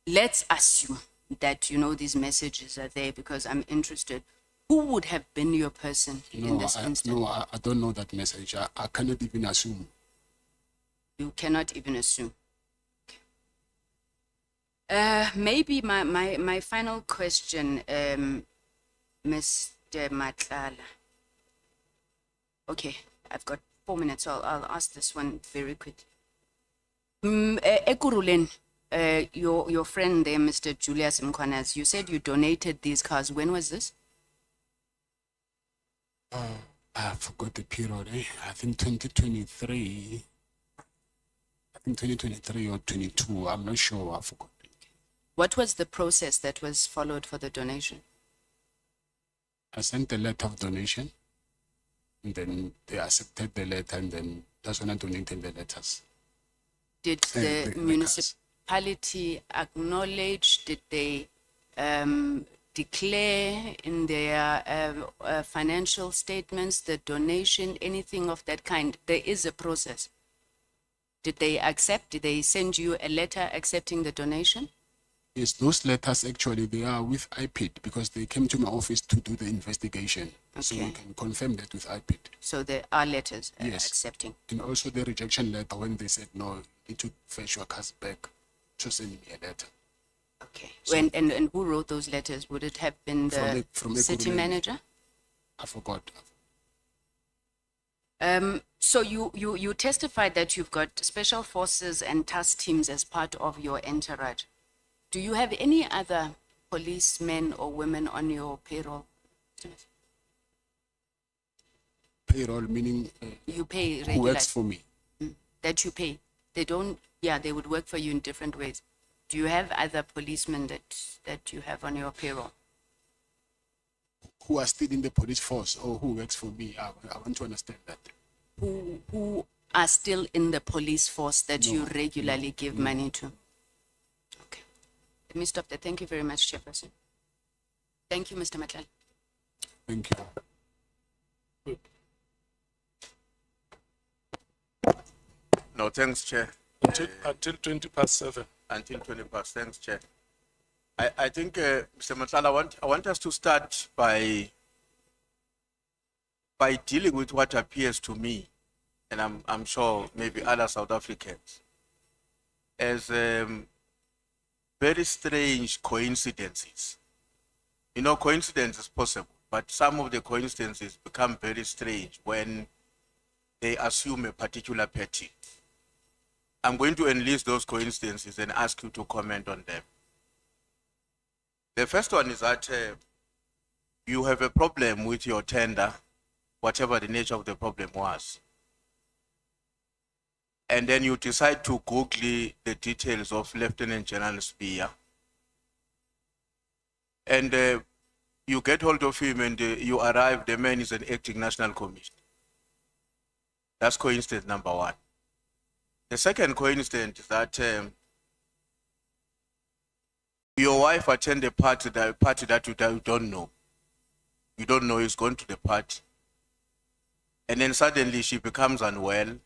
Yes.
Let's assume that you know these messages are there because I'm interested. Who would have been your person in this instance?
No, I don't know that message. I cannot even assume.
You cannot even assume. Maybe my final question, Mr. Nhlanhla. Okay, I've got 4 minutes, so I'll ask this one very quick. Ekurhuleni, your friend there, Mr. Julius Mkhwanazi, you said you donated these cars. When was this?
I forgot the period. I think 2023. I think 2023 or 22. I'm not sure. I forgot.
What was the process that was followed for the donation?
I sent a letter of donation, and then they accepted the letter, and then that's when I donated the letters.
Did the municipality acknowledge, did they declare in their financial statements the donation, anything of that kind? There is a process. Did they accept, did they send you a letter accepting the donation?
Yes, those letters actually, they are with IPID because they came to my office to do the investigation. So we can confirm that with IPID.
So there are letters
Yes.
accepting.
And also the rejection letter when they said, no, you need to fetch your cars back, to send me a letter.
Okay. And who wrote those letters? Would it have been the
From
city
Ekurhuleni.
manager?
I forgot.
So you testified that you've got special forces and task teams as part of your entourage. Do you have any other policemen or women on your payroll?
Payroll meaning
You pay
who
regularly.
works for me.
That you pay. They don't, yeah, they would work for you in different ways. Do you have other policemen that you have on your payroll?
Who are still in the police force or who works for me. I want to understand that.
Who are still in the police force that you regularly give money to? Okay. Let me stop there. Thank you very much, Chairperson. Thank you, Mr. Nhlanhla.
Thank you.
No, thanks, Chair.
Until 7:20.
Until 20 past, thanks, Chair. I think, Mr. Nhlanhla, I want us to start by dealing with what appears to me, and I'm sure maybe other South Africans, as very strange coincidences. You know, coincidence is possible, but some of the coincidences become very strange when they assume a particular pattern. I'm going to enlist those coincidences and ask you to comment on them. The first one is that you have a problem with your tender, whatever the nature of the problem was. And then you decide to Google the details of Lieutenant General Spear. And you get hold of him and you arrive, the man is an acting national commissioner. That's coincidence number one. The second coincidence is that your wife attended a party that you don't know. You don't know he's going to the party. And then suddenly she becomes unwell.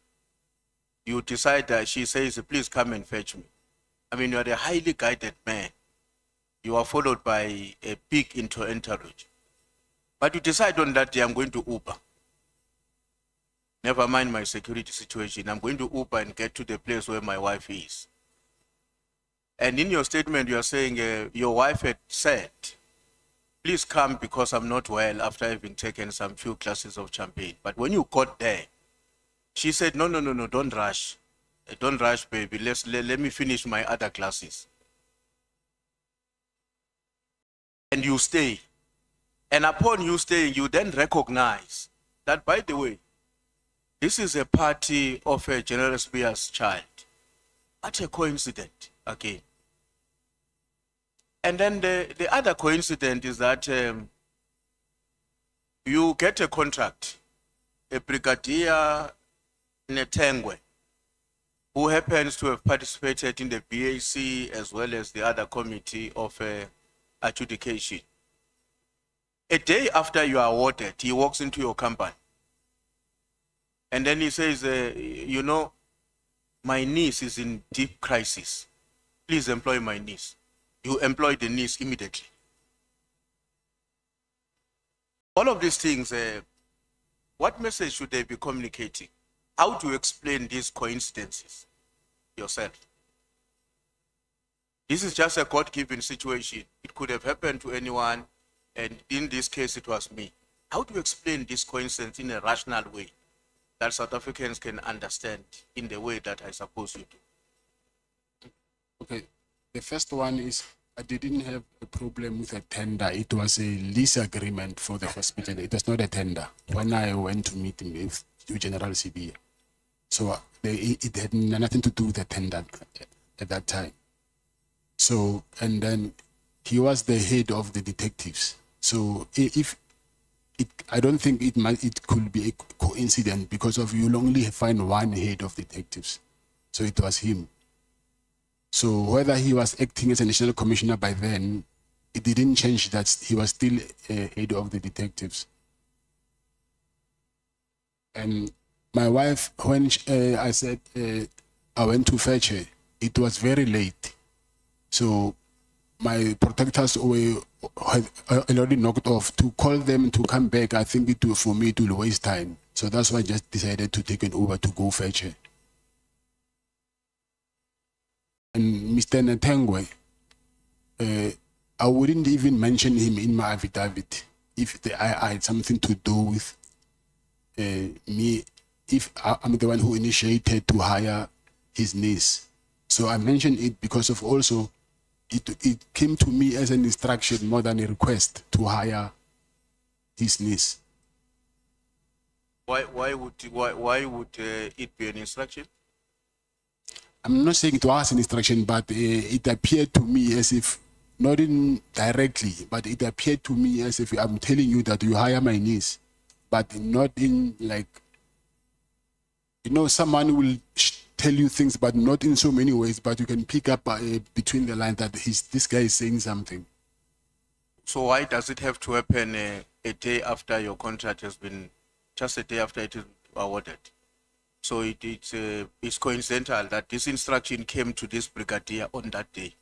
You decide that she says, please come and fetch me. I mean, you are a highly guided man. You are followed by a big entourage. But you decide on that day, I'm going to Uber. Never mind my security situation. I'm going to Uber and get to the place where my wife is. And in your statement, you are saying your wife had said, please come because I'm not well after having taken some few glasses of champagne. But when you got there, she said, no, don't rush. Don't rush, baby. Let me finish my other classes. And you stay. And upon you staying, you then recognize that, by the way, this is a party of a General Spear's child. What a coincidence, again. And then the other coincidence is that you get a contract, a Brigadier Netengwe, who happens to have participated in the BAC as well as the other committee of adjudication. A day after you are awarded, he walks into your company. And then he says, you know, my niece is in deep crisis. Please employ my niece. You employ the niece immediately. All of these things, what message should they be communicating? How do you explain these coincidences yourself? This is just a God-given situation. It could have happened to anyone, and in this case, it was me. How do you explain this coincidence in a rational way that South Africans can understand in the way that I suppose you do?
Okay, the first one is I didn't have a problem with a tender. It was a lease agreement for the hospital. It was not a tender when I went to meet him with General CB. So it had nothing to do with the tender at that time. So, and then he was the head of the detectives. So if it, I don't think it could be a coincidence because of you'll only find one head of detectives. So it was him. So whether he was acting as a national commissioner by then, it didn't change that he was still a head of the detectives. And my wife, when I said I went to fetch her, it was very late. So my protectors had already knocked off. To call them to come back, I think for me it will waste time. So that's why I just decided to take an Uber to go fetch her. And Mr. Ntengwe, I wouldn't even mention him in my affidavit if I had something to do with me, if I'm the one who initiated to hire his niece. So I mentioned it because of also, it came to me as an instruction more than a request to hire his niece.
Why would it be an instruction?
I'm not saying it was an instruction, but it appeared to me as if, not in directly, but it appeared to me as if I'm telling you that you hire my niece, but not in like, you know, someone will tell you things, but not in so many ways, but you can pick up between the lines that this guy is saying something.
So why does it have to happen a day after your contract has been, just a day after it is awarded? So it's coincidental that this instruction came to this brigadier on that day.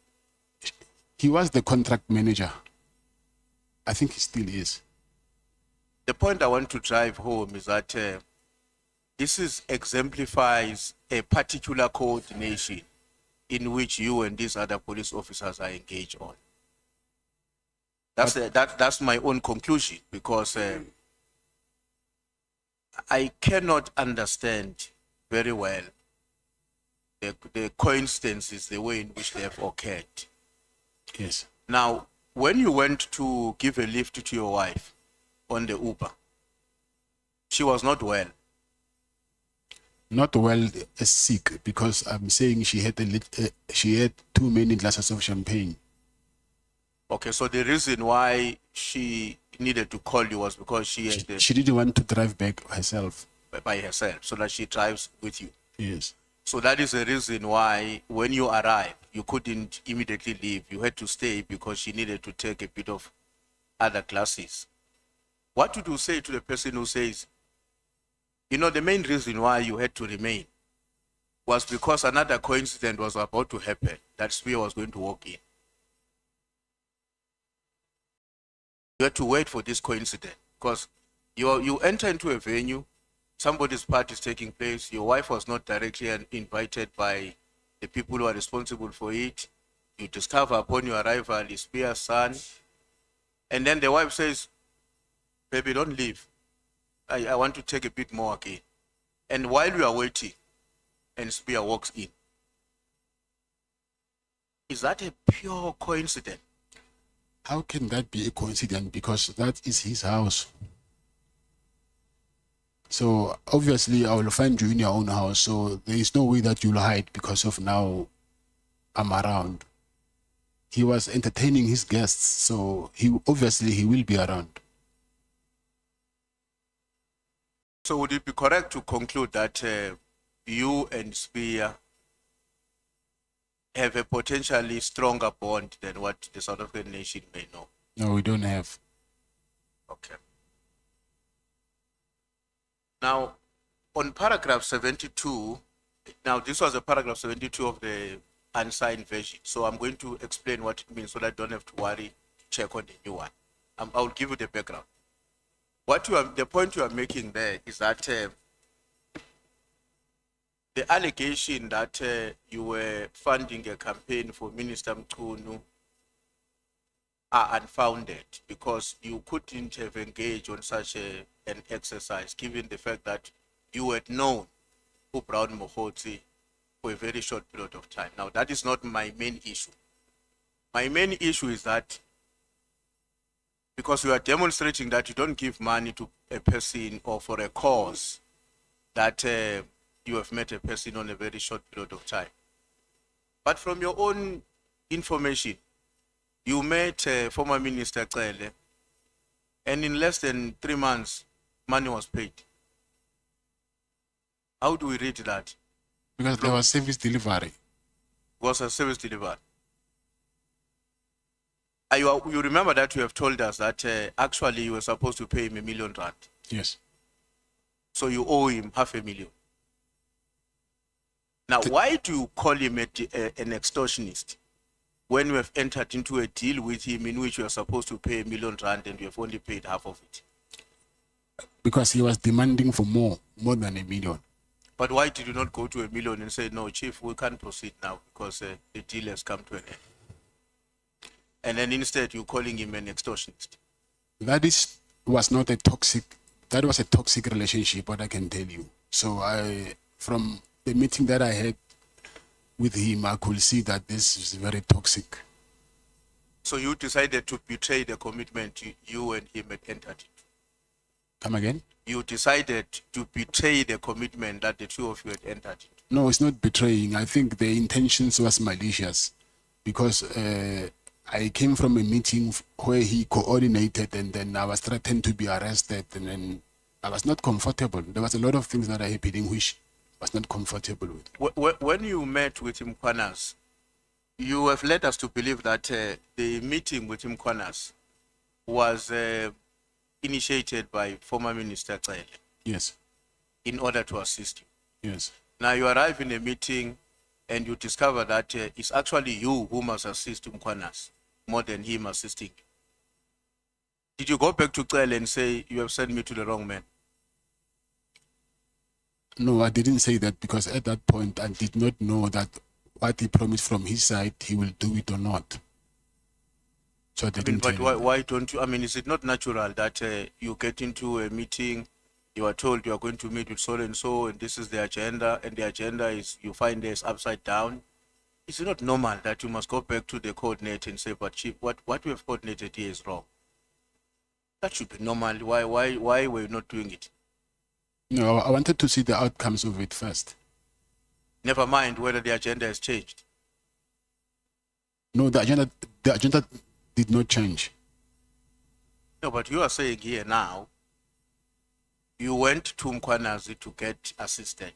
He was the contract manager. I think he still is.
The point I want to drive home is that this exemplifies a particular coordination in which you and these other police officers are engaged on. That's my own conclusion, because I cannot understand very well the coincidences, the way in which they have occurred.
Yes.
Now, when you went to give a lift to your wife on the Uber, she was not well.
Not well, sick, because I'm saying she had too many glasses of champagne.
Okay, so the reason why she needed to call you was because she
didn't want to drive back herself.
By herself, so that she drives with you.
Yes.
So that is the reason why when you arrived, you couldn't immediately leave. You had to stay because she needed to take a bit of other classes. What would you say to the person who says, you know, the main reason why you had to remain was because another coincidence was about to happen, that Spear was going to walk in. You had to wait for this coincidence because you enter into a venue, somebody's party is taking place, your wife was not directly invited by the people who are responsible for it. You discover upon your arrival is Spear's son, and then the wife says, baby, don't leave. I want to take a bit more again. And while we are waiting, and Spear walks in. Is that a pure coincidence?
How can that be a coincidence? Because that is his house. So obviously I will find you in your own house. So there is no way that you'll hide because of now I'm around. He was entertaining his guests, so he will be around.
So would it be correct to conclude that you and Spear have a potentially stronger bond than what the South African nation may know?
No, we don't have.
Okay. Now, on paragraph 72, now this was a paragraph 72 of the unsigned version, so I'm going to explain what it means so that I don't have to worry, check on the new one. I'll give you the background. The point you are making there is that the allegation that you were funding a campaign for Minister Mkhwanazi are unfounded because you couldn't have engaged on such an exercise given the fact that you had known who Mkhwanazi for a very short period of time. Now, that is not my main issue. My main issue is that because you are demonstrating that you don't give money to a person or for a cause that you have met a person on a very short period of time. But from your own information. You met former Minister Cele, and in less than 3 months, money was paid. How do we read that?
Because there was service delivery.
Was a service delivered. You remember that you have told us that actually you were supposed to pay him R1 million.
Yes.
So you owe him $500,000. Now, why do you call him an extortionist when you have entered into a deal with him in which you are supposed to pay R1 million and you have only paid half of it?
Because he was demanding for more than $1 million.
But why did you not go to $1 million and say, no, Chief, we can't proceed now because the deal has come to an end? And then instead you're calling him an extortionist.
That was a toxic relationship, what I can tell you. So from the meeting that I had with him, I could see that this is very toxic.
So you decided to betray the commitment you and him had entered into?
Come again?
You decided to betray the commitment that the two of you had entered into?
No, it's not betraying. I think the intentions was malicious because I came from a meeting where he coordinated and then I was threatened to be arrested and then I was not comfortable. There was a lot of things that are happening which I was not comfortable with.
When you met with Mkhwanazi, you have led us to believe that the meeting with Mkhwanazi was initiated by former Minister Cele.
Yes.
In order to assist you.
Yes.
Now you arrive in a meeting and you discover that it's actually you who must assist Mkhwanazi more than him assisting you. Did you go back to Cele and say, you have sent me to the wrong man?
No, I didn't say that because at that point I did not know that what he promised from his side, he will do it or not. So I didn't
but
tell him.
why don't you, is it not natural that you get into a meeting, you are told you are going to meet with so and this is the agenda, and the agenda is, you find this upside down? Is it not normal that you must go back to the coordinator and say, but Chief, what we have coordinated here is wrong? That should be normal. Why were you not doing it?
No, I wanted to see the outcomes of it first.
Never mind whether the agenda has changed.
No, the agenda did not change.
No, but you are saying here now, you went to Mkhwanazi to get assisted,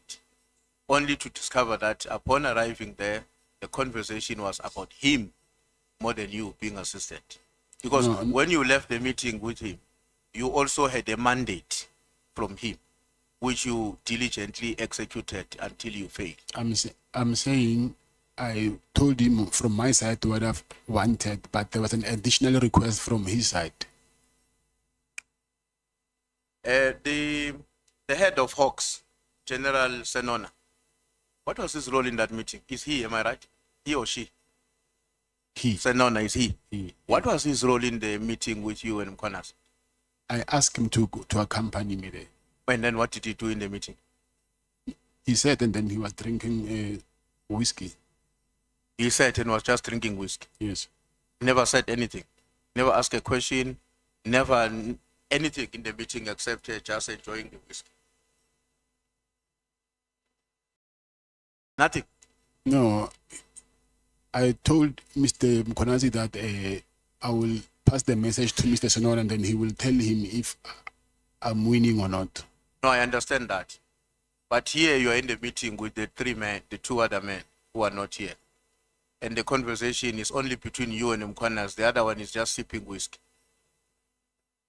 only to discover that upon arriving there, the conversation was about him more than you being assisted. Because when you left the meeting with him, you also had a mandate from him, which you diligently executed until you failed.
I'm saying I told him from my side what I've wanted, but there was an additional request from his side.
The head of Hawks, General Senona, what was his role in that meeting? Is he, am I right? He or she?
He.
Senona, is he?
He.
What was his role in the meeting with you and Mkhwanazi?
I asked him to accompany me there.
And then what did he do in the meeting?
He said, and then he was drinking whiskey.
He said and was just drinking whiskey?
Yes.
Never said anything? Never asked a question? Never anything in the meeting except just enjoying the whiskey? Nothing?
No. I told Mr. Mkhwanazi that I will pass the message to Mr. Senor and then he will tell him if I'm winning or not.
No, I understand that. But here you are in the meeting with the two other men who are not here. And the conversation is only between you and Mkhwanazi. The other one is just sipping whiskey.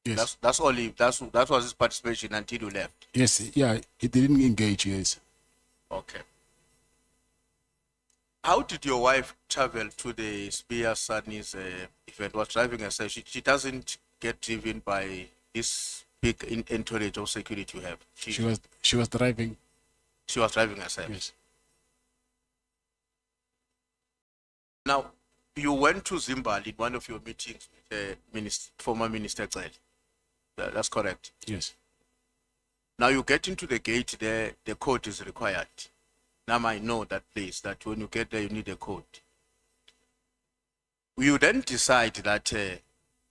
Yes.
That was his participation until you left.
Yes, yeah, he didn't engage, yes.
Okay. How did your wife travel to the Spear Sunny's event? Was driving herself? She doesn't get driven by this big entourage of security you have.
She was driving.
She was driving herself.
Yes.
Now, you went to Zimbabwe in one of your meetings with former Minister Cele. That's correct.
Yes.
Now you get into the gate there, the code is required. Now I know that place, that when you get there, you need a code. You then decide that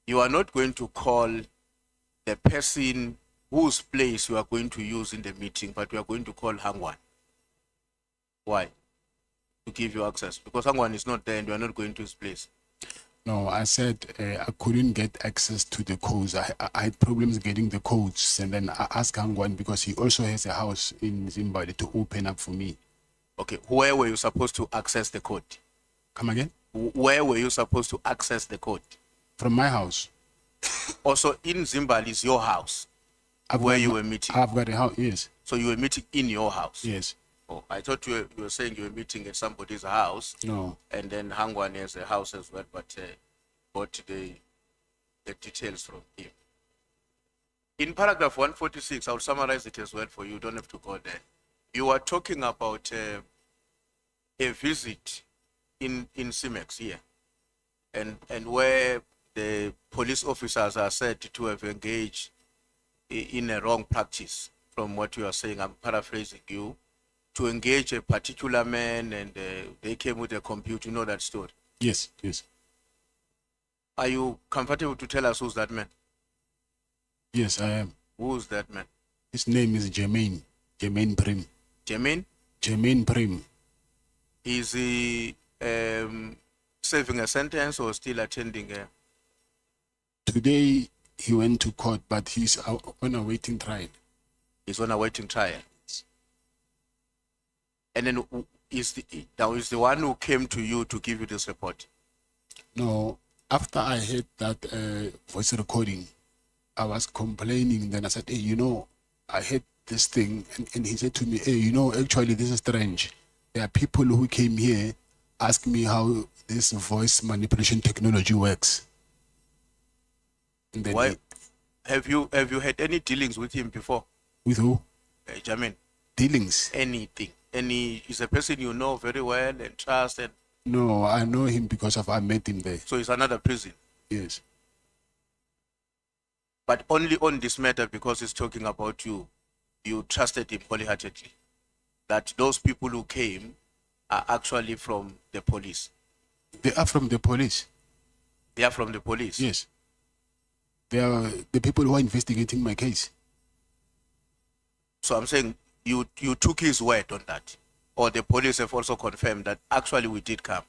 you are not going to call the person whose place you are going to use in the meeting, but you are going to call Hangwan. Why? to give you access? Because someone is not there and you are not going to his place.
No, I said I couldn't get access to the codes. I had problems getting the codes, and then I asked Hangwan because he also has a house in Zimbabwe to open up for me.
Okay, where were you supposed to access the code?
Come again?
Where were you supposed to access the code?
From my house.
Also, in Zimbabwe is your house where you were meeting.
I've got a house, yes.
So you were meeting in your house?
Yes.
Oh, I thought you were saying you were meeting at somebody's house.
No.
And then Hangwan has a house as well, but got the details from him. In paragraph 146, I'll summarize it as well for you. You don't have to go there. You are talking about a visit in Cimex here, and where the police officers are said to have engaged in a wrong practice. From what you are saying, I'm paraphrasing you, to engage a particular man, and they came with a computer. You know that story?
Yes, yes.
Are you comfortable to tell us who's that man?
Yes, I am.
Who's that man?
His name is Jermaine Prim.
Jermaine?
Jermaine Prim.
Is he serving a sentence or still attending?
Today he went to court, but he's on a waiting trial.
He's on a waiting trial. And then is the one who came to you to give you this report?
No, after I heard that voice recording, I was complaining. Then I said, hey, you know, I heard this thing. And he said to me, hey, you know, actually, this is strange. There are people who came here, ask me how this voice manipulation technology works. And then
Why? Have you had any dealings with him before?
With who?
Jermaine.
Dealings?
Anything. He's a person you know very well and trust. And
No, I know him because I met him there.
so it's another prison.
Yes.
But only on this matter, because it's talking about you, you trusted him wholeheartedly. That those people who came are actually from the police.
They are from the police?
They are from the police?
Yes. They are the people who are investigating my case.
So I'm saying you took his word on that. Or the police have also confirmed that actually we did come.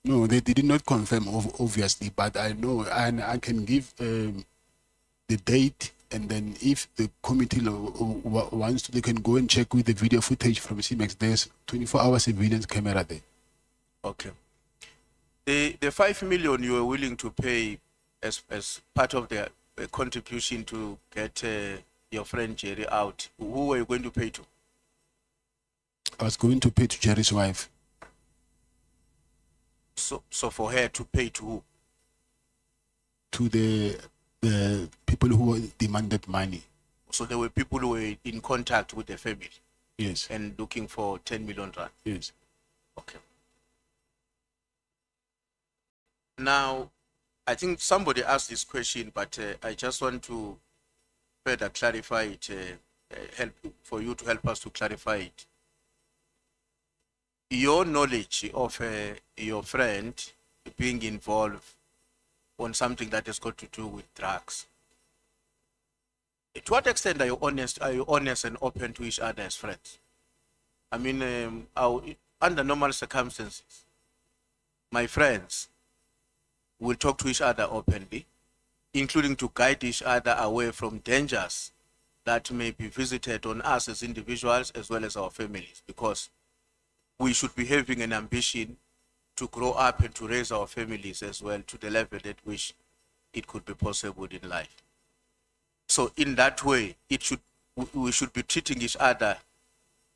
No, they did not confirm, obviously, but I know, and I can give the date, and then if the committee wants to, they can go and check with the video footage from CMX. There's 24 hour surveillance camera there.
Okay. The 5 million you were willing to pay as part of the contribution to get your friend Jerry out, who were you going to pay to?
I was going to pay to Jerry's wife.
So for her to pay to who?
To the people who demanded money.
So there were people who were in contact with the family?
Yes.
And looking for 10 million rand?
Yes.
Okay. Now, I think somebody asked this question, but I just want to further clarify it, help for you to help us to clarify it. Your knowledge of your friend being involved on something that has got to do with drugs, to what extent are you honest and open to each other as friends? I mean, under normal circumstances, my friends will talk to each other openly, including to guide each other away from dangers that may be visited on us as individuals as well as our families, because we should be having an ambition to grow up and to raise our families as well to the level at which it could be possible in life. So in that way, we should be treating each other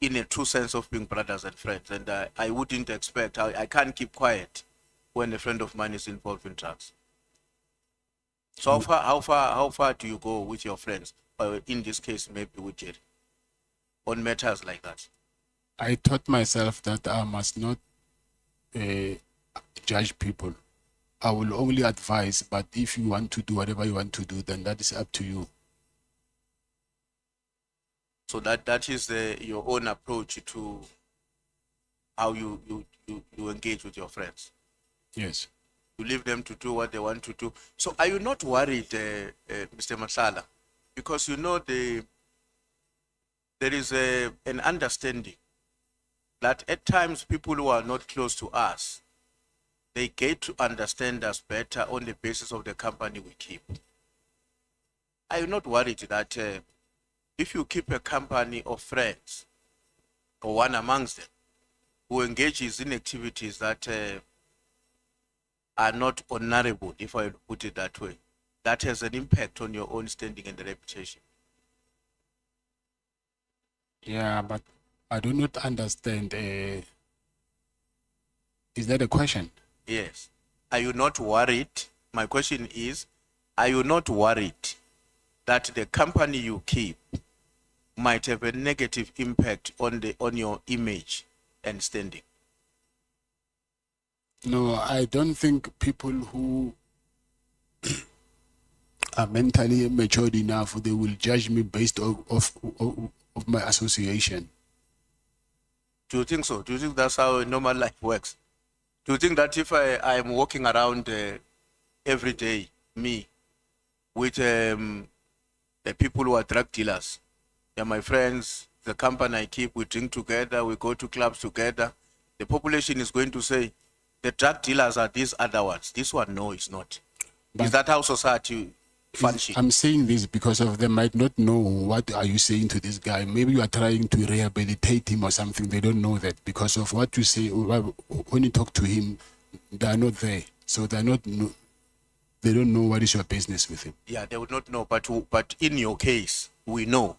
in a true sense of being brothers and friends. And I wouldn't expect, I can't keep quiet when a friend of mine is involved in drugs. So how far do you go with your friends? In this case, maybe with Jerry, on matters like that?
I taught myself that I must not judge people. I will only advise, but if you want to do whatever you want to do, then that is up to you.
So that is your own approach to how you engage with your friends?
Yes.
You leave them to do what they want to do. So are you not worried, Mr. Nhlanhla? Because you know there is an understanding that at times people who are not close to us, they get to understand us better on the basis of the company we keep. I am not worried that if you keep a company of friends, or one amongst them, who engages in activities that are not honorable, if I put it that way, that has an impact on your own standing and reputation.
Yeah, but I do not understand. Is that a question?
Yes. Are you not worried? My question is, are you not worried that the company you keep might have a negative impact on your image and standing?
No, I don't think people who are mentally matured enough, they will judge me based of my association.
Do you think so? Do you think that's how a normal life works? Do you think that if I am walking around every day, me, with the people who are drug dealers, they're my friends, the company I keep, we drink together, we go to clubs together, the population is going to say, the drug dealers are these other ones. This one, no, it's not. Is that how society functions?
I'm saying this because of they might not know what are you saying to this guy. Maybe you are trying to rehabilitate him or something. They don't know that because of what you say. When you talk to him, they are not there. So they don't know what is your business with him.
Yeah, they would not know. But in your case, we know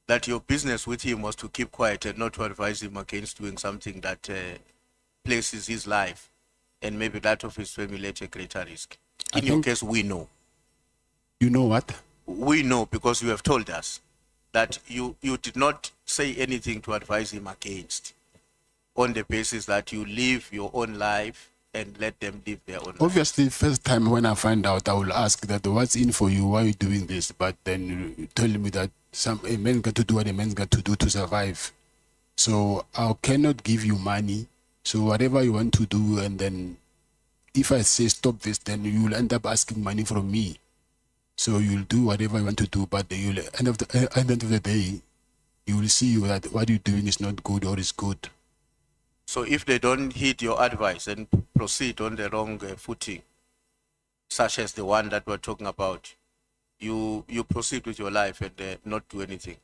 that your business with him was to keep quiet and not to advise him against doing something that places his life and maybe that of his family at a greater risk. In your case, we know.
You know what?
We know because you have told us that you did not say anything to advise him against on the basis that you live your own life and let them live their own life.
Obviously, first time when I find out, I will ask that what's in for you, why are you doing this? But then you tell me that a man got to do what a man's got to do to survive. So I cannot give you money. So whatever you want to do, and then if I say stop this, then you will end up asking money from me. So you'll do whatever you want to do, but you'll at the end of the day, you will see that what you're doing is not good or is good.
So if they don't heed your advice and proceed on the wrong footing, such as the one that we're talking about, you proceed with your life and not do anything.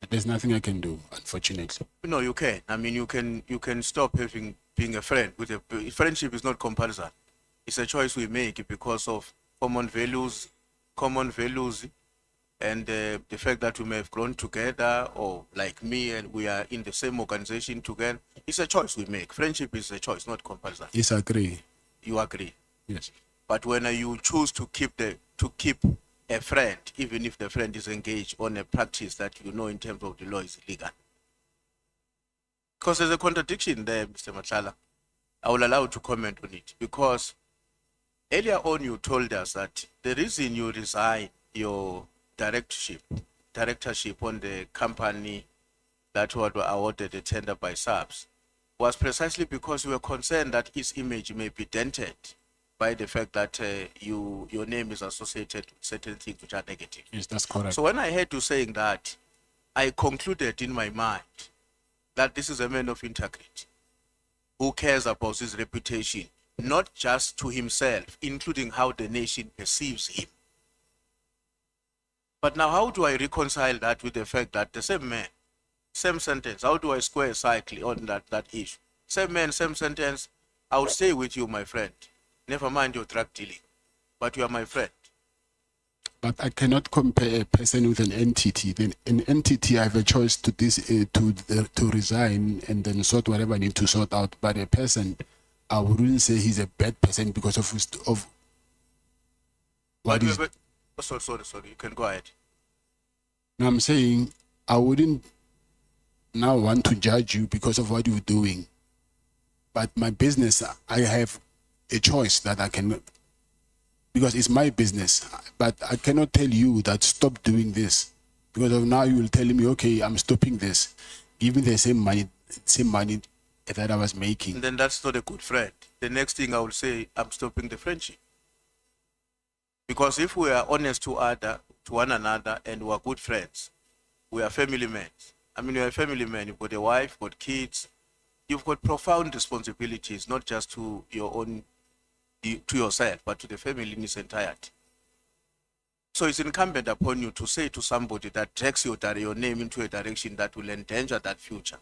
There's nothing I can do, unfortunately.
No, you can. I mean, you can stop being a friend. Friendship is not comparison. It's a choice we make because of common values, and the fact that we may have grown together, or like me, and we are in the same organization together. It's a choice we make. Friendship is a choice, not comparison.
Yes, I agree.
You agree?
Yes.
But when you choose to keep a friend, even if the friend is engaged on a practice that you know in terms of the law is illegal. Because there's a contradiction there, Mr. Nhlanhla. I will allow you to comment on it. Because earlier on you told us that the reason you resign your directorship on the company that were awarded a tender by SAPS was precisely because you were concerned that its image may be dented by the fact that your name is associated with certain things which are negative.
Yes, that's correct.
So when I heard you saying that, I concluded in my mind that this is a man of integrity who cares about his reputation, not just to himself, including how the nation perceives him. But now how do I reconcile that with the fact that the same man, same sentence, how do I square a cycle on that issue? Same man, same sentence, I will stay with you, my friend. Never mind your drug dealing, but you are my friend.
But I cannot compare a person with an entity. Then an entity, I have a choice to resign and then sort whatever I need to sort out. But a person, I wouldn't say he's a bad person because of what is.
Sorry. You can go ahead.
Now I'm saying I wouldn't now want to judge you because of what you're doing. But my business, I have a choice that I can, because it's my business, but I cannot tell you that stop doing this because of now you will tell me, okay, I'm stopping this, give me the same money that I was making.
And then that's not a good friend. The next thing I will say, I'm stopping the friendship. Because if we are honest to one another and we are good friends, we are family mates, I mean, you're a family man, you've got a wife, got kids, you've got profound responsibilities, not just to your own, to yourself, but to the family in its entirety. So it's incumbent upon you to say to somebody that drags your name into a direction that will endanger that future,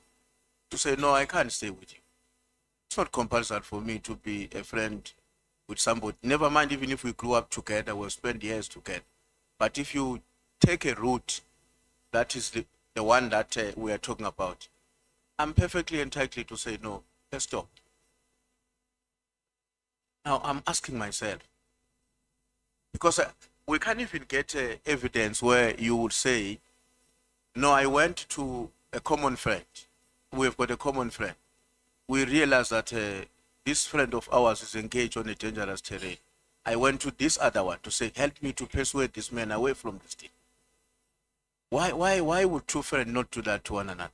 to say, no, I can't stay with you. It's not compulsory for me to be a friend with somebody. Never mind, even if we grew up together, we'll spend years together. But if you take a route that is the one that we are talking about, I'm perfectly entitled to say, no, let's stop. Now, I'm asking myself, because we can't even get evidence where you would say, no, I went to a common friend. We've got a common friend. We realize that this friend of ours is engaged on a dangerous terrain. I went to this other one to say, help me to persuade this man away from this thing. Why would two friends not do that to one another?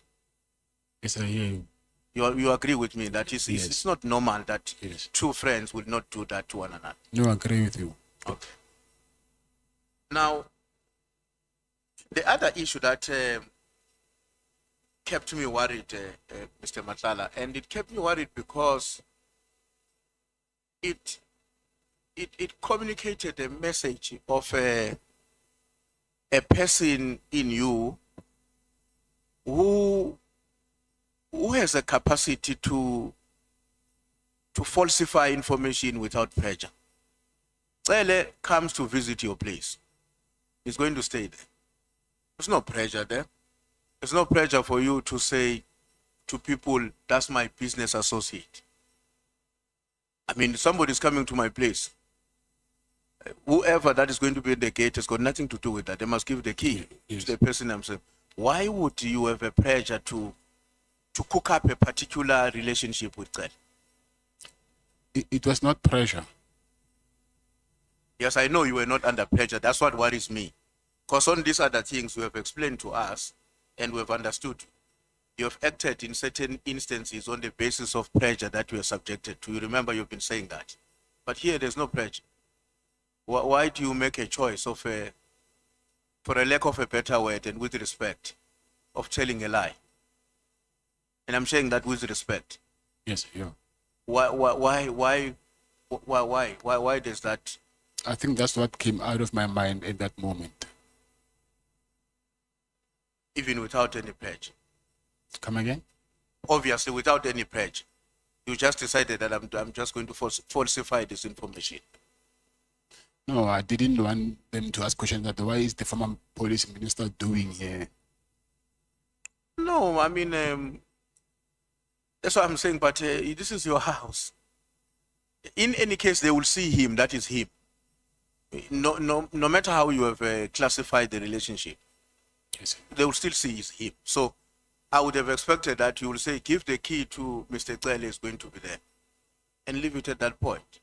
Yes, I hear you.
You agree with me that it's not normal that two friends would not do that to one another?
No, I agree with you.
Okay. Now, the other issue that kept me worried, Mr. Nhlanhla, and it kept me worried because it communicated a message of a person in you who has a capacity to falsify information without pressure. Cele comes to visit your place. He's going to stay there. There's no pressure there. There's no pressure for you to say to people, that's my business associate. I mean, somebody's coming to my place. Whoever that is going to be at the gate has got nothing to do with that. They must give the key to the person themselves. Why would you have a pressure to cook up a particular relationship with Cele?
It was not pressure.
Yes, I know you were not under pressure. That's what worries me. Because on these other things you have explained to us and we have understood. You have acted in certain instances on the basis of pressure that you are subjected to. You remember you've been saying that. But here there's no pressure. Why do you make a choice of for a lack of a better word and with respect, of telling a lie? And I'm saying that with respect.
Yes, yeah.
Why does that?
I think that's what came out of my mind at that moment.
Even without any pledge?
Come again?
Obviously, without any pledge. You just decided that I'm just going to falsify this information.
No, I didn't want them to ask questions that why is the former police minister doing here?
No, I mean, that's what I'm saying, but this is your house. In any case, they will see him, that is him. No matter how you have classified the relationship,
yes,
they will still see it's him. So I would have expected that you will say, give the key to Mr. Cele is going to be there, and leave it at that point.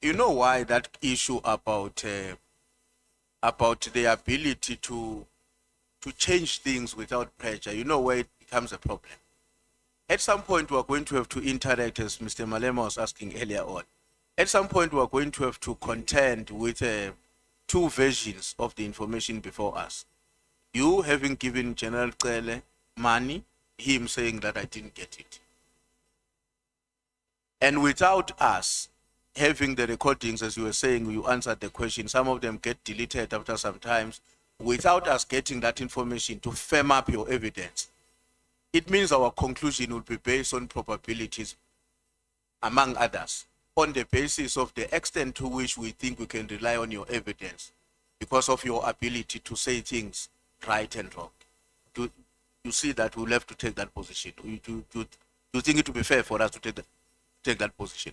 You know why that issue about the ability to change things without pressure, you know where it becomes a problem. At some point, we are going to have to interact, as Mr. Malema was asking earlier on. At some point, we are going to have to contend with two versions of the information before us. You having given General Cele money, him saying that I didn't get it. And without us having the recordings, as you were saying, you answered the question, some of them get deleted after some times, without us getting that information to firm up your evidence. It means our conclusion will be based on probabilities, among others, on the basis of the extent to which we think we can rely on your evidence because of your ability to say things right and wrong. Do you see that we'll have to take that position? Do you think it would be fair for us to take that position?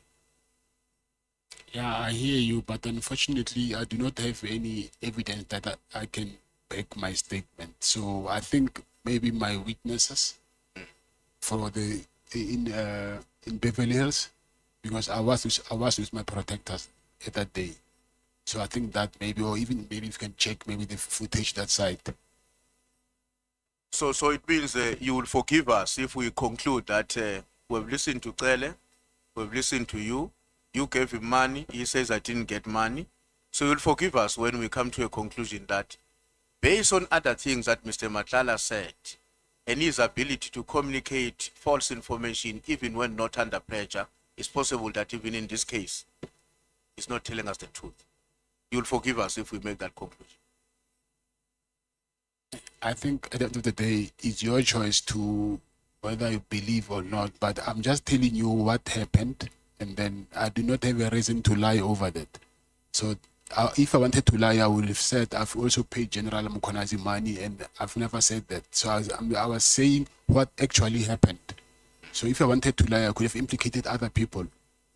Yeah, I hear you, but unfortunately, I do not have any evidence that I can back my statement. So I think maybe my witnesses for in Beverly Hills, because I was with my protectors at that day. So I think that maybe, or even maybe you can check maybe the footage that side.
So it means you will forgive us if we conclude that we've listened to Cele, we've listened to you, you gave him money, he says I didn't get money. So you'll forgive us when we come to a conclusion that based on other things that Mr. Nhlanhla said, and his ability to communicate false information even when not under pressure, it's possible that even in this case, he's not telling us the truth. You'll forgive us if we make that conclusion.
I think at the end of the day, it's your choice to whether you believe or not, but I'm just telling you what happened, and then I do not have a reason to lie over that. So if I wanted to lie, I would have said I've also paid General Mkhwanazi money, and I've never said that. So I was saying what actually happened. So if I wanted to lie, I could have implicated other people.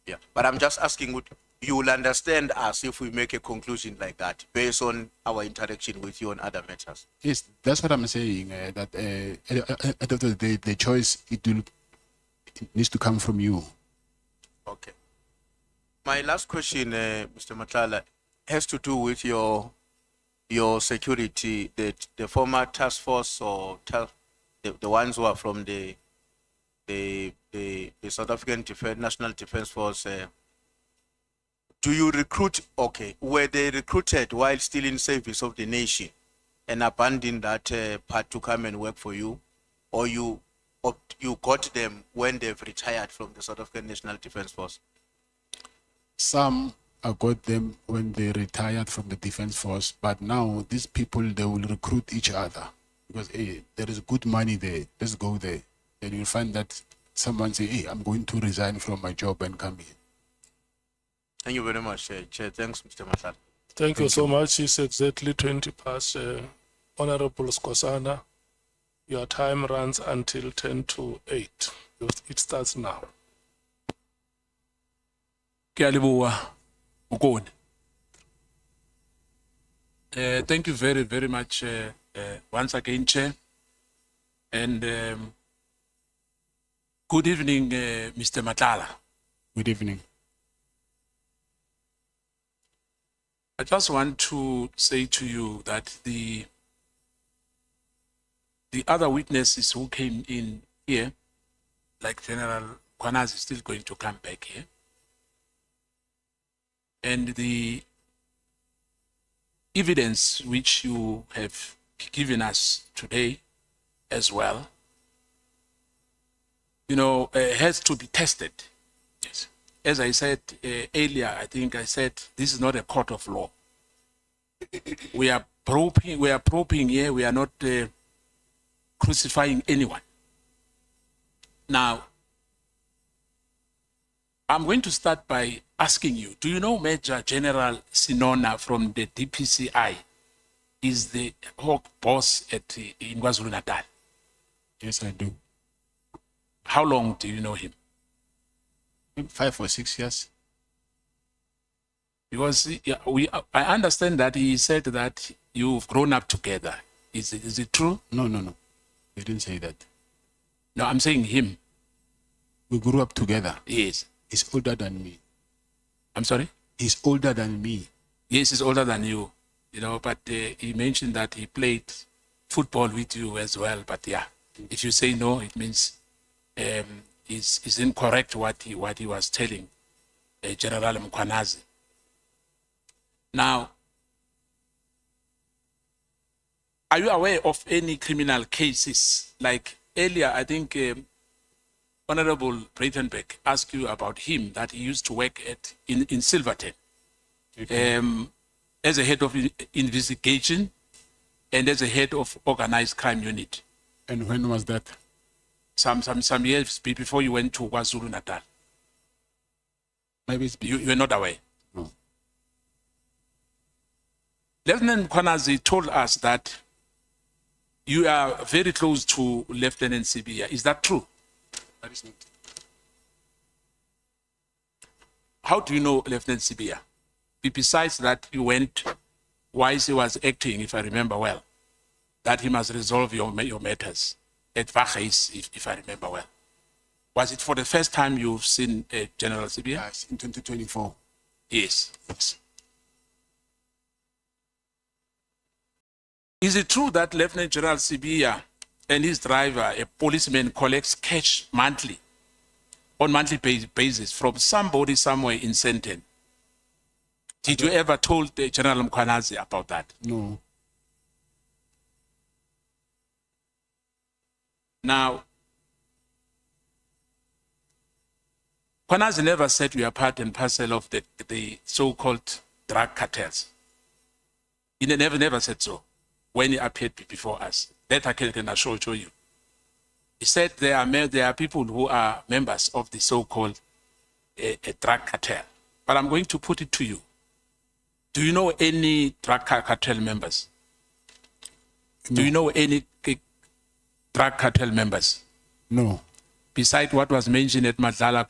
Yeah, but I'm just asking, you will understand us if we make a conclusion like that based on our interaction with you on other matters.
Yes, that's what I'm saying. That at the end of the day, the choice it needs to come from you.
Okay. My last question, Mr. Nhlanhla, has to do with your security. The former task force or the ones who are from the South African National Defence Force. Do you recruit? Okay, were they recruited while still in service of the nation and abandoned that part to come and work for you, or you got them when they've retired from the South African National Defence Force?
Some I got them when they retired from the Defence Force, but now these people, they will recruit each other because hey, there is good money there. Let's go there. Then you'll find that someone say, hey, I'm going to resign from my job and come here.
Thank you very much, Chair. Thanks, Mr. Nhlanhla.
Thank you so much. It's exactly 20 past. Honorable Skosana, your time runs until 10 to 8. It starts now.
Thank you very, very much once again, Chair. And good evening, Mr. Nhlanhla.
Good evening.
I just want to say to you that the other witnesses who came in here, like General Mkhwanazi, is still going to come back here. And the evidence which you have given us today as well, has to be tested. Yes. As I said earlier, I think I said this is not a court of law. We are probing here. We are not crucifying anyone. Now, I'm going to start by asking you, do you know Major General Sinona from the DPCI is the Hawk boss in KwaZulu-Natal?
Yes, I do.
How long do you know him?
5 or 6 years.
Because I understand that he said that you've grown up together. Is it true?
No. He didn't say that.
No, I'm saying him.
We grew up together.
Yes.
He's older than me.
I'm sorry?
He's older than me.
Yes, he's older than you. But he mentioned that he played football with you as well. But yeah, if you say no, it means it's incorrect what he was telling General Mkhwanazi. Now, are you aware of any criminal cases? Like earlier, I think Honorable Breitenbeck asked you about him, that he used to work in Silverton as a head of investigation and as a head of organized crime unit.
And when was that?
Some years before you went to KwaZulu-Natal.
Maybe
you were not aware.
No.
Lieutenant Mkhwanazi told us that you are very close to Lieutenant Sibiya. Is that true?
That is not.
How do you know Lieutenant Sibiya? Besides that, you went while he was acting, if I remember well, that he must resolve your matters at Vageis, if I remember well. Was it for the first time you've seen General Sibiya?
Yes, in 2024.
Yes. Is it true that Lieutenant General Sibiya and his driver, a policeman, collects cash monthly, on monthly basis from somebody somewhere in Sandton? Did you ever told General Mkhwanazi about that?
No.
Now, Mkhwanazi never said we are part and parcel of the so-called drug cartels. He never said so when he appeared before us. That I can assure you. He said there are people who are members of the so-called a drug cartel. But I'm going to put it to you. Do you know any drug cartel members? Do you know any drug cartel members?
No.
Besides what was mentioned at Nhlanhla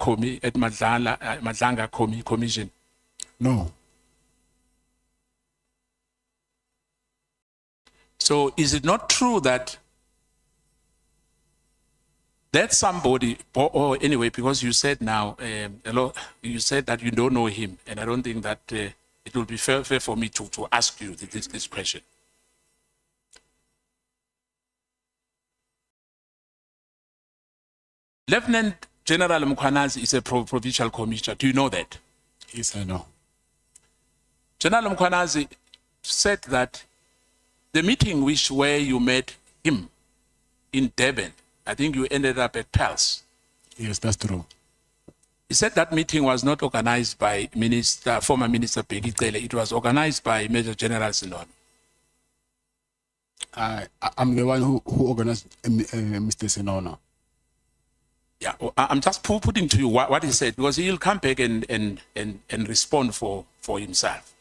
Commission?
No.
So is it not true that somebody, or anyway, because you said now, you said that you don't know him, and I don't think that it will be fair for me to ask you this question. Lieutenant General Mkhwanazi is a provincial commissioner. Do you know that?
Yes, I know.
General Mkhwanazi said that the meeting where you met him in Durban, I think you ended up at Pels.
Yes, that's true.
He said that meeting was not organized by former Minister Cele. It was organized by Major General Sinono.
I'm the one who organized Mr. Sinono.
Yeah, I'm just putting to you what he said, because he'll come back and respond for himself.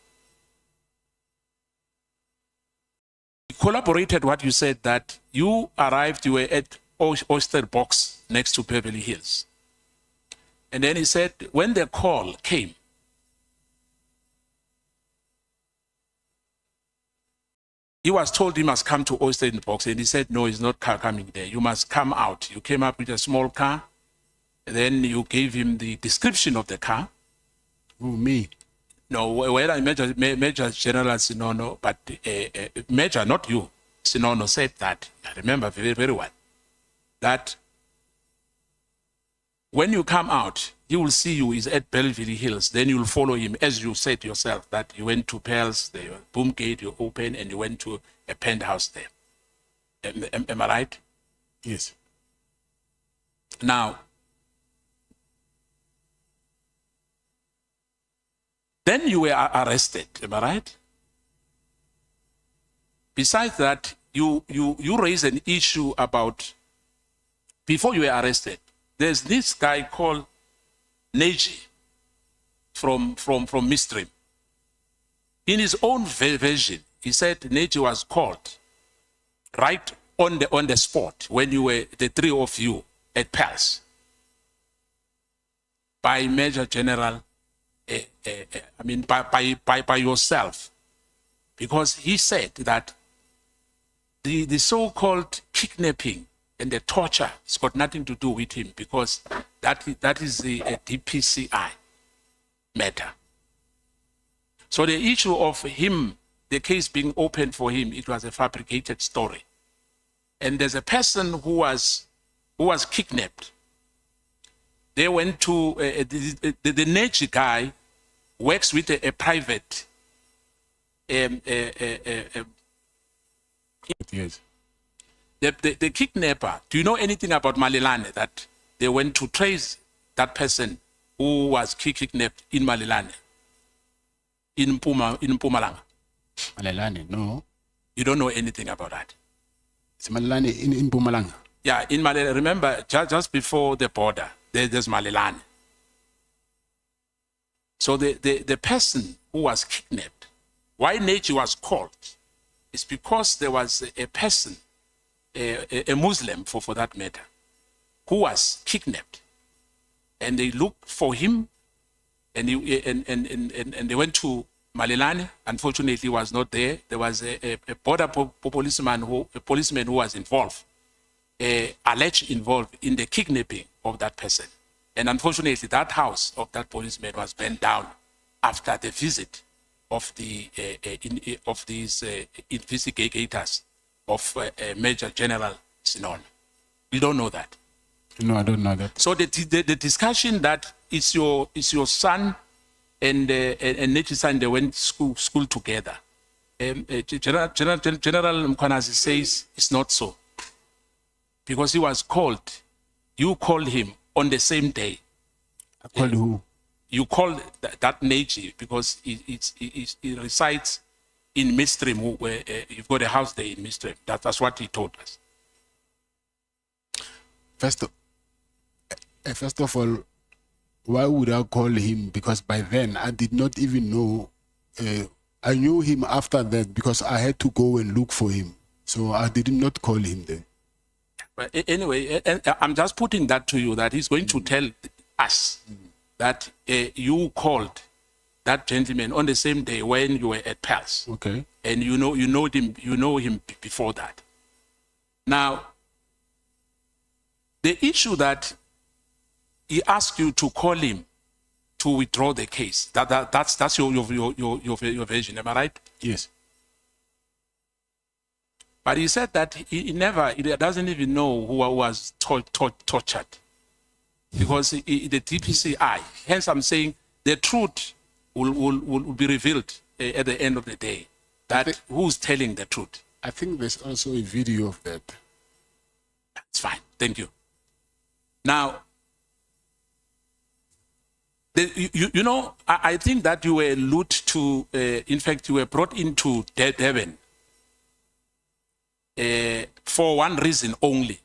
He corroborated what you said, that you arrived, you were at Oyster Box next to Beverly Hills. And then he said, when the call came, he was told he must come to Oyster Box, and he said, no, he's not coming there. You must come out. You came up with a small car, and then you gave him the description of the car.
Who, me?
No, well, I Major General Sinono, but Major, not you, Sinono said that, I remember very, very well, that when you come out, he will see you is at Belleville Hills. Then you'll follow him, as you said yourself, that you went to Pearls, the boom gate, you opened, and you went to a penthouse there. Am I right?
Yes.
Now, then you were arrested, am I right? Besides that, you raised an issue about, before you were arrested, there's this guy called Neji from Midstream. In his own version, he said Neji was called right on the spot when you were, the three of you, at Pals, by Major General, by yourself, because he said that the so-called kidnapping and the torture has got nothing to do with him, because that is the DPCI matter. So the issue of him, the case being opened for him, it was a fabricated story. And there's a person who was kidnapped. They went to, the Neji guy works with a private,
yes.
The kidnapper, do you know anything about Malelane, that they went to trace that person who was kidnapped in Malelane, in Mpumalanga?
Malelane, no.
You don't know anything about that?
It's Malelane in Mpumalanga.
Yeah, in Malelane, remember, just before the border, there's Malelane. So the person who was kidnapped, why Neji was called, is because there was a person, a Muslim for that matter, who was kidnapped, and they looked for him, and they went to Malelane. Unfortunately, he was not there. There was a border policeman who was involved, alleged involved in the kidnapping of that person, and unfortunately, that house of that policeman was burned down after the visit of these investigators of Major General Sinon. You don't know that?
No, I don't know that.
So the discussion that it's your son and Neji's son, they went school together. General Mkhwanazi says it's not so. because he was called. You called him on the same day.
I called who?
You called that Neji because it resides in Midstream, where you've got a house there in Midstream. That's what he told us.
First of all, why would I call him? Because by then I did not even know. I knew him after that because I had to go and look for him. So I did not call him there.
But anyway, I'm just putting that to you, that he's going to tell us that you called that gentleman on the same day when you were at Pals.
Okay.
And you know him before that. Now, the issue that he asked you to call him to withdraw the case, that's your version, am I right?
Yes.
But he said that he doesn't even know who was tortured. Because the DPCI, hence I'm saying the truth will be revealed at the end of the day. That who's telling the truth.
I think there's also a video of that.
That's fine, thank you. Now, I think that you were allude to, in fact, you were brought into Durban for one reason only.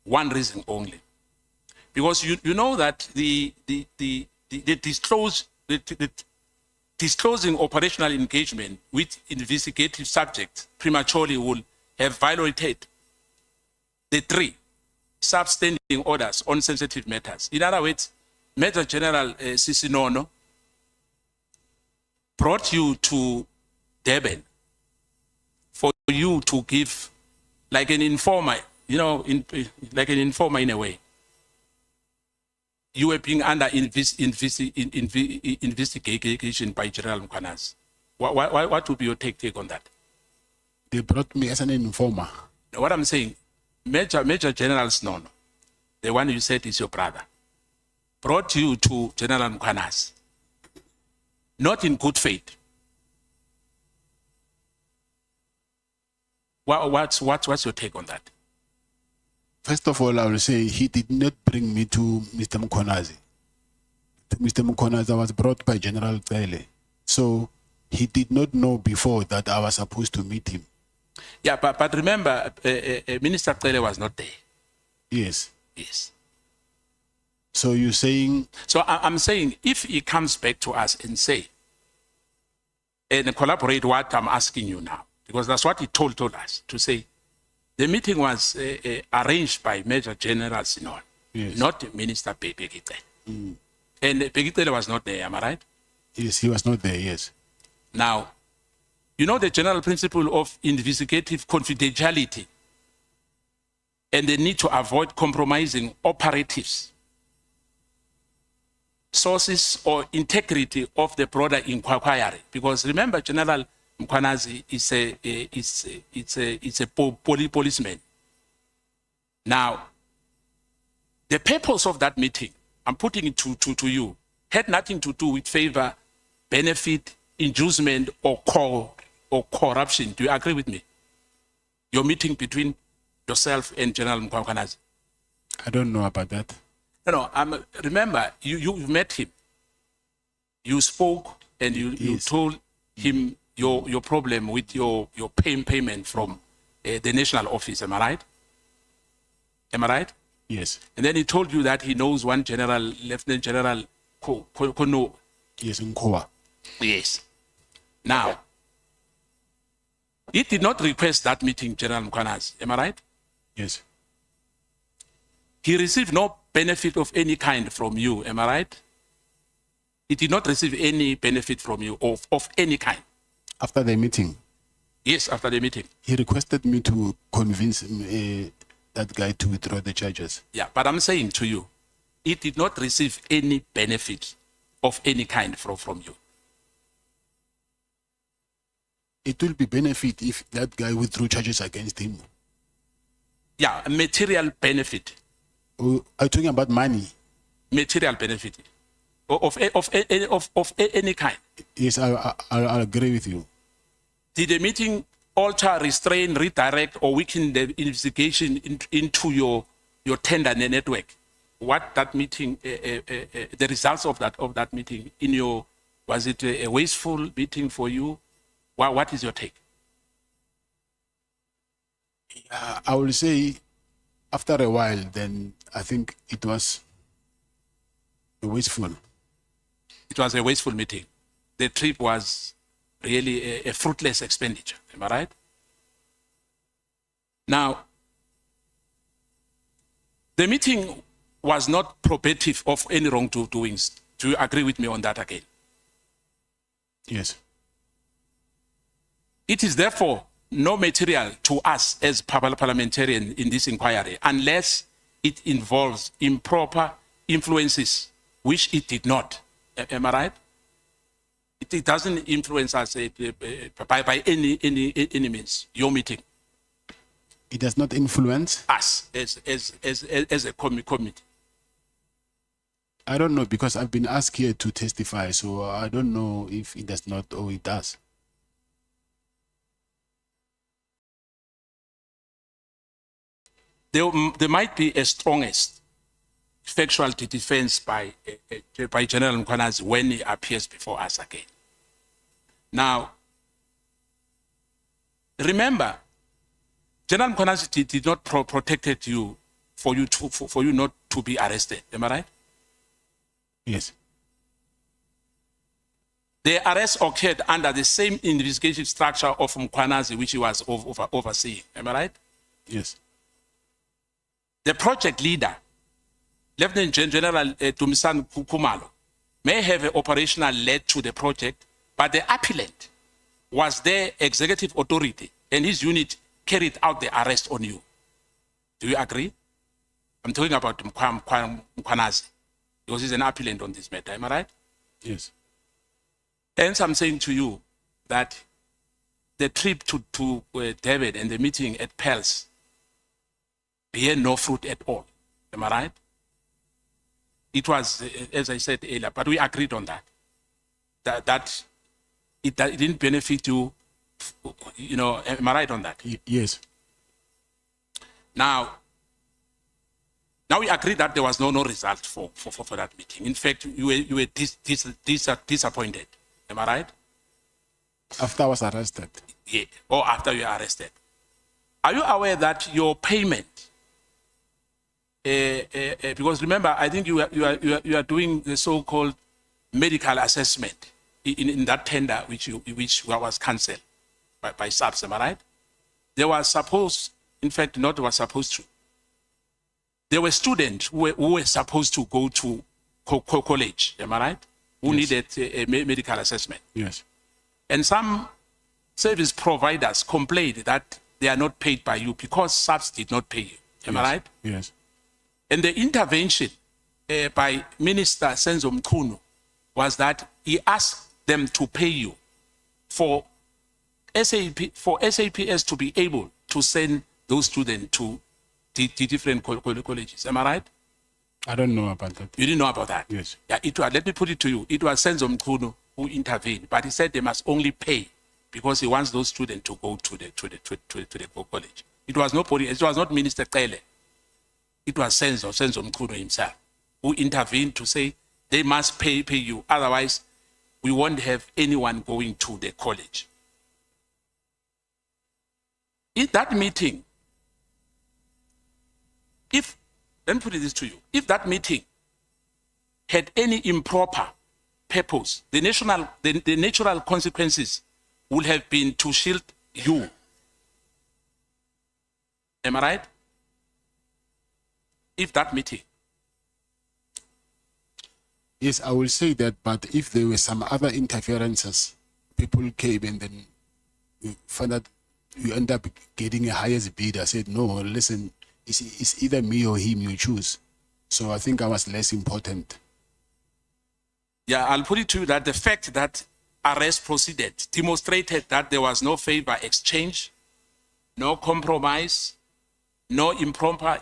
One reason only. Because you know that the disclosing operational engagement with investigative subjects prematurely will have violated the 3 substanding orders on sensitive matters. In other words, Major General Sisinono brought you to Durban for you to give, like an informer, like an informer in a way. You were being under investigation by General Mkhwanazi. What would be your take on that?
They brought me as an informer.
What I'm saying, Major General Sinono, the one you said is your brother, brought you to General Mkhwanazi, not in good faith. What's your take on that?
First of all, I will say he did not bring me to Mr. Mkhwanazi. Mr. Mkhwanazi was brought by General Cele. So he did not know before that I was supposed to meet him.
Yeah, but remember, Minister Cele was not there.
Yes.
Yes.
So you're saying...
So I'm saying, if he comes back to us and say, and collaborate what I'm asking you now, because that's what he told us, to say, the meeting was arranged by Major General Sinono,
yes,
not Minister Pegitele. And Pegitele was not there, am I right?
Yes, he was not there, yes.
Now, you know the general principle of investigative confidentiality and the need to avoid compromising operatives, sources, or integrity of the broader inquiry. Because remember, General Mkhwanazi is a policeman. Now, the purpose of that meeting, I'm putting it to you, had nothing to do with favor, benefit, inducement, or corruption. Do you agree with me? Your meeting between yourself and General Mkhwanazi.
I don't know about that.
No, remember, you met him. You spoke and you told him your problem with your payment from the national office. Am I right? Am I right?
Yes.
And then he told you that he knows one general, Lieutenant General Kono.
Yes, Nkoa.
Yes. Now, he did not request that meeting, General Mkhwanazi. Am I right?
Yes.
He received no benefit of any kind from you. Am I right? He did not receive any benefit from you of any kind.
After the meeting?
Yes, after the meeting.
He requested me to convince that guy to withdraw the charges.
Yeah, but I'm saying to you, he did not receive any benefit of any kind from you.
It will be benefit if that guy withdrew charges against him.
Yeah, a material benefit.
Oh, are you talking about money?
Material benefit of any kind.
Yes, I agree with you.
Did the meeting alter, restrain, redirect, or weaken the investigation into your tender network. What that meeting, the results of that meeting in your, was it a wasteful meeting for you? What is your take?
I will say, after a while, then I think it was wasteful.
It was a wasteful meeting. The trip was really a fruitless expenditure. Am I right? Now, the meeting was not probative of any wrongdoings. Do you agree with me on that again?
Yes.
It is therefore no material to us as parliamentarians in this inquiry unless it involves improper influences, which it did not. Am I right? It doesn't influence us by any means, your meeting.
It does not influence
us as a committee.
I don't know, because I've been asked here to testify, so I don't know if it does not or it does.
There might be a strongest factual defense by General Mkhwanazi when he appears before us again. Now, remember, General Mkhwanazi did not protected you for you not to be arrested. Am I right?
Yes.
The arrest occurred under the same investigative structure of Mkhwanazi, which he was overseeing. Am I right?
Yes.
The project leader, Lieutenant General Dumisani Khumalo, may have an operational lead to the project, but the appellant was their executive authority and his unit carried out the arrest on you. Do you agree? I'm talking about Mkhwanazi, because he's an appellant on this matter. Am I right?
Yes.
Hence, I'm saying to you that the trip to David and the meeting at Pels bear no fruit at all. Am I right? It was, as I said earlier, but we agreed on that. That it didn't benefit you, you know, am I right on that?
Yes.
Now we agreed that there was no result for that meeting. In fact, you were disappointed. Am I right?
After I was arrested.
Yeah, or after you were arrested. Are you aware that your payment, because remember, I think you are doing the so-called medical assessment in that tender which was cancelled by SAPS, am I right? They were supposed, in fact, not was supposed to. There were students who were supposed to go to college, am I right? Who
Yes.
needed a medical assessment.
Yes.
And some service providers complained that they are not paid by you because SAPS did not pay you. Am I
Yes.
right?
Yes.
And the intervention by Minister Senzo Mkhunu was that he asked them to pay you for SAPS to be able to send those students to the different colleges. Am I right?
I don't know about that.
You didn't know about that?
Yes.
Yeah, it was, let me put it to you. It was Senzo Mkhunu who intervened, but he said they must only pay because he wants those students to go to the college. It was nobody, it was not Minister Cele. It was Senzo Mkhunu himself who intervened to say they must pay you, otherwise we won't have anyone going to the college. In that meeting, let me put this to you, if that meeting had any improper purpose, the natural consequences would have been to shield you. Am I right? If that meeting.
Yes, I will say that, but if there were some other interferences, people came and then you find out you end up getting a highest bid. I said, no, listen, it's either me or him, you choose. So I think I was less important.
Yeah, I'll put it to you that the fact that arrest proceeded demonstrated that there was no favor exchange, no compromise, no improper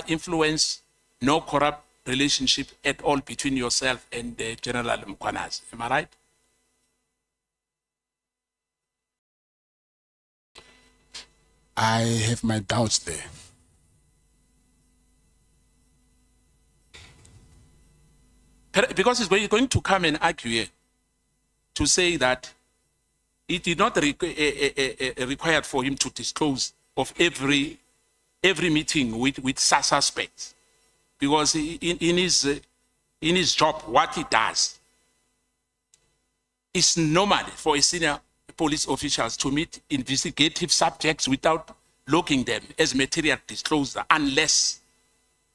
influence, no corrupt relationship at all between yourself and General Mkhwanazi. Am I right?
I have my doubts there.
Because he's going to come and argue here to say that it did not required for him to disclose of every meeting with suspects, because in his job, what he does is normal for a senior police officials to meet investigative subjects without logging them as material disclosure, unless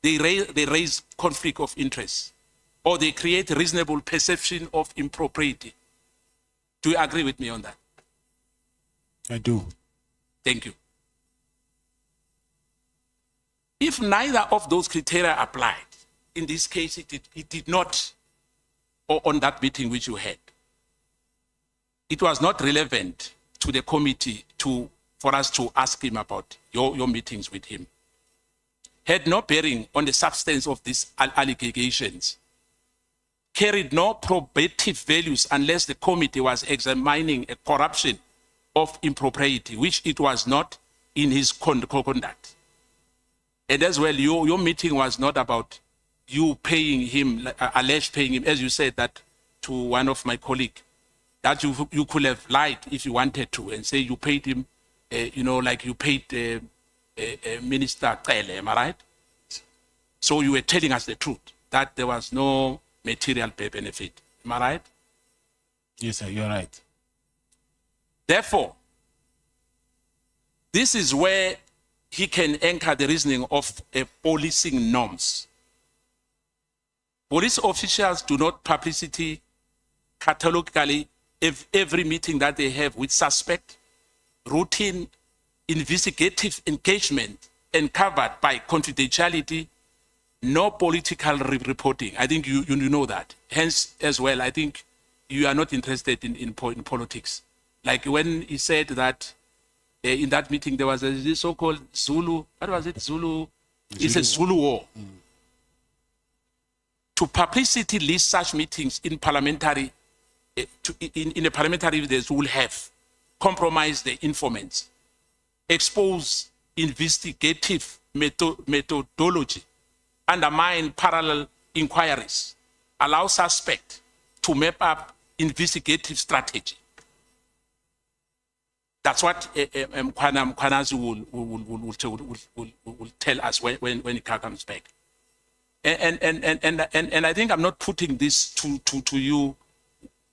they raise conflict of interest or they create reasonable perception of impropriety. Do you agree with me on that?
I do.
Thank you. If neither of those criteria applied, in this case, it did not, or on that meeting which you had, it was not relevant to the committee for us to ask him about your meetings with him. Had no bearing on the substance of these allegations, carried no probative values unless the committee was examining a corruption of impropriety, which it was not in his conduct. And as well, your meeting was not about you paying him, alleged paying him, as you said that to one of my colleagues, that you could have lied if you wanted to and say you paid him, like you paid Minister Cele, am I right? So you were telling us the truth, that there was no material benefit. Am I right?
Yes, sir, you're right.
Therefore, this is where he can anchor the reasoning of policing norms. Police officials do not publicity categorically every meeting that they have with suspect, routine investigative engagement and covered by confidentiality, no political reporting. I think you know that. Hence, as well, I think you are not interested in politics. Like when he said that in that meeting there was a so-called Zulu, what was it? Zulu, it's a Zulu war. To publicity list such meetings in parliamentary, in a parliamentary evidence will have compromised the informants, expose investigative methodology, undermine parallel inquiries, allow suspect to map up investigative strategy. That's what Mkhwanazi will tell us when he comes back. And I think I'm not putting this to you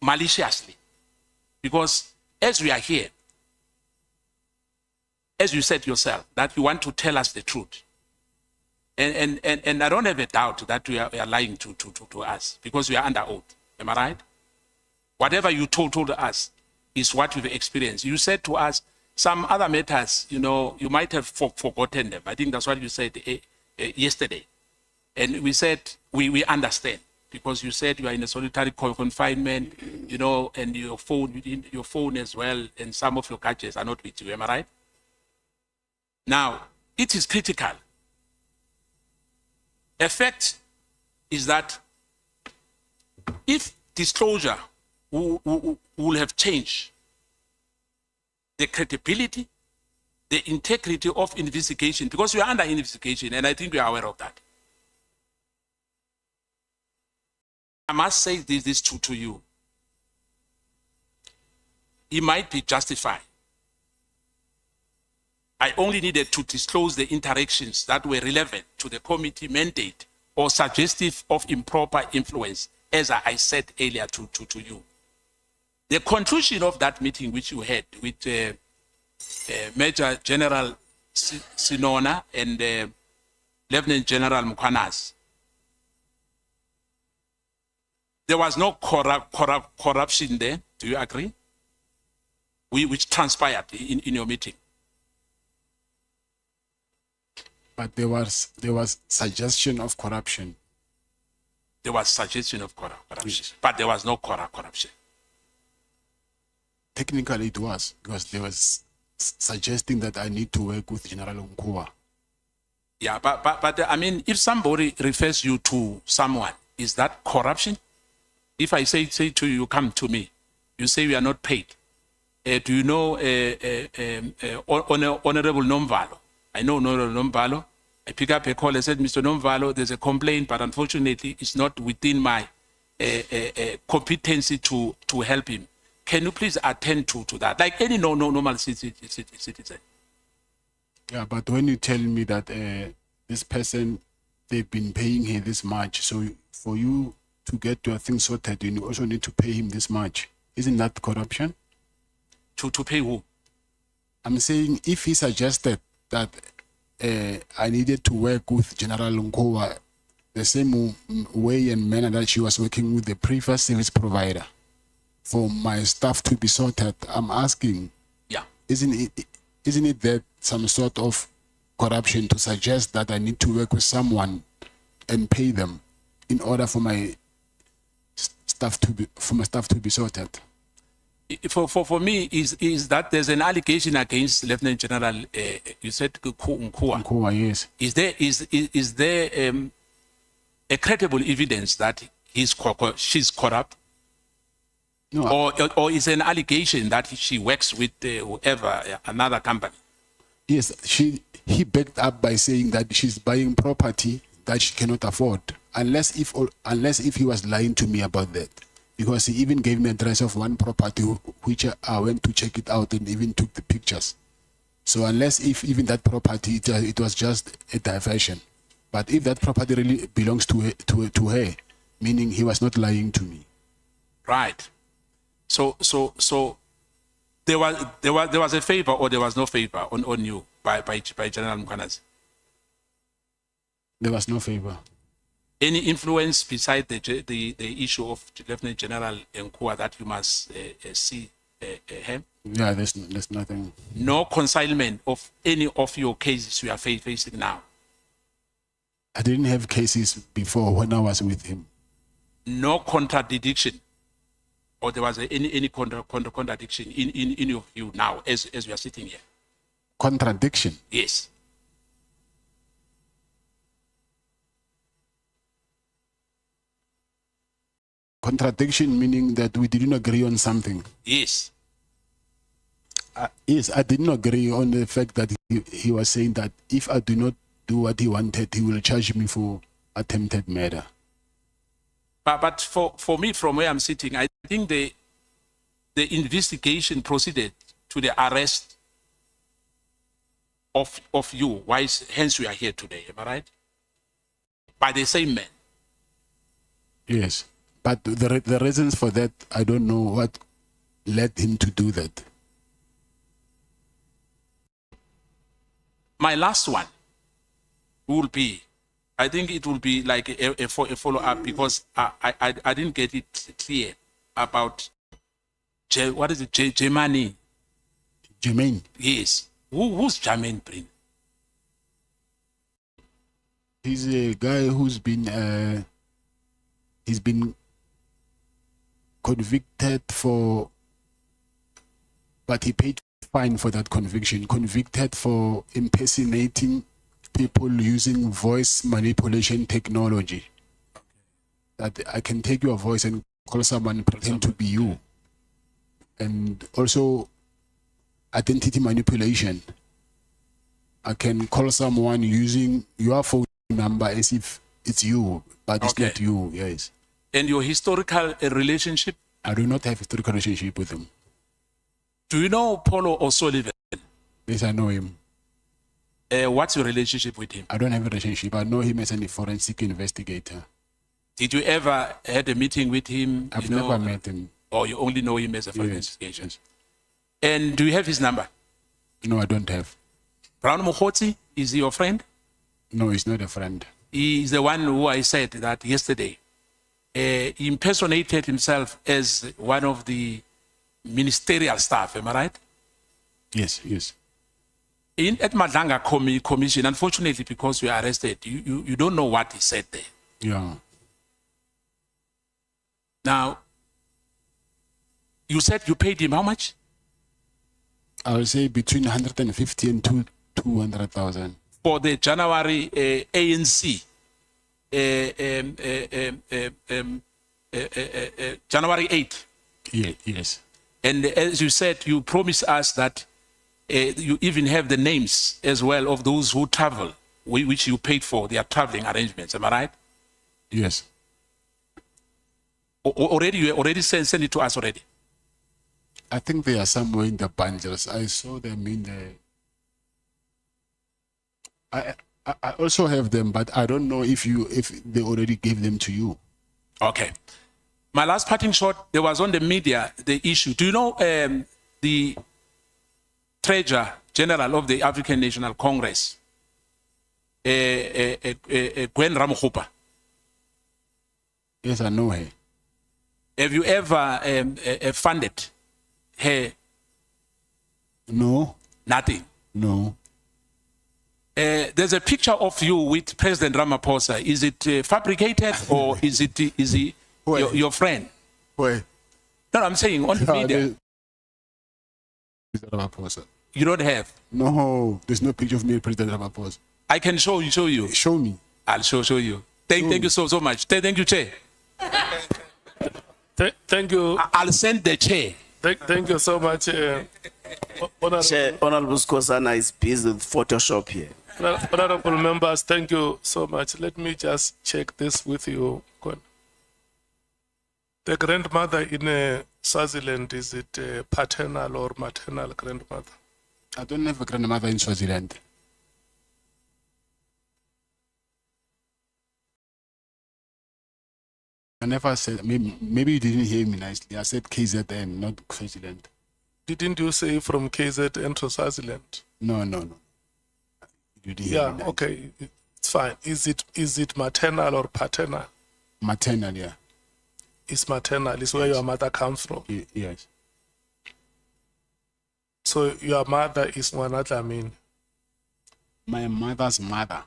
maliciously, because as we are here, as you said yourself, that you want to tell us the truth. And I don't have a doubt that you are lying to us, because we are under oath. Am I right? Whatever you told us is what we've experienced. You said to us some other matters, you might have forgotten them. I think that's what you said yesterday. And we said, we understand, because you said you are in a solitary confinement, and your phone as well, and some of your gadgets are not with you. Am I right? Now, it is critical. A fact is that if disclosure will have changed the credibility, the integrity of investigation, because we are under investigation, and I think we are aware of that. I must say this to you. It might be justified. I only needed to disclose the interactions that were relevant to the committee mandate or suggestive of improper influence, as I said earlier to you. The conclusion of that meeting which you had with Major General Sinona and Lieutenant General Mkhwanazi, there was no corruption there. Do you agree? Which transpired in your meeting.
But there was suggestion of corruption.
There was suggestion of corruption, yes. But there was no corruption.
Technically it was, because there was suggesting that I need to work with General Nkhuwa.
Yeah, but I mean, if somebody refers you to someone, is that corruption? If I say to you, come to me, you say we are not paid, Do you know Honorable Nomvalo? I know Honorable Nomvalo. I pick up a call and said, Mr. Nomvalo, there's a complaint, but unfortunately it's not within my competency to help him. Can you please attend to that? Like any normal citizen.
Yeah, but when you tell me that this person, they've been paying him this much, so for you to get your things sorted, you also need to pay him this much. Isn't that corruption?
To pay who?
I'm saying if he suggested that I needed to work with General Nkwa the same way and manner that she was working with the previous service provider for my stuff to be sorted, I'm asking,
yeah,
isn't it that some sort of corruption to suggest that I need to work with someone and pay them in order for my stuff to be sorted?
For me, is that there's an allegation against Lieutenant General, you said Nkwa.
Nkwa, yes.
Is there a credible evidence that she's corrupt?
No.
Or is an allegation that she works with whoever, another company?
Yes, he backed up by saying that she's buying property that she cannot afford, unless if he was lying to me about that. Because he even gave me address of one property which I went to check it out and even took the pictures. So unless if even that property, it was just a diversion. But if that property really belongs to her, meaning he was not lying to me.
Right. So there was a favor or there was no favor on you by General Mkhwanazi?
There was no favor.
Any influence beside the issue of Lieutenant General Nkwa that you must see him?
Yeah, there's nothing.
No consignment of any of your cases you are facing now?
I didn't have cases before when I was with him.
No contradiction? Or there was any contradiction in your view now as we are sitting here?
Contradiction?
Yes.
Contradiction meaning that we didn't agree on something.
Yes.
Yes, I didn't agree on the fact that he was saying that if I do not do what he wanted, he will charge me for attempted murder.
But for me, from where I'm sitting, I think the investigation proceeded to the arrest of you. Hence we are here today, am I right? By the same man.
Yes. But the reasons for that, I don't know what led him to do that.
My last one will be, I think it will be like a follow-up because I didn't get it clear about, what is it, Jermaine?
Jermaine?
Yes. Who's Jermaine Brin?
He's a guy who's been, he's been convicted for, but he paid fine for that conviction. Convicted for impersonating people using voice manipulation technology. That I can take your voice and call someone, pretend to be you. And also identity manipulation. I can call someone using your phone number as if it's you, but it's not you, yes.
And your historical relationship?
I do not have a historical relationship with him.
Do you know Paulo O'Sullivan?
Yes, I know him.
What's your relationship with him?
I don't have a relationship. I know him as a forensic investigator.
Did you ever had a meeting with him?
I've never met him.
Or you only know him as a forensic investigator?
Yes.
And do you have his number?
No, I don't have.
Brown Mkhwanazi, is he your friend?
No, he's not a friend.
He is the one who I said that yesterday. He impersonated himself as one of the ministerial staff, am I right?
Yes, yes.
At Nhlanhla Commission, unfortunately, because you are arrested, you don't know what he said there.
Yeah.
Now, you said you paid him how much?
I will say between 150 and 200,000.
For the January ANC, January 8th.
Yeah, yes.
And as you said, you promised us that you even have the names as well of those who travel, which you paid for their traveling arrangements. Am I right?
Yes.
You already sent it to us already.
I think they are somewhere in the bundles. I saw them in the. I also have them, but I don't know if they already gave them to you.
Okay. My last parting shot, there was on the media the issue. Do you know the Treasurer General of the African National Congress, Gwen Ramokgopa?
Yes, I know her.
Have you ever funded her?
No.
Nothing?
No.
There's a picture of you with President Ramaphosa. Is it fabricated or is he your friend?
Where?
No, I'm saying on the media.
President Ramaphosa.
You don't have?
No, there's no picture of me with President Ramaphosa.
I can show you.
Show me.
I'll show you. Thank you so much. Thank you, Chair.
Thank you.
I'll send the chair.
Thank you so much.
Honorable Skosana is busy with Photoshop here.
Honorable members, thank you so much. Let me just check this with you. The grandmother in Swaziland, is it paternal or maternal grandmother?
I don't have a grandmother in Swaziland. I never said, maybe you didn't hear me nicely. I said KZN, not Swaziland.
Didn't you say from KZN to Swaziland?
No. You didn't hear me nicely.
Okay, it's fine. Is it maternal or paternal?
Maternal, yeah.
It's maternal. It's where your mother comes from.
Yes.
So your mother is Nhlanhla.
My mother's mother.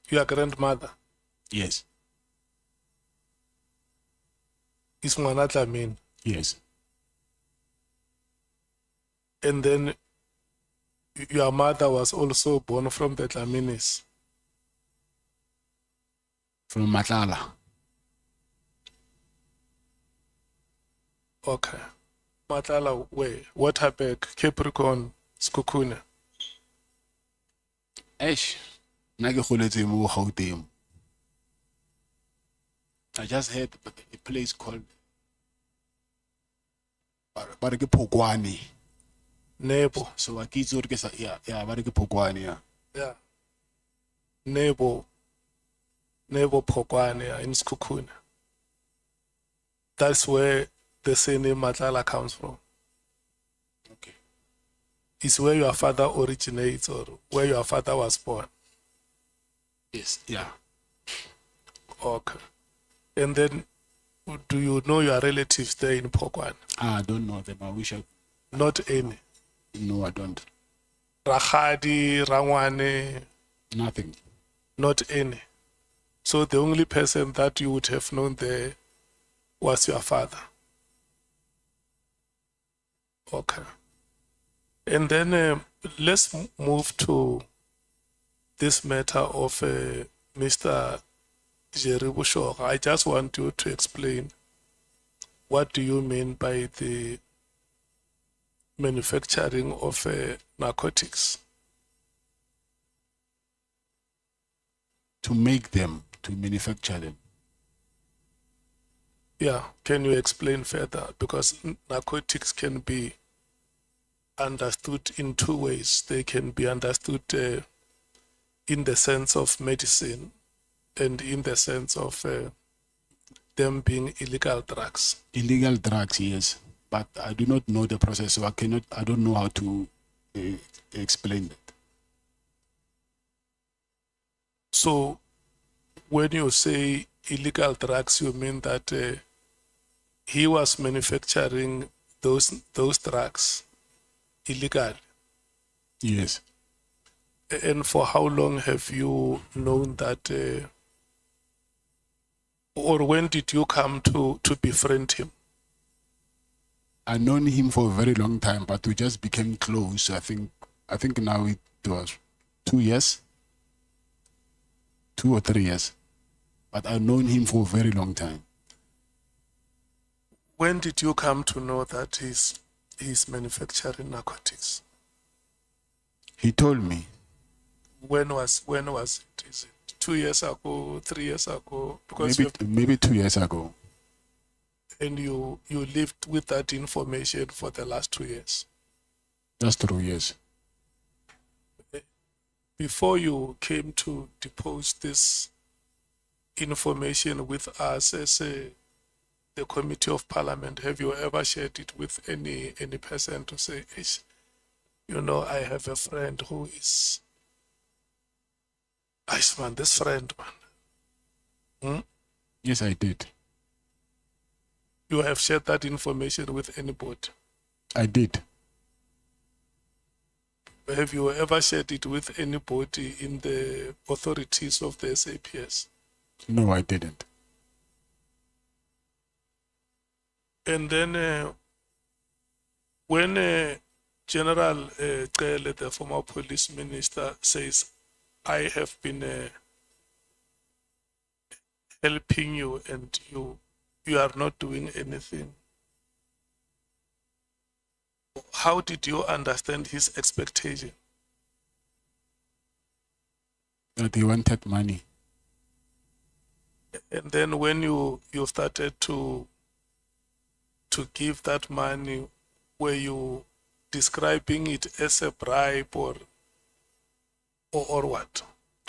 Your grandmother
Yes.
is Nhlanhla.
Yes.
And then your mother was also born from the Dlaminis.
From Nhlanhla.
Okay. Nhlanhla, where? Waterberg, Capricorn, Skukune.
Eish. I just heard a place called Bareke Pogwani.
Nebo.
So I keep yeah, Bareke Pogwani, yeah.
Yeah. Nebo Pogwane in Skukune. That's where the surname Nhlanhla comes from.
Okay.
It's where your father originates or where your father was born.
Yes, yeah.
Okay. And then, do you know your relatives there in Pokwane?
I don't know them. I wish I.
Not any.
No, I don't.
Rakhadi, Rangwane?
Nothing.
Not any. So the only person that you would have known there was your father. Okay. And then let's move to this matter of Mr. Jerry Bushok. I just want you to explain what do you mean by the manufacturing of narcotics?
To make them, to manufacture them.
Yeah, can you explain further? Because narcotics can be understood in two ways. They can be understood in the sense of medicine and in the sense of them being illegal drugs.
Illegal drugs, yes. But I do not know the process, so I don't know how to explain that.
So when you say illegal drugs, you mean that he was manufacturing those drugs illegally?
Yes.
And for how long have you known that, or when did you come to befriend him?
I've known him for a very long time, but we just became close. I think now it was 2 years, 2 or 3 years. But I've known him for a very long time.
When did you come to know that he's manufacturing narcotics?
He told me
When was it? Is it 2 years ago, 3 years ago? Because you
maybe 2 years ago.
and you lived with that information for the last 2 years.
That's true, yes.
Before you came to depose this information with us as the Committee of Parliament, have you ever shared it with any person to say, "Ish, you know, I have a friend who is, man, this friend, man." Hmm?
Yes, I did.
You have shared that information with anybody?
I did.
Have you ever shared it with anybody in the authorities of the SAPS?
No, I didn't.
And then when General Cele, the former police minister, says, "I have been helping you and you are not doing anything," how did you understand his expectation?
That he wanted money.
And then when you started to give that money, were you describing it as a bribe or what?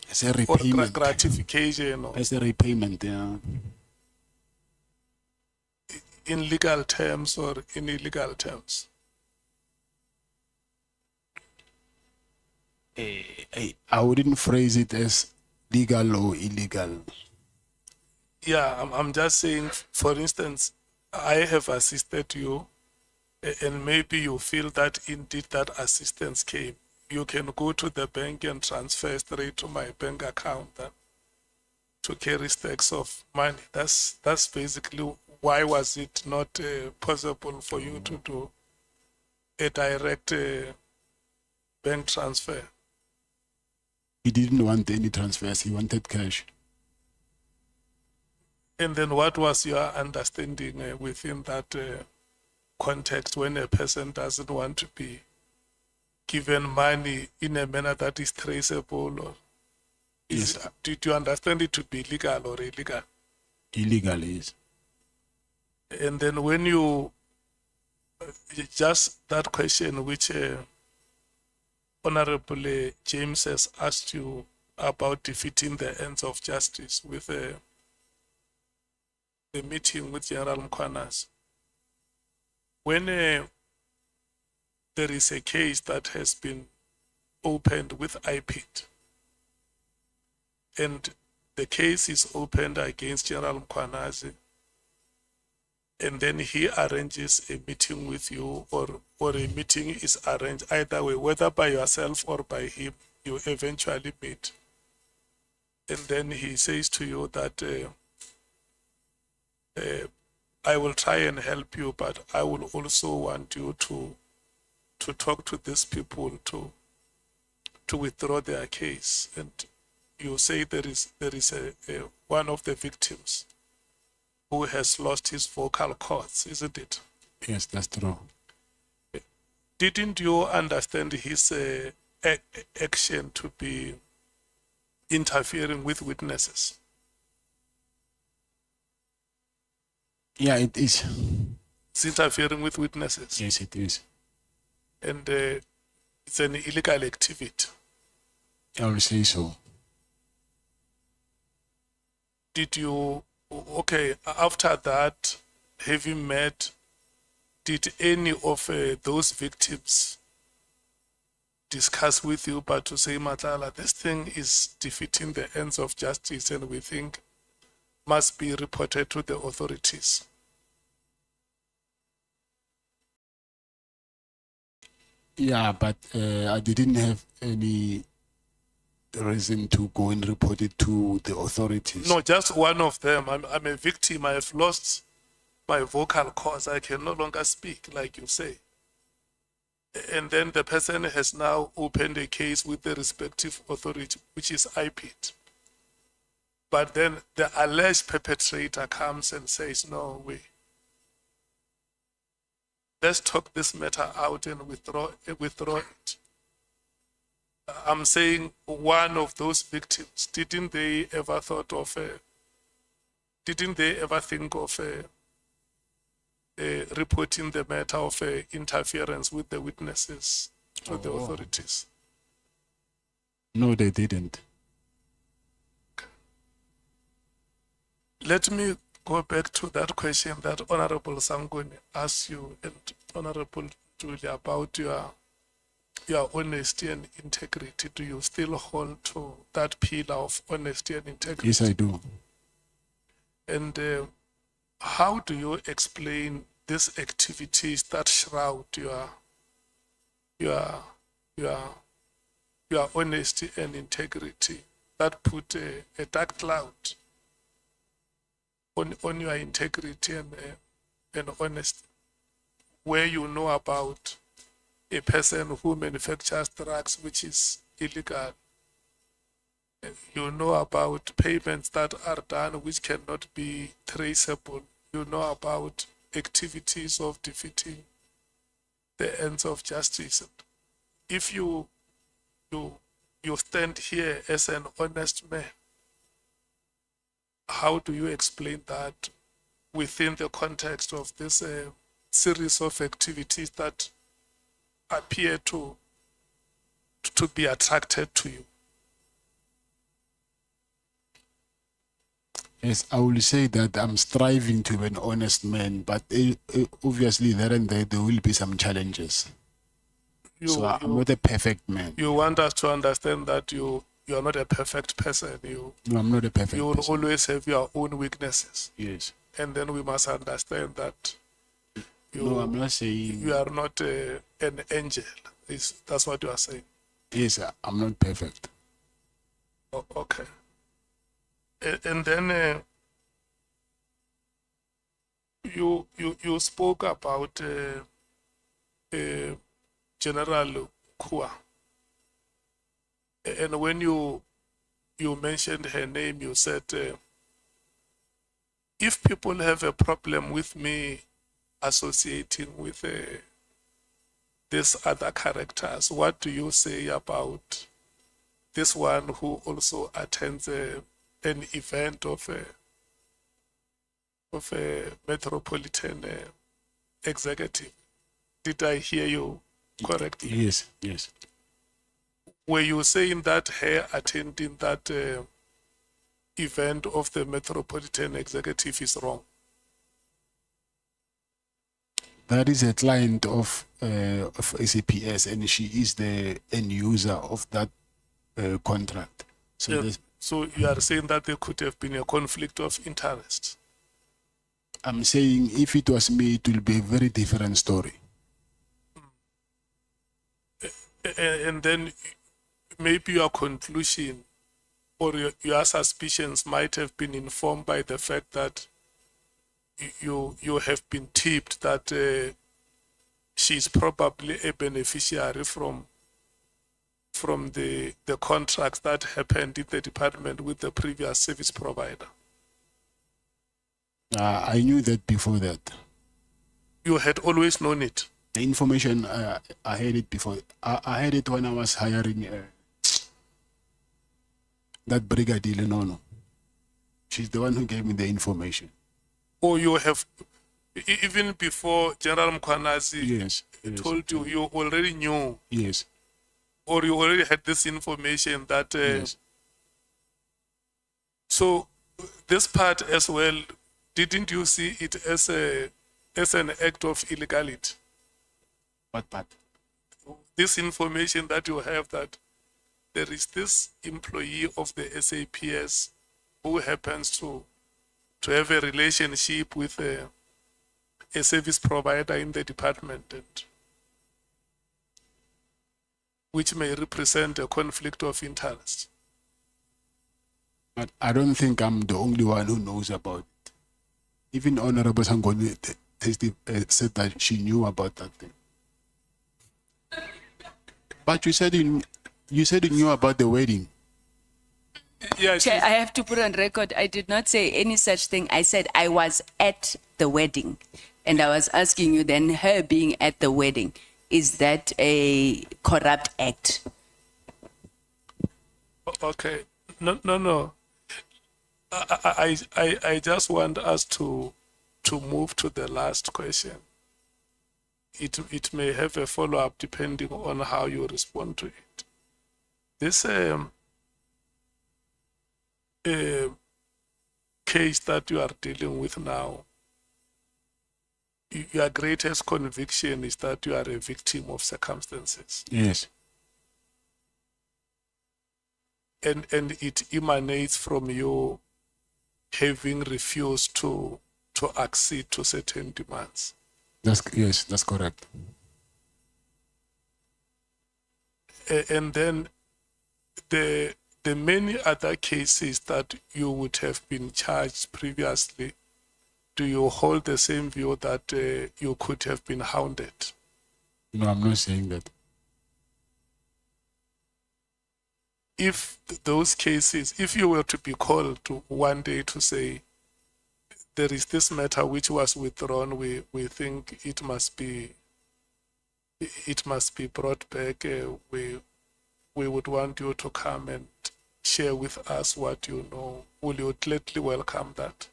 As a repayment.
Or gratification? Or
As a repayment, yeah.
in legal terms or in illegal terms?
I wouldn't phrase it as legal or illegal.
Yeah, I'm just saying, for instance, I have assisted you and maybe you feel that indeed that assistance came. You can go to the bank and transfer straight to my bank account to carry stacks of money. That's basically why was it not possible for you to do a direct bank transfer?
He didn't want any transfers, he wanted cash.
And then what was your understanding within that context when a person doesn't want to be given money in a manner that is traceable? Or did you understand it to be legal or illegal?
Illegal is.
And then when you, just that question which Honorable James has asked you about defeating the ends of justice with the meeting with General Mkhwanazi. When there is a case that has been opened with IPIT, and the case is opened against General Mkhwanazi, and then he arranges a meeting with you, or a meeting is arranged either way, whether by yourself or by him, you eventually meet. And then he says to you that I will try and help you, but I will also want you to talk to these people to withdraw their case. And you say there is a one of the victims who has lost his vocal cords, isn't it?
Yes, that's true.
Didn't you understand his action to be interfering with witnesses?
Yeah, it is.
It's interfering with witnesses.
Yes, it is.
And it's an illegal activity.
I will say so.
Did you, okay, after that, having met, did any of those victims discuss with you, but to say, Nhlanhla, this thing is defeating the ends of justice and we think must be reported to the authorities?
Yeah, but I didn't have any reason to go and report it to the authorities.
No, just one of them. I'm a victim. I have lost my vocal cords. I can no longer speak, like you say. And then the person has now opened a case with the respective authority, which is IPIT. But then the alleged perpetrator comes and says, no, let's talk this matter out and withdraw it. I'm saying one of those victims, didn't they ever think of reporting the matter of interference with the witnesses to the authorities?
No, they didn't.
Let me go back to that question that Honorable Sangoni asked you and Honorable Julia about your honesty and integrity. Do you still hold to that pillar of honesty and integrity?
Yes, I do.
And how do you explain these activities that shroud your honesty and integrity, that put a dark cloud on your integrity and honesty, where you know about a person who manufactures drugs which is illegal? You know about payments that are done which cannot be traceable. You know about activities of defeating the ends of justice. If you stand here as an honest man, how do you explain that within the context of this series of activities that appear to be attracted to you?
Yes, I will say that I'm striving to be an honest man, but obviously there and there will be some challenges. So I'm not a perfect man.
You want us to understand that you are not a perfect person.
No, I'm not a perfect
You will
person.
always have your own weaknesses.
Yes.
And then we must understand that
No, I'm not saying.
you are not an angel. That's what you are saying.
Yes, I'm not perfect.
Okay. And then you spoke about General Kua, and when you mentioned her name, you said, if people have a problem with me associating with these other characters, what do you say about this one who also attends an event of a metropolitan executive? Did I hear you correctly?
Yes, yes.
Were you saying that her attending that event of the metropolitan executive is wrong?
That is a client of SAPS, and she is the end user of that contract. So
Yeah, so you are saying that there could have been a conflict of interest?
I'm saying if it was me, it will be a very different story.
And then maybe your conclusion or your suspicions might have been informed by the fact that you have been tipped that she's probably a beneficiary from the contracts that happened in the department with the previous service provider.
I knew that before that.
You had always known it?
The information, I had it before. I had it when I was hiring that Brigadier Lenono. She's the one who gave me the information.
Or you have, even before General Mkhwanazi
Yes,
told you, you already knew?
Yes.
Or you already had this information that...
Yes.
So this part as well, didn't you see it as an act of illegality?
What part?
This information that you have, that there is this employee of the SAPS who happens to have a relationship with a service provider in the department, and which may represent a conflict of interest.
But I don't think I'm the only one who knows about it. Even Honorable Sangoni said that she knew about that thing. But you said you knew about the wedding.
Yes.
Chair, I have to put on record, I did not say any such thing. I said I was at the wedding. And I was asking you then, her being at the wedding, is that a corrupt act?
Okay, no. I just want us to move to the last question. It may have a follow-up depending on how you respond to it. This case that you are dealing with now, your greatest conviction is that you are a victim of circumstances.
Yes.
And it emanates from you having refused to accede to certain demands.
Yes, that's correct.
And then the many other cases that you would have been charged previously, do you hold the same view that you could have been hounded?
No, I'm not saying that.
If those cases, if you were to be called to one day to say, there is this matter which was withdrawn, we think it must be brought back, we would want you to come and share with us what you know, will you gladly welcome that?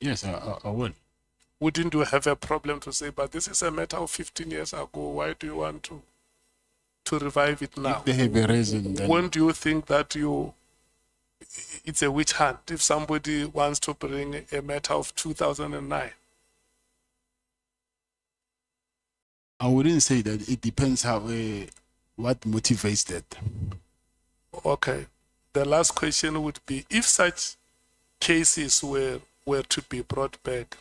Yes, I would.
Wouldn't you have a problem to say, but this is a matter of 15 years ago, why do you want to revive it now?
If they have a reason, then
Won't you think that it's a witch hunt if somebody wants to bring a matter of 2009?
I wouldn't say that. It depends how what motivates that.
Okay. The last question would be, if such cases were to be brought back,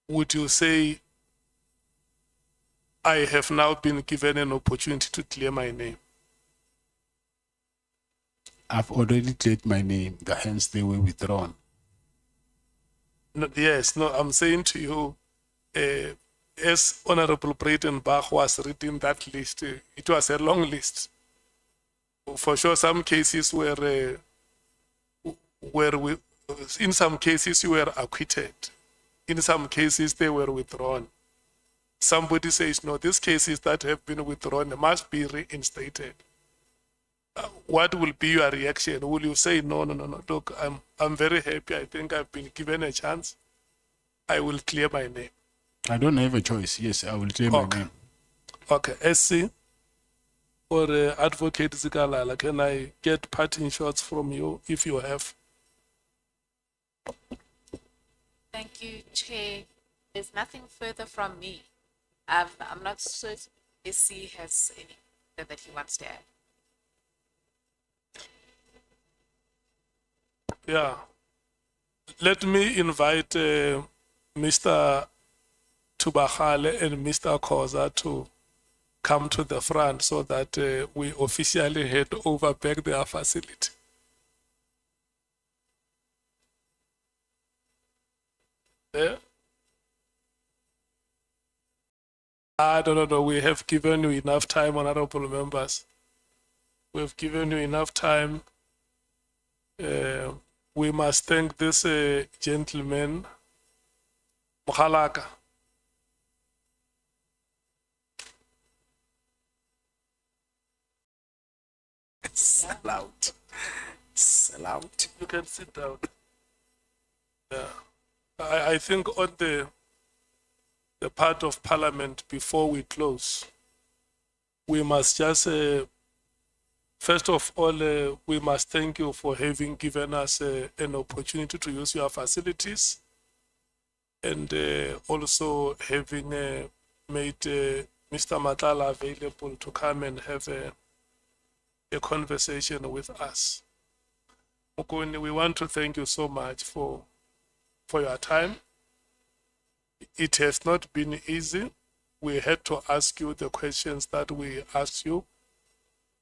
would you say, I have now been given an opportunity to clear my name?
I've already cleared my name, hence they were withdrawn.
No, yes, no, I'm saying to you, as Honorable Breitenbach was reading that list, it was a long list. For sure, some cases in some cases you were acquitted. In some cases they were withdrawn. Somebody says, no, these cases that have been withdrawn must be reinstated. What will be your reaction? Will you say, no, look, I'm very happy. I think I've been given a chance. I will clear my name.
I don't have a choice. Yes, I will clear my name.
Okay, SC or Advocate Zikalala, can I get parting shots from you if you have?
Thank you, Chair. There's nothing further from me. I'm not certain if SC has anything that he wants to add.
Yeah. Let me invite Mr. Tubahale and Mr. Khoza to come to the front so that we officially hand over back their facility. Yeah. No. We have given you enough time, honorable members. We have given you enough time. We must thank this gentleman, Nhlanhla.
Sell out. Sell out.
You can sit down. Yeah. I think on the part of Parliament, before we close, we must just, first of all, we must thank you for having given us an opportunity to use your facilities, and also having made Mr. Matala available to come and have a conversation with us. Mkhwanazi, we want to thank you so much for your time. It has not been easy. We had to ask you the questions that we asked you,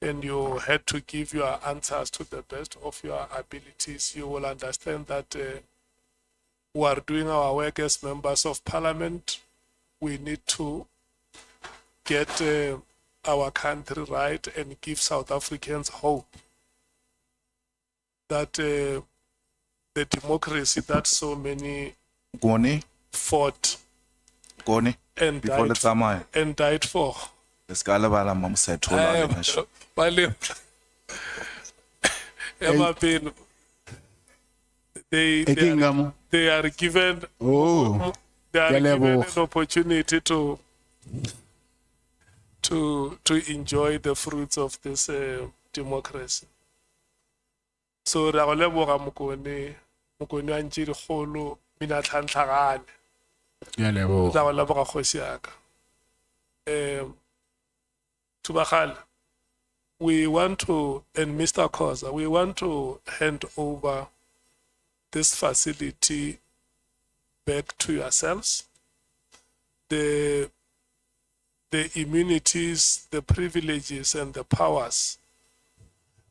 and you had to give your answers to the best of your abilities. You will understand that we are doing our work as members of Parliament. We need to get our country right and give South Africans hope that the democracy that so many
Goni,
fought
Goni,
and
before
died,
the summer,
and died for.
the Scalabala Mam said,
Bale- Emma Payne, they are given
Oh,
they are given an
Kelebo.
opportunity to enjoy the fruits of this democracy. So ra go leboga Mokone wa ntširi kgolo mina tlhantlhagane
Kelebo.
ra go leboga kgoši yaka. Tubakale, we want to, and Mr. Khoza, we want to hand over this facility back to yourselves. The immunities, the privileges, and the powers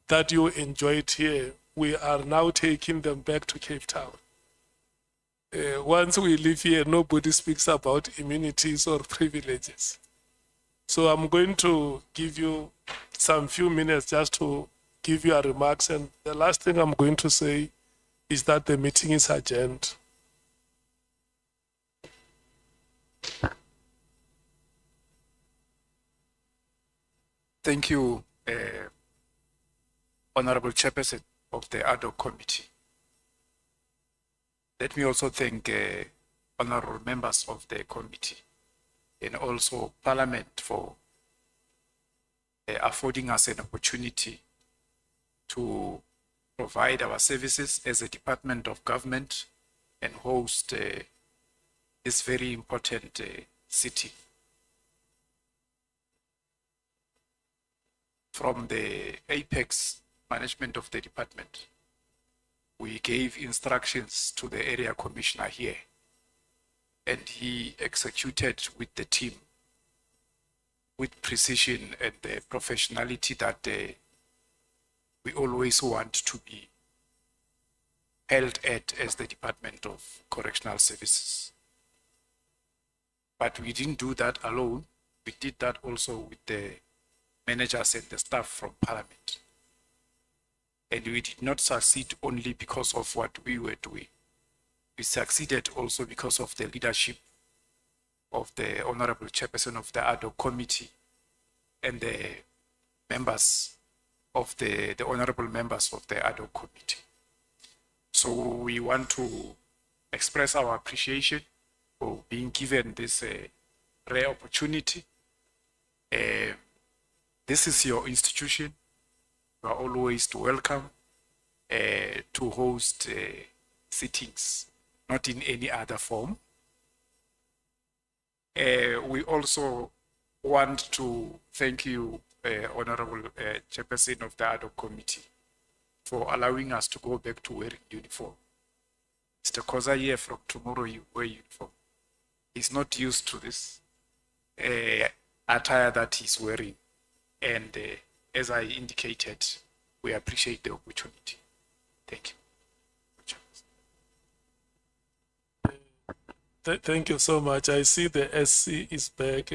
that you enjoyed here, we are now taking them back to Cape Town. Once we leave here, nobody speaks about immunities or privileges. So I'm going to give you some few minutes just to give your remarks. And the last thing I'm going to say is that the meeting is adjourned.
Thank you, Honorable Chairperson of the Ad Hoc Committee. Let me also thank honorable members of the committee and also Parliament for affording us an opportunity to provide our services as a department of government and host this very important city. From the apex management of the department, we gave instructions to the area commissioner here, and he executed with the team with precision and the professionality that we always want to be held at as the Department of Correctional Services. But we didn't do that alone. We did that also with the managers and the staff from Parliament. And we did not succeed only because of what we were doing. We succeeded also because of the leadership of the Honorable Chairperson of the Ad Hoc Committee and the members of the honorable members of the Ad Hoc Committee. So we want to express our appreciation for being given this rare opportunity. This is your institution. You are always welcome to host sittings, not in any other form. We also want to thank you, Honorable Chairperson of the Ad Hoc Committee, for allowing us to go back to wearing uniform. Mr. Khoza here, from tomorrow you wear uniform. He's not used to this attire that he's wearing. And as I indicated, we appreciate the opportunity. Thank you.
Thank you so much. I see the SC is back.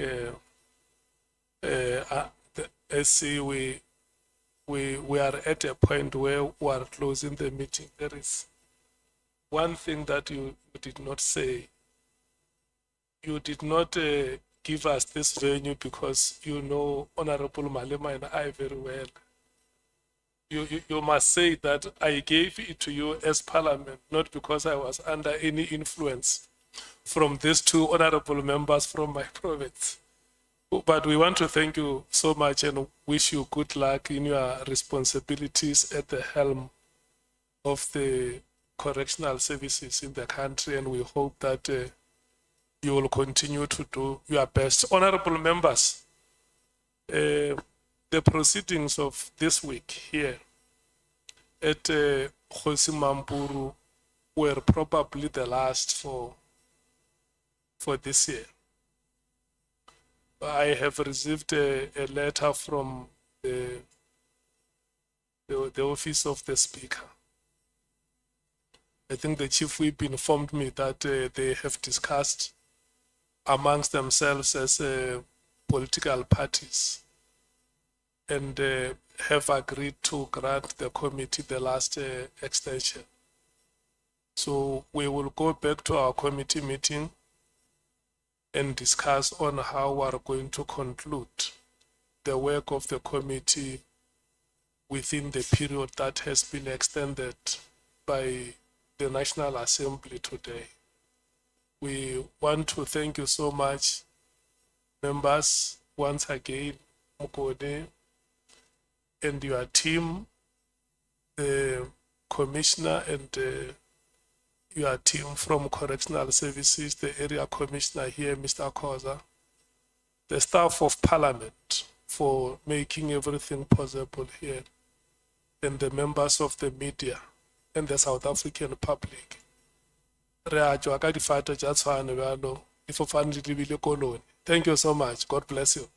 The SC, we are at a point where we are closing the meeting. There is one thing that you did not say. You did not give us this venue because you know Honorable Malema and I very well. You must say that I gave it to you as Parliament, not because I was under any influence from these two honorable members from my province. But we want to thank you so much and wish you good luck in your responsibilities at the helm of the correctional services in the country, and we hope that you will continue to do your best. Honorable members, the proceedings of this week here at Kgosi Mampuru were probably the last for this year. I have received a letter from the office of the Speaker. I think the Chief Whip informed me that they have discussed amongst themselves as political parties and have agreed to grant the committee the last extension. So we will go back to our committee meeting and discuss on how we are going to conclude the work of the committee within the period that has been extended by the National Assembly today. We want to thank you so much, members, once again, Mkhwanazi, and your team, the commissioner and your team from Correctional Services, the area commissioner here, Mr. Khoza, the staff of Parliament for making everything possible here, and the members of the media and the South African public. Thank you so much. God bless you.